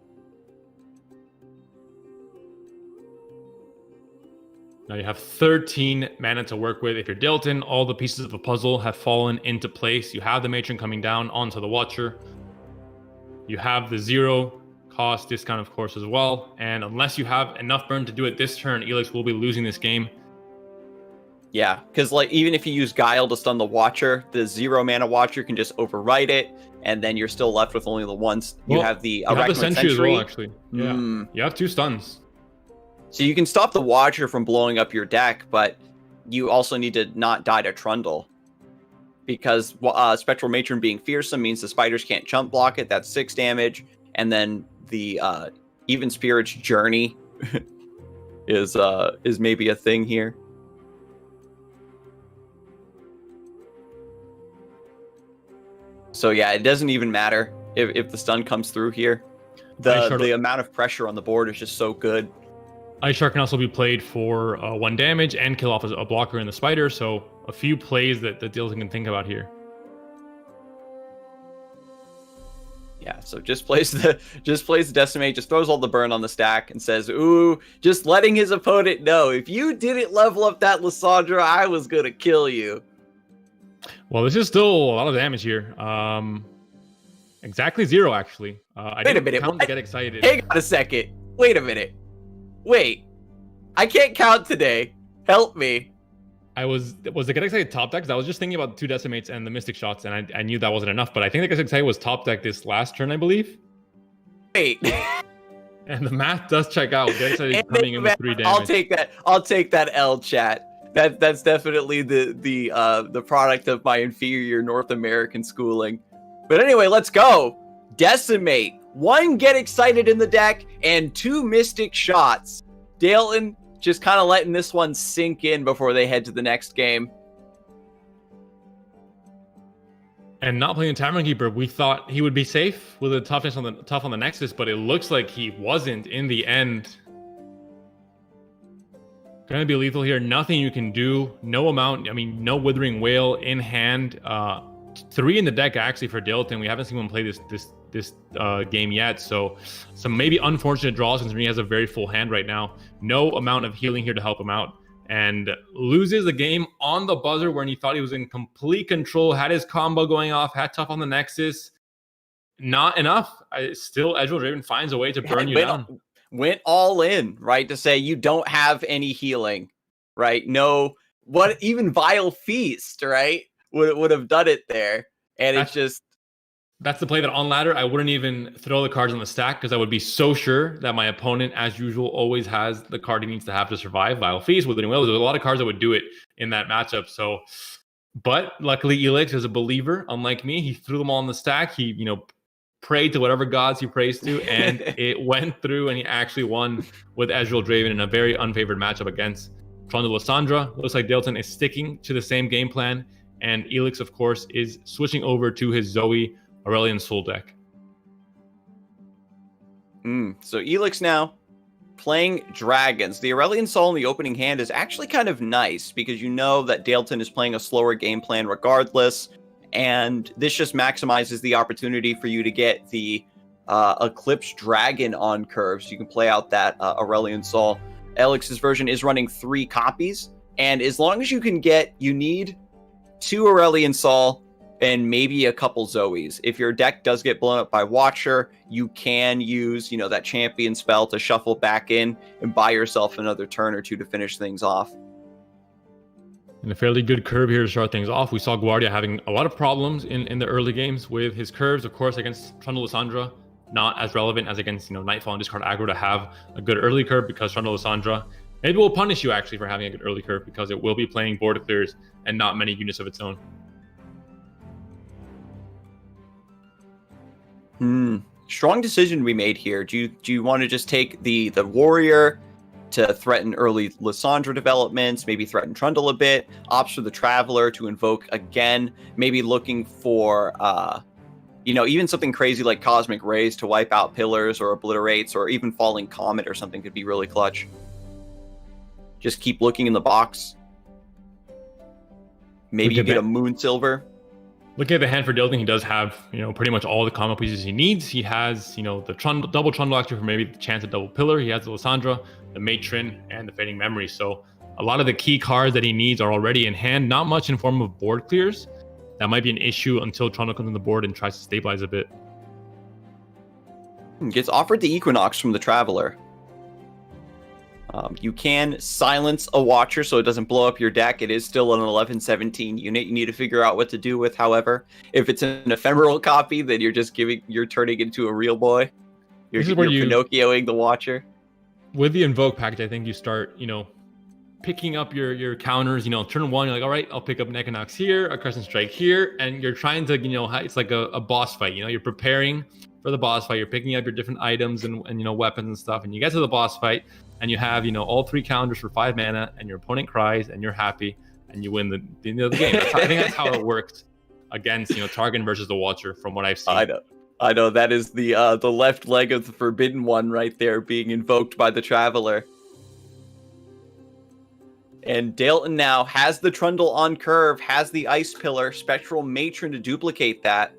Now you have 13 mana to work with. If you're Dalton, all the pieces of the puzzle have fallen into place. You have the matron coming down onto the Watcher. You have the 0 cost discount, of course, as well. And unless you have enough burn to do it this turn, Elix will be losing this game. Yeah, because like even if you use Guile to stun the Watcher, the 0 mana Watcher can just overwrite it, and then you're still left with only the ones. You have the Sentry as well, actually. Yeah, you have 2 stuns. So you can stop the Watcher from blowing up your deck, but you also need to not die to Trundle. Because Spectral Matron being fearsome means the spiders can't chump block it. That's 6 damage. And then the Even Spirit's Journey is maybe a thing here. So yeah, it doesn't even matter if the stun comes through here. The amount of pressure on the board is just so good. Ice Shark can also be played for 1 damage and kill off a blocker in the spider, so a few plays that Dalton can think about here. Yeah, so just plays the Decimate, just throws all the burn on the stack and says, ooh, just letting his opponent know, if you didn't level up that Lissandra, I was gonna kill you. Well, this is still a lot of damage here. Exactly 0, actually. Wait a minute, count to get excited. Hang on a second. Wait a minute. Wait, I can't count today. Help me. Was the Get Excited top deck? Because I was just thinking about the 2 Decimates and the Mystic Shots, and I knew that wasn't enough, but I think the Get Excited was top deck this last turn, I believe. Wait. And the math does check out. Get Excited is coming in with 3 damage. I'll take that L, chat. That's definitely the product of my inferior North American schooling. But anyway, let's go. Decimate. 1 Get Excited in the deck and 2 Mystic Shots. Dalton just kind of letting this one sink in before they head to the next game. And not playing Tavern Keeper, we thought he would be safe with a tough on the Nexus, but it looks like he wasn't in the end. Gonna be lethal here. Nothing you can do. No no Withering Wail in hand. 3 in the deck actually for Dalton. We haven't seen him play this game yet, so some maybe unfortunate draws considering he has a very full hand right now. No amount of healing here to help him out, and loses the game on the buzzer when he thought he was in complete control, had his combo going off, had tough on the Nexus. Not enough. Still, Ezreal Draven finds a way to burn you down. Went all in, right, to say you don't have any healing, right? No, even Vile Feast, right, would have done it there, and it's just. That's the play that on ladder, I wouldn't even throw the cards on the stack because I would be so sure that my opponent, as usual, always has the card he needs to have to survive. Vile Feast, Withering Wail. There's a lot of cards that would do it in that matchup. So, but luckily, Elix is a believer. Unlike me, he threw them all on the stack. He, prayed to whatever gods he prays to, and it went through, and he actually won with Ezreal Draven in a very unfavored matchup against Trundle Lissandra. Looks like Dalton is sticking to the same game plan, and Elix, of course, is switching over to his Zoe Aurelion Soul deck. So Elix now playing Dragons. The Aurelion Soul in the opening hand is actually kind of nice because you know that Dalton is playing a slower game plan regardless, and this just maximizes the opportunity for you to get the Eclipse Dragon on curves. You can play out that Aurelion Soul. Elix's version is running 3 copies, and as long as you need 2 Aurelion Soul and maybe a couple Zoes. If your deck does get blown up by Watcher, you can use, that champion spell to shuffle back in and buy yourself another turn or 2 to finish things off. And a fairly good curve here to start things off. We saw Guardia having a lot of problems in the early games with his curves. Of course, against Trundle Lissandra, not as relevant as against Nightfall and Discard Aggro to have a good early curve because Trundle Lissandra Maybe we'll punish you actually for having a good early curve because it will be playing board clears and not many units of its own. Strong decision we made here. Do you want to just take the warrior to threaten early Lissandra developments, maybe threaten Trundle a bit, opts for the Traveler to invoke again, maybe looking for even something crazy like Cosmic Rays to wipe out pillars or obliterates, or even Falling Comet or something could be really clutch. Just keep looking in the box. Maybe you get a Moon Silver. Looking at the hand for Dalton, he does have, pretty much all the combo pieces he needs. He has, the double Trundle actually for maybe the chance of double pillar. He has the Lissandra, the Matron, and the Fading Memory. So a lot of the key cards that he needs are already in hand. Not much in form of board clears. That might be an issue until Trundle comes on the board and tries to stabilize a bit. Gets offered the Equinox from the Traveler. You can silence a Watcher so it doesn't blow up your deck. It is still an 11-17 unit you need to figure out what to do with. However, if it's an ephemeral copy, then you're turning into a real boy. You're Pinocchioing the Watcher. With the Invoke package, I think you start, picking up your counters. Turn one, you're like, all right, I'll pick up an Equinox here, a Crescent Strike here, and you're trying to, it's like a boss fight. You're preparing for the boss fight. You're picking up your different items and weapons and stuff, and you get to the boss fight. And you have, all 3 counters for 5 mana, and your opponent cries, and you're happy, and you win the game. I think that's how it works against, Targon versus the Watcher, from what I've seen. I know that is the left leg of the Forbidden One right there, being invoked by the Traveler. And Dalton now has the Trundle on curve, has the Ice Pillar, Spectral Matron to duplicate that.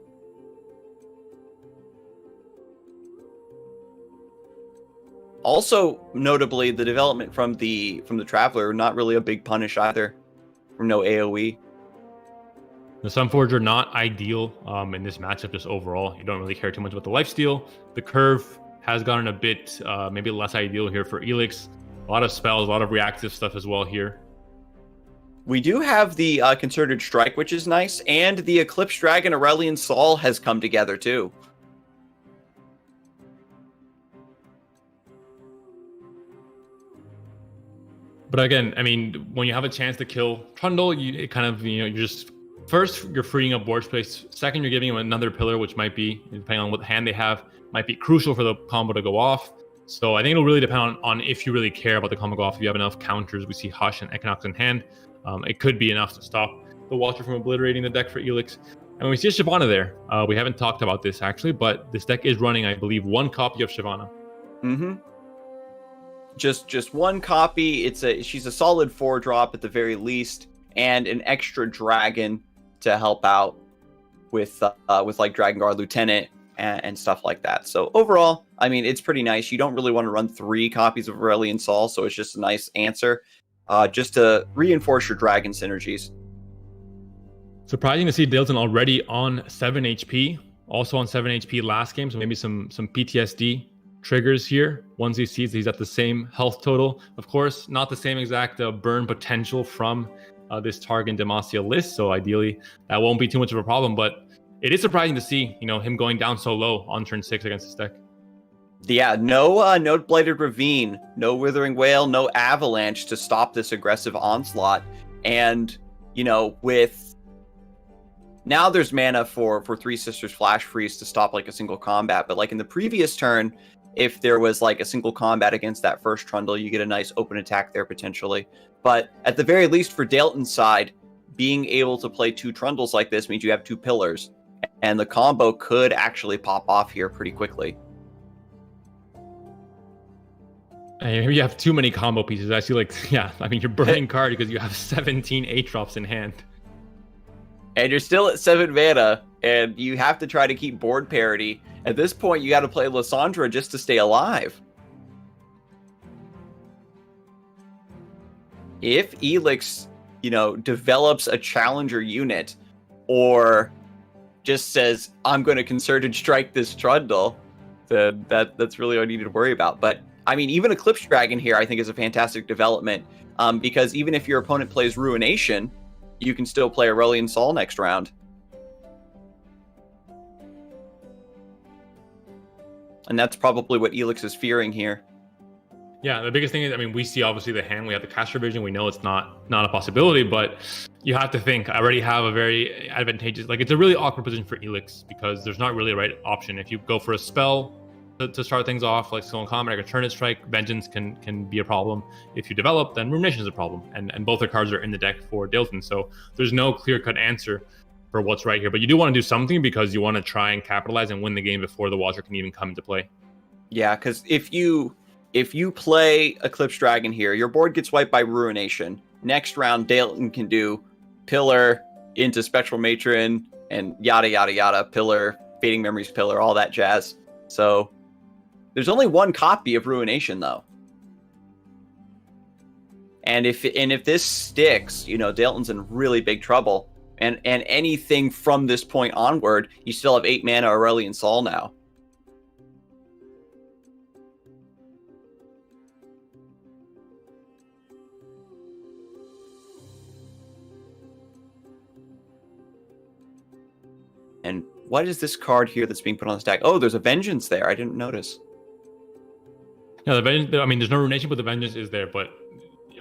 Also, notably, the development from the Traveler, not really a big punish either, from no AoE. The Sunforger not ideal in this matchup just overall. You don't really care too much about the lifesteal. The curve has gotten a bit maybe less ideal here for Elix. A lot of spells, a lot of reactive stuff as well here. We do have the Concerted Strike, which is nice, and the Eclipse Dragon Aurelion Sol has come together too. But again, I mean, when you have a chance to kill Trundle, you're just, first, you're freeing up board space. Second, you're giving him another pillar, which might be, depending on what hand they have, might be crucial for the combo to go off. So I think it'll really depend on if you really care about the combo go off. If you have enough counters, we see Hush and Equinox in hand. It could be enough to stop the Watcher from obliterating the deck for Elix. And when we see a Shyvana there, we haven't talked about this actually, but this deck is running, I believe, 1 copy of Shyvana. Mm-hmm. Just 1 copy. She's a solid 4-drop at the very least, and an extra dragon to help out with like Dragon Guard Lieutenant and stuff like that. So overall, I mean, it's pretty nice. You don't really want to run 3 copies of Aurelion Sol, so it's just a nice answer, just to reinforce your dragon synergies. Surprising to see Dalton already on 7 HP, also on 7 HP last game, so maybe some PTSD triggers here. Once he sees he's at the same health total, of course, not the same exact burn potential from this Targon Demacia list, so ideally that won't be too much of a problem, but it is surprising to see him going down so low on turn 6 against this deck. Yeah, no Blighted Ravine, no Withering Wail, no Avalanche to stop this aggressive onslaught. And with now there's mana for 3 Sisters Flash Freeze to stop like a single combat, but like in the previous turn, if there was like a single combat against that first Trundle, you get a nice open attack there potentially. But at the very least for Dalton's side, being able to play 2 Trundles like this means you have 2 pillars, and the combo could actually pop off here pretty quickly. And you have too many combo pieces. I see, you're burning card because you have 17 8-drops in hand. And you're still at 7 mana, and you have to try to keep board parity. At this point, you got to play Lissandra just to stay alive. If Elix, develops a challenger unit, or just says, I'm going to Concerted Strike this Trundle, then that's really all you need to worry about. But, I mean, even Eclipse Dragon here, I think, is a fantastic development, because even if your opponent plays Ruination, you can still play Aurelion Sol next round. And that's probably what Elix is fearing here. Yeah, the biggest thing is, I mean, we see obviously the hand, we have the caster vision, we know it's not a possibility, but you have to think, I already have a very advantageous, like it's a really awkward position for Elix because there's not really a right option. If you go for a spell to start things off, like Skill in Combat or Turn Strike, Vengeance can be a problem. If you develop, then Rumination is a problem, and both the cards are in the deck for Dalton, so there's no clear-cut answer for what's right here, but you do want to do something because you want to try and capitalize and win the game before the Watcher can even come into play. Yeah, because if you play Eclipse Dragon here, your board gets wiped by Ruination. Next round, Dalton can do Pillar into Spectral Matron and yada, yada, yada, Pillar, Fading Memories Pillar, all that jazz. So there's only one copy of Ruination, though. And if this sticks, you know, Dalton's in really big trouble. And anything from this point onward, you still have 8 mana Aurelion Sol now. And what is this card here that's being put on the stack? Oh, there's a Vengeance there. I didn't notice. Yeah, the Vengeance, I mean, there's no Ruination, but the Vengeance is there. But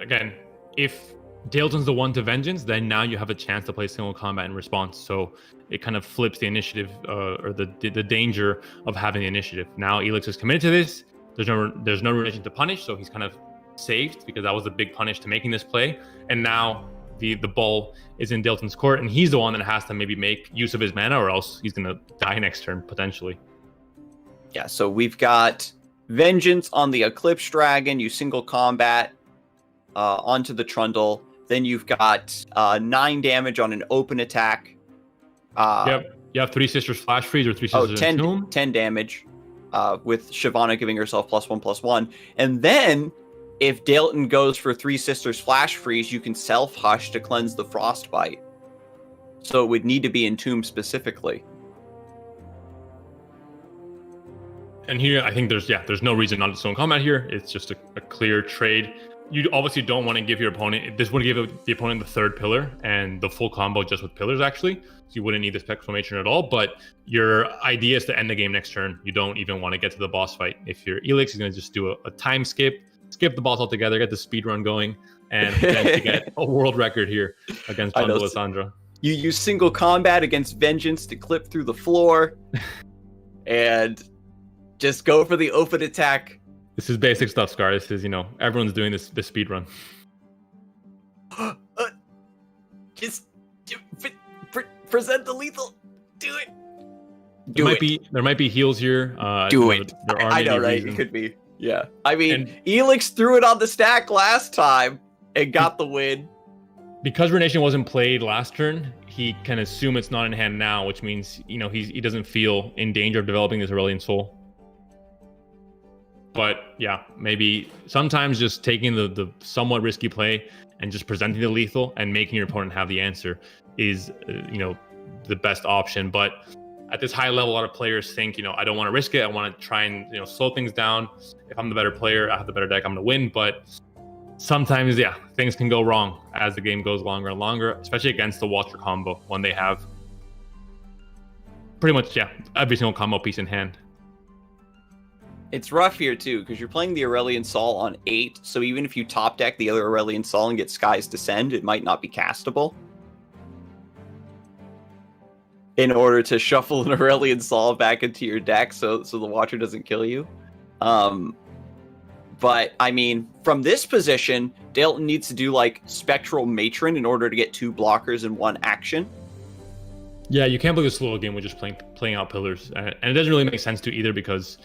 again, if Dalton's the one to Vengeance, then now you have a chance to play single combat in response. So it kind of flips the initiative or the danger of having the initiative. Now Elix is committed to this. There's no Ruination to punish, so he's kind of saved because that was a big punish to making this play. And now the ball is in Dalton's court, and he's the one that has to maybe make use of his mana, or else he's going to die next turn, potentially. Yeah, so we've got Vengeance on the Eclipse Dragon. You single combat onto the Trundle. Then you've got 9 damage on an open attack. Yep. You have 3 Sisters Flash Freeze or 3 Sisters 10 damage with Shyvana giving herself +1/+1. And then if Dalton goes for 3 Sisters Flash Freeze, you can self-hush to cleanse the Frostbite. So it would need to be entombed specifically. And here, I think there's no reason not to stone combat here. It's just a clear trade. You obviously don't want to give your opponent, this would give the opponent the 3rd pillar and the full combo just with pillars, actually. So you wouldn't need the Spectral Matron at all, but your idea is to end the game next turn. You don't even want to get to the boss fight. If you're Elix, you're going to just do a time skip the boss altogether, get the speed run going, and potentially get a world record here against John Alessandra. You use single combat against Vengeance to clip through the floor, and just go for the open attack. This is basic stuff, Scar. This is, everyone's doing this speed run. Just present the lethal. Do it. There might be heals here. Do it. There are I know, right? reasons. It could be. Yeah. I mean, Elix threw it on the stack last time and got the win. Because Ruination wasn't played last turn, he can assume it's not in hand now, which means, he doesn't feel in danger of developing this Aurelion Soul. But yeah, maybe sometimes just taking the somewhat risky play and just presenting the lethal and making your opponent have the answer is, the best option. But at this high level, a lot of players think, I don't want to risk it. I want to try and, slow things down. If I'm the better player, I have the better deck, I'm going to win. But sometimes, things can go wrong as the game goes longer and longer, especially against the Watcher combo when they have pretty much, every single combo piece in hand. It's rough here, too, because you're playing the Aurelion Sol on 8, so even if you top deck the other Aurelion Sol and get Sky's Descend, it might not be castable. In order to shuffle an Aurelion Sol back into your deck so the Watcher doesn't kill you. But, I mean, from this position, Dalton needs to do, Spectral Matron in order to get 2 blockers in 1 action. Yeah, you can't play this little game with just playing out pillars. And it doesn't really make sense to either, because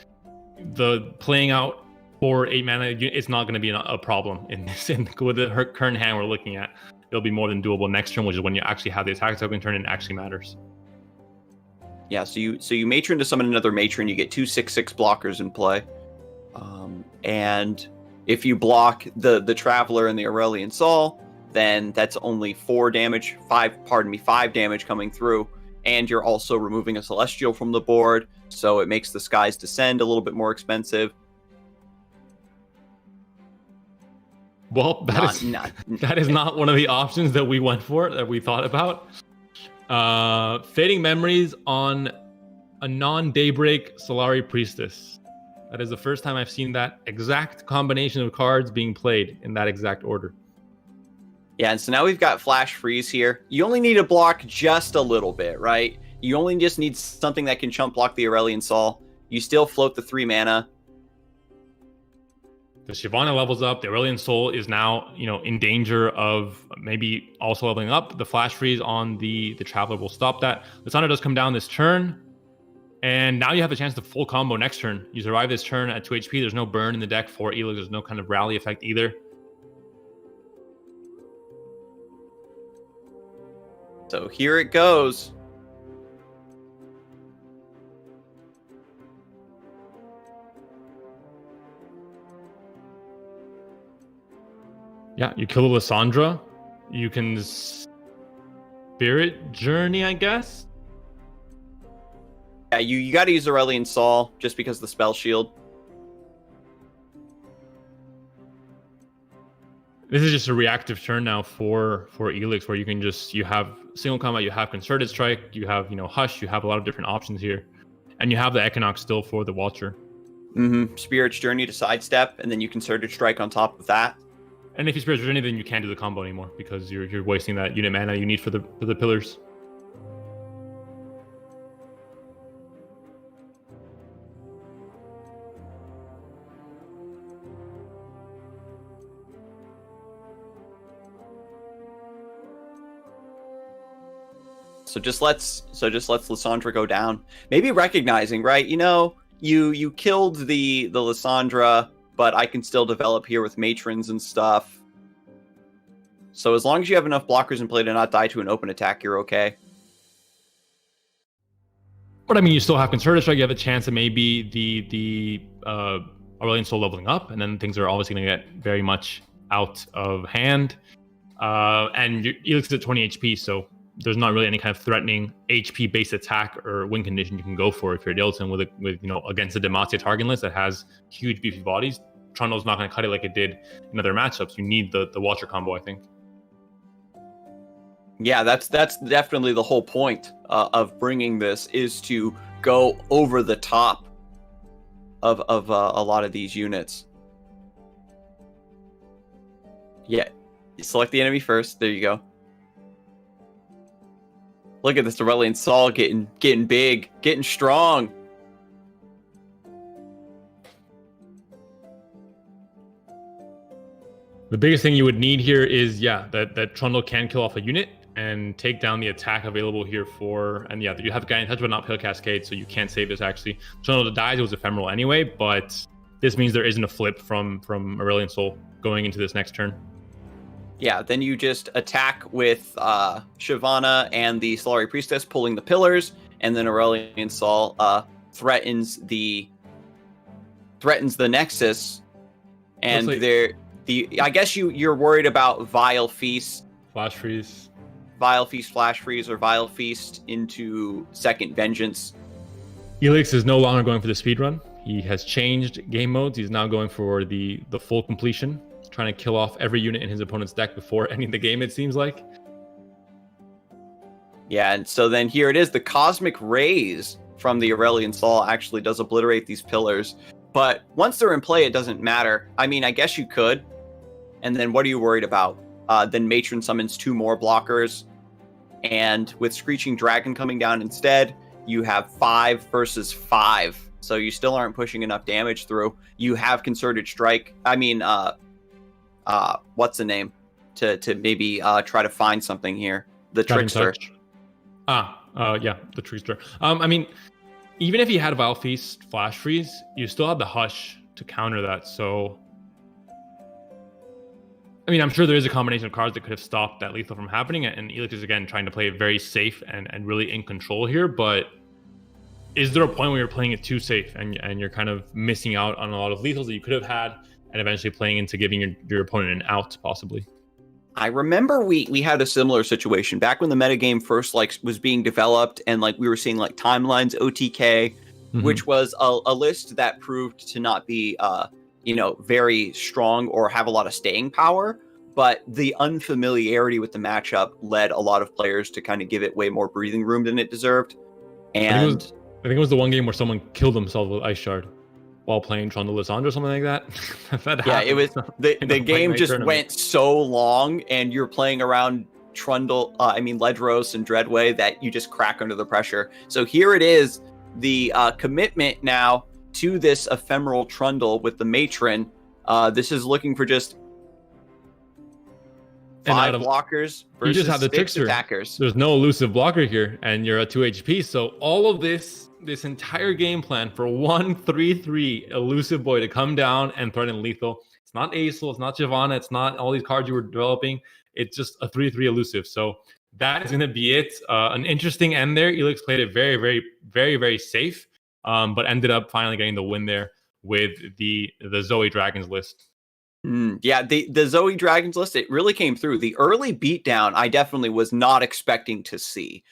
the playing out for 8 mana, it's not going to be a problem with the current hand we're looking at. It'll be more than doable next turn, which is when you actually have the attack token turn and it actually matters. Yeah, so you matron to summon another matron, you get 2 6/6 blockers in play. And if you block the Traveler and the Aurelion Sol, then that's only 5 damage coming through. And you're also removing a Celestial from the board, so it makes the Sky's Descend a little bit more expensive. Well, that is not one of the options that we went for, that we thought about. Fading Memories on a non-Daybreak Solari Priestess. That is the first time I've seen that exact combination of cards being played in that exact order. Yeah, and so now we've got Flash Freeze here. You only need to block just a little bit, right? You only just need something that can chump block the Aurelion Sol. You still float the 3 mana. The Shyvana levels up. The Aurelion Sol is now, in danger of maybe also leveling up. The Flash Freeze on the Traveler will stop that. Lissandra does come down this turn. And now you have a chance to full combo next turn. You survive this turn at 2 HP. There's no burn in the deck for Elix. There's no kind of rally effect either. So here it goes. Yeah, you kill Lissandra. You can Spirit Journey, I guess. Yeah, you got to use Aurelion Sol just because of the spell shield. This is just a reactive turn now for Elix, where you have single combat, you have Concerted Strike, you have Hush, you have a lot of different options here, and you have the Equinox still for the Watcher. Spirit's Journey to sidestep, and then you Concerted Strike on top of that. And if you Spirit's Journey, then you can't do the combo anymore because you're wasting that unit mana you need for the pillars. So just lets Lissandra go down. Maybe recognizing, right? You killed the Lissandra, but I can still develop here with matrons and stuff. So as long as you have enough blockers in play to not die to an open attack, you're okay. But I mean, you still have Concerted Strike. You have a chance of maybe the Aurelion Sol leveling up, and then things are obviously going to get very much out of hand. And Elix is at 20 HP, so there's not really any kind of threatening HP-based attack or win condition you can go for if you're Dalton with against a Demacia target list that has huge beefy bodies. Trundle's not going to cut it like it did in other matchups. You need the Watcher combo, I think. Yeah, that's definitely the whole point of bringing this, is to go over the top of a lot of these units. Yeah, you select the enemy first. There you go. Look at this Aurelion Sol getting big, getting strong. The biggest thing you would need here is, that Trundle can kill off a unit and take down the attack available here and you have Guiding Touch but not Pale Cascade, so you can't save this actually. Trundle dies, it was ephemeral anyway, but this means there isn't a flip from Aurelion Sol going into this next turn. Yeah, then you just attack with Shyvana and the Solari Priestess pulling the pillars, and then Aurelion Sol threatens the Nexus, and I guess you're worried about Vile Feast, Flash Freeze, Flash Freeze, or Vile Feast into Second Vengeance. Elix is no longer going for the speed run. He has changed game modes. He's now going for the full completion, trying to kill off every unit in his opponent's deck before ending the game, it seems like. Yeah, and so then here it is. The Cosmic Rays from the Aurelion Sol actually does obliterate these pillars. But once they're in play, it doesn't matter. I mean, I guess you could. And then what are you worried about? Then Matron summons 2 more blockers. And with Screeching Dragon coming down instead, you have 5 versus 5. So you still aren't pushing enough damage through. You have Concerted Strike. I mean, what's the name? To maybe try to find something here. The Trickster. The Trickster. I mean, even if he had Vile Feast, Flash Freeze, you still have the Hush to counter that. So, I mean, I'm sure there is a combination of cards that could have stopped that lethal from happening. And Elix is, again, trying to play it very safe and really in control here. But is there a point where you're playing it too safe and you're kind of missing out on a lot of lethals that you could have had, and eventually playing into giving your opponent an out, possibly? I remember we had a similar situation back when the metagame first was being developed, and we were seeing timelines OTK, which was a list that proved to not be very strong or have a lot of staying power, but the unfamiliarity with the matchup led a lot of players to kind of give it way more breathing room than it deserved. And I think it was the one game where someone killed themselves with Ice Shard. while playing Trundle Lissandra or something like that. That Yeah, it was happened the in game Fight Night just tournament. went so long, and you're playing around Trundle, Ledros and Dreadway that you just crack under the pressure. So here it is, the commitment now to this ephemeral Trundle with the Matron. This is looking for just 5 blockers versus you just have the 6 trickster. attackers. There's no elusive blocker here, and you're at 2 HP. So all of this entire game plan for 1/3/3 elusive boy to come down and threaten lethal. It's not Acel, it's not Shyvana, it's not all these cards you were developing. It's just a 3/3 elusive. So that is going to be it. An interesting end there. Elix played it very, very, very, very safe, but ended up finally getting the win there with the Zoe Dragons list. Yeah, the Zoe Dragons list, it really came through. The early beatdown, I definitely was not expecting to see.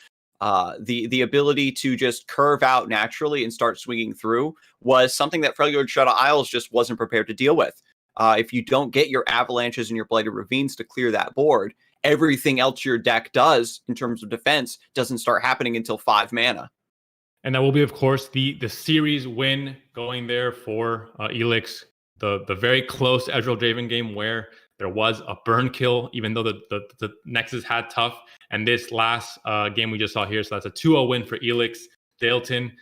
The ability to just curve out naturally and start swinging through was something that Freljord Shadow Isles just wasn't prepared to deal with. If you don't get your avalanches and your blighted ravines to clear that board, everything else your deck does in terms of defense doesn't start happening until 5 mana. And that will be, of course, the series win going there for Elix. The very close Ezreal Draven game where there was a burn kill, even though the Nexus had tough. And this last game we just saw here, so that's a 2-0 win for Elix. Dalton,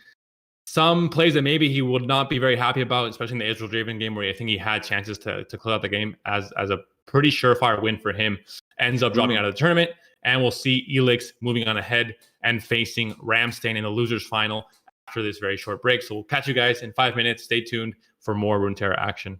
some plays that maybe he would not be very happy about, especially in the Ezreal Draven game where I think he had chances to close out the game as a pretty surefire win for him, ends up dropping out of the tournament. And we'll see Elix moving on ahead and facing Ramstein in the losers final after this very short break. So we'll catch you guys in 5 minutes. Stay tuned for more Runeterra action.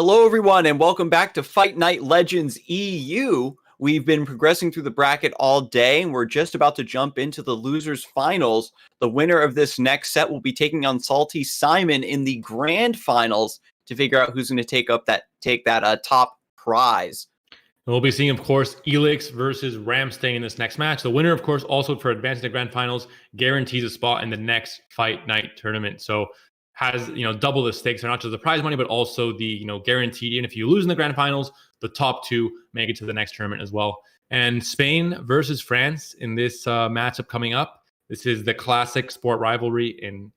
Hello, everyone, and welcome back to Fight Night Legends EU. We've been progressing through the bracket all day, and we're just about to jump into the losers finals. The winner of this next set will be taking on Salty Simon in the grand finals to figure out who's going to take that top prize. We'll be seeing, of course, Elix versus Ramstein in this next match. The winner, of course, also for advancing to grand finals, guarantees a spot in the next Fight Night tournament. So has, double the stakes, or not just the prize money, but also the, guaranteed. Even if you lose in the grand finals, the top two make it to the next tournament as well. And Spain versus France in this matchup coming up. This is the classic sport rivalry in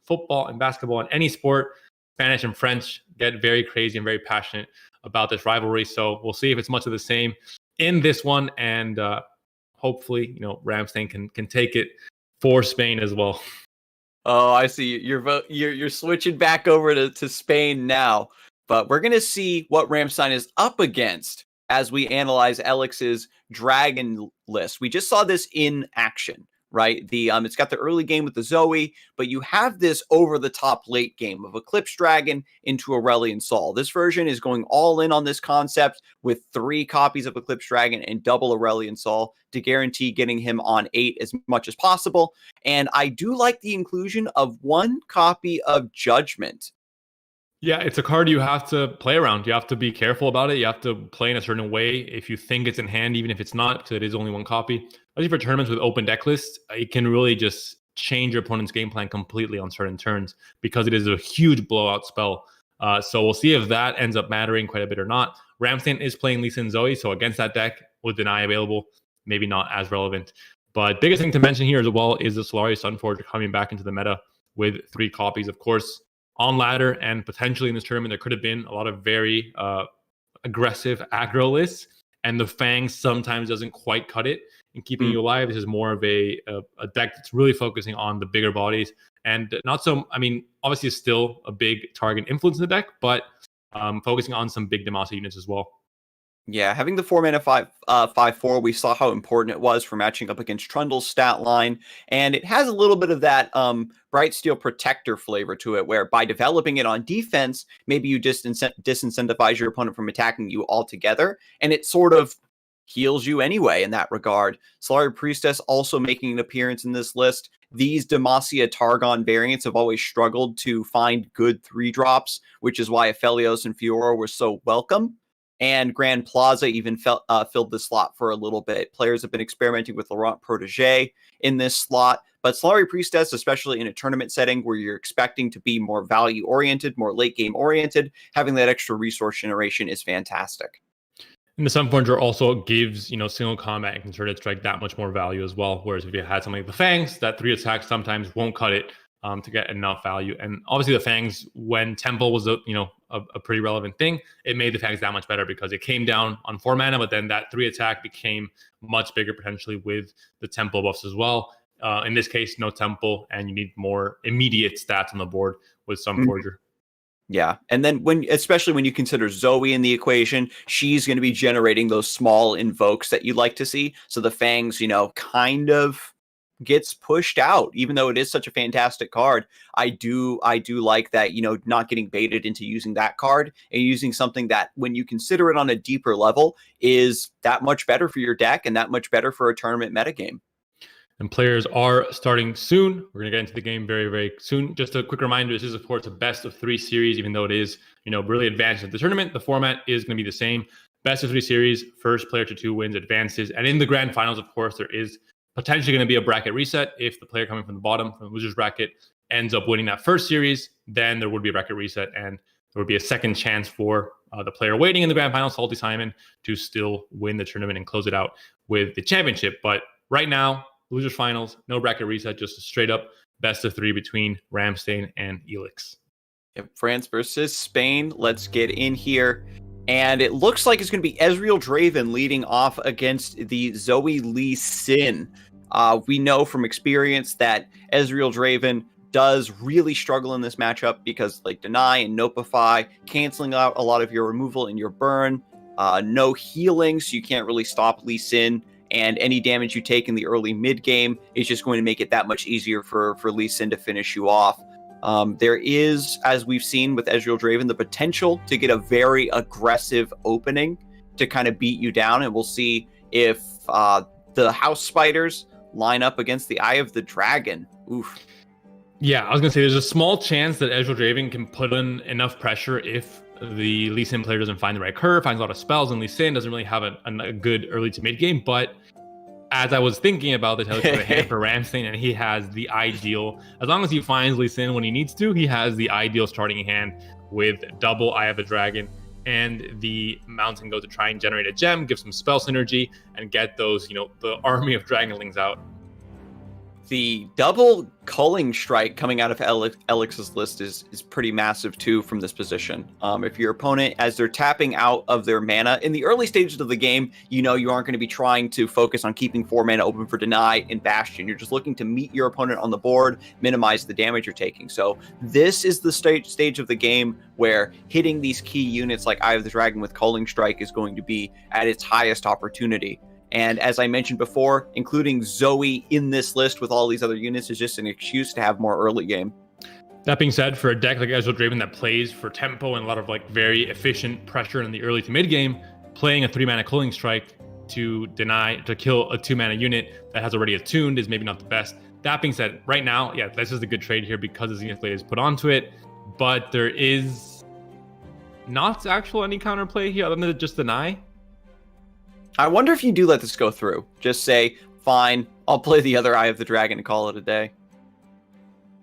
football and basketball and any sport. Spanish and French get very crazy and very passionate about this rivalry. So we'll see if it's much of the same in this one, and hopefully, Ramstein can take it for Spain as well. Oh, I see. You're switching back over to Spain now, but we're gonna see what Ramstein is up against as we analyze Elix's Dragon list. We just saw this in action, right? It's got the early game with the Zoe, but you have this over the top late game of Eclipse Dragon into Aurelion Sol. This version is going all in on this concept with 3 copies of Eclipse Dragon and double Aurelion Sol to guarantee getting him on 8 as much as possible. And I do like the inclusion of 1 copy of Judgment. Yeah, it's a card you have to play around. You have to be careful about it. You have to play in a certain way if you think it's in hand, even if it's not, because it is only 1 copy. Especially for tournaments with open deck lists, it can really just change your opponent's game plan completely on certain turns because it is a huge blowout spell. So we'll see if that ends up mattering quite a bit or not. Ramstein is playing Lee Sin Zoe, so against that deck with Deny available, maybe not as relevant. But biggest thing to mention here as well is the Solari Sunforger coming back into the meta with 3 copies. Of course, on ladder and potentially in this tournament, there could have been a lot of very aggressive aggro lists, and the Fangs sometimes doesn't quite cut it in keeping you alive. This is more of a deck that's really focusing on the bigger bodies, and not so, obviously it's still a big target influence in the deck, but focusing on some big Demacia units as well. Yeah, having the 4-mana 5/4, we saw how important it was for matching up against Trundle's stat line, and it has a little bit of that Bright Steel Protector flavor to it, where by developing it on defense, maybe you just disincentivize your opponent from attacking you altogether, and it sort of heals you anyway in that regard. Solari Priestess also making an appearance in this list. These Demacia Targon variants have always struggled to find good 3-drops, which is why Aphelios and Fiora were so welcome. And Grand Plaza even filled the slot for a little bit. Players have been experimenting with Laurent Protégé in this slot, but Solari Priestess, especially in a tournament setting where you're expecting to be more value-oriented, more late-game oriented, having that extra resource generation is fantastic. And the Sunforger also gives, single combat and concerted strike that much more value as well. Whereas if you had something like the Fangs, that 3 attacks sometimes won't cut it to get enough value. And obviously the Fangs, when Temple was a pretty relevant thing, it made the Fangs that much better because it came down on 4 mana, but then that 3 attack became much bigger potentially with the Temple buffs as well. In this case, no Temple, and you need more immediate stats on the board with Sunforger. Yeah, and then especially when you consider Zoe in the equation, she's going to be generating those small invokes that you'd like to see. So the Fangs, kind of gets pushed out, even though it is such a fantastic card. I do like that, not getting baited into using that card and using something that, when you consider it on a deeper level, is that much better for your deck and that much better for a tournament metagame. And players are starting soon. We're going to get into the game very, very soon. Just a quick reminder, this is, of course, a best of 3 series, even though it is, really advanced at the tournament. The format is going to be the same. Best of 3 series, first player to 2 wins advances. And in the grand finals, of course, there is potentially going to be a bracket reset. If the player coming from the bottom, from the loser's bracket, ends up winning that first series, then there would be a bracket reset, and there would be a second chance for the player waiting in the grand final, Salty Simon, to still win the tournament and close it out with the championship. But right now, losers finals, no bracket reset, just a straight up best of 3 between Ramstein and Elix. Yep, France versus Spain. Let's get in here. And it looks like it's going to be Ezreal Draven leading off against the Zoe Lee Sin. We know from experience that Ezreal Draven does really struggle in this matchup because Deny and Nopify, canceling out a lot of your removal and your burn, no healing, so you can't really stop Lee Sin, and any damage you take in the early mid game is just going to make it that much easier for Lee Sin to finish you off. There is, as we've seen with Ezreal Draven, the potential to get a very aggressive opening to kind of beat you down, and we'll see if the House Spiders line up against the Eye of the Dragon. Oof. Yeah, I was going to say there's a small chance that Ezreal Draven can put in enough pressure if the Lee Sin player doesn't find the right curve, finds a lot of spells, and Lee Sin doesn't really have a good early to mid game. But as I was thinking about this, I looked at the hand for Ramstein, and he has the ideal, as long as he finds Lee Sin when he needs to, he has the ideal starting hand with double Eye of the Dragon and the Mountain Goat to try and generate a gem, give some spell synergy, and get those, the army of Dragonlings out. The double Culling Strike coming out of Elix's list is pretty massive too from this position. If your opponent, as they're tapping out of their mana in the early stages of the game, you aren't going to be trying to focus on keeping 4 mana open for Deny and Bastion. You're just looking to meet your opponent on the board, minimize the damage you're taking. So this is the stage of the game where hitting these key units like Eye of the Dragon with Culling Strike is going to be at its highest opportunity. And as I mentioned before, including Zoe in this list with all these other units is just an excuse to have more early game. That being said, for a deck like Ezreal Draven that plays for tempo and a lot of very efficient pressure in the early to mid game, playing a 3-mana Culling Strike to kill a 2-mana unit that has already attuned is maybe not the best. That being said, right now, yeah, this is a good trade here because the Zenith Blade is put onto it, but there is not actual any counterplay here other than just Deny. I wonder if you do let this go through. Just say, fine, I'll play the other Eye of the Dragon and call it a day.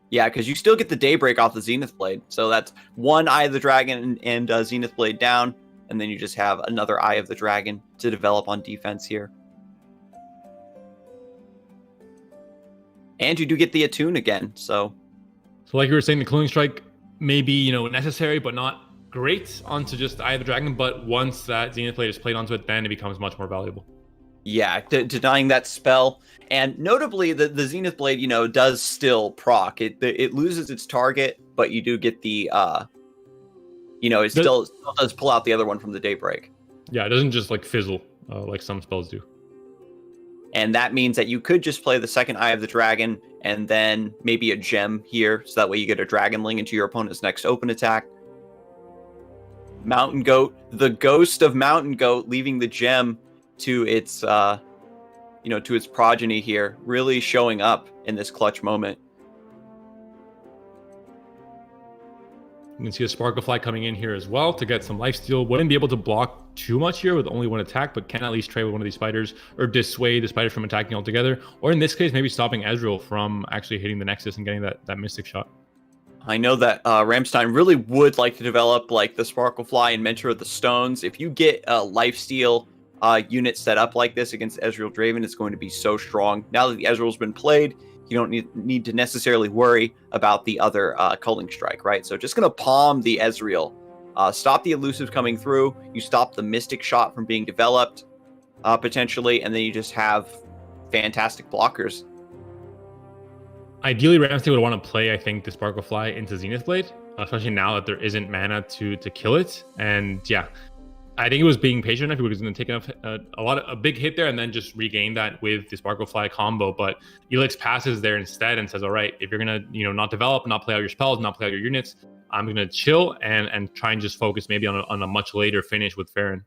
Yeah, because you still get the Daybreak off the Zenith Blade. So that's one Eye of the Dragon and Zenith Blade down, and then you just have another Eye of the Dragon to develop on defense here. And you do get the Attune again, so like you were saying, the Culling Strike may be, necessary, but not great onto just Eye of the Dragon, but once that Zenith Blade is played onto it, then it becomes much more valuable. Yeah, denying that spell. And notably, the Zenith Blade, does still proc. It loses its target, but you do get the, it still does pull out the other one from the Daybreak. Yeah, it doesn't just fizzle like some spells do. And that means that you could just play the second Eye of the Dragon and then maybe a gem here, so that way you get a Dragonling into your opponent's next open attack. Mountain Goat, the ghost of Mountain Goat, leaving the gem to its, to its progeny here, really showing up in this clutch moment. You can see a Sparklefly coming in here as well to get some lifesteal. Wouldn't be able to block too much here with only one attack, but can at least trade with one of these spiders or dissuade the spiders from attacking altogether. Or in this case, maybe stopping Ezreal from actually hitting the Nexus and getting that Mystic shot. I know that Ramstein really would like to develop the Sparklefly and Mentor of the Stones. If you get a lifesteal unit set up like this against Ezreal Draven, it's going to be so strong. Now that the Ezreal's been played, you don't need to necessarily worry about the other Culling Strike, right? So just going to palm the Ezreal. Stop the Elusive coming through. You stop the Mystic shot from being developed, potentially, and then you just have fantastic blockers. Ideally, Ramstein would want to play, I think, the Sparklefly into Zenith Blade, especially now that there isn't mana to kill it. And yeah, I think it was being patient enough. He was going to take a big hit there and then just regain that with the Sparklefly combo. But Elix passes there instead and says, all right, if you're going to not develop, not play out your spells, not play out your units, I'm going to chill and try and just focus maybe on a much later finish with Farron.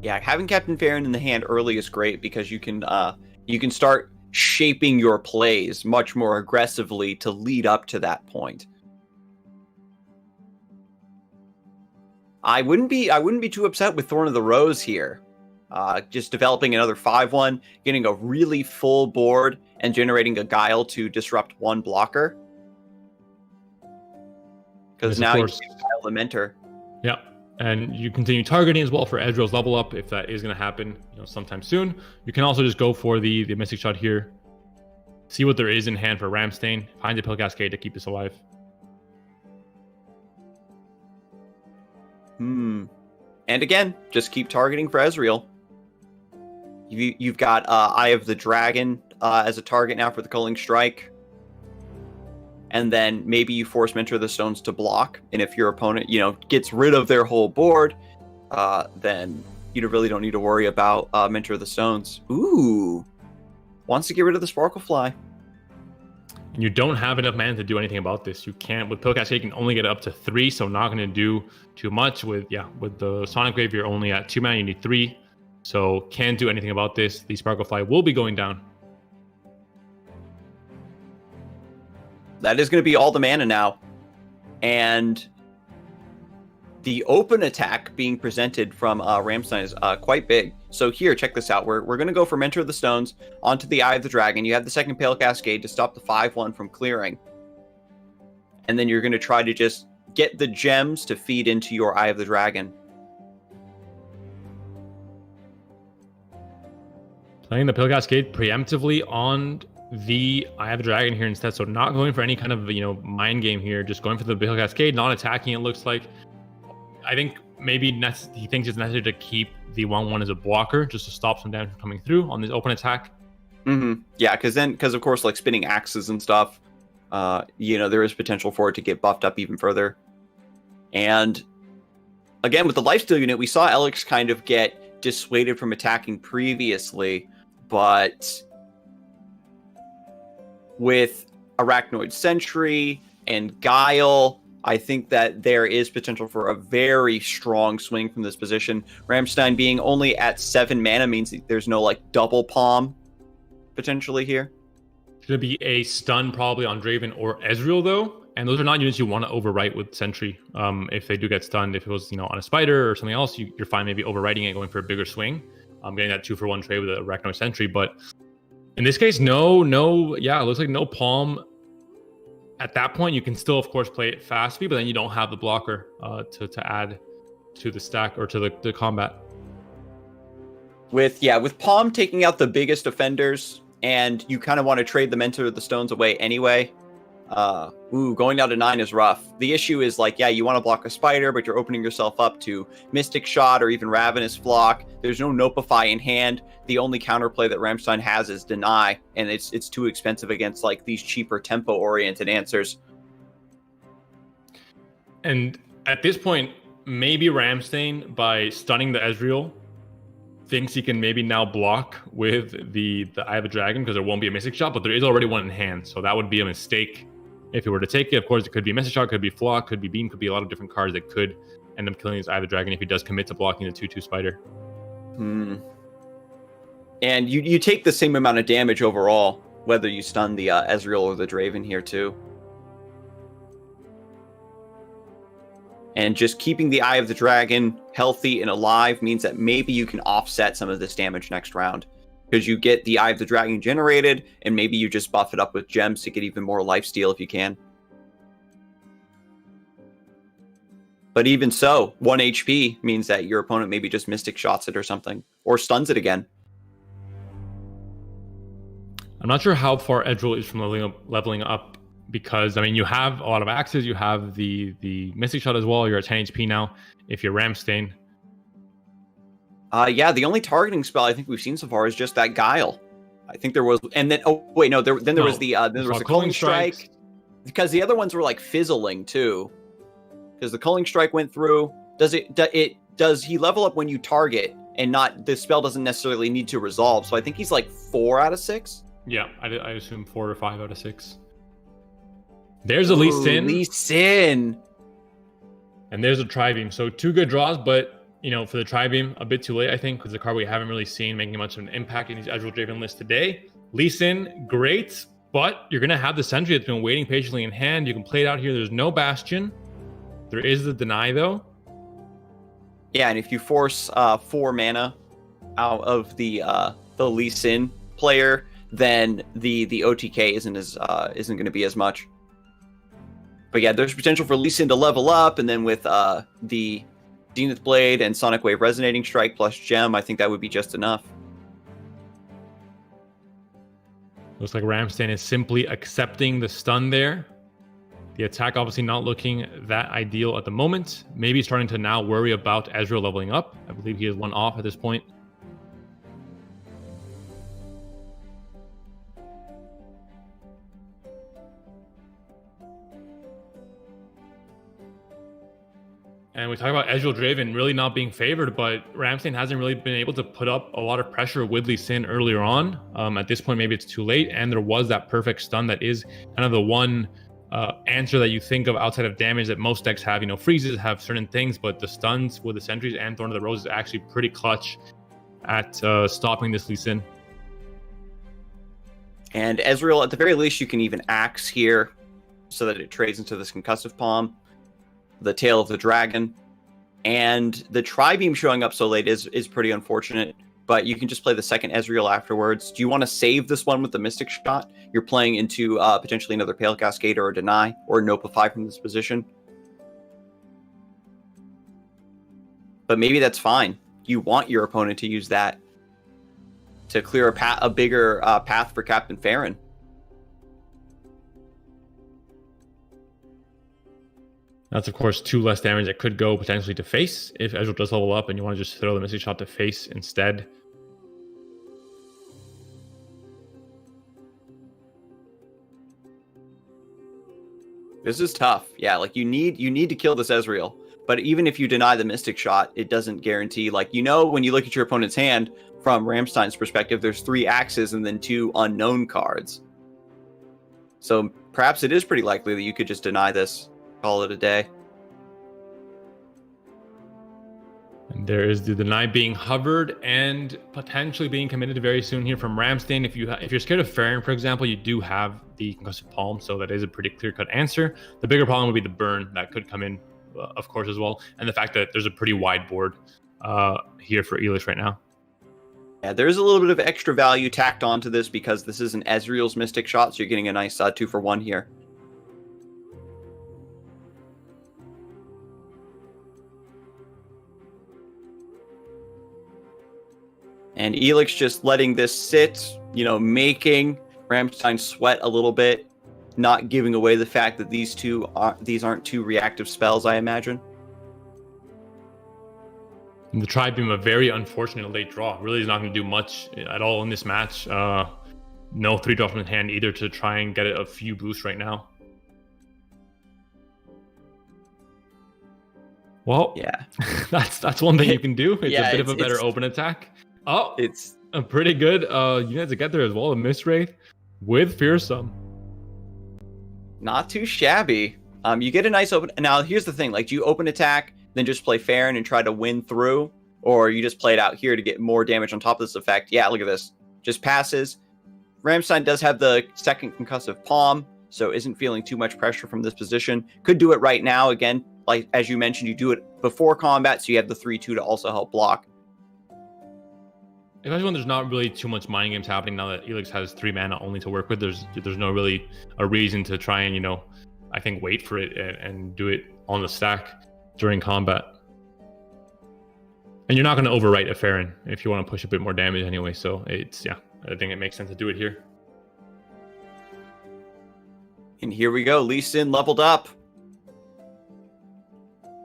Yeah, having Captain Farron in the hand early is great because you can start shaping your plays much more aggressively to lead up to that point. I wouldn't be too upset with Thorn of the Rose here. Just developing another 5/1, getting a really full board, and generating a Guile to disrupt one blocker. Because now you can Guile the Mentor. Yeah. And you continue targeting as well for Ezreal's level up if that is going to happen sometime soon. You can also just go for the Mystic Shot here. See what there is in hand for Ramstein. Find the Pill Cascade to keep this alive. And again, just keep targeting for Ezreal. You've got Eye of the Dragon as a target now for the Culling Strike. And then maybe you force Mentor of the Stones to block. And if your opponent, gets rid of their whole board, then you really don't need to worry about Mentor of the Stones. Ooh. Wants to get rid of the Sparklefly. And you don't have enough mana to do anything about this. You can't, with Pill Cascade, you can only get up to 3, so not going to do too much. With the Sonic Wave, you're only at 2 mana, you need 3. So can't do anything about this. The Sparklefly will be going down. That is going to be all the mana now. And the open attack being presented from Ramstein is quite big. So here, check this out. We're going to go from Mentor of the Stones onto the Eye of the Dragon. You have the second Pale Cascade to stop the 5/1 from clearing. And then you're going to try to just get the gems to feed into your Eye of the Dragon. Playing the Pale Cascade preemptively on the Eye of the Dragon here instead. So not going for any kind of, mind game here. Just going for the Pale Cascade, not attacking, it looks like. I think maybe he thinks it's necessary to keep the 1/1 as a blocker just to stop some damage from coming through on this open attack. Yeah, because of course, like spinning axes and stuff, there is potential for it to get buffed up even further. And again, with the lifesteal unit, we saw Elix kind of get dissuaded from attacking previously, but with Arachnoid Sentry and Guile, I think that there is potential for a very strong swing from this position. Ramstein being only at 7 mana means there's no double palm potentially here. Should be a stun probably on Draven or Ezreal though, and those are not units you want to overwrite with Sentry. If they do get stunned, if it was on a Spider or something else, you're fine maybe overwriting it, going for a bigger swing. Getting that 2-for-1 trade with a Arachnoid Sentry, but in this case, no, it looks like no palm. At that point, you can still, of course, play it fast speed, but then you don't have the blocker to add to the stack or to the combat. With Palm taking out the biggest offenders, and you kind of want to trade the Mentor of the Stones away anyway. Going down to 9 is rough. The issue is you want to block a Spider, but you're opening yourself up to Mystic Shot or even Ravenous Flock. There's no Nopify in hand. The only counterplay that Ramstein has is Deny, and it's too expensive against these cheaper tempo-oriented answers. And at this point, maybe Ramstein, by stunning the Ezreal, thinks he can maybe now block with the Eye of the Dragon because there won't be a Mystic Shot, but there is already one in hand, so that would be a mistake if he were to take it. Of course, it could be a Mystic Shot, could be Flock, could be Beam, could be a lot of different cards that could end up killing his Eye of the Dragon if he does commit to blocking the 2/2 Spider. And you take the same amount of damage overall, whether you stun the Ezreal or the Draven here too. And just keeping the Eye of the Dragon healthy and alive means that maybe you can offset some of this damage next round. Because you get the Eye of the Dragon generated, and maybe you just buff it up with gems to get even more lifesteal if you can. But even so, 1 HP means that your opponent maybe just Mystic Shots it or something, or stuns it again. I'm not sure how far Ezreal is from leveling up because, you have a lot of axes, you have the Mystic Shot as well, you're at 10 HP now if you're Ramstein. The only targeting spell I think we've seen so far is just that Guile. I think there was, and then there was the Culling Strike, because the other ones were fizzling too. Because the Culling Strike went through. Does he level up when you target and not the spell doesn't necessarily need to resolve? So I think he's 4 out of 6. Yeah, I assume 4 or 5 out of 6. There's a Lee Sin. And there's a Tribeam. So 2 good draws, but for the Tribeam, a bit too late, I think, because the card we haven't really seen making much of an impact in these Ezreal Draven lists today. Lee Sin, great, but you're going to have the Sentry that's been waiting patiently in hand. You can play it out here. There's no Bastion. There is the Deny, though. Yeah, and if you force 4 mana out of the Lee Sin player, then the OTK isn't going to be as much. But yeah, there's potential for Lee Sin to level up, and then with the Zenith Blade and Sonic Wave Resonating Strike plus Gem, I think that would be just enough. Looks like Ramstein is simply accepting the stun there. The attack obviously not looking that ideal at the moment. Maybe starting to now worry about Ezreal leveling up. I believe he is 1 off at this point. And And we talk about Ezreal Draven really not being favored, but Ramstein hasn't really been able to put up a lot of pressure with Lee Sin earlier on. At this point, maybe it's too late, and there was that perfect stun that is kind of the one answer that you think of outside of damage that most decks have. You know, freezes have certain things, but the stuns with the sentries and Thorn of the Rose is actually pretty clutch at stopping this Lee Sin. And Ezreal, at the very least, you can even Axe here so that it trades into this Concussive Palm, the Tail of the Dragon, and the Tri-Beam showing up so late is pretty unfortunate, but you can just play the second Ezreal afterwards. Do you want to save this one with the Mystic Shot? You're playing into potentially another Pale Cascade or a Deny or a Nopify from this position. But maybe that's fine. You want your opponent to use that to clear a bigger path for Captain Farron. That's, of course, 2 less damage that could go potentially to face if Ezreal does level up and you want to just throw the Mystic Shot to face instead. This is tough. Yeah, like you need to kill this Ezreal. But even if you deny the Mystic Shot, it doesn't guarantee. Like, you know, when you look at your opponent's hand from Ramstein's perspective, there's 3 axes and then 2 unknown cards. So perhaps it is pretty likely that you could just deny this, call it a day. And there is the deny being hovered and potentially being committed very soon here from Ramstein. If you're scared of Farron, for example, you do have the Concussive Palm, so that is a pretty clear-cut answer. The bigger problem would be the burn that could come in, of course, as well, and the fact that there's a pretty wide board here for Elix right now. Yeah, there's a little bit of extra value tacked onto this because this is an Ezreal's Mystic Shot, so you're getting a nice 2-for-1 here. And Elix just letting this sit, you know, making Ramstein sweat a little bit, not giving away the fact that these aren't 2 reactive spells, I imagine. And the Tri-Beam, a very unfortunate late draw. Really is not going to do much at all in this match. No 3-drop in hand either to try and get a few boosts right now. Well, yeah, that's one thing you can do. It's a bit of a better open attack. Oh, it's a pretty good unit to get there as well. A Mistwraith with Fearsome. Not too shabby. You get a nice open. Now, here's the thing. Like, do you open attack, then just play Farron and try to win through? Or you just play it out here to get more damage on top of this effect? Yeah, look at this. Just passes. Ramstein does have the second Concussive Palm, so isn't feeling too much pressure from this position. Could do it right now. Again, like as you mentioned, you do it before combat, so you have the 3-2 to also help block. Especially when there's not really too much mind games happening now that Elix has 3 mana only to work with. There's no really a reason to try and, you know, I think wait for it and do it on the stack during combat. And you're not going to overwrite a Farron if you want to push a bit more damage anyway. So it's, yeah, I think it makes sense to do it here. And here we go. Lee Sin leveled up.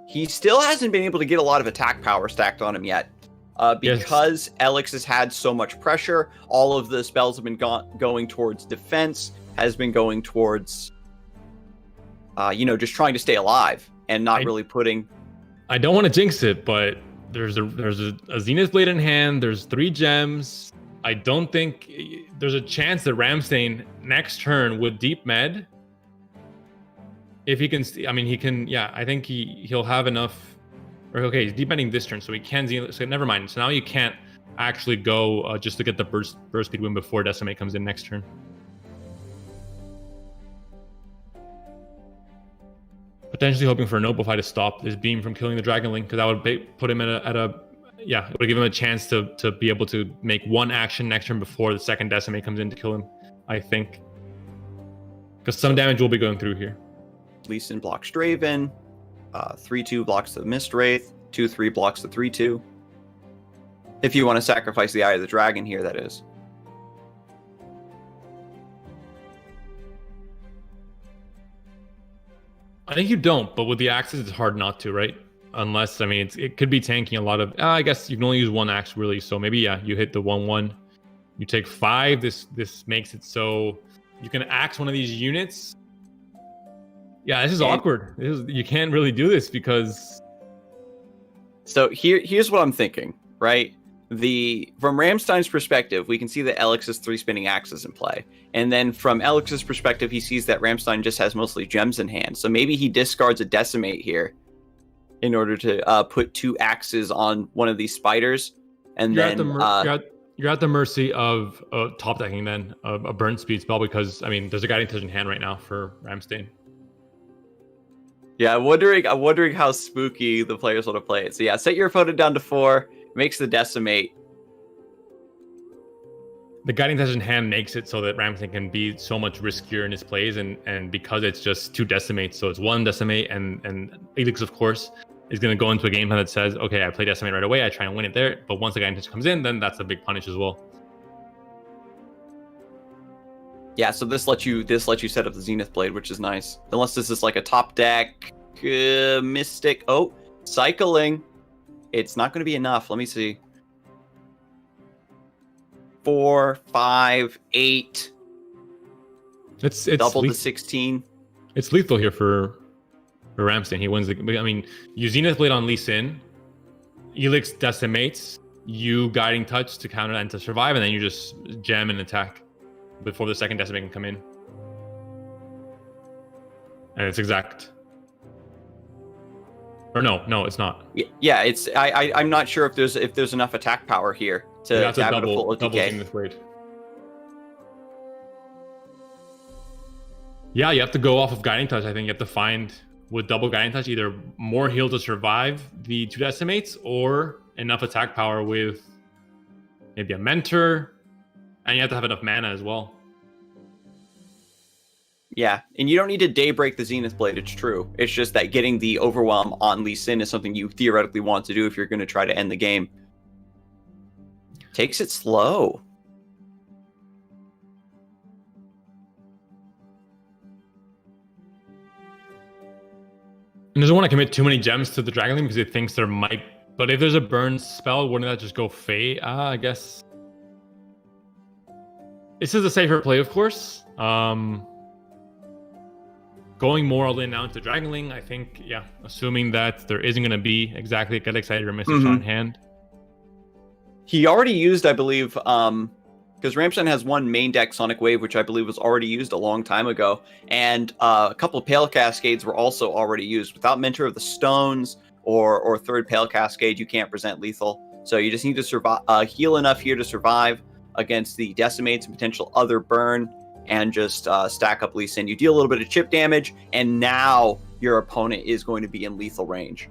He still hasn't been able to get a lot of attack power stacked on him yet. Because Elix has had so much pressure, all of the spells have been going towards defense, has been going towards, you know, just trying to stay alive and not really putting... I don't want to jinx it, but there's a Zenith Blade in hand, there's 3 gems. I don't think there's a chance that Ramstein next turn with Deep Med, if he can, I mean, he can, yeah, I think he'll have enough. Okay, he's deep ending this turn, so he can Zenith. So never mind. So now you can't actually go just to get the burst speed win before Decimate comes in next turn. Potentially hoping for a Noblify to stop this beam from killing the Dragon Link, because that would put him at a yeah, it would give him a chance to be able to make 1 action next turn before the second Decimate comes in to kill him, I think. Because some damage will be going through here. Lee Sin blocks Draven. 3-2 blocks the Mistwraith. 2-3 blocks the 3-2. If you want to sacrifice the Eye of the Dragon here, that is. I think you don't, but with the axes, it's hard not to, right? Unless, I mean, it could be tanking a lot of... I guess you can only use 1 axe, really. So maybe, yeah, you hit the 1-1. You take 5. This makes it so you can axe one of these units. Yeah, this is awkward. You can't really do this because So here's what I'm thinking, right? From Ramstein's perspective, we can see that Elix's 3 spinning axes in play. And then from Elix's perspective, he sees that Ramstein just has mostly gems in hand. So maybe he discards a Decimate here in order to put 2 axes on one of these spiders. And You're then you're at the mercy of top decking then a burn speed spell, because I mean there's a guiding touch in hand right now for Ramstein. yeah, I'm wondering how spooky the players want to play it. So yeah, set your opponent down to 4, makes the Decimate. The guiding touch in hand makes it so that Ramstein can be so much riskier in his plays, and because it's just 2 decimates, so it's 1 decimate, and Elix, of course, is going to go into a game plan that says, okay, I play decimate right away, I try and win it there, but once the guiding touch comes in, then that's a big punish as well. Yeah, so this lets you set up the Zenith Blade, which is nice. Unless this is like a top deck Mystic. Oh, cycling. It's not going to be enough. Let me see. 4, 5, 8. It's double to 16. It's lethal here for Ramstein. He wins the. I mean, you Zenith Blade on Lee Sin, Elix decimates, you guiding touch to counter and to survive, and then you just gem and attack before the second decimate can come in. And it's exact. Or no, it's not. Yeah, it's I'm not sure if there's enough attack power here to have a full double OTK. Zenith Blade. Yeah, you have to go off of guiding touch. I think you have to find with double guiding touch either more heal to survive the 2 decimates or enough attack power with maybe a mentor, and you have to have enough mana as well. Yeah, and you don't need to daybreak the Zenith Blade, it's true. It's just that getting the overwhelm on Lee Sin is something you theoretically want to do if you're going to try to end the game. Takes it slow. And doesn't want to commit too many gems to the Dragon Link because it thinks there might... But if there's a burn spell, wouldn't that just go Fey? I guess. This is a safer play, of course. Going more all in now into Dragon Link, I think, yeah, assuming that there isn't going to be exactly a Get Excited or Mystic Shot in hand. He already used, I believe, because Ramstein has one main deck Sonic Wave, which I believe was already used a long time ago, and a couple of Pale Cascades were also already used. Without Mentor of the Stones or third Pale Cascade, you can't present lethal. So you just need to survive, heal enough here to survive against the Decimates and potential other burn, and just stack up Lee Sin. You deal a little bit of chip damage, and now your opponent is going to be in lethal range.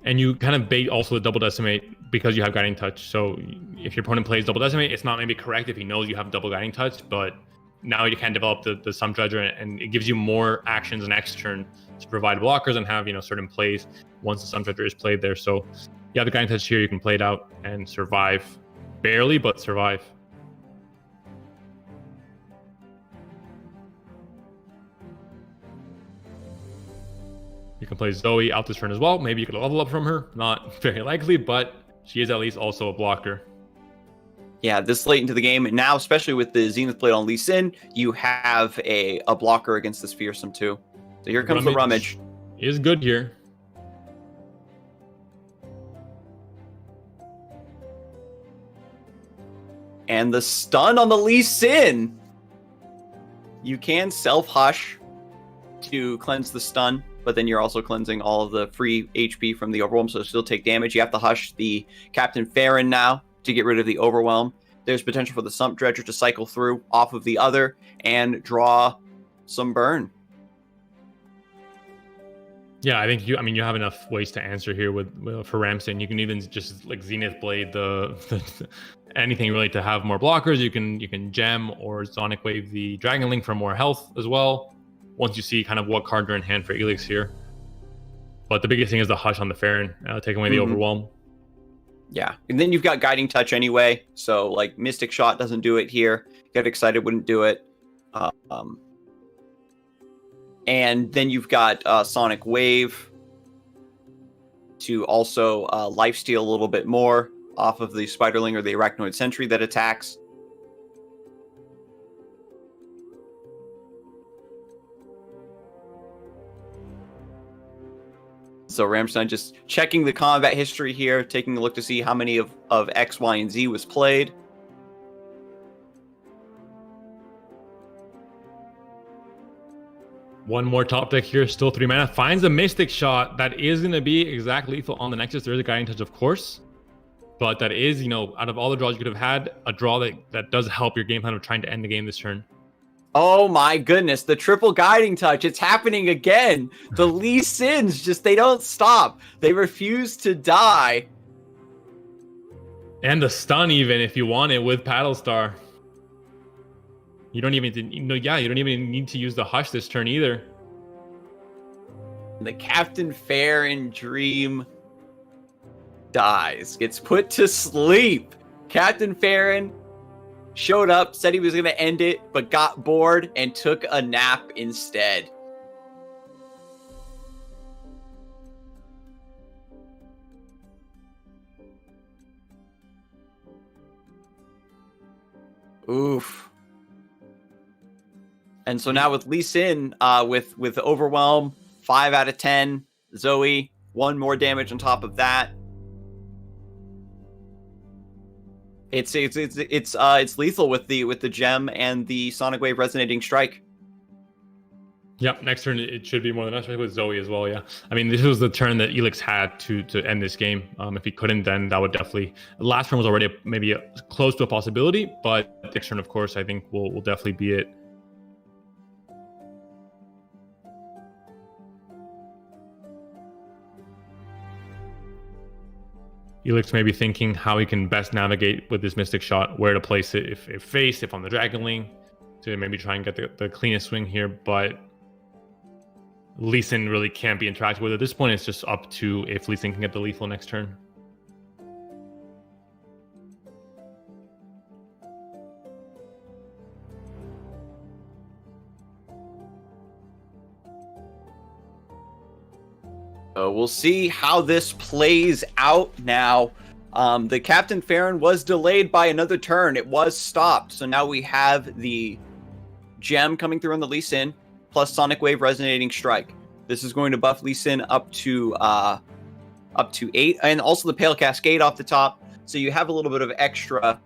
And you kind of bait also the double decimate because you have guiding touch. So if your opponent plays double decimate, it's not maybe correct if he knows you have double guiding touch, but now you can develop the Sum Dredger, and it gives you more actions next turn to provide blockers and have, you know, certain plays once the Sum Dredger is played there. So you have the guiding touch here, you can play it out and survive. Barely, but survive. You can play Zoe out this turn as well. Maybe you could level up from her. Not very likely, but she is at least also a blocker. Yeah, this late into the game, and now especially with the Zenith Blade on Lee Sin, you have a blocker against this Fearsome too. So here comes the Rummage. Is good here. And the stun on the Lee Sin. You can self-hush to cleanse the stun, but then you're also cleansing all of the free HP from the Overwhelm, so still take damage. You have to hush the Captain Farron now to get rid of the Overwhelm. There's potential for the Sump Dredger to cycle through off of the other and draw some burn. Yeah, I think you have enough ways to answer here for Ramstein. You can even just like Zenith Blade anything really to have more blockers. You can gem or Sonic Wave the Dragon Link for more health as well, once you see kind of what card are in hand for Elix here. But the biggest thing is the hush on the Farron, taking away the Overwhelm. Yeah, and then you've got Guiding Touch anyway, so like Mystic Shot doesn't do it here. Get Excited wouldn't do it. And then you've got Sonic Wave to also lifesteal a little bit more off of the Spiderling or the Arachnoid Sentry that attacks. So Ramstein just checking the combat history here, taking a look to see how many of X, Y, and Z was played. One more top deck here, still 3 mana. Finds a Mystic Shot. That is going to be exact lethal on the Nexus. There is a Guiding Touch, of course. But that is, out of all the draws you could have had, a draw that does help your game plan of trying to end the game this turn. Oh my goodness, the triple Guiding Touch. It's happening again. The Lee Sins, they don't stop. They refuse to die. And the stun even, if you want it, with Paddlestar. You don't even need to use the Hush this turn either. The Captain Farron Dream dies, gets put to sleep. Captain Farron showed up, said he was going to end it, but got bored and took a nap instead. Oof. And so now with Lee Sin, with Overwhelm, 5 out of 10. Zoe, 1 more damage on top of that. It's lethal with the gem and the Sonic Wave Resonating Strike. Yep, next turn it should be more than enough with Zoe as well, yeah. I mean, this was the turn that Elix had to end this game. If he couldn't, then that would definitely... Last turn was already maybe close to a possibility, but next turn, of course, I think will definitely be it. Elix may be thinking how he can best navigate with this Mystic Shot, where to place it, if face, if on the Dragon Link, to maybe try and get the cleanest swing here, but Lee Sin really can't be interacted with. At this point, it's just up to if Lee Sin can get the lethal next turn. We'll see how this plays out now. The Captain Farron was delayed by another turn. It was stopped. So now we have the gem coming through on the Lee Sin, plus Sonic Wave Resonating Strike. This is going to buff Lee Sin up to 8, and also the Pale Cascade off the top. So you have a little bit of extra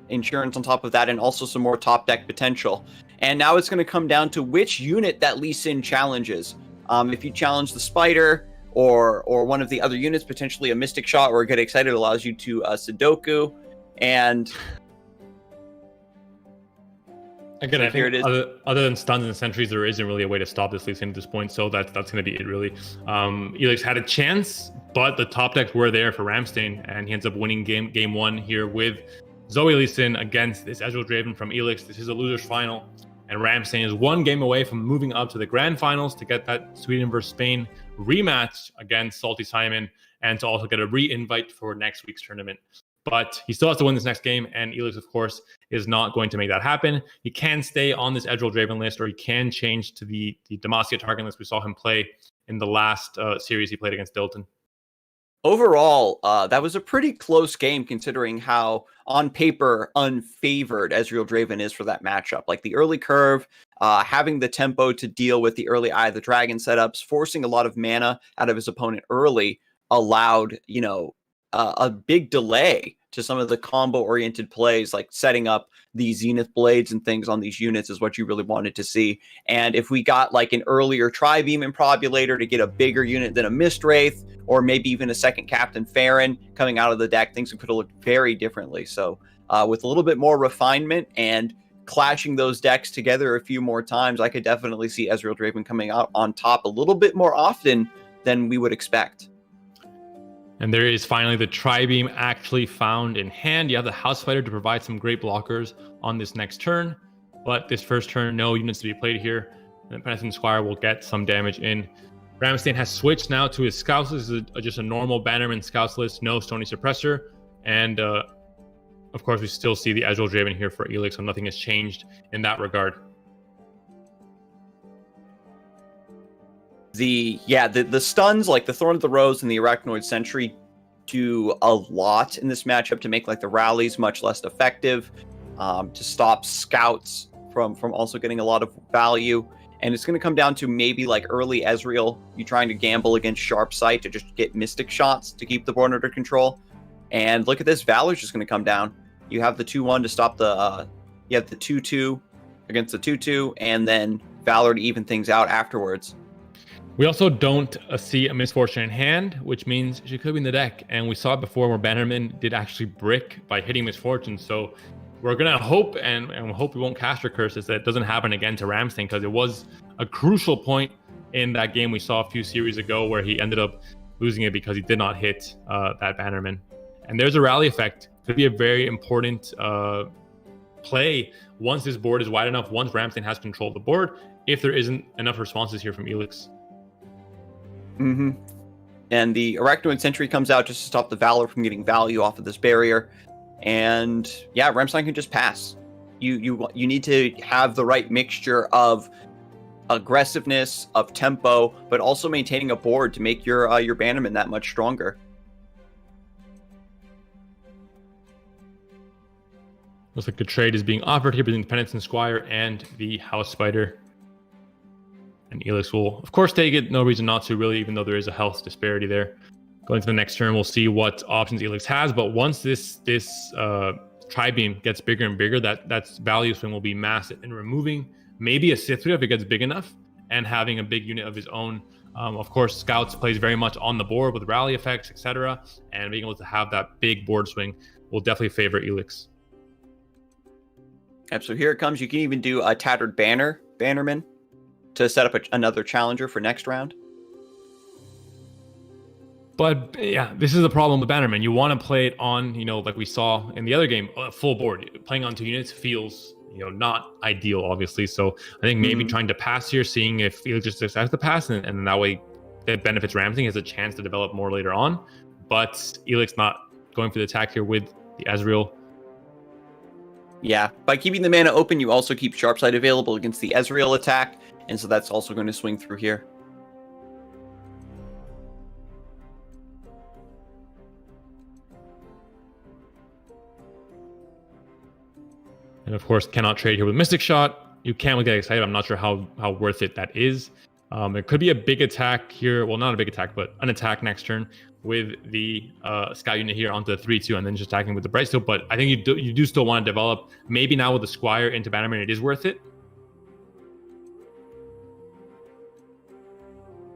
insurance on top of that, and also some more top deck potential. And now it's going to come down to which unit that Lee Sin challenges. If you challenge the Spider or one of the other units, potentially a Mystic Shot or Get Excited allows you to Sudoku. And again, I think other than stuns and sentries, there isn't really a way to stop this Lee Sin at this point. So that's going to be it, really. Elix had a chance, but the top decks were there for Ramstein, and he ends up winning game 1 here with Zoe Lee Sin against this Ezreal Draven from Elix. This is a loser's final, and Ramstein is 1 game away from moving up to the grand finals to get that Sweden versus Spain rematch against Salty Simon, and to also get a re-invite for next week's tournament. But he still has to win this next game, and Elix, of course, is not going to make that happen. He can stay on this Ezreal Draven list, or he can change to the Demacia target list we saw him play in the last series he played against Dalton. Overall, that was a pretty close game considering how, on paper, unfavored Ezreal Draven is for that matchup. Like the early curve, having the tempo to deal with the early Eye of the Dragon setups, forcing a lot of mana out of his opponent early allowed, a big delay to some of the combo-oriented plays, like setting up the Zenith Blades and things on these units is what you really wanted to see. And if we got like an earlier Tri-Beam Improbulator to get a bigger unit than a Mist Wraith, or maybe even a second Captain Farron coming out of the deck, things could have looked very differently. So with a little bit more refinement and clashing those decks together a few more times, I could definitely see Ezreal Draven coming out on top a little bit more often than we would expect. And there is finally the Tri-Beam actually found in hand. You have the House Fighter to provide some great blockers on this next turn. But this first turn, no units to be played here. And Peniston Squire will get some damage in. Ramstein has switched now to his Scouts. This is just a normal Bannerman Scouts list, no Stony Suppressor. And of course, we still see the Ezreal Draven here for Elix, so nothing has changed in that regard. The stuns, like the Thorn of the Rose and the Arachnoid Sentry, do a lot in this matchup to make like the rallies much less effective, to stop scouts from also getting a lot of value. And it's going to come down to maybe like early Ezreal, you trying to gamble against Sharp Sight to just get Mystic shots to keep the board under control. And look at this, Valor's just going to come down. You have the 2-1 to stop the, you have the 2-2 against the 2-2, and then Valor to even things out afterwards. We also don't see a Misfortune in hand, which means she could be in the deck. And we saw it before where Bannerman did actually brick by hitting Misfortune. So we're going to hope and hope we won't cast her curses that it doesn't happen again to Ramstein, because it was a crucial point in that game we saw a few series ago where he ended up losing it because he did not hit that Bannerman. And there's a rally effect. Could be a very important play once this board is wide enough, once Ramstein has control of the board, if there isn't enough responses here from Elix. Mm-hmm. And the Arachnoid Sentry comes out just to stop the Valor from getting value off of this barrier. And yeah, Ramstein can just pass. You need to have the right mixture of aggressiveness, of tempo, but also maintaining a board to make your Bannerman that much stronger. Looks like the trade is being offered here between the Penitent Squire and the House Spider. And Elix will, of course, take it. No reason not to, really, even though there is a health disparity there. Going to the next turn, we'll see what options Elix has. But once this Tri-Beam gets bigger and bigger, that's value swing will be massive. And removing maybe a Cythria if it gets big enough, and having a big unit of his own. Of course, Scouts plays very much on the board with rally effects, etc. And being able to have that big board swing will definitely favor Elix. Yep, so here it comes. You can even do a Tattered Bannerman, to set up another challenger for next round. But yeah, this is the problem with Bannerman. You want to play it on, like we saw in the other game, full board. Playing on 2 units feels, not ideal, obviously. So I think maybe trying to pass here, seeing if Elix just decides to pass, and that way it benefits Ramstein, has a chance to develop more later on. But Elix not going for the attack here with the Ezreal. Yeah, by keeping the mana open, you also keep Sharpsight available against the Ezreal attack, and so that's also going to swing through here. And of course, cannot trade here with Mystic Shot. You can't get excited. I'm not sure how worth it that is. It could be a big attack here. Well, not a big attack, but an attack next turn with the Scout unit here onto the 3-2, and then just attacking with the Brightsteel. But I think you do still want to develop, maybe now with the Squire into Bannerman, it is worth it.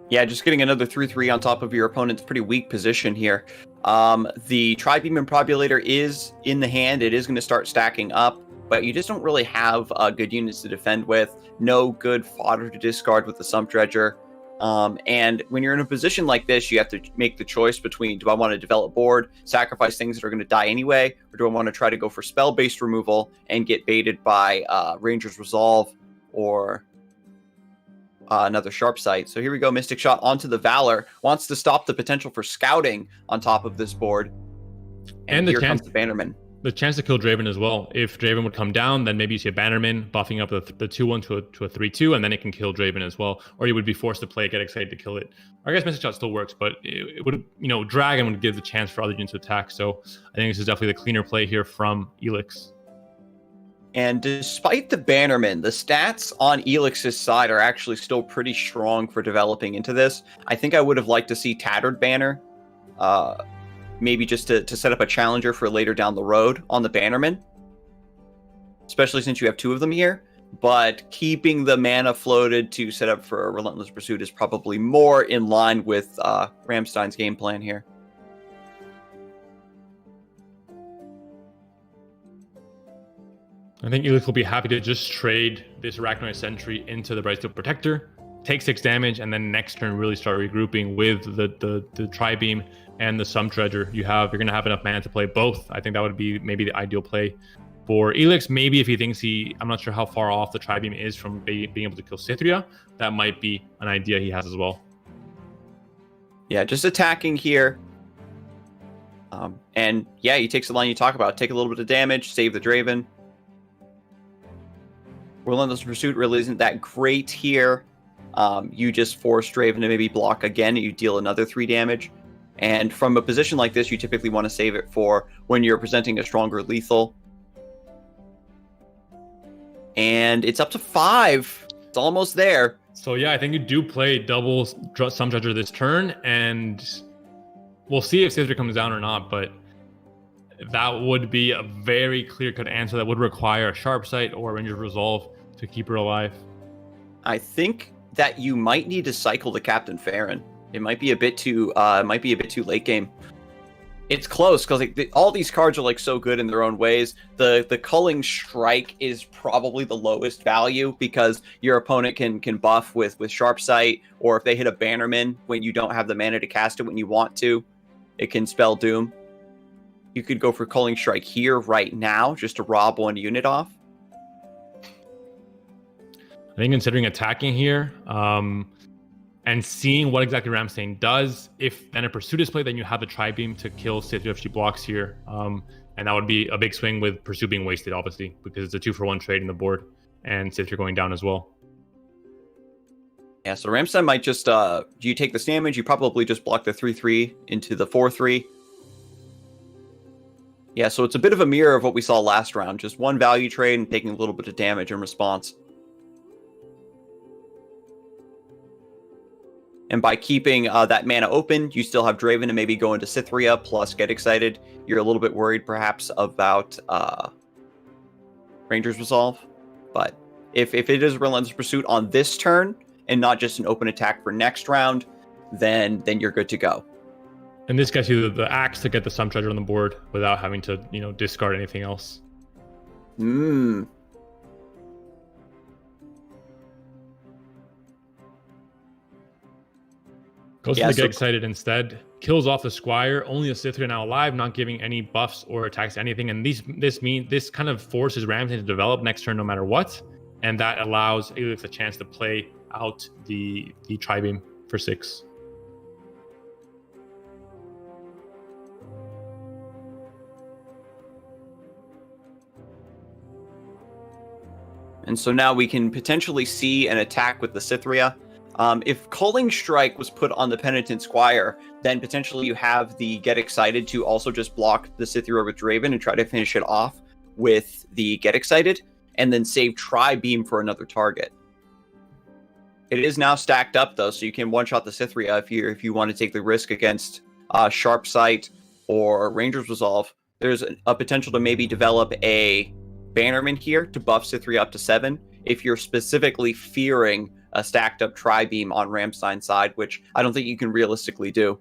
Yeah, just getting another 3-3 on top of your opponent's pretty weak position here. The Tri-Beam Improbulator is in the hand. It is going to start stacking up, but you just don't really have good units to defend with. No good fodder to discard with the Sump Dredger. And when you're in a position like this, you have to make the choice between, do I want to develop board, sacrifice things that are going to die anyway, or do I want to try to go for spell-based removal and get baited by Ranger's Resolve or another Sharp Sight. So here we go, Mystic Shot onto the Valor. Wants to stop the potential for scouting on top of this board. And here comes the Bannerman. The chance to kill Draven as well. If Draven would come down, then maybe you see a Bannerman buffing up the 2-1 to a 3-2, and then it can kill Draven as well. Or you would be forced to play, get excited to kill it. Or I guess Mystic Shot still works, but it would, Dragon would give the chance for other units to attack. So I think this is definitely the cleaner play here from Elix. And despite the Bannerman, the stats on Elix's side are actually still pretty strong for developing into this. I think I would have liked to see Tattered Banner, maybe just to set up a challenger for later down the road on the Bannerman, especially since you have 2 of them here. But keeping the mana floated to set up for a Relentless Pursuit is probably more in line with Ramstein's game plan here. I think Elix will be happy to just trade this Arachnoid Sentry into the Brightsteel Protector, take 6 damage, and then next turn really start regrouping with the Tri-Beam and the Sump Dredger. You're going to have enough mana to play both. I think that would be maybe the ideal play for Elix. Maybe if he thinks I'm not sure how far off the Tri-Beam is from being able to kill Cythria, that might be an idea he has as well. Yeah, just attacking here. And yeah, he takes the line you talk about. Take a little bit of damage, save the Draven. Relentless Pursuit really isn't that great here. You just force Draven to maybe block again, and you deal another 3 damage. And from a position like this, you typically want to save it for when you're presenting a stronger lethal. And it's up to 5. It's almost there. So yeah, I think you do play double Sum Judger this turn, and we'll see if Scarzig comes down or not, but that would be a very clear-cut answer that would require a Sharp Sight or a Ranger's Resolve to keep her alive. I think that you might need to cycle the Captain Farron. It might be a bit too late game. It's close because like, all these cards are like so good in their own ways. The Culling Strike is probably the lowest value because your opponent can buff with Sharp Sight, or if they hit a Bannerman when you don't have the mana to cast it when you want to, it can spell Doom. You could go for Culling Strike here right now just to rob one unit off. I think considering attacking here, and seeing what exactly Ramstein does, if then a Pursuit is played, then you have the Tri-Beam to kill Sith if she blocks here. And that would be a big swing with Pursuit being wasted, obviously, because it's a 2-for-1 trade in the board, and Sith you're going down as well. Yeah, so Ramstein might just, you take this damage, you probably just block the 3-3 into the 4-3. Yeah, so it's a bit of a mirror of what we saw last round, just one value trade and taking a little bit of damage in response. And by keeping that mana open, you still have Draven to maybe go into Cytheria plus get excited. You're a little bit worried perhaps about Ranger's Resolve. But if it is Relentless Pursuit on this turn and not just an open attack for next round, then you're good to go. And this gets you the Axe to get the Sum Treasure on the board without having to, discard anything else. Goes to Get Excited instead. Kills off the Squire. Only the Cytheria now alive, not giving any buffs or attacks to anything. And this kind of forces Ramstein to develop next turn no matter what. And that allows Elix a chance to play out the Tri-Beam for 6. And so now we can potentially see an attack with the Cytheria. If Culling Strike was put on the Penitent Squire, then potentially you have the Get Excited to also just block the Cytheria with Draven and try to finish it off with the Get Excited, and then save Tri-Beam for another target. It is now stacked up though, so you can one-shot the Cytheria if you want to take the risk against Sharp Sight or Ranger's Resolve. There's a potential to maybe develop a Bannerman here to buff Cytheria up to 7 if you're specifically fearing a stacked up Tri-Beam on Ramstein's side, which I don't think you can realistically do.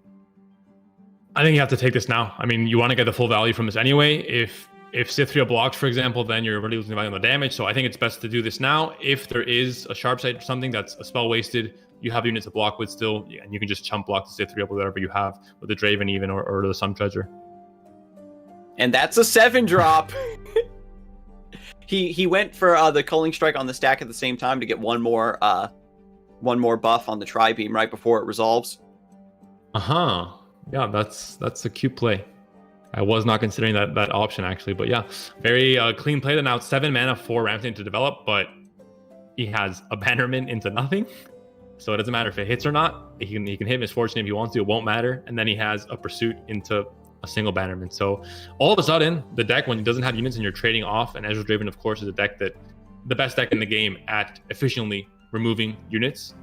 I think you have to take this now. I mean, you want to get the full value from this anyway. If Cytheria blocks, for example, then you're already losing value on the damage. So I think it's best to do this now. If there is a Sharp Sight or something that's a spell wasted, you have units to block with still, and you can just chump block the Cytheria with whatever you have, with the Draven even, or the Sum Treasure. And that's a 7-drop. He went for the Culling Strike on the stack at the same time to get one more buff on the Tri-Beam right before it resolves. Yeah, that's a cute play. I was not considering that option actually, but yeah, very clean play. Now it's 7 mana for Ramstein to develop, but he has a Bannerman into nothing, so it doesn't matter if it hits or not. He can hit Misfortune if he wants to. It won't matter. And then he has a Pursuit into a single Bannerman. So all of a sudden, the deck, when it doesn't have units and you're trading off, and Ezreal Draven, of course, is a deck that the best deck in the game at efficiently removing units,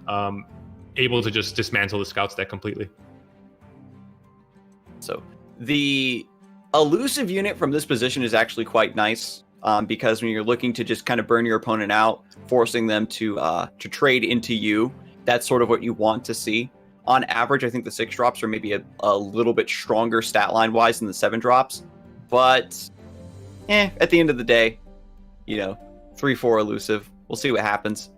able to just dismantle the Scouts deck completely. So the elusive unit from this position is actually quite nice, because when you're looking to just kind of burn your opponent out, forcing them to trade into you, that's sort of what you want to see. On average, I think the 6 drops are maybe a little bit stronger stat line wise than the 7 drops, but at the end of the day, 3-4 elusive. We'll see what happens.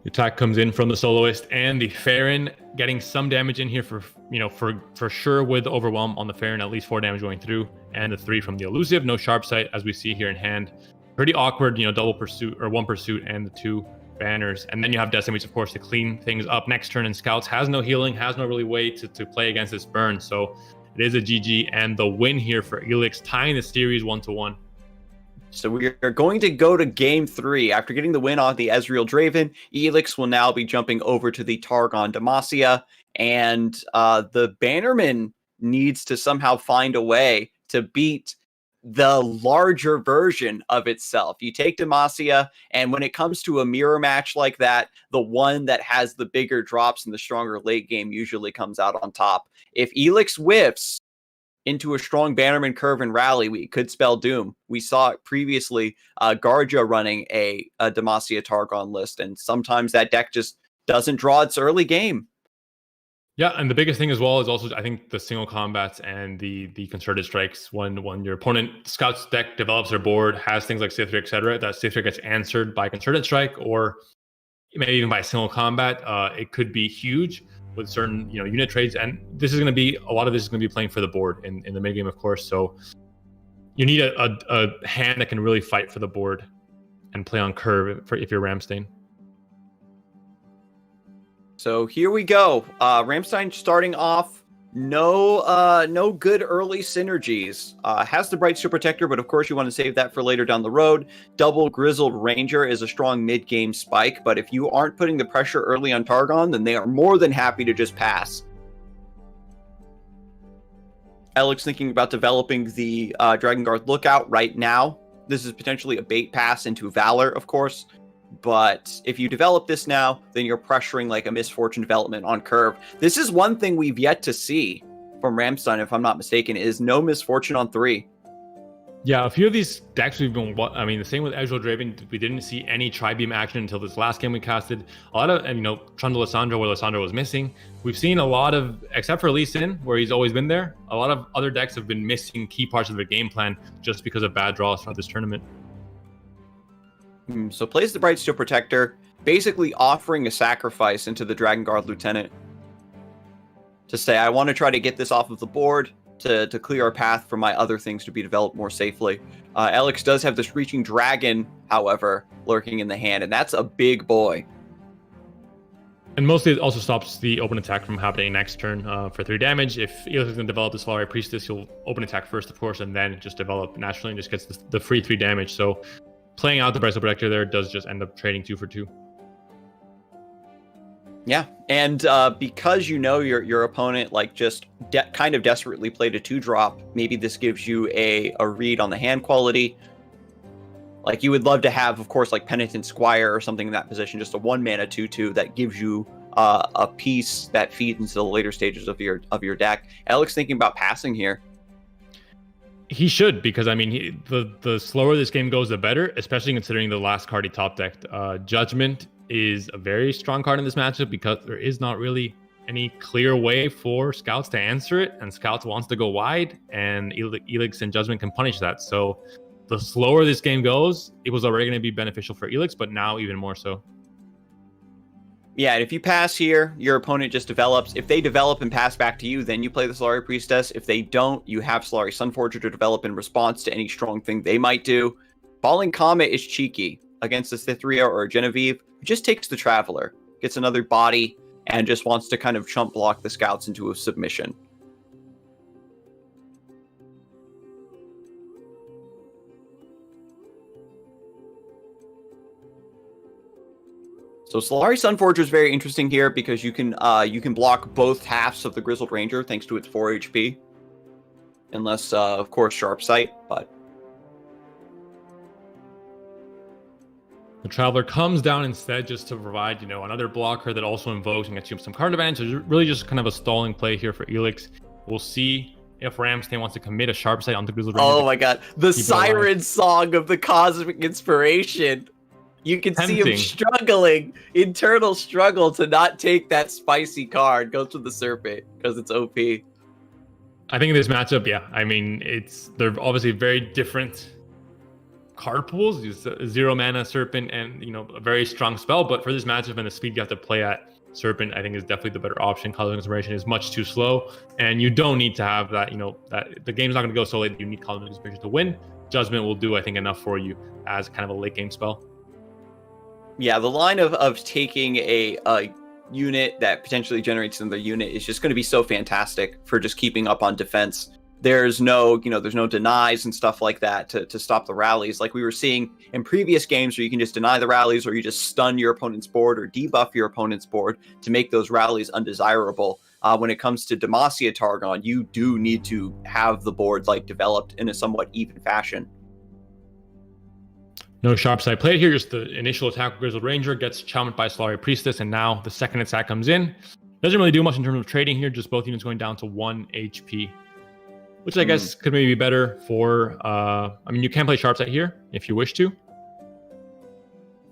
The attack comes in from the soloist and the Farron, getting some damage in here for sure with Overwhelm on the Farron, at least 4 damage going through, and the 3 from the elusive. No Sharp Sight as we see here in hand. Pretty awkward, double Pursuit or 1 Pursuit and the 2 banners. And then you have Decimates, of course, to clean things up next turn, and Scouts has no healing, has no really way to play against this burn. So it is a GG, and the win here for Elix, tying the series 1-1. So we are going to go to game 3. After getting the win on the Ezreal Draven, Elix will now be jumping over to the Targon Demacia, and the Bannerman needs to somehow find a way to beat the larger version of itself. You take Demacia, and when it comes to a mirror match like that, the one that has the bigger drops and the stronger late game usually comes out on top. If Elix whiffs into a strong Bannerman curve and rally, we could spell doom. We saw it previously, Garja running a Demacia Targon list, and sometimes that deck just doesn't draw its early game. Yeah, and the biggest thing as well is also, I think, the single combats and the concerted strikes. When your opponent scouts deck, develops their board, has things like Sithra, etc., that Sithra gets answered by concerted strike or maybe even by single combat. It could be huge with certain unit trades, and this is going to be a lot of this is going to be playing for the board in the mid game, of course. So you need a hand that can really fight for the board and play on curve if you're Ramstein. So here we go. Ramstein starting off, no good early synergies. Has the Bright Steel Protector, but of course you want to save that for later down the road. Double Grizzled Ranger is a strong mid-game spike, but if you aren't putting the pressure early on Targon, then they are more than happy to just pass. Elix thinking about developing the Dragon Guard Lookout right now. This is potentially a bait pass into Valor, of course. But if you develop this now, then you're pressuring like a Misfortune development on curve. This is one thing we've yet to see from Ramstein, if I'm not mistaken, is no Misfortune on 3. Yeah, a few of these decks we've been, the same with Ezreal Draven, we didn't see any Tri-Beam action until this last game we casted. A lot of, Trundle Lissandra, where Lissandra was missing. We've seen a lot of, except for Lee Sin, where he's always been there, a lot of other decks have been missing key parts of their game plan just because of bad draws throughout this tournament. So plays the Bright Steel Protector, basically offering a sacrifice into the Dragon Guard Lieutenant to say, I want to try to get this off of the board to clear a path for my other things to be developed more safely. Elix does have the Screeching Dragon, however, lurking in the hand, and that's a big boy. And mostly it also stops the open attack from happening next turn for 3 damage. If Elix is going to develop the Solari Priestess, he'll open attack first, of course, and then just develop naturally and just gets the free 3 damage. So playing out the Bright Steel Protector there does just end up trading 2 for 2. Yeah, and because your opponent just kind of desperately played a 2-drop, maybe this gives you a read on the hand quality. Like you would love to have, of course, like Penitent Squire or something in that position, just a 1-mana 2/2 that gives you a piece that feeds into the later stages of your deck. Elix thinking about passing here. He should, because the slower this game goes, the better, especially considering the last card he top decked. Judgment is a very strong card in this matchup because there is not really any clear way for Scouts to answer it, and Scouts wants to go wide, and Elix and Judgment can punish that. So the slower this game goes, it was already going to be beneficial for Elix, but now even more so. Yeah, and if you pass here, your opponent just develops. If they develop and pass back to you, then you play the Solari Priestess. If they don't, you have Solari Sunforger to develop in response to any strong thing they might do. Falling Comet is cheeky against a Cytherea or a Genevieve, who just takes the Traveler, gets another body, and just wants to kind of chump block the Scouts into a submission. So Solari Sunforger is very interesting here because you can block both halves of the Grizzled Ranger thanks to its 4 HP. Unless, of course, Sharp Sight, but... The Traveler comes down instead just to provide, another blocker that also invokes and gets you some card advantage. So it's really just kind of a stalling play here for Elix. We'll see if Ramstein wants to commit a Sharp Sight onto Grizzled Ranger. Oh my god, the Siren Song of the Cosmic Inspiration! You can see him struggling, internal struggle to not take that spicy card. Goes to the Serpent because it's OP. I think in this matchup, yeah. They're obviously very different card pools. 0 mana Serpent and a very strong spell, but for this matchup and the speed you have to play at, Serpent I think is definitely the better option. Cosmic Inspiration is much too slow, and you don't need to have that. That the game's not going to go so late. You need Cosmic Inspiration to win. Judgment will do, I think, enough for you as kind of a late game spell. Yeah, the line of taking a unit that potentially generates another unit is just going to be so fantastic for just keeping up on defense. There's no denies and stuff like that to stop the rallies like we were seeing in previous games where you can just deny the rallies or you just stun your opponent's board or debuff your opponent's board to make those rallies undesirable. when it comes to Demacia Targon, you do need to have the board like developed in a somewhat even fashion. No sharp side play here, just the initial attack with Grizzled Ranger gets challenged by Solari Priestess, and now the second attack comes in. Doesn't really do much in terms of trading here, just both units going down to 1 HP. Which I guess could maybe be better for, I mean, you can play sharp side here if you wish to.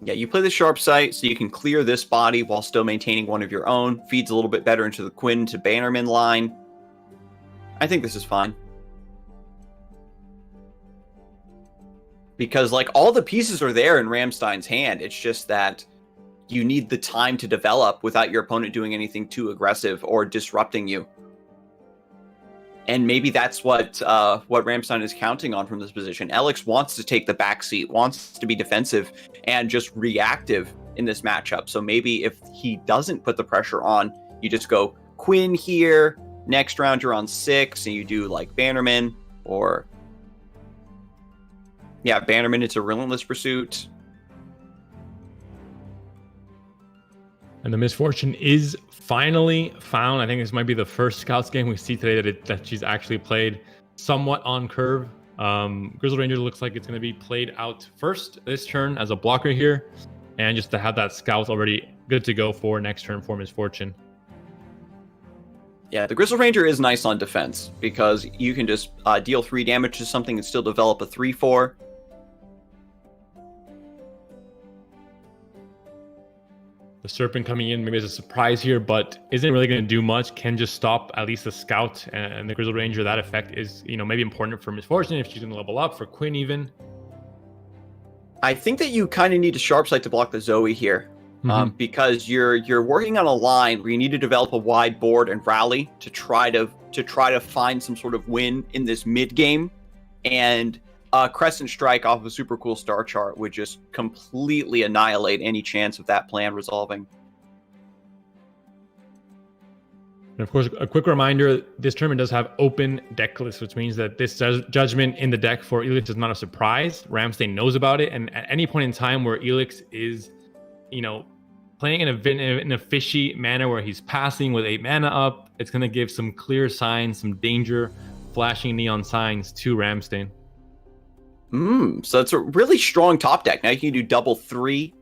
Yeah, you play the sharp sight so you can clear this body while still maintaining one of your own. Feeds a little bit better into the Quinn to Bannerman line. I think this is fine. Because, like, all the pieces are there in Ramstein's hand. It's just that you need the time to develop without your opponent doing anything too aggressive or disrupting you. And maybe that's what Ramstein is counting on from this position. Elix wants to take the back seat, wants to be defensive and just reactive in this matchup. So maybe if he doesn't put the pressure on, you just go Quinn here. Next round you're on 6, and you do like Bannerman or... Yeah, Bannerman, it's a Relentless Pursuit. And the misfortune is finally found. I think this might be the first Scouts game we see today that she's actually played somewhat on curve. Grizzled Ranger looks like it's going to be played out first this turn as a blocker here. And just to have that Scout already good to go for next turn for Misfortune. Yeah, the Grizzled Ranger is nice on defense because you can just deal 3 damage to something and still develop a 3/4. The Serpent coming in maybe as a surprise here, but isn't really going to do much. Can just stop at least the Scout and the Grizzled Ranger. That effect is, maybe important for Misfortune if she's going to level up, for Quinn even. I think that you kind of need a sharp sight to block the Zoe here, because you're working on a line where you need to develop a wide board and rally to try to find some sort of win in this mid game, and Crescent Strike off of a super cool star chart would just completely annihilate any chance of that plan resolving. And of course, a quick reminder, this tournament does have open deck lists, which means that this judgment in the deck for Elix is not a surprise. Ramstein knows about it, and at any point in time where Elix is, playing in a fishy manner where he's passing with 8 mana up, it's going to give some clear signs, some danger, flashing neon signs to Ramstein. So it's a really strong top deck. Now you can do double 3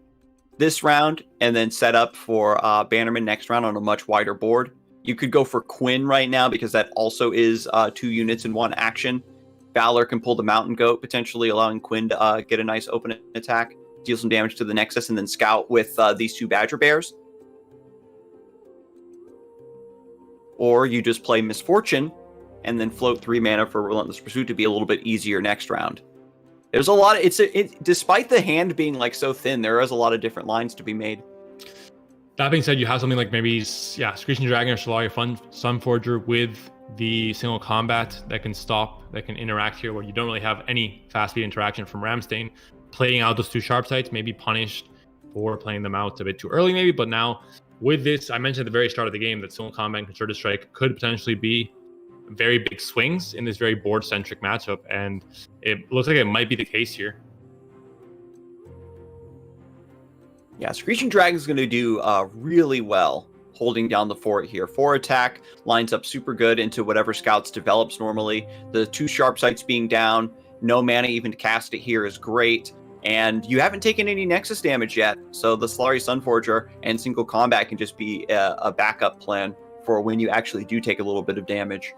this round and then set up for Bannerman next round on a much wider board. You could go for Quinn right now because that also is 2 units in 1 action. Valor can pull the Mountain Goat, potentially allowing Quinn to get a nice open attack, deal some damage to the Nexus, and then scout with these 2 Badger Bears. Or you just play Misfortune and then float 3 mana for Relentless Pursuit to be a little bit easier next round. There's a lot of despite the hand being like so thin, there is a lot of different lines to be made. That being said, you have something like maybe Screeching Dragon or Shalaria Sunforger with the single combat that can interact here, where you don't really have any fast speed interaction from Ramstein. Playing out those 2 sharp sights may be punished for playing them out a bit too early maybe, but now with this, I mentioned at the very start of the game that single combat and concerted strike could potentially be very big swings in this very board-centric matchup, and it looks like it might be the case here. Yeah, Screeching Dragon is going to do really well holding down the fort here. 4 attack lines up super good into whatever Scouts develops normally. The 2 sharp sights being down, no mana even to cast it here is great, and you haven't taken any Nexus damage yet, so the Solari Sunforger and single combat can just be a backup plan for when you actually do take a little bit of damage.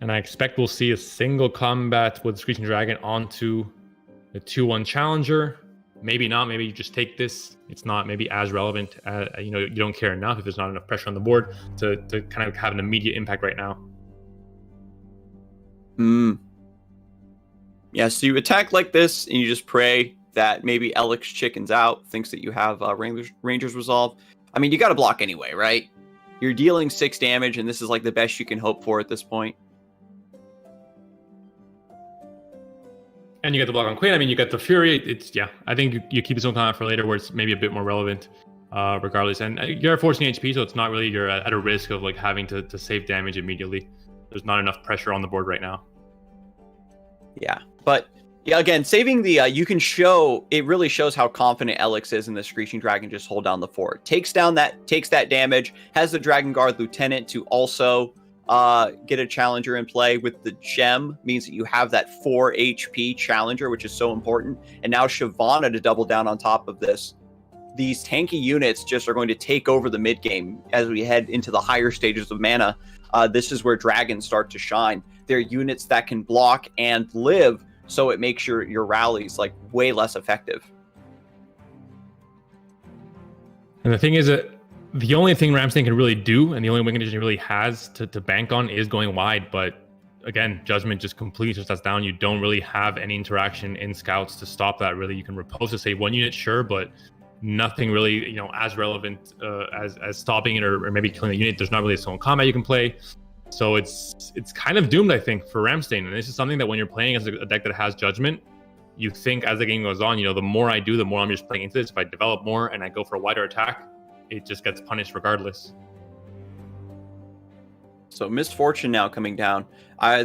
And I expect we'll see a single combat with Screeching Dragon onto the 2/1 Challenger. Maybe not. Maybe you just take this. It's not maybe as relevant. You don't care enough if there's not enough pressure on the board to kind of have an immediate impact right now. Yeah, so you attack like this, and you just pray that maybe Elix chickens out, thinks that you have Ranger's Resolve. I mean, you got to block anyway, right? You're dealing 6 damage, and this is like the best you can hope for at this point. And you get the block on Quinn. I mean, you get the Fury. I think you keep it some time for later where it's maybe a bit more relevant regardless. And you're at 14 HP, so it's not really you're at a risk of like having to save damage immediately. There's not enough pressure on the board right now. Yeah, but Yeah, again, saving the, you can show, it really shows how confident Elix is in the Screeching Dragon. Just hold down the fort. Takes that damage, has the Dragon Guard Lieutenant to also get a challenger in play with the gem, means that you have that 4 HP challenger, which is so important. And now Shyvana to double down on top of this. These tanky units just are going to take over the mid game as we head into the higher stages of mana. This is where dragons start to shine. They're units that can block and live, so it makes your rallies like way less effective. And the thing is that the only thing Ramstein can really do, and the only win condition he really has to bank on, is going wide. But again, Judgment just completely shuts us down. You don't really have any interaction in scouts to stop that. Really, you can repose to save one unit, sure, but nothing really, as relevant as stopping it or maybe killing the unit. There's not really a solo combat you can play. So it's kind of doomed, I think, for Ramstein. And this is something that when you're playing as a deck that has Judgment, you think as the game goes on, the more I do, the more I'm just playing into this. If I develop more and I go for a wider attack, it just gets punished regardless. So Misfortune now coming down.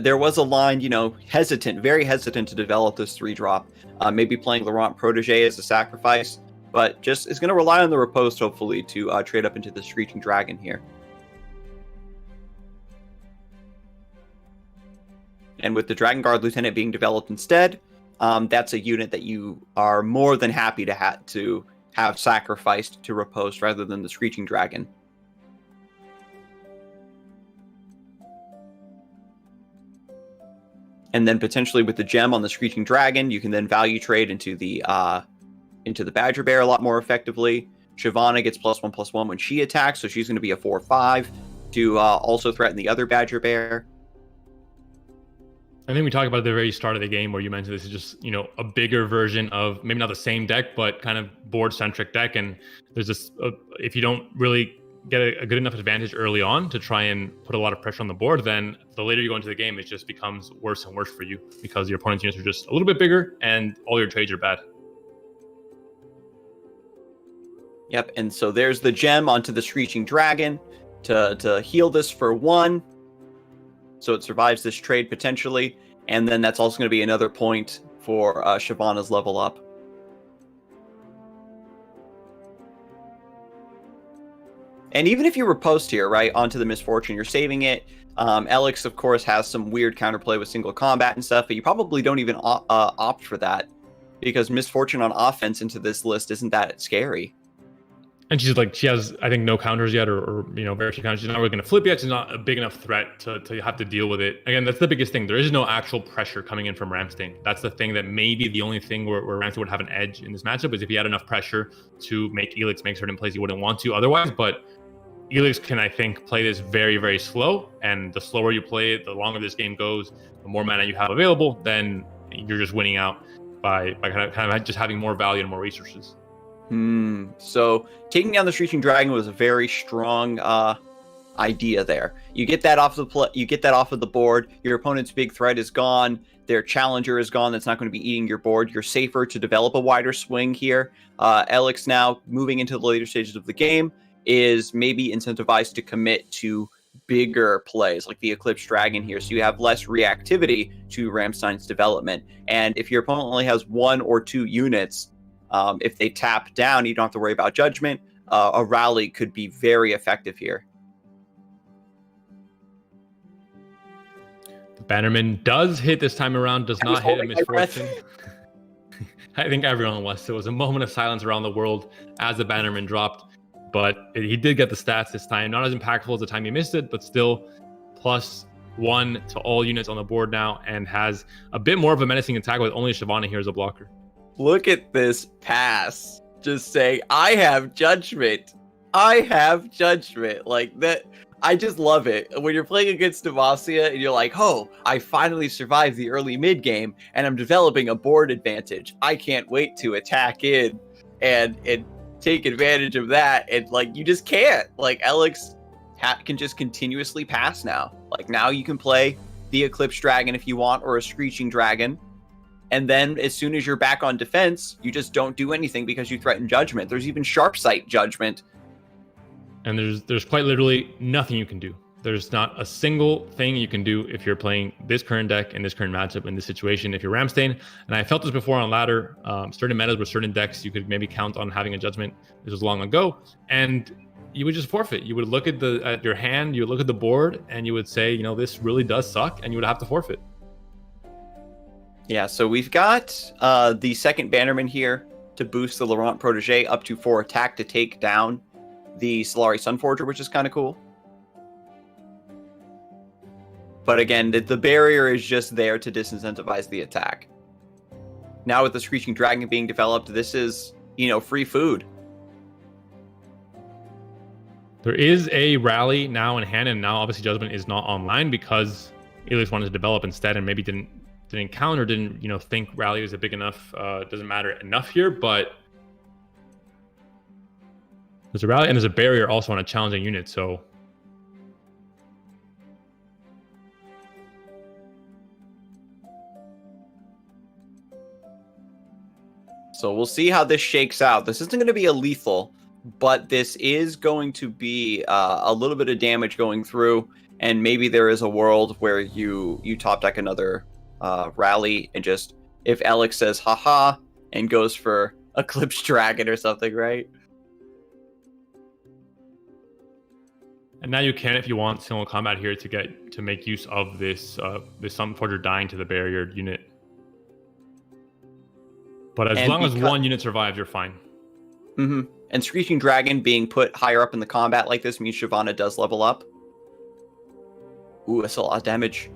There was a line, very hesitant to develop this 3-drop. Maybe playing Laurent Protege as a sacrifice, but just is going to rely on the Riposte, hopefully, to trade up into the Screeching Dragon here. And with the Dragon Guard Lieutenant being developed instead, that's a unit that you are more than happy to have sacrificed to Riposte rather than the Screeching Dragon. And then potentially with the gem on the Screeching Dragon, you can then value trade into the Badger Bear a lot more effectively. Shyvana gets +1/+1 when she attacks, so she's going to be a 4/5 to also threaten the other Badger Bear. I think we talked about at the very start of the game where you mentioned this is just, a bigger version of maybe not the same deck, but kind of board-centric deck. And there's this, if you don't really get a good enough advantage early on to try and put a lot of pressure on the board, then the later you go into the game, it just becomes worse and worse for you because your opponent's units are just a little bit bigger and all your trades are bad. Yep, and so there's the gem onto the Screeching Dragon to heal this for 1. So it survives this trade potentially, and then that's also going to be another point for Shyvana's level up. And even if you riposte here, right, onto the Misfortune, you're saving it. Elix, of course, has some weird counterplay with single combat and stuff, but you probably don't even opt for that because Misfortune on offense into this list isn't that scary. And she has, I think, no counters yet, or very few counters. She's not really going to flip yet. She's not a big enough threat to have to deal with it. Again, that's the biggest thing. There is no actual pressure coming in from Ramstein. That's the thing that maybe the only thing where Ramstein would have an edge in this matchup is if he had enough pressure to make Elix make certain plays he wouldn't want to otherwise. But Elix can, I think, play this very, very slow. And the slower you play it, the longer this game goes, the more mana you have available, then you're just winning out by kind of just having more value and more resources. So taking down the Screeching Dragon was a very strong idea there. You get that off of the board. Your opponent's big threat is gone. Their challenger is gone. That's not going to be eating your board. You're safer to develop a wider swing here. Elix now moving into the later stages of the game is maybe incentivized to commit to bigger plays like the Eclipse Dragon here, so you have less reactivity to Ramstein's development. And if your opponent only has 1 or 2 units, if they tap down, you don't have to worry about Judgment. A rally could be very effective here. The Bannerman does hit this time around, does not hit a Misfortune. I think everyone was. There was a moment of silence around the world as the Bannerman dropped, but he did get the stats this time. Not as impactful as the time he missed it, but still +1 to all units on the board now, and has a bit more of a menacing attack with only Shyvana here as a blocker. Look at this pass. Just saying, I have Judgment. I have Judgment. Like that. I just love it. When you're playing against Demacia and you're like, oh, I finally survived the early mid game and I'm developing a board advantage. I can't wait to attack in and take advantage of that. And like, you just can't. Like Elix can just continuously pass now. Like now you can play the Eclipse Dragon if you want, or a Screeching Dragon. And then as soon as you're back on defense, you just don't do anything because you threaten Judgment. There's even Sharp Sight Judgment. And there's quite literally nothing you can do. There's not a single thing you can do if you're playing this current deck in this current matchup in this situation. If you're Ramstein, and I felt this before on ladder, certain metas with certain decks, you could maybe count on having a judgment. This was long ago, and you would just forfeit. You would look at your hand, you would look at the board, and you would say, you know, this really does suck, and you would have to forfeit. Yeah, so we've got the second Bannerman here to boost the Laurent Protégé up to 4 attack to take down the Solari Sunforger, which is kind of cool. But again, the barrier is just there to disincentivize the attack. Now with the Screeching Dragon being developed, this is, you know, free food. There is a rally now in hand, and now obviously Judgment is not online because Elix wanted to develop instead, and maybe didn't count or didn't, you know, think rally was a big enough, doesn't matter enough here. But there's a rally and there's a barrier also on a challenging unit, so we'll see how this shakes out. This isn't going to be a lethal, but this is going to be a little bit of damage going through, and maybe there is a world where you top deck another rally, and just if Elix says haha and goes for Eclipse Dragon or something, right? And now you can, if you want, single combat here to make use of this this Sunforger dying to the barrier unit. But as long as one unit survives, you're fine. Mm-hmm. And Screeching Dragon being put higher up in the combat like this means Shyvana does level up. Ooh, that's a lot of damage.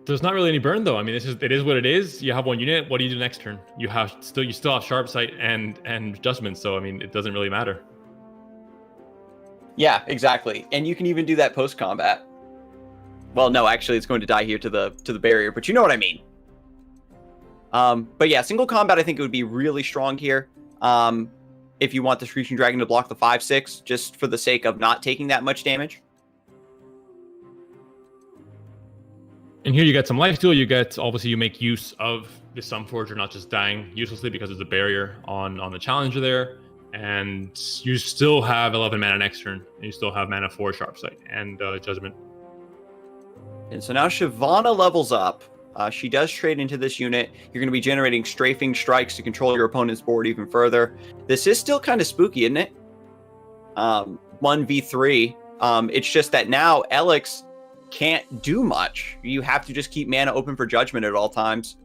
There's not really any burn though. I mean, it is what it is. You have one unit. What do you do next turn? You still have Sharp Sight and Judgment. So I mean, it doesn't really matter. Yeah, exactly. And you can even do that post combat. Well, no, actually, it's going to die here to the barrier, but you know what I mean. But yeah, single combat, I think it would be really strong here. If you want the Screeching Dragon to block the 5/6, just for the sake of not taking that much damage. And here you get some lifesteal. Obviously you make use of the Sunforger not just dying uselessly because there's a barrier on the Challenger there. And you still have 11 mana next turn. And you still have mana for Sharp Sight and Judgment. And so now Shyvana levels up. She does trade into this unit. You're going to be generating strafing strikes to control your opponent's board even further. This is still kind of spooky, isn't it? 1v3. It's just that now Elix can't do much. You have to just keep mana open for Judgment at all times.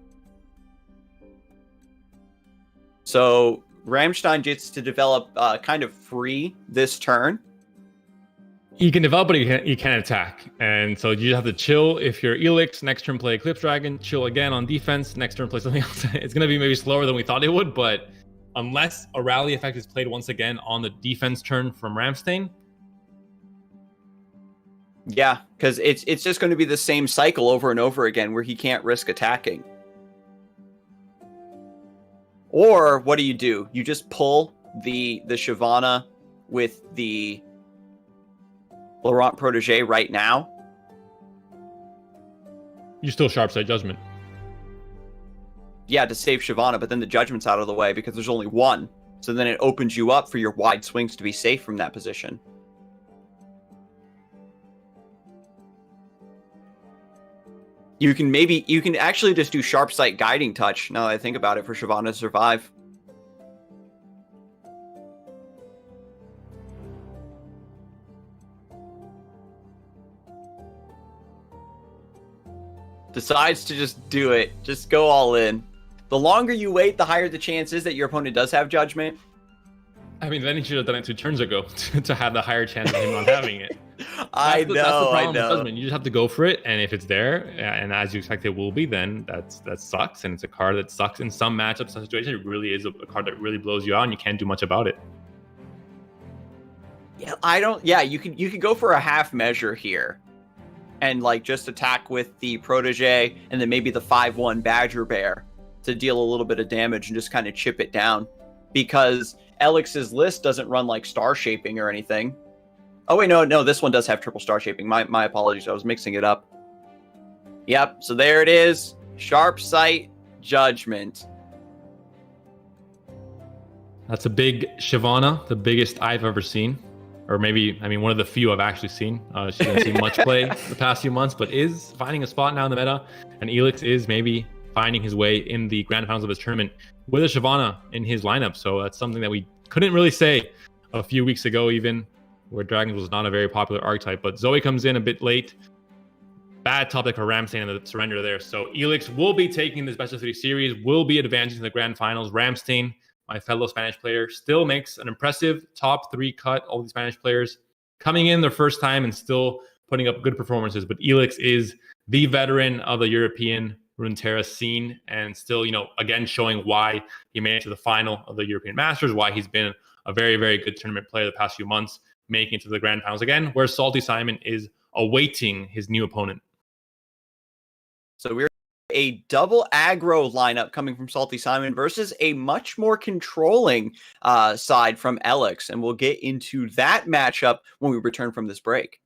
So Ramstein gets to develop kind of free this turn. You can develop, but you can't attack. And so you have to chill. If you're Elix, next turn play Eclipse Dragon, chill again on defense, next turn play something else. It's going to be maybe slower than we thought it would, but unless a rally effect is played once again on the defense turn from Ramstein. Yeah, because it's just going to be the same cycle over and over again where he can't risk attacking. Or what do? You just pull the Shyvana with the Laurent Protégé right now. You still Sharp Sight Judgment. Yeah, to save Shyvana, but then the Judgment's out of the way because there's only one. So then it opens you up for your wide swings to be safe from that position. You can actually just do Sharp Sight Guiding Touch, now that I think about it, for Shyvana to survive. Decides to just do it. Just go all in. The longer you wait, the higher the chance is that your opponent does have Judgment. I mean, then he should have done it 2 turns ago to have the higher chance of him not having it. I know. That's the problem with Judgment. You just have to go for it, and if it's there, and as you expect it will be, then that sucks, and it's a card that sucks in some matchups, some situations. It really is a card that really blows you out, and you can't do much about it. Yeah, you could go for a half measure here, and like just attack with the Protégé, and then maybe the 5/1 Badger Bear to deal a little bit of damage and just kind of chip it down, because Elix's list doesn't run like Star Shaping or anything. Oh wait, no, this one does have triple Star Shaping. My apologies, I was mixing it up. Yep, so there it is. Sharp Sight Judgment. That's a big Shyvana, the biggest I've ever seen. or maybe, I mean, one of the few I've actually seen. She didn't see much play the past few months, but is finding a spot now in the meta. And Elix is maybe finding his way in the grand finals of this tournament with a Shyvana in his lineup. So that's something that we couldn't really say a few weeks ago, even where Dragons was not a very popular archetype. But Zoe comes in a bit late. Bad topic for Ramstein and the surrender there. So Elix will be taking this best of 3 series, will be advancing to the grand finals. Ramstein, my fellow Spanish player, still makes an impressive top 3 cut. All these Spanish players coming in their first time and still putting up good performances. But Elix is the veteran of the European Runeterra scene, and still, again, showing why he made it to the final of the European Masters, why he's been a very, very good tournament player the past few months, making it to the grand finals again, where Salty Simon is awaiting his new opponent. So we're a double aggro lineup coming from Salty Simon versus a much more controlling side from Elix, and we'll get into that matchup when we return from this break.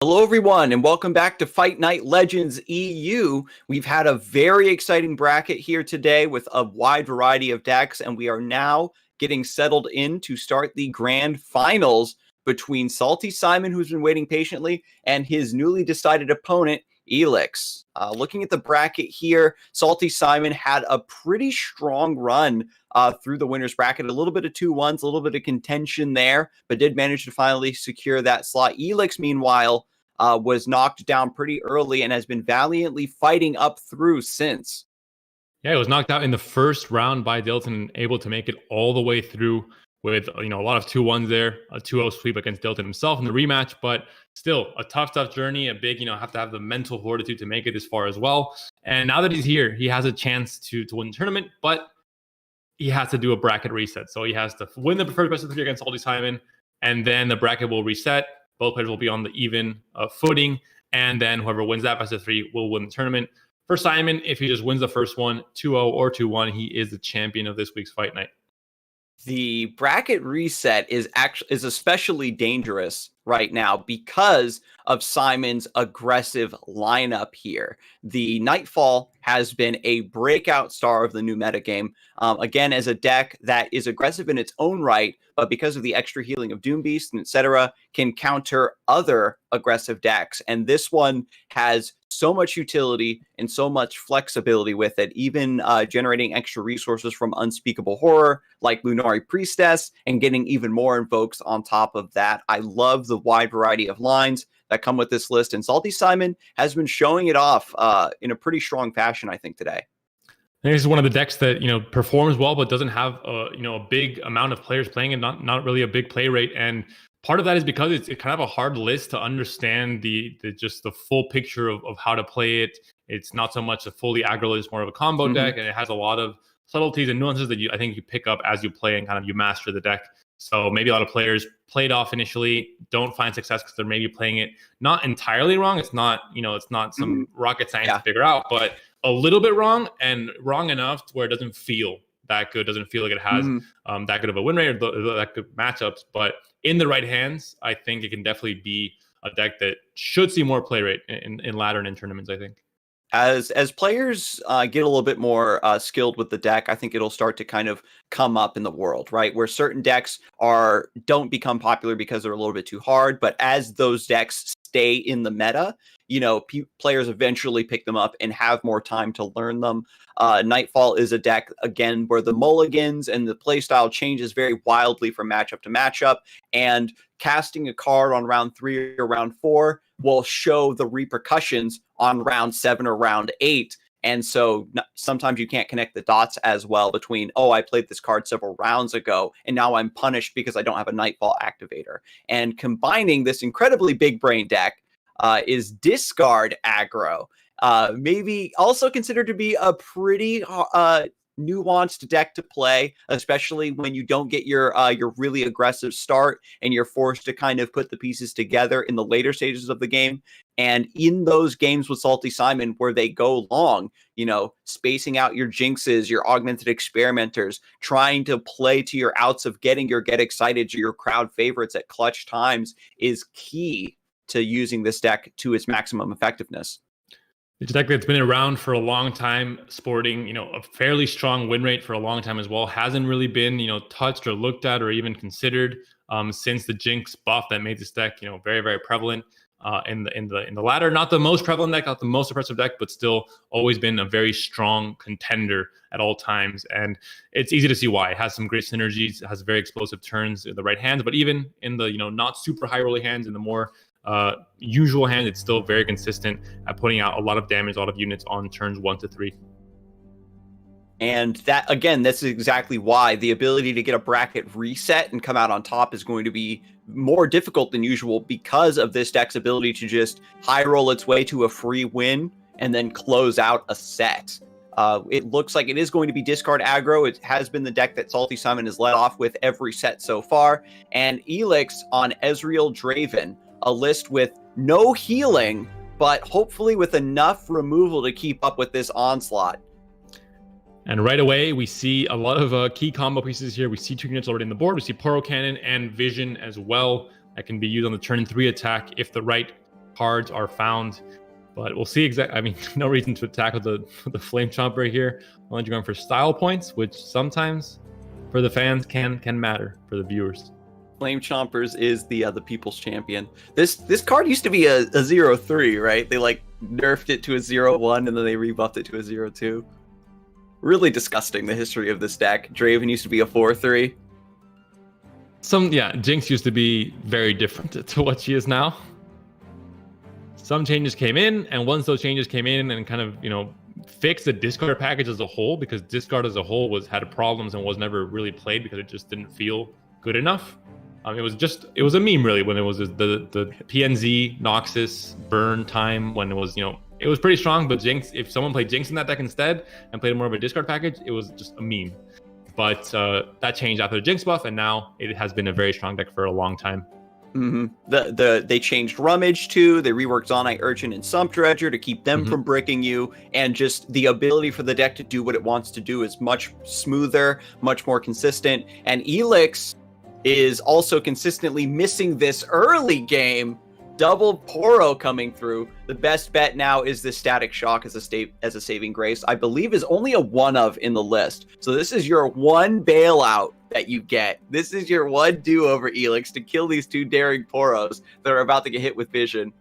Hello, everyone, and welcome back to Fight Night Legends EU. We've had a very exciting bracket here today with a wide variety of decks, and we are now getting settled in to start the grand finals between Salty Simon, who's been waiting patiently, and his newly decided opponent, Elix. Looking at the bracket here, Salty Simon had a pretty strong run through the winner's bracket. A little bit of 2-1s, a little bit of contention there, but did manage to finally secure that slot. Elix, meanwhile, was knocked down pretty early and has been valiantly fighting up through since. Yeah, it was knocked out in the first round by Dalton, able to make it all the way through with a lot of 2-1s there, a 2-0 sweep against Dalton himself in the rematch, but still a tough journey, a big, have to have the mental fortitude to make it this far as well. And now that he's here, he has a chance to win the tournament, but he has to do a bracket reset. So he has to win the preferred best of 3 against Salty Simon, and then the bracket will reset. Both players will be on the even footing, and then whoever wins that best of 3 will win the tournament. For Simon, if he just wins the first one, 2-0 or 2-1, he is the champion of this week's Fight Night. The bracket reset is especially dangerous right now because of Simon's aggressive lineup here. The Nightfall has been a breakout star of the new metagame. Again, as a deck that is aggressive in its own right, but because of the extra healing of Doom Beast and etc., can counter other aggressive decks. And this one has so much utility and so much flexibility with it, even generating extra resources from Unspeakable Horror, like Lunari Priestess, and getting even more invokes on top of that. I love the wide variety of lines that come with this list, and Salty Simon has been showing it off in a pretty strong fashion, I think, today. I think this is one of the decks that performs well, but doesn't have a big amount of players playing it, not really a big play rate. And part of that is because it's kind of a hard list to understand the full picture of how to play it. It's not so much a fully aggro list, more of a combo deck, and it has a lot of subtleties and nuances that I think you pick up as you play and kind of you master the deck. So maybe a lot of players played off initially, don't find success because they're maybe playing it not entirely wrong. It's not it's not some rocket science to figure out, but a little bit wrong, and wrong enough to where it doesn't feel that good, doesn't feel like it has that good of a win rate or that good matchups. But in the right hands, I think it can definitely be a deck that should see more play rate in ladder and in tournaments, I think. As players get a little bit more skilled with the deck, I think it'll start to kind of come up in the world, right? Where certain decks don't become popular because they're a little bit too hard, but as those decks stay in the meta, players eventually pick them up and have more time to learn them. Nightfall is a deck, again, where the mulligans and the playstyle changes very wildly from matchup to matchup, and casting a card on round 3 or round 4 will show the repercussions on round 7 or round 8. And so sometimes you can't connect the dots as well between, oh, I played this card several rounds ago, and now I'm punished because I don't have a Nightfall activator. And combining this incredibly big brain deck is Discard Aggro. Maybe also considered to be a pretty nuanced deck to play, especially when you don't get your really aggressive start and you're forced to kind of put the pieces together in the later stages of the game. And in those games with Salty Simon where they go long, spacing out your jinxes, your augmented experimenters, trying to play to your outs of getting your get excited to your crowd favorites at clutch times is key to using this deck to its maximum effectiveness. It's a deck that's been around for a long time, sporting, a fairly strong win rate for a long time as well. Hasn't really been, touched or looked at or even considered since the Jinx buff that made this deck, very, very prevalent in the ladder. Not the most prevalent deck, not the most impressive deck, but still always been a very strong contender at all times. And it's easy to see why. It has some great synergies. It has very explosive turns in the right hands, but even in the, not super high rolling hands, in the more usual hand, it's still very consistent at putting out a lot of damage, a lot of units on turns 1 to 3. And that, again, that's exactly why the ability to get a bracket reset and come out on top is going to be more difficult than usual because of this deck's ability to just high roll its way to a free win and then close out a set. It looks like it is going to be Discard Aggro. It has been the deck that Salty Simon has led off with every set so far. And Elix on Ezreal Draven, a list with no healing, but hopefully with enough removal to keep up with this onslaught. And right away, we see a lot of key combo pieces here. We see 2 units already on the board. We see Poro Cannon and Vision as well. That can be used on the turn 3 attack if the right cards are found. But we'll see. I mean, no reason to attack with the Flame Chomper here. Unless you're going for style points, which sometimes for the fans can matter for the viewers. Flame Chompers is the people's champion. This card used to be a 0-3, right? They like nerfed it to a 0-1 and then they rebuffed it to a 0-2. Really disgusting, the history of this deck. Draven used to be a 4-3. Jinx used to be very different to what she is now. Some changes came in, and once those changes came in and kind of, fixed the discard package as a whole, because discard as a whole had problems and was never really played because it just didn't feel good enough. It was a meme really when it was the PNZ Noxus burn time, when it was, it was pretty strong, but Jinx, if someone played Jinx in that deck instead and played more of a discard package, it was just a meme. But that changed after the Jinx buff, and now it has been a very strong deck for a long time. Mm-hmm. They changed Rummage too. They reworked Zonite Urchin and Sump Dredger to keep them from bricking you, and just the ability for the deck to do what it wants to do is much smoother, much more consistent. And Elix is also consistently missing this early game. Double Poro coming through. The best bet now is the Static Shock as a saving grace. I believe is only a one of in the list. So this is your one bailout that you get. This is your one do-over, Elix, to kill these two daring Poros that are about to get hit with Vision.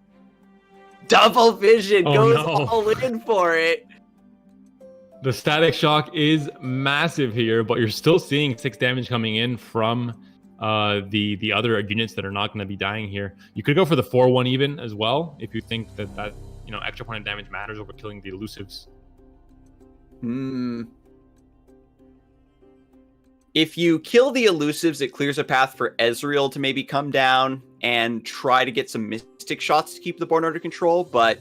Double Vision goes all in for it. The Static Shock is massive here, but you're still seeing 6 damage coming in from the other units that are not going to be dying here. You could go for the 4-1 even as well if you think that extra point of damage matters over killing the elusives. If you kill the elusives, it clears a path for Ezreal to maybe come down and try to get some Mystic shots to keep the board under control, but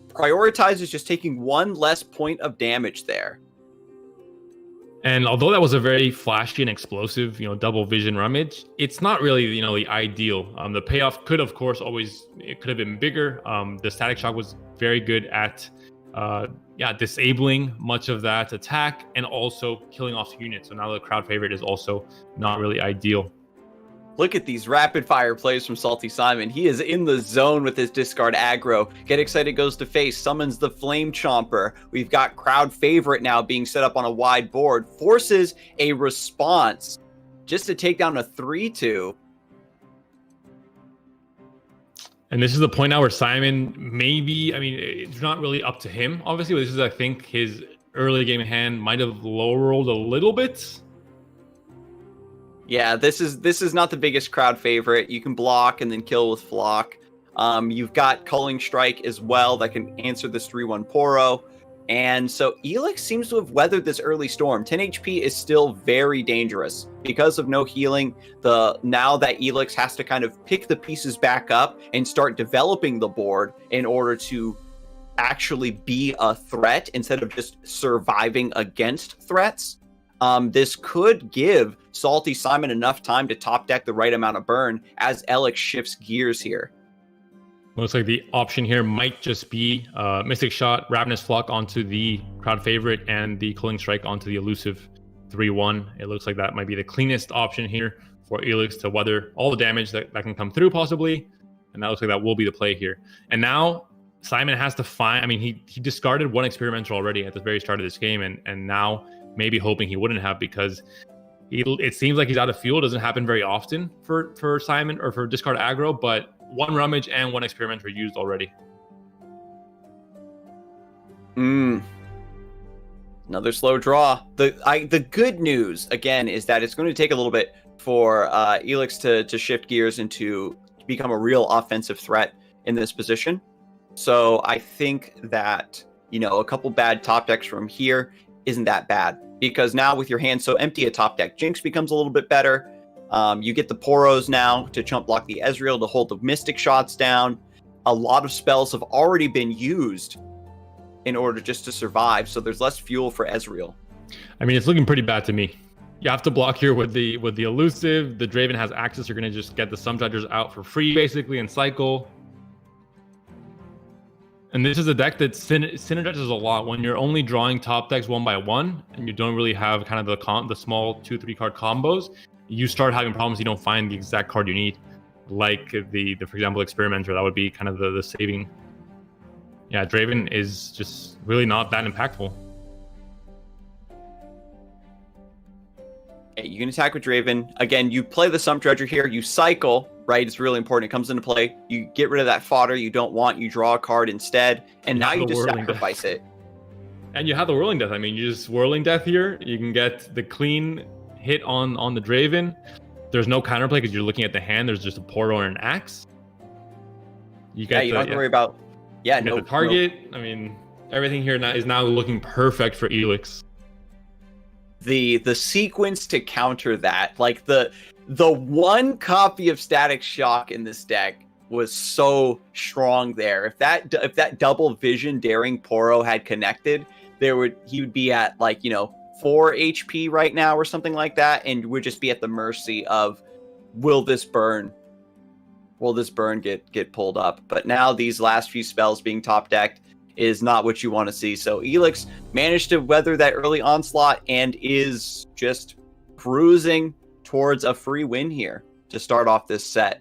prioritize is just taking one less point of damage there. And although that was a very flashy and explosive, double vision rummage, it's not really, the ideal. The payoff could, of course, it could have been bigger. The Static Shock was very good at, disabling much of that attack and also killing off units. So now the crowd favorite is also not really ideal. Look at these rapid fire plays from Salty Simon. He is in the zone with his discard aggro. Get Excited goes to face, summons the Flame Chomper. We've got crowd favorite now being set up on a wide board. Forces a response just to take down a 3-2. And this is the point now where Simon it's not really up to him, obviously, but this is, I think, his early game hand might have low rolled a little bit. Yeah, this is not the biggest crowd favorite. You can block and then kill with Flock. You've got Culling Strike as well that can answer this 3-1 Poro. And so Elix seems to have weathered this early storm. 10 HP is still very dangerous. Because of no healing, now that Elix has to kind of pick the pieces back up and start developing the board in order to actually be a threat instead of just surviving against threats. This could give Salty Simon enough time to top deck the right amount of burn as Elix shifts gears here. Looks like the option here might just be Mystic Shot, Ravenous Flock onto the crowd favorite, and the Culling Strike onto the elusive 3-1. It looks like that might be the cleanest option here for Elix to weather all the damage that can come through possibly. And that looks like that will be the play here. And now Simon has to find, he discarded one experimental already at the very start of this game, and now maybe hoping he wouldn't have, because it seems like he's out of fuel. It doesn't happen very often for Simon or for discard aggro, but one rummage and one experiment were used already. Another slow draw. The good news again is that it's going to take a little bit for Elix to shift gears and to become a real offensive threat in this position. So I think that a couple bad top decks from here isn't that bad, because now with your hand so empty, a top deck Jinx becomes a little bit better. You get the Poros now to chump block the Ezreal to hold the Mystic shots down. A lot of spells have already been used in order just to survive, so there's less fuel for Ezreal. It's looking pretty bad to me. You have to block here with the elusive. The Draven has access. You're going to just get the Sum Dredgers out for free, basically, and cycle. And this is a deck that synergizes a lot when you're only drawing top decks one by one, and you don't really have kind of the small 2-3 card combos. You start having problems. You don't find the exact card you need. like the for example, Experimenter. That would be kind of the saving. Yeah, Draven is just really not that impactful. You can attack with Draven. Again, you play the Sump Dredger here. You cycle, right? It's really important. It comes into play. You get rid of that fodder you don't want. You draw a card instead. And now you just sacrifice it. And you have the Whirling Death. I mean, you just Whirling Death here. You can get the clean hit on the Draven. There's no counterplay because you're looking at the hand. There's just a Poro and an Axe. You don't have to worry about... Yeah, no. The target. No. I mean, everything here is now looking perfect for Elix. The sequence to counter that, like the one copy of Static Shock in this deck was so strong there. If that double vision Daring Poro had connected, he would be at 4 HP right now or something like that, and would just be at the mercy of will this burn get pulled up. But now these last few spells being top decked is not what you want to see. So Elix managed to weather that early onslaught and is just cruising towards a free win here to start off this set.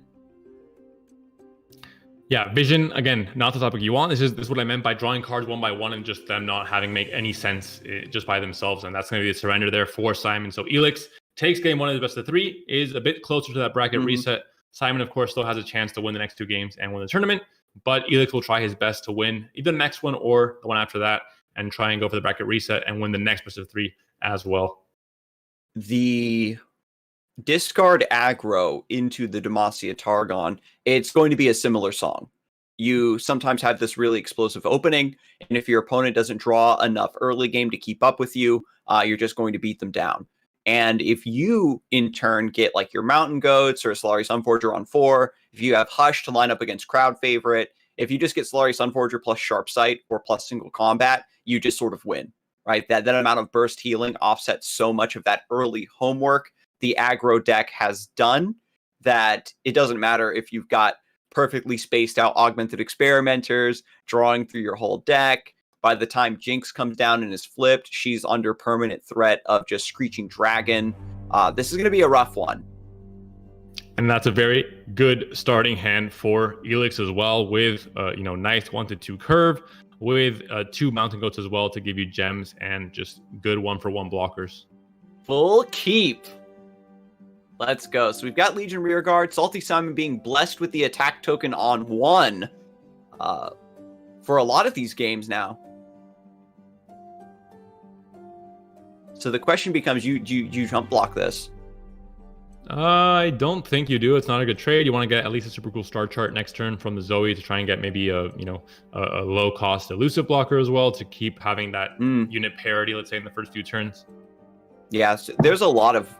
Yeah, vision, again, not the topic you want. This is what I meant by drawing cards one by one and just them not having make any sense just by themselves. And that's going to be the surrender there for Simon. So Elix takes game one of the best of three, is a bit closer to that bracket reset. Simon, of course, still has a chance to win the next two games and win the tournament. But Elix will try his best to win either the next one or the one after that and try and go for the bracket reset and win the next best of three as well. The discard aggro into the Demacia Targon, it's going to be a similar song. You sometimes have this really explosive opening, and if your opponent doesn't draw enough early game to keep up with you, you're just going to beat them down. And if you, in turn, get like your Mountain Goats or Solari Sunforger on 4, if you have Hush to line up against Crowd Favorite, if you just get Solari Sunforger plus Sharp Sight or plus Single Combat, you just sort of win, right? That amount of burst healing offsets so much of that early homework the aggro deck has done that it doesn't matter if you've got perfectly spaced out Augmented Experimenters drawing through your whole deck. By the time Jinx comes down and is flipped, she's under permanent threat of just Screeching Dragon. This is going to be a rough one. And that's a very good starting hand for Elix as well, with nice 1-2 curve, with 2 Mountain Goats as well to give you gems and just good 1-for-1 blockers. Full keep. Let's go. So we've got Legion Rearguard, Salty Simon being blessed with the attack token on 1 for a lot of these games now. So the question becomes, you jump block this? I don't think you do. It's not a good trade. You want to get at least a super cool star chart next turn from the Zoe to try and get maybe a low cost elusive blocker as well to keep having that unit parity, let's say, in the first few turns. Yeah, so there's a lot of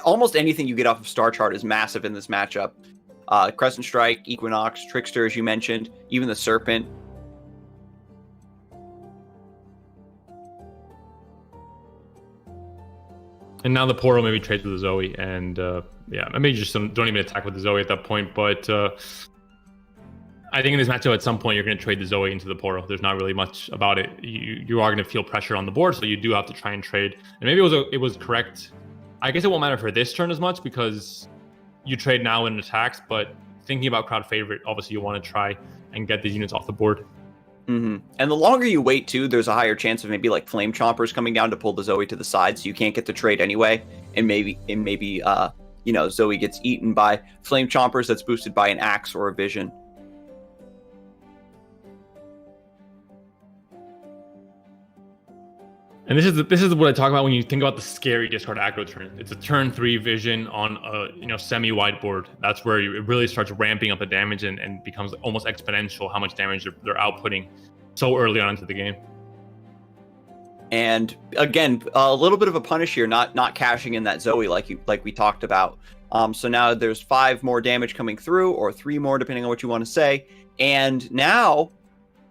almost anything you get off of star chart is massive in this matchup. Crescent Strike, Equinox, Trickster, as you mentioned, even the Serpent. And now the Poro maybe trades with the Zoe, and maybe just don't even attack with the Zoe at that point. But I think in this matchup, at some point, you're going to trade the Zoe into the Poro. There's not really much about it. You are going to feel pressure on the board, so you do have to try and trade. And maybe it was correct. I guess it won't matter for this turn as much because you trade now in attacks. But thinking about crowd favorite, obviously you want to try and get these units off the board. Mm-hmm. And the longer you wait too, there's a higher chance of maybe like Flame Chompers coming down to pull the Zoe to the side, so you can't get the trade anyway. And maybe Zoe gets eaten by Flame Chompers that's boosted by an Axe or a Vision. And this is what I talk about when you think about the scary discard aggro turn. It's a turn 3 vision on a semi-wide board. That's where it really starts ramping up the damage and becomes almost exponential how much damage they're outputting so early on into the game. And again, a little bit of a punish here, not cashing in that Zoe like we talked about. So now there's 5 more damage coming through, or 3 more depending on what you want to say. And now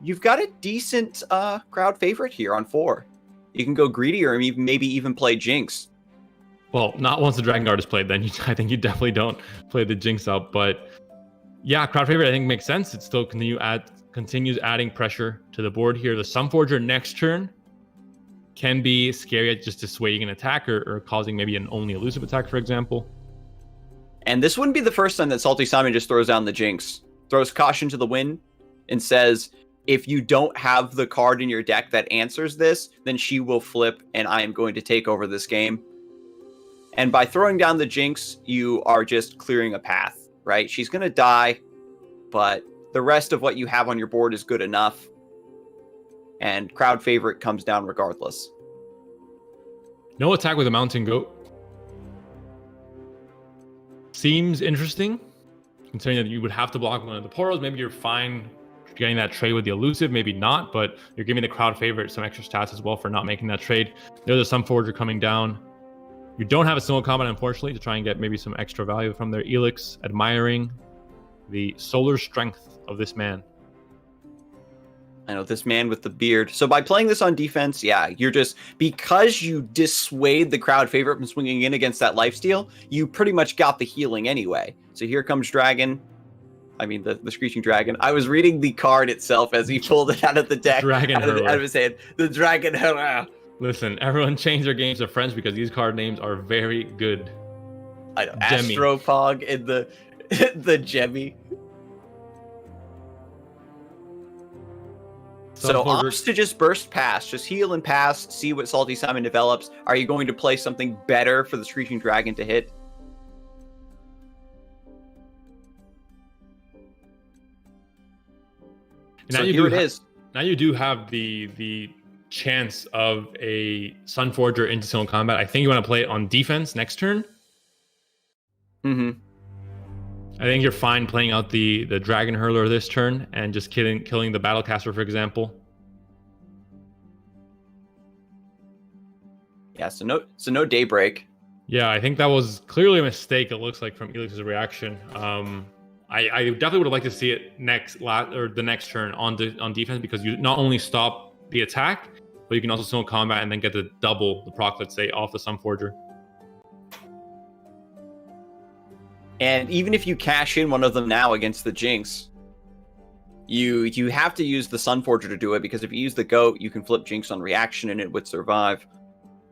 you've got a decent crowd favorite here on 4. You can go greedy or maybe even play Jinx. Well, not once the Dragon Guard is played, then I think you definitely don't play the Jinx out. But yeah, crowd favorite I think makes sense. It still continues adding pressure to the board here. The Sunforger next turn can be scary at just dissuading an attack or causing maybe an only elusive attack, for example. And this wouldn't be the first time that Salty Simon just throws down the Jinx. Throws caution to the wind and says, if you don't have the card in your deck that answers this, then she will flip and I am going to take over this game. And by throwing down the Jinx, you are just clearing a path, right? She's going to die, but the rest of what you have on your board is good enough. And crowd favorite comes down regardless. No attack with a mountain goat. Seems interesting, considering that you would have to block one of the portals. Maybe you're fine getting that trade with the elusive, maybe not, but you're giving the crowd favorite some extra stats as well for not making that trade. There's a Sunforger coming down. You don't have a single combat, unfortunately, to try and get maybe some extra value from their Elix, admiring the solar strength of this man. I know, this man with the beard. So by playing this on defense, yeah, you're just, because you dissuade the crowd favorite from swinging in against that lifesteal, you pretty much got the healing anyway. So here comes Dragon. I mean, the Screeching Dragon. I was reading the card itself as he pulled it out of the deck. Dragon out of his hand. The Dragon Hurrah. Listen, everyone change their games to French because these card names are very good. I know, Astropog and the Jemmy. So opts to just burst past, just heal and pass, see what Salty Simon develops. Are you going to play something better for the Screeching Dragon to hit? Now you do have the chance of a Sunforger into single combat. I think you want to play it on defense next turn. Mm-hmm. I think you're fine playing out the Dragon Hurler this turn and just killing the Battlecaster, for example. Yeah, so no Daybreak. Yeah, I think that was clearly a mistake, it looks like, from Elix's reaction. I definitely would have liked to see it the next turn on defense, because you not only stop the attack, but you can also single combat and then get the double the proc, let's say, off the Sunforger. And even if you cash in one of them now against the Jinx, you have to use the Sunforger to do it, because if you use the Goat, you can flip Jinx on reaction and it would survive.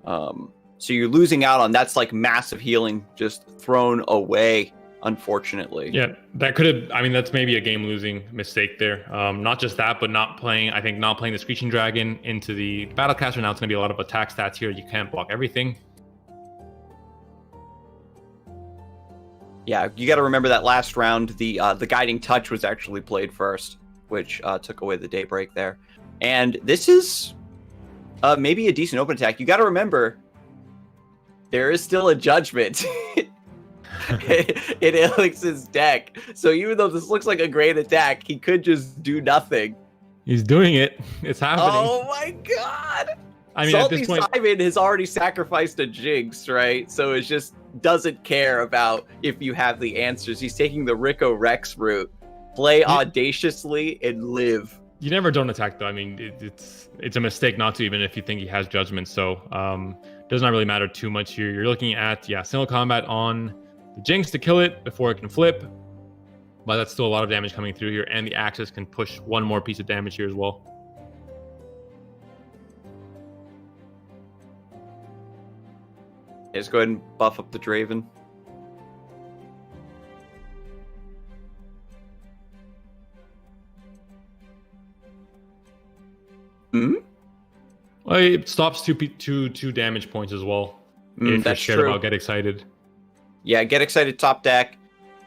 So you're losing out on, that's like massive healing just thrown away, unfortunately. Yeah, that could have, I mean, that's maybe a game-losing mistake there. Not just that, but not playing the Screeching Dragon into the Battlecaster. Now it's going to be a lot of attack stats here. You can't block everything. Yeah, you got to remember that last round, the Guiding Touch was actually played first, which took away the Daybreak there. And this is maybe a decent open attack. You got to remember, there is still a Judgment in Elix's deck. So even though this looks like a great attack, he could just do nothing. He's doing it. It's happening. Oh my god! I mean, Salty at this point, Simon has already sacrificed a Jinx, right? So it's just doesn't care about if you have the answers. He's taking the Rico Rex route. Play audaciously and live. You never don't attack, though. I mean, it's a mistake not to, even if you think he has Judgment. So does not really matter too much here. You're looking at, single combat on the Jinx to kill it before it can flip. But that's still a lot of damage coming through here. And the Axis can push one more piece of damage here as well. Let's go ahead and buff up the Draven. Hmm? Well, it stops two damage points as well. If That's you're scared true. about Get Excited. Yeah, Get Excited top deck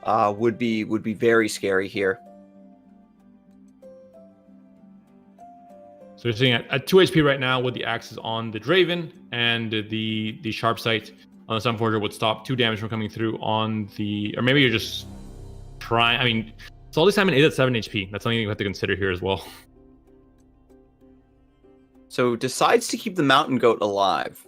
would be very scary here. So you're sitting at 2 HP right now with the Axis on the Draven, and the Sharp Sight on the Sunforger would stop 2 damage from coming through on the... Or maybe you're just trying... I mean, Salty Simon is at 7 HP. That's something you have to consider here as well. So decides to keep the Mountain Goat alive.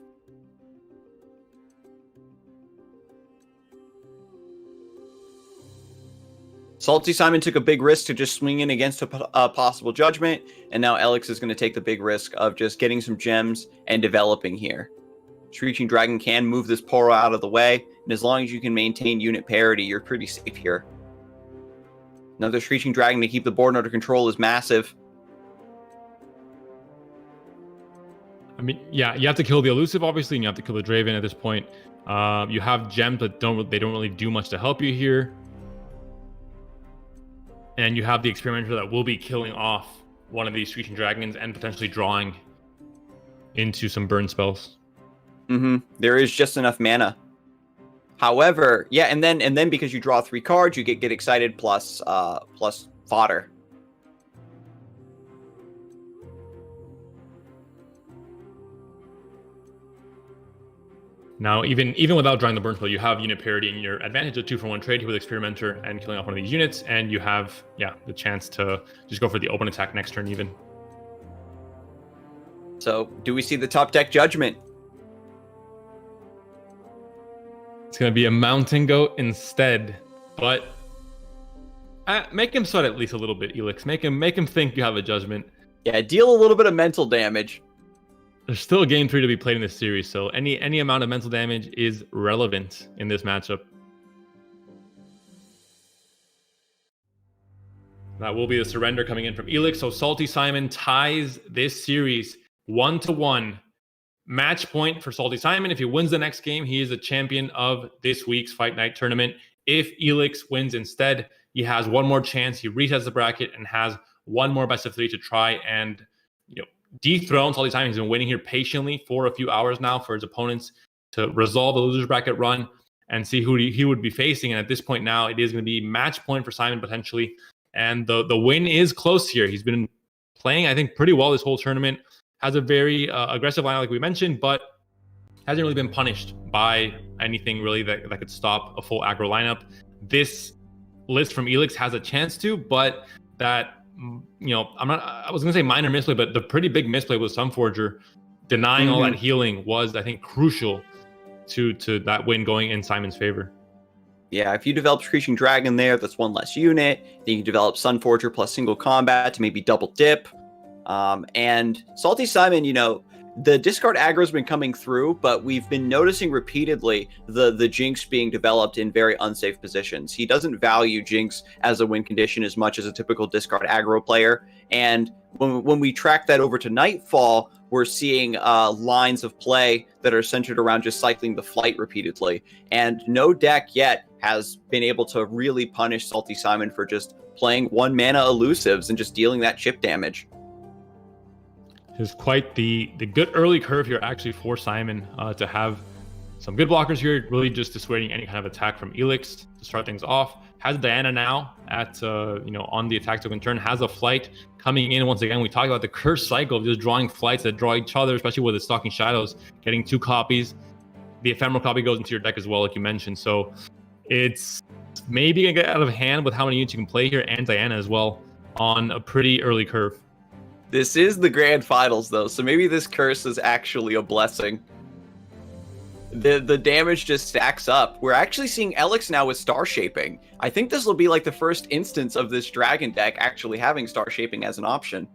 Salty Simon took a big risk to just swing in against a possible Judgment, and now Elix is going to take the big risk of just getting some gems and developing here. Screeching Dragon can move this portal out of the way, and as long as you can maintain unit parity, you're pretty safe here. Another Screeching Dragon to keep the board under control is massive. I mean, yeah, you have to kill the elusive, obviously, and you have to kill the Draven at this point. You have gems, but they don't really do much to help you here. And you have the experimenter that will be killing off one of these Screeching Dragons and potentially drawing into some burn spells. There is just enough mana. However, yeah, and then because you draw 3 cards, you get excited plus fodder. Now, even without drawing the burn spell, you have unit parity in your advantage of 2-for-1 trade here with Experimenter and killing off one of these units, and you have, yeah, the chance to just go for the open attack next turn even. So, do we see the top deck Judgment? It's going to be a Mountain Goat instead, but make him sweat at least a little bit, Elix. Make him think you have a Judgment. Yeah, deal a little bit of mental damage. There's still a game 3 to be played in this series, so any amount of mental damage is relevant in this matchup. That will be the surrender coming in from Elix. So Salty Simon ties this series 1-1. Match point for Salty Simon. If he wins the next game, he is the champion of this week's Fight Night tournament. If Elix wins instead, he has one more chance. He resets the bracket and has one more best of 3 to try and dethrone Salty Simon. He's been waiting here patiently for a few hours now for his opponents to resolve the loser's bracket run and see who he would be facing. And at this point now, it is going to be match point for Simon potentially. And the win is close here. He's been playing, I think, pretty well this whole tournament. Has a very aggressive lineup, like we mentioned, but hasn't really been punished by anything really that could stop a full aggro lineup. This list from Elix has a chance to, but that, I was going to say minor misplay, but the pretty big misplay with Sunforger denying all that healing was, I think, crucial to that win going in Simon's favor. Yeah, if you develop Screeching Dragon there, that's one less unit. Then you can develop Sunforger plus single combat to maybe double dip. And Salty Simon, the discard aggro has been coming through, but we've been noticing repeatedly the Jinx being developed in very unsafe positions. He doesn't value Jinx as a win condition as much as a typical discard aggro player. And when we track that over to Nightfall, we're seeing lines of play that are centered around just cycling the Flight repeatedly. And no deck yet has been able to really punish Salty Simon for just playing 1 mana elusives and just dealing that chip damage. Is quite the good early curve here actually for Simon to have some good blockers here, really just dissuading any kind of attack from Elix to start things off. Has Diana now at on the attack token turn, has a Flight coming in. Once again, we talked about the curse cycle of just drawing flights that draw each other, especially with the Stalking Shadows, getting 2 copies. The ephemeral copy goes into your deck as well, like you mentioned. So it's maybe gonna get out of hand with how many units you can play here, and Diana as well on a pretty early curve. This is the grand finals, though, so maybe this curse is actually a blessing. The damage just stacks up. We're actually seeing Elix now with Star Shaping. I think this will be like the first instance of this Dragon deck actually having Star Shaping as an option.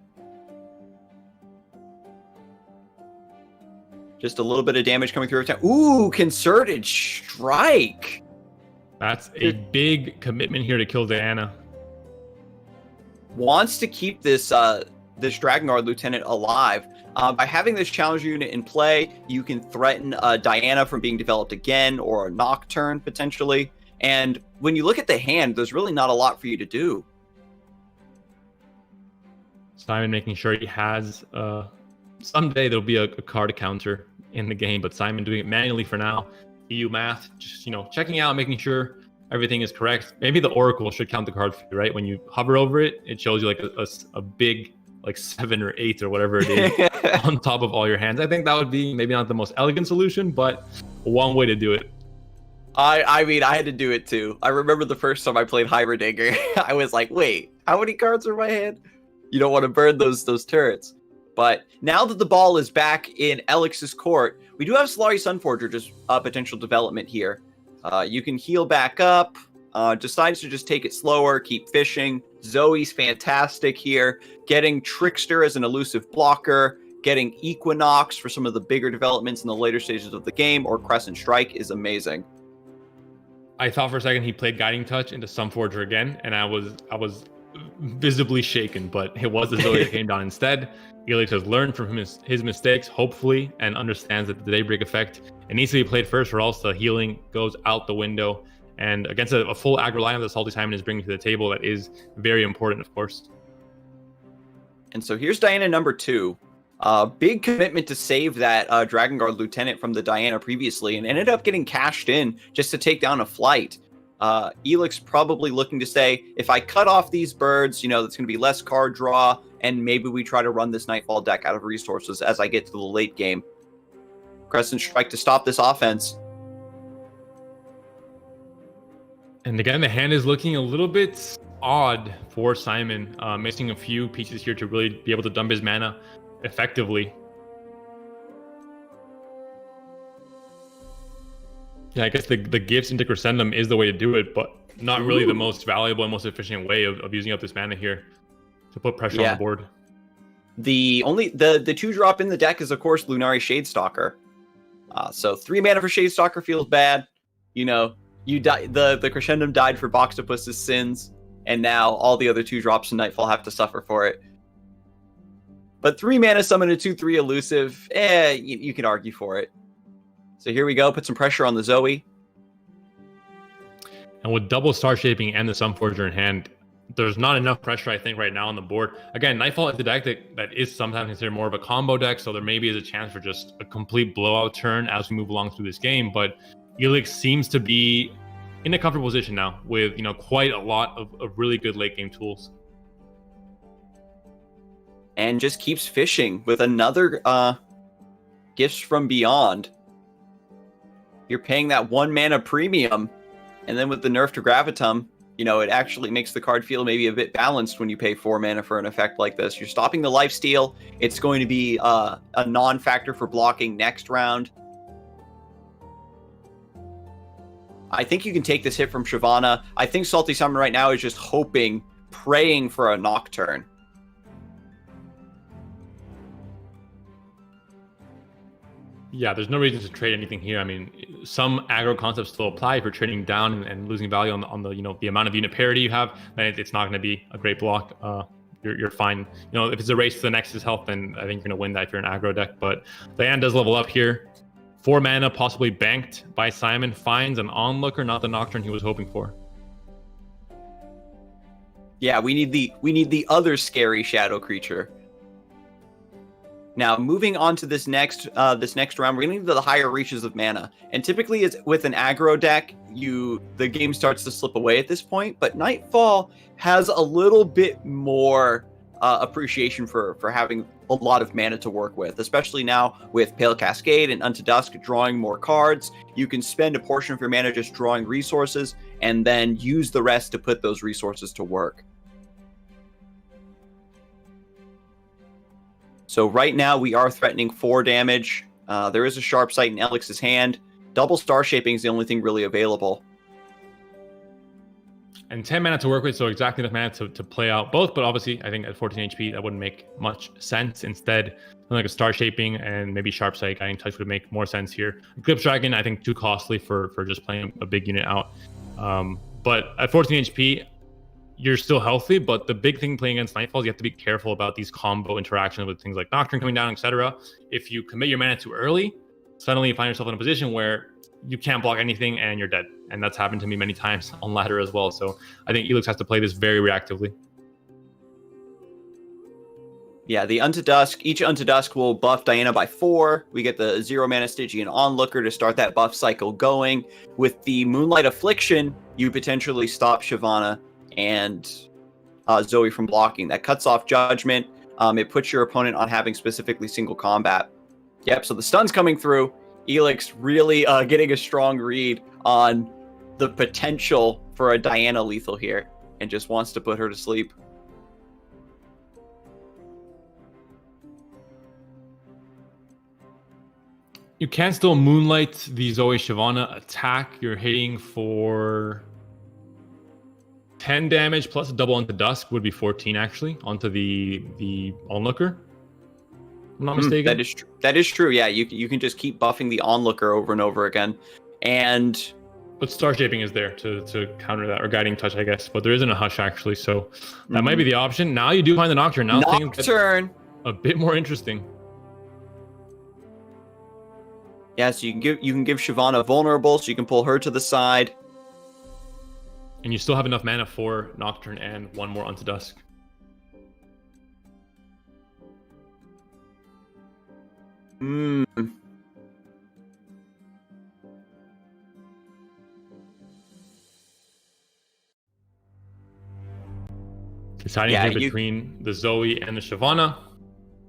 Just a little bit of damage coming through every time. Ooh, Concerted Strike! That's a big commitment here to kill Diana. Wants to keep this this Dragon Guard Lieutenant alive. By having this challenge unit in play, you can threaten Diana from being developed again, or a Nocturne potentially. And when you look at the hand, there's really not a lot for you to do. Simon making sure he has someday there'll be a card counter in the game, but Simon doing it manually for now. EU math, just checking out, making sure everything is correct. Maybe the Oracle should count the card for you, right? When you hover over it, it shows you like a big, like 7 or 8 or whatever it is on top of all your hands. I think that would be maybe not the most elegant solution, but one way to do it. I mean, I had to do it too. I remember the first time I played Heimerdinger, I was like, wait, how many cards are in my hand? You don't want to burn those turrets. But now that the ball is back in Elix's court, we do have Solari Sunforger, just a potential development here. You can heal back up, decides to just take it slower, keep fishing. Zoe's fantastic here, getting Trickster as an elusive blocker, getting Equinox for some of the bigger developments in the later stages of the game, or Crescent Strike is amazing. I thought for a second he played Guiding Touch into Sunforger again, and I was visibly shaken, but it was the Zoe that came down instead. Elix has learned from his mistakes, hopefully, and understands that the Daybreak effect, it needs to be played first, or else the healing goes out the window. And against a full aggro lineup that Salty Simon is bringing to the table, that is very important, of course. And so here's Diana number 2. Big commitment to save that Dragon Guard Lieutenant from the Diana previously, and ended up getting cashed in just to take down a flight. Elix probably looking to say, if I cut off these birds, that's going to be less card draw, and maybe we try to run this Nightfall deck out of resources as I get to the late game. Crescent Strike to stop this offense. And again, the hand is looking a little bit odd for Simon, missing a few pieces here to really be able to dump his mana effectively. Yeah, I guess the gifts into Crescendum is the way to do it, but not really the most valuable and most efficient way of using up this mana here to put pressure on the board. The 2-drop in the deck is, of course, Lunari Shadestalker. So 3 mana for Shadestalker feels bad. You die. The Crescendum died for Boxtopus's sins, and now all the other 2-drops in Nightfall have to suffer for it. But 3 mana summon a 2/3 elusive, you can argue for it. So here we go, put some pressure on the Zoe. And with double Star Shaping and the Sunforger in hand, there's not enough pressure, I think, right now on the board. Again, Nightfall is a deck that is sometimes considered more of a combo deck, so there maybe is a chance for just a complete blowout turn as we move along through this game, but Elix seems to be in a comfortable position now with quite a lot of really good late game tools. And just keeps fishing with another Gifts from Beyond. You're paying that 1 mana premium, and then with the nerf to Gravitum, it actually makes the card feel maybe a bit balanced when you pay 4 mana for an effect like this. You're stopping the lifesteal. It's going to be a non-factor for blocking next round. I think you can take this hit from Shyvana. I think Salty Simon right now is just praying for a Nocturne. Yeah, there's no reason to trade anything here. I mean, some aggro concepts still apply. If you're trading down and losing value on the the amount of unit parity you have, then it's not going to be a great block. You're fine. If it's a race to the Nexus health, then I think you're going to win that if you're an aggro deck. But Diane does level up here. 4 mana, possibly banked by Simon, finds an onlooker, not the Nocturne he was hoping for. Yeah, we need the other scary shadow creature. Now, moving on to this next round, we're getting into the higher reaches of mana. And typically, with an aggro deck, the game starts to slip away at this point. But Nightfall has a little bit more appreciation for having a lot of mana to work with, especially now with Pale Cascade and Unto Dusk drawing more cards. You can spend a portion of your mana just drawing resources, and then use the rest to put those resources to work. So right now we are threatening 4 damage. There is a Sharp Sight in Elix's hand. Double Star Shaping is the only thing really available. And 10 mana to work with, so exactly enough mana to play out both. But obviously, I think at 14 HP, that wouldn't make much sense. Instead, something like a Star Shaping and maybe Sharp Sight Guiding Touch would make more sense here. Eclipse Dragon, I think, too costly for just playing a big unit out. But at 14 HP, you're still healthy, but the big thing playing against Nightfall is you have to be careful about these combo interactions with things like Nocturne coming down, etc. If you commit your mana too early, suddenly you find yourself in a position where you can't block anything and you're dead. And that's happened to me many times on ladder as well. So I think Elix has to play this very reactively. Yeah, the Unto Dusk, each Unto Dusk will buff Diana by 4. We get the 0 mana Stygian Onlooker to start that buff cycle going. With the Moonlight Affliction, you potentially stop Shyvana and Zoe from blocking. That cuts off Judgment. It puts your opponent on having specifically single combat. Yep, so the stun's coming through. Elix really getting a strong read on the potential for a Diana lethal here, and just wants to put her to sleep. You can still Moonlight the Zoe Shyvana attack. You're hitting for 10 damage plus a double Unto Dusk would be 14 actually onto the Onlooker. I'm not mistaken. That is true. Yeah, you can just keep buffing the Onlooker over and over again. And But Star Shaping is there to counter that, or Guiding Touch, I guess. But there isn't a Hush, actually, so that might be the option. Now you do find the Nocturne. Now things get a bit more interesting. Yeah, so you can give Shyvana vulnerable, so you can pull her to the side. And you still have enough mana for Nocturne and one more Unto Dusk. Deciding here between the Zoe and the Shyvana.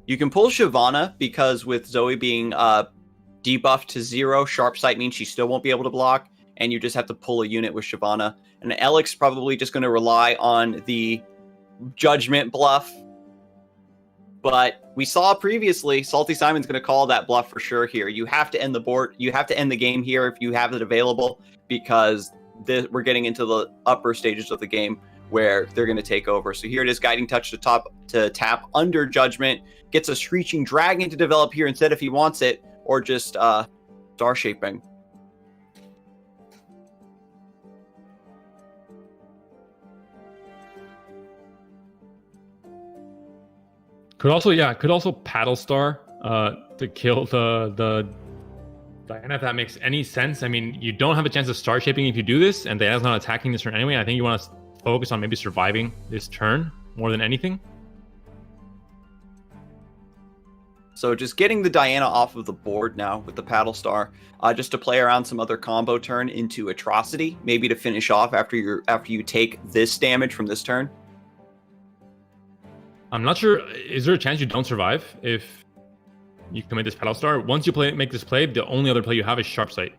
You can pull Shyvana because with Zoe being debuffed to 0, Sharp Sight means she still won't be able to block, and you just have to pull a unit with Shyvana. And Elix probably just going to rely on the Judgment bluff. But we saw previously, Salty Simon's going to call that bluff for sure here. You have to end the board. You have to end the game here if you have it available, because we're getting into the upper stages of the game where they're going to take over. So here it is, Guiding Touch to tap under Judgment. Gets a Screeching Dragon to develop here instead if he wants it, or just Star Shaping. Could also Paddle Star to kill the Diana, if that makes any sense. I mean, you don't have a chance of Star Shaping if you do this, and Diana's not attacking this turn anyway. I think you want to focus on maybe surviving this turn more than anything. So just getting the Diana off of the board now with the Paddle Star, just to play around some other combo turn into Atrocity, maybe to finish off after you take this damage from this turn. I'm not sure. Is there a chance you don't survive if you commit this Paddle Star? Once you make this play, the only other play you have is Sharp Sight.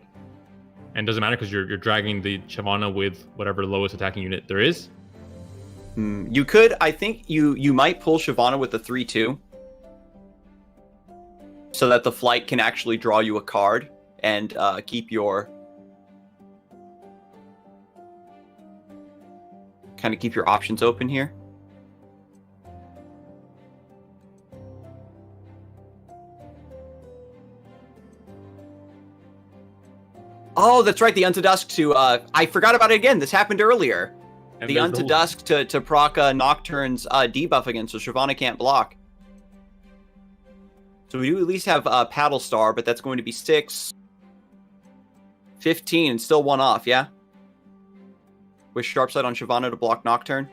And it doesn't matter because you're dragging the Shyvana with whatever lowest attacking unit there is. You could, I think you might pull Shyvana with the 3/2. So that the Flight can actually draw you a card and keep your options open here. Oh, that's right. The Unto Dusk to I forgot about it again. This happened earlier. And the Unto Dusk to proc Nocturne's debuff again, so Shyvana can't block. So we do at least have Paddle Star, but that's going to be 6, 15, and still one off, yeah? With Sharp Sight on Shyvana to block Nocturne.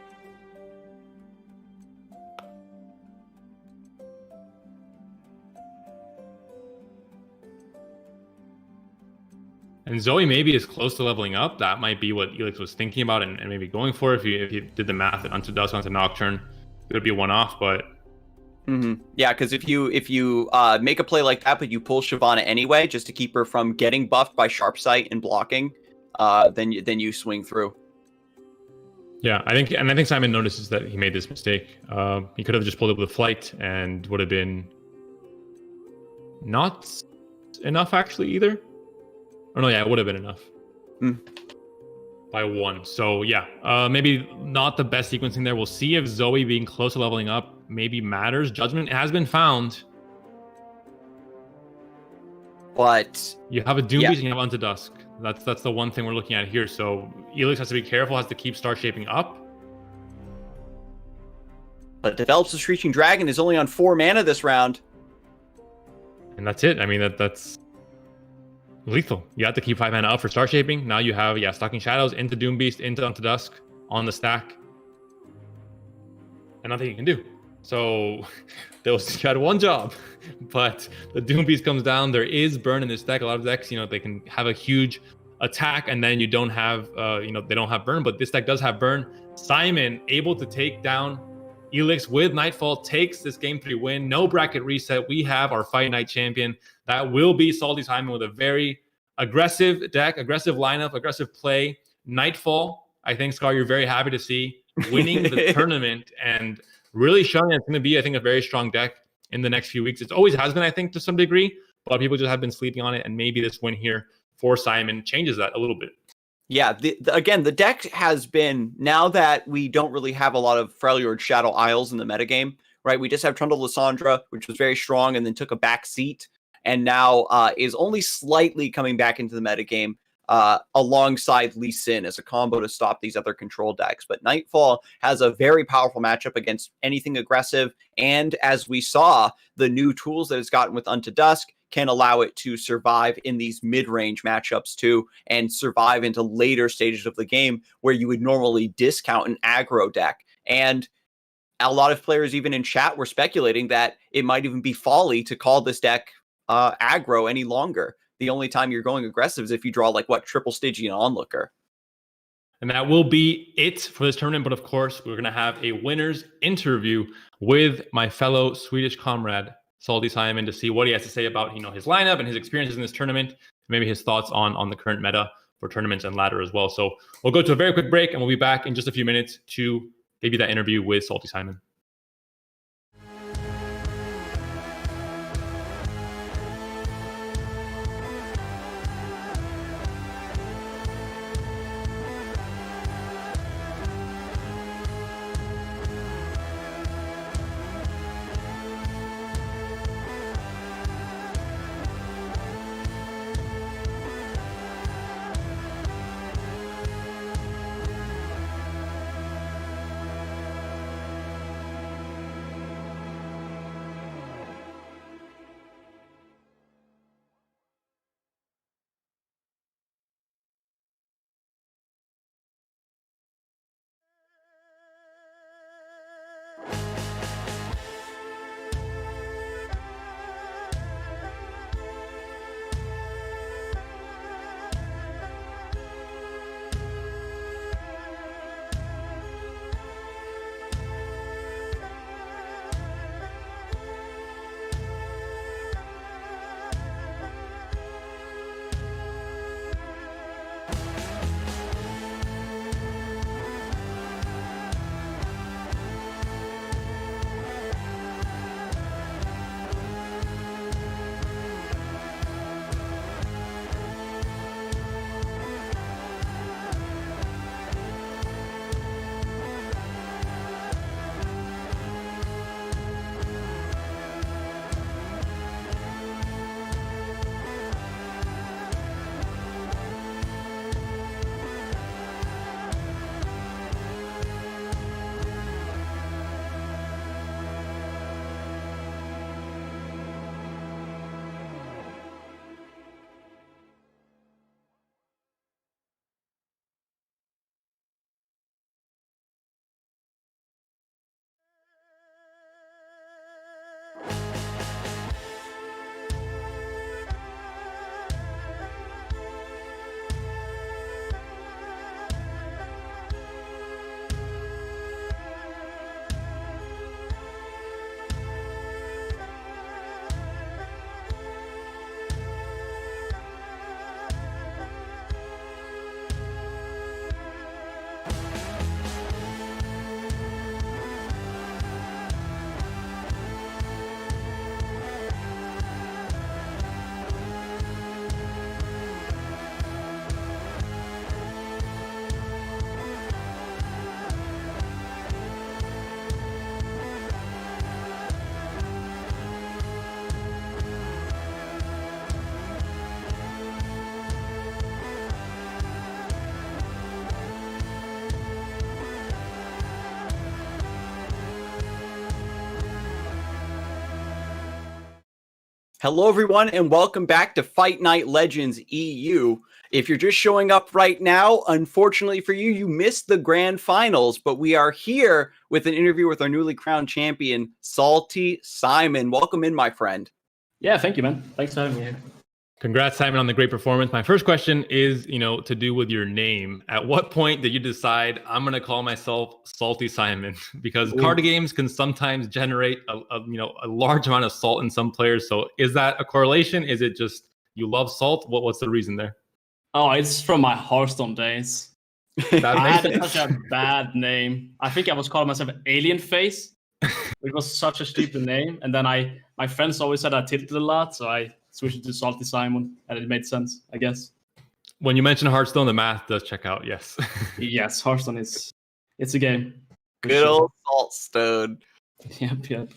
And Zoe maybe is close to leveling up. That might be what Elix was thinking about and maybe going for. If you did the math at Unto Dusk onto Nocturne, it would be a one-off, but... Yeah, because if you make a play like that, but you pull Shyvana anyway, just to keep her from getting buffed by Sharp Sight and blocking, then you swing through. Yeah, I think Simon notices that he made this mistake. He could have just pulled it with Flight and would have been not enough actually either. Oh no, yeah, it would have been enough. By 1. So yeah, maybe not the best sequencing there. We'll see if Zoe being close to leveling up maybe matters. Judgment has been found. But you have a Doom Beast and you have Unto Dusk. That's the one thing we're looking at here. So Elix has to be careful, has to keep Star Shaping up. But develops a Screeching Dragon, is only on 4 mana this round. And that's it. I mean, that's lethal. You have to keep 5 mana up for Star Shaping. Now you have, Stalking Shadows into Doom Beast, into Unto Dusk on the stack. And nothing you can do. So you had one job, but the Doom Beast comes down. There is burn in this deck. A lot of decks, they can have a huge attack and then you don't have, they don't have burn, but this deck does have burn. Simon able to take down Elix with Nightfall, takes this game 3 win. No bracket reset. We have our Fight Night champion. That will be Salty Simon with a very aggressive deck, aggressive lineup, aggressive play. Nightfall, I think, Scar, you're very happy to see winning the tournament and really showing it's going to be, I think, a very strong deck in the next few weeks. It always has been, I think, to some degree, but people just have been sleeping on it, and maybe this win here for Simon changes that a little bit. Yeah, again, the deck has been, now that we don't really have a lot of Freljord Shadow Isles in the metagame, right? We just have Trundle Lysandra, which was very strong and then took a back seat, and now is only slightly coming back into the metagame. alongside Lee Sin as a combo to stop these other control decks. But Nightfall has a very powerful matchup against anything aggressive. And as we saw, the new tools that it's gotten with Unto Dusk can allow it to survive in these mid-range matchups too, and survive into later stages of the game where you would normally discount an aggro deck. And a lot of players, even in chat, were speculating that it might even be folly to call this deck aggro any longer. The only time you're going aggressive is if you draw like triple Stygian Onlooker. And that will be it for this tournament. But of course, we're going to have a winner's interview with my fellow Swedish comrade, Salty Simon, to see what he has to say about his lineup and his experiences in this tournament, maybe his thoughts on the current meta for tournaments and ladder as well. So we'll go to a very quick break, and we'll be back in just a few minutes to give you that interview with Salty Simon. Hello, everyone, and welcome back to Fight Night Legends EU. If you're just showing up right now, unfortunately for you, you missed the grand finals, but we are here with an interview with our newly crowned champion, Salty Simon. Welcome in, my friend. Yeah, thank you, man. Thanks for having me here. Congrats, Simon, on the great performance. My first question is, to do with your name. At what point did you decide I'm going to call myself Salty Simon? Because card games can sometimes generate a large amount of salt in some players. So is that a correlation? Is it just you love salt? What's the reason there? Oh, it's from my Hearthstone days. I had such a bad name. I think I was calling myself Alien Face. It was such a stupid name. And then my friends always said I tilted a lot, so I switched it to Salty Simon, and it made sense, I guess. When you mention Hearthstone, the math does check out, yes. Yes, Hearthstone it's a game. Good old Saltstone. Yep.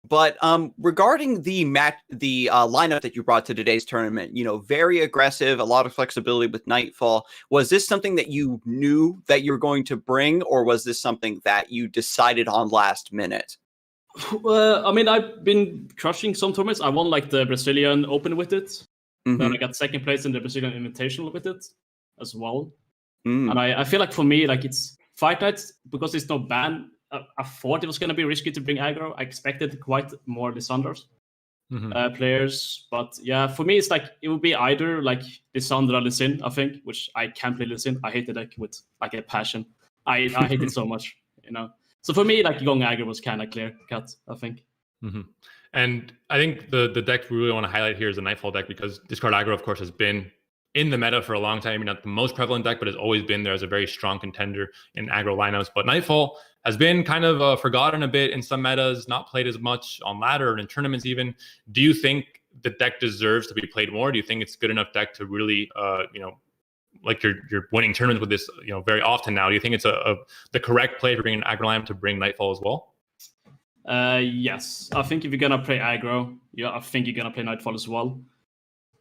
But regarding the lineup that you brought to today's tournament, very aggressive, a lot of flexibility with Nightfall. Was this something that you knew that you were going to bring, or was this something that you decided on last minute? I mean, I've been crushing some tournaments. I won like the Brazilian Open with it. Then I got second place in the Brazilian Invitational with it as well. And I feel like for me, like it's Fight Nights, because it's no ban. I thought it was going to be risky to bring aggro. I expected quite more Lissandras players. But yeah, for me, it's like it would be either like Lissandra Lissin, I think, which I can't play Lissin. I hate the deck with like a passion. I hate it so much, So for me, like going aggro was kind of clear cut, I think. And I think the deck we really want to highlight here is the Nightfall deck, because discard aggro, of course, has been in the meta for a long time. I mean, not the most prevalent deck, but has always been there as a very strong contender in aggro lineups. But Nightfall has been kind of forgotten a bit in some metas, not played as much on ladder and in tournaments even. Do you think the deck deserves to be played more? Do you think it's good enough deck to really, like you're winning tournaments with this, very often now? Do you think it's the correct play for bringing an aggro lineup to bring Nightfall as well? Yes, I think if you're gonna play aggro, I think you're gonna play Nightfall as well.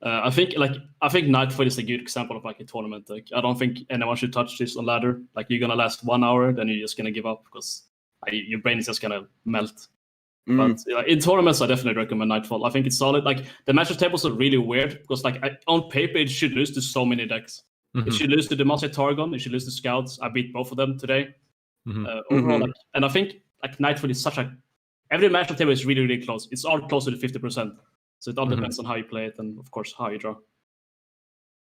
I think Nightfall is a good example of like a tournament deck. I don't think anyone should touch this on ladder. Like you're gonna last 1 hour, then you're just gonna give up because your brain is just gonna melt. But in tournaments, I definitely recommend Nightfall. I think it's solid. Like the matchup tables are really weird because like on paper it should lose to so many decks. It should lose to the Demacia Targon. It should lose to Scouts. I beat both of them today. Overall, and I think like Nightfall is every matchup table is really, really close. It's all closer to 50%. So it all depends on how you play it and, of course, how you draw.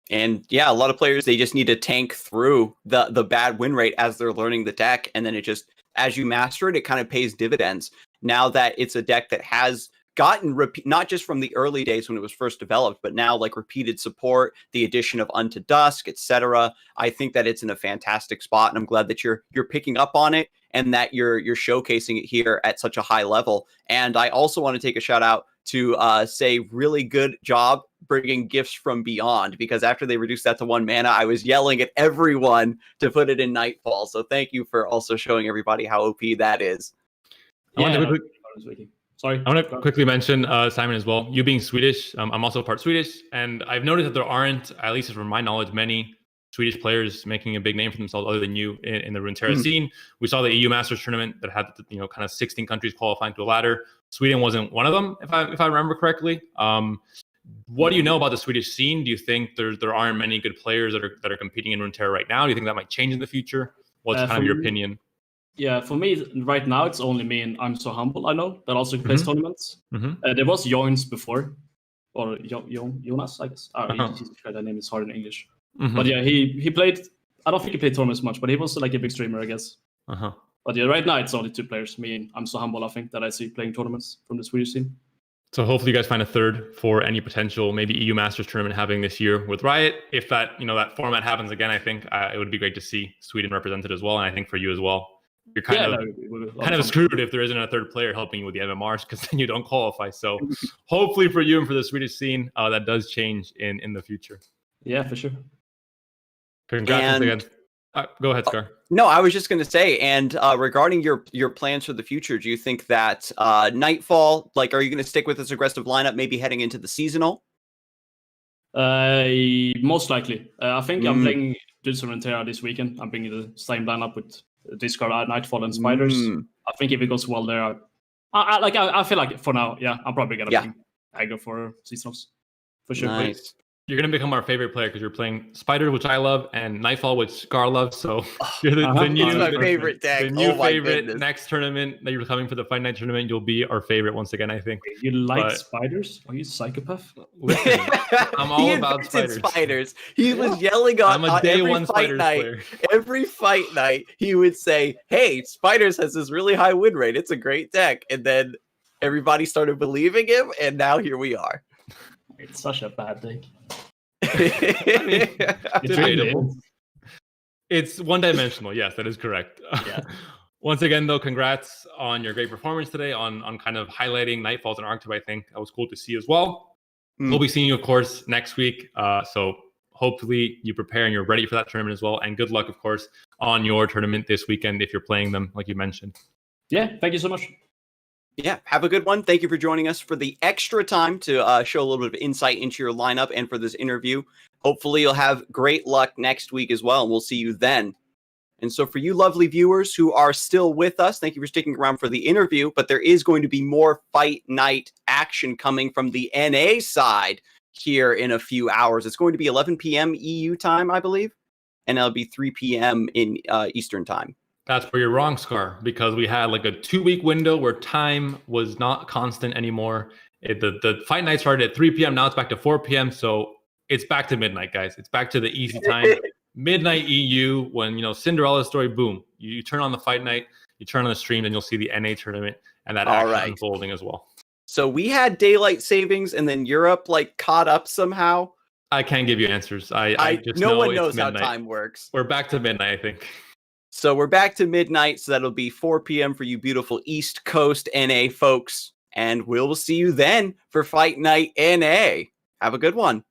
And yeah, a lot of players, they just need to tank through the bad win rate as they're learning the deck. And then it just, as you master it, it kind of pays dividends. Now that it's a deck that has gotten, not just from the early days when it was first developed, but now like repeated support, the addition of Unto Dusk, etc. I think that it's in a fantastic spot. And I'm glad that you're picking up on it and that you're showcasing it here at such a high level. And I also want to take a shout out to say really good job bringing Gifts from Beyond, because after they reduced that to 1 mana, I was yelling at everyone to put it in Nightfall. So thank you for also showing everybody how OP that is. I want to quickly mention, Simon, as well. You being Swedish, I'm also part Swedish, and I've noticed that there aren't, at least from my knowledge, many Swedish players making a big name for themselves other than you in the Runeterra scene. We saw the EU Masters tournament that had kind of 16 countries qualifying to a ladder. Sweden wasn't one of them, if I remember correctly. What do you know about the Swedish scene? Do you think there aren't many good players that are competing in Runeterra right now? Do you think that might change in the future? What's kind of your opinion? Yeah, for me right now it's only me and I'm So Humble I know that also plays tournaments. There was Joins before, or Jonas, I guess. That name is hard in English. But yeah, he played. I don't think he played tournaments much, but he was like a big streamer, I guess. But yeah, right now it's only 2 players. Me and I'm So Humble, I think, that I see playing tournaments from the Swedish scene. So hopefully you guys find a third for any potential maybe EU Masters tournament happening this year with Riot. If that that format happens again, I think it would be great to see Sweden represented as well, and I think for you as well. You're kind of screwed if there isn't a third player helping you with the MMRs, because then you don't qualify. So hopefully for you and for the Swedish scene, that does change in the future. Yeah, for sure. Congrats again. Go ahead, Scar. No, I was just going to say, and regarding your plans for the future, do you think that Nightfall, like, are you going to stick with this aggressive lineup, maybe heading into the seasonal? Most likely. I think I'm playing Runeterra this weekend. I'm bringing the same lineup with discard Nightfall and Spiders. I think if it goes well there, I feel like for now, yeah, I'm probably gonna bring aggro for seasonals for sure. Nice. You're gonna become our favorite player because you're playing Spider, which I love, and Nightfall, which Scar loves. So you're the new my favorite deck. The new favorite next tournament that you're coming for the Fight Night tournament. You'll be our favorite once again, I think. You like spiders? Are you a psychopath? Listen, I'm all about spiders. He was yelling on every fight night. Player. Every fight night, he would say, "Hey, Spiders has this really high win rate. It's a great deck." And then everybody started believing him, and now here we are. It's such a bad deck. Debatable. It's one-dimensional. Yes, that is correct. Yeah. Once again, though, congrats on your great performance today on kind of highlighting Nightfalls and Arctip. I think that was cool to see as well. We'll be seeing you, of course, next week. So hopefully you prepare and you're ready for that tournament as well. And good luck, of course, on your tournament this weekend if you're playing them, like you mentioned. Yeah, thank you so much. Yeah, have a good one. Thank you for joining us for the extra time to show a little bit of insight into your lineup and for this interview. Hopefully you'll have great luck next week as well, and we'll see you then. And so for you lovely viewers who are still with us, thank you for sticking around for the interview, but there is going to be more Fight Night action coming from the NA side here in a few hours. It's going to be 11 p.m. EU time, I believe, and it'll be 3 p.m. in Eastern time. That's where you're wrong, Scar, because we had like a 2-week window where time was not constant anymore. The fight night started at 3 p.m. Now it's back to 4 p.m. So it's back to midnight, guys. It's back to the easy time. Midnight EU, when, Cinderella story, boom. You turn on the fight night, you turn on the stream, and you'll see the NA tournament and that action unfolding as well. So we had daylight savings, and then Europe caught up somehow. I can't give you answers. I just no know one it's knows midnight. how time works. We're back to midnight, I think. So we're back to midnight, so that'll be 4 p.m. for you beautiful East Coast NA folks. And we'll see you then for Fight Night NA. Have a good one.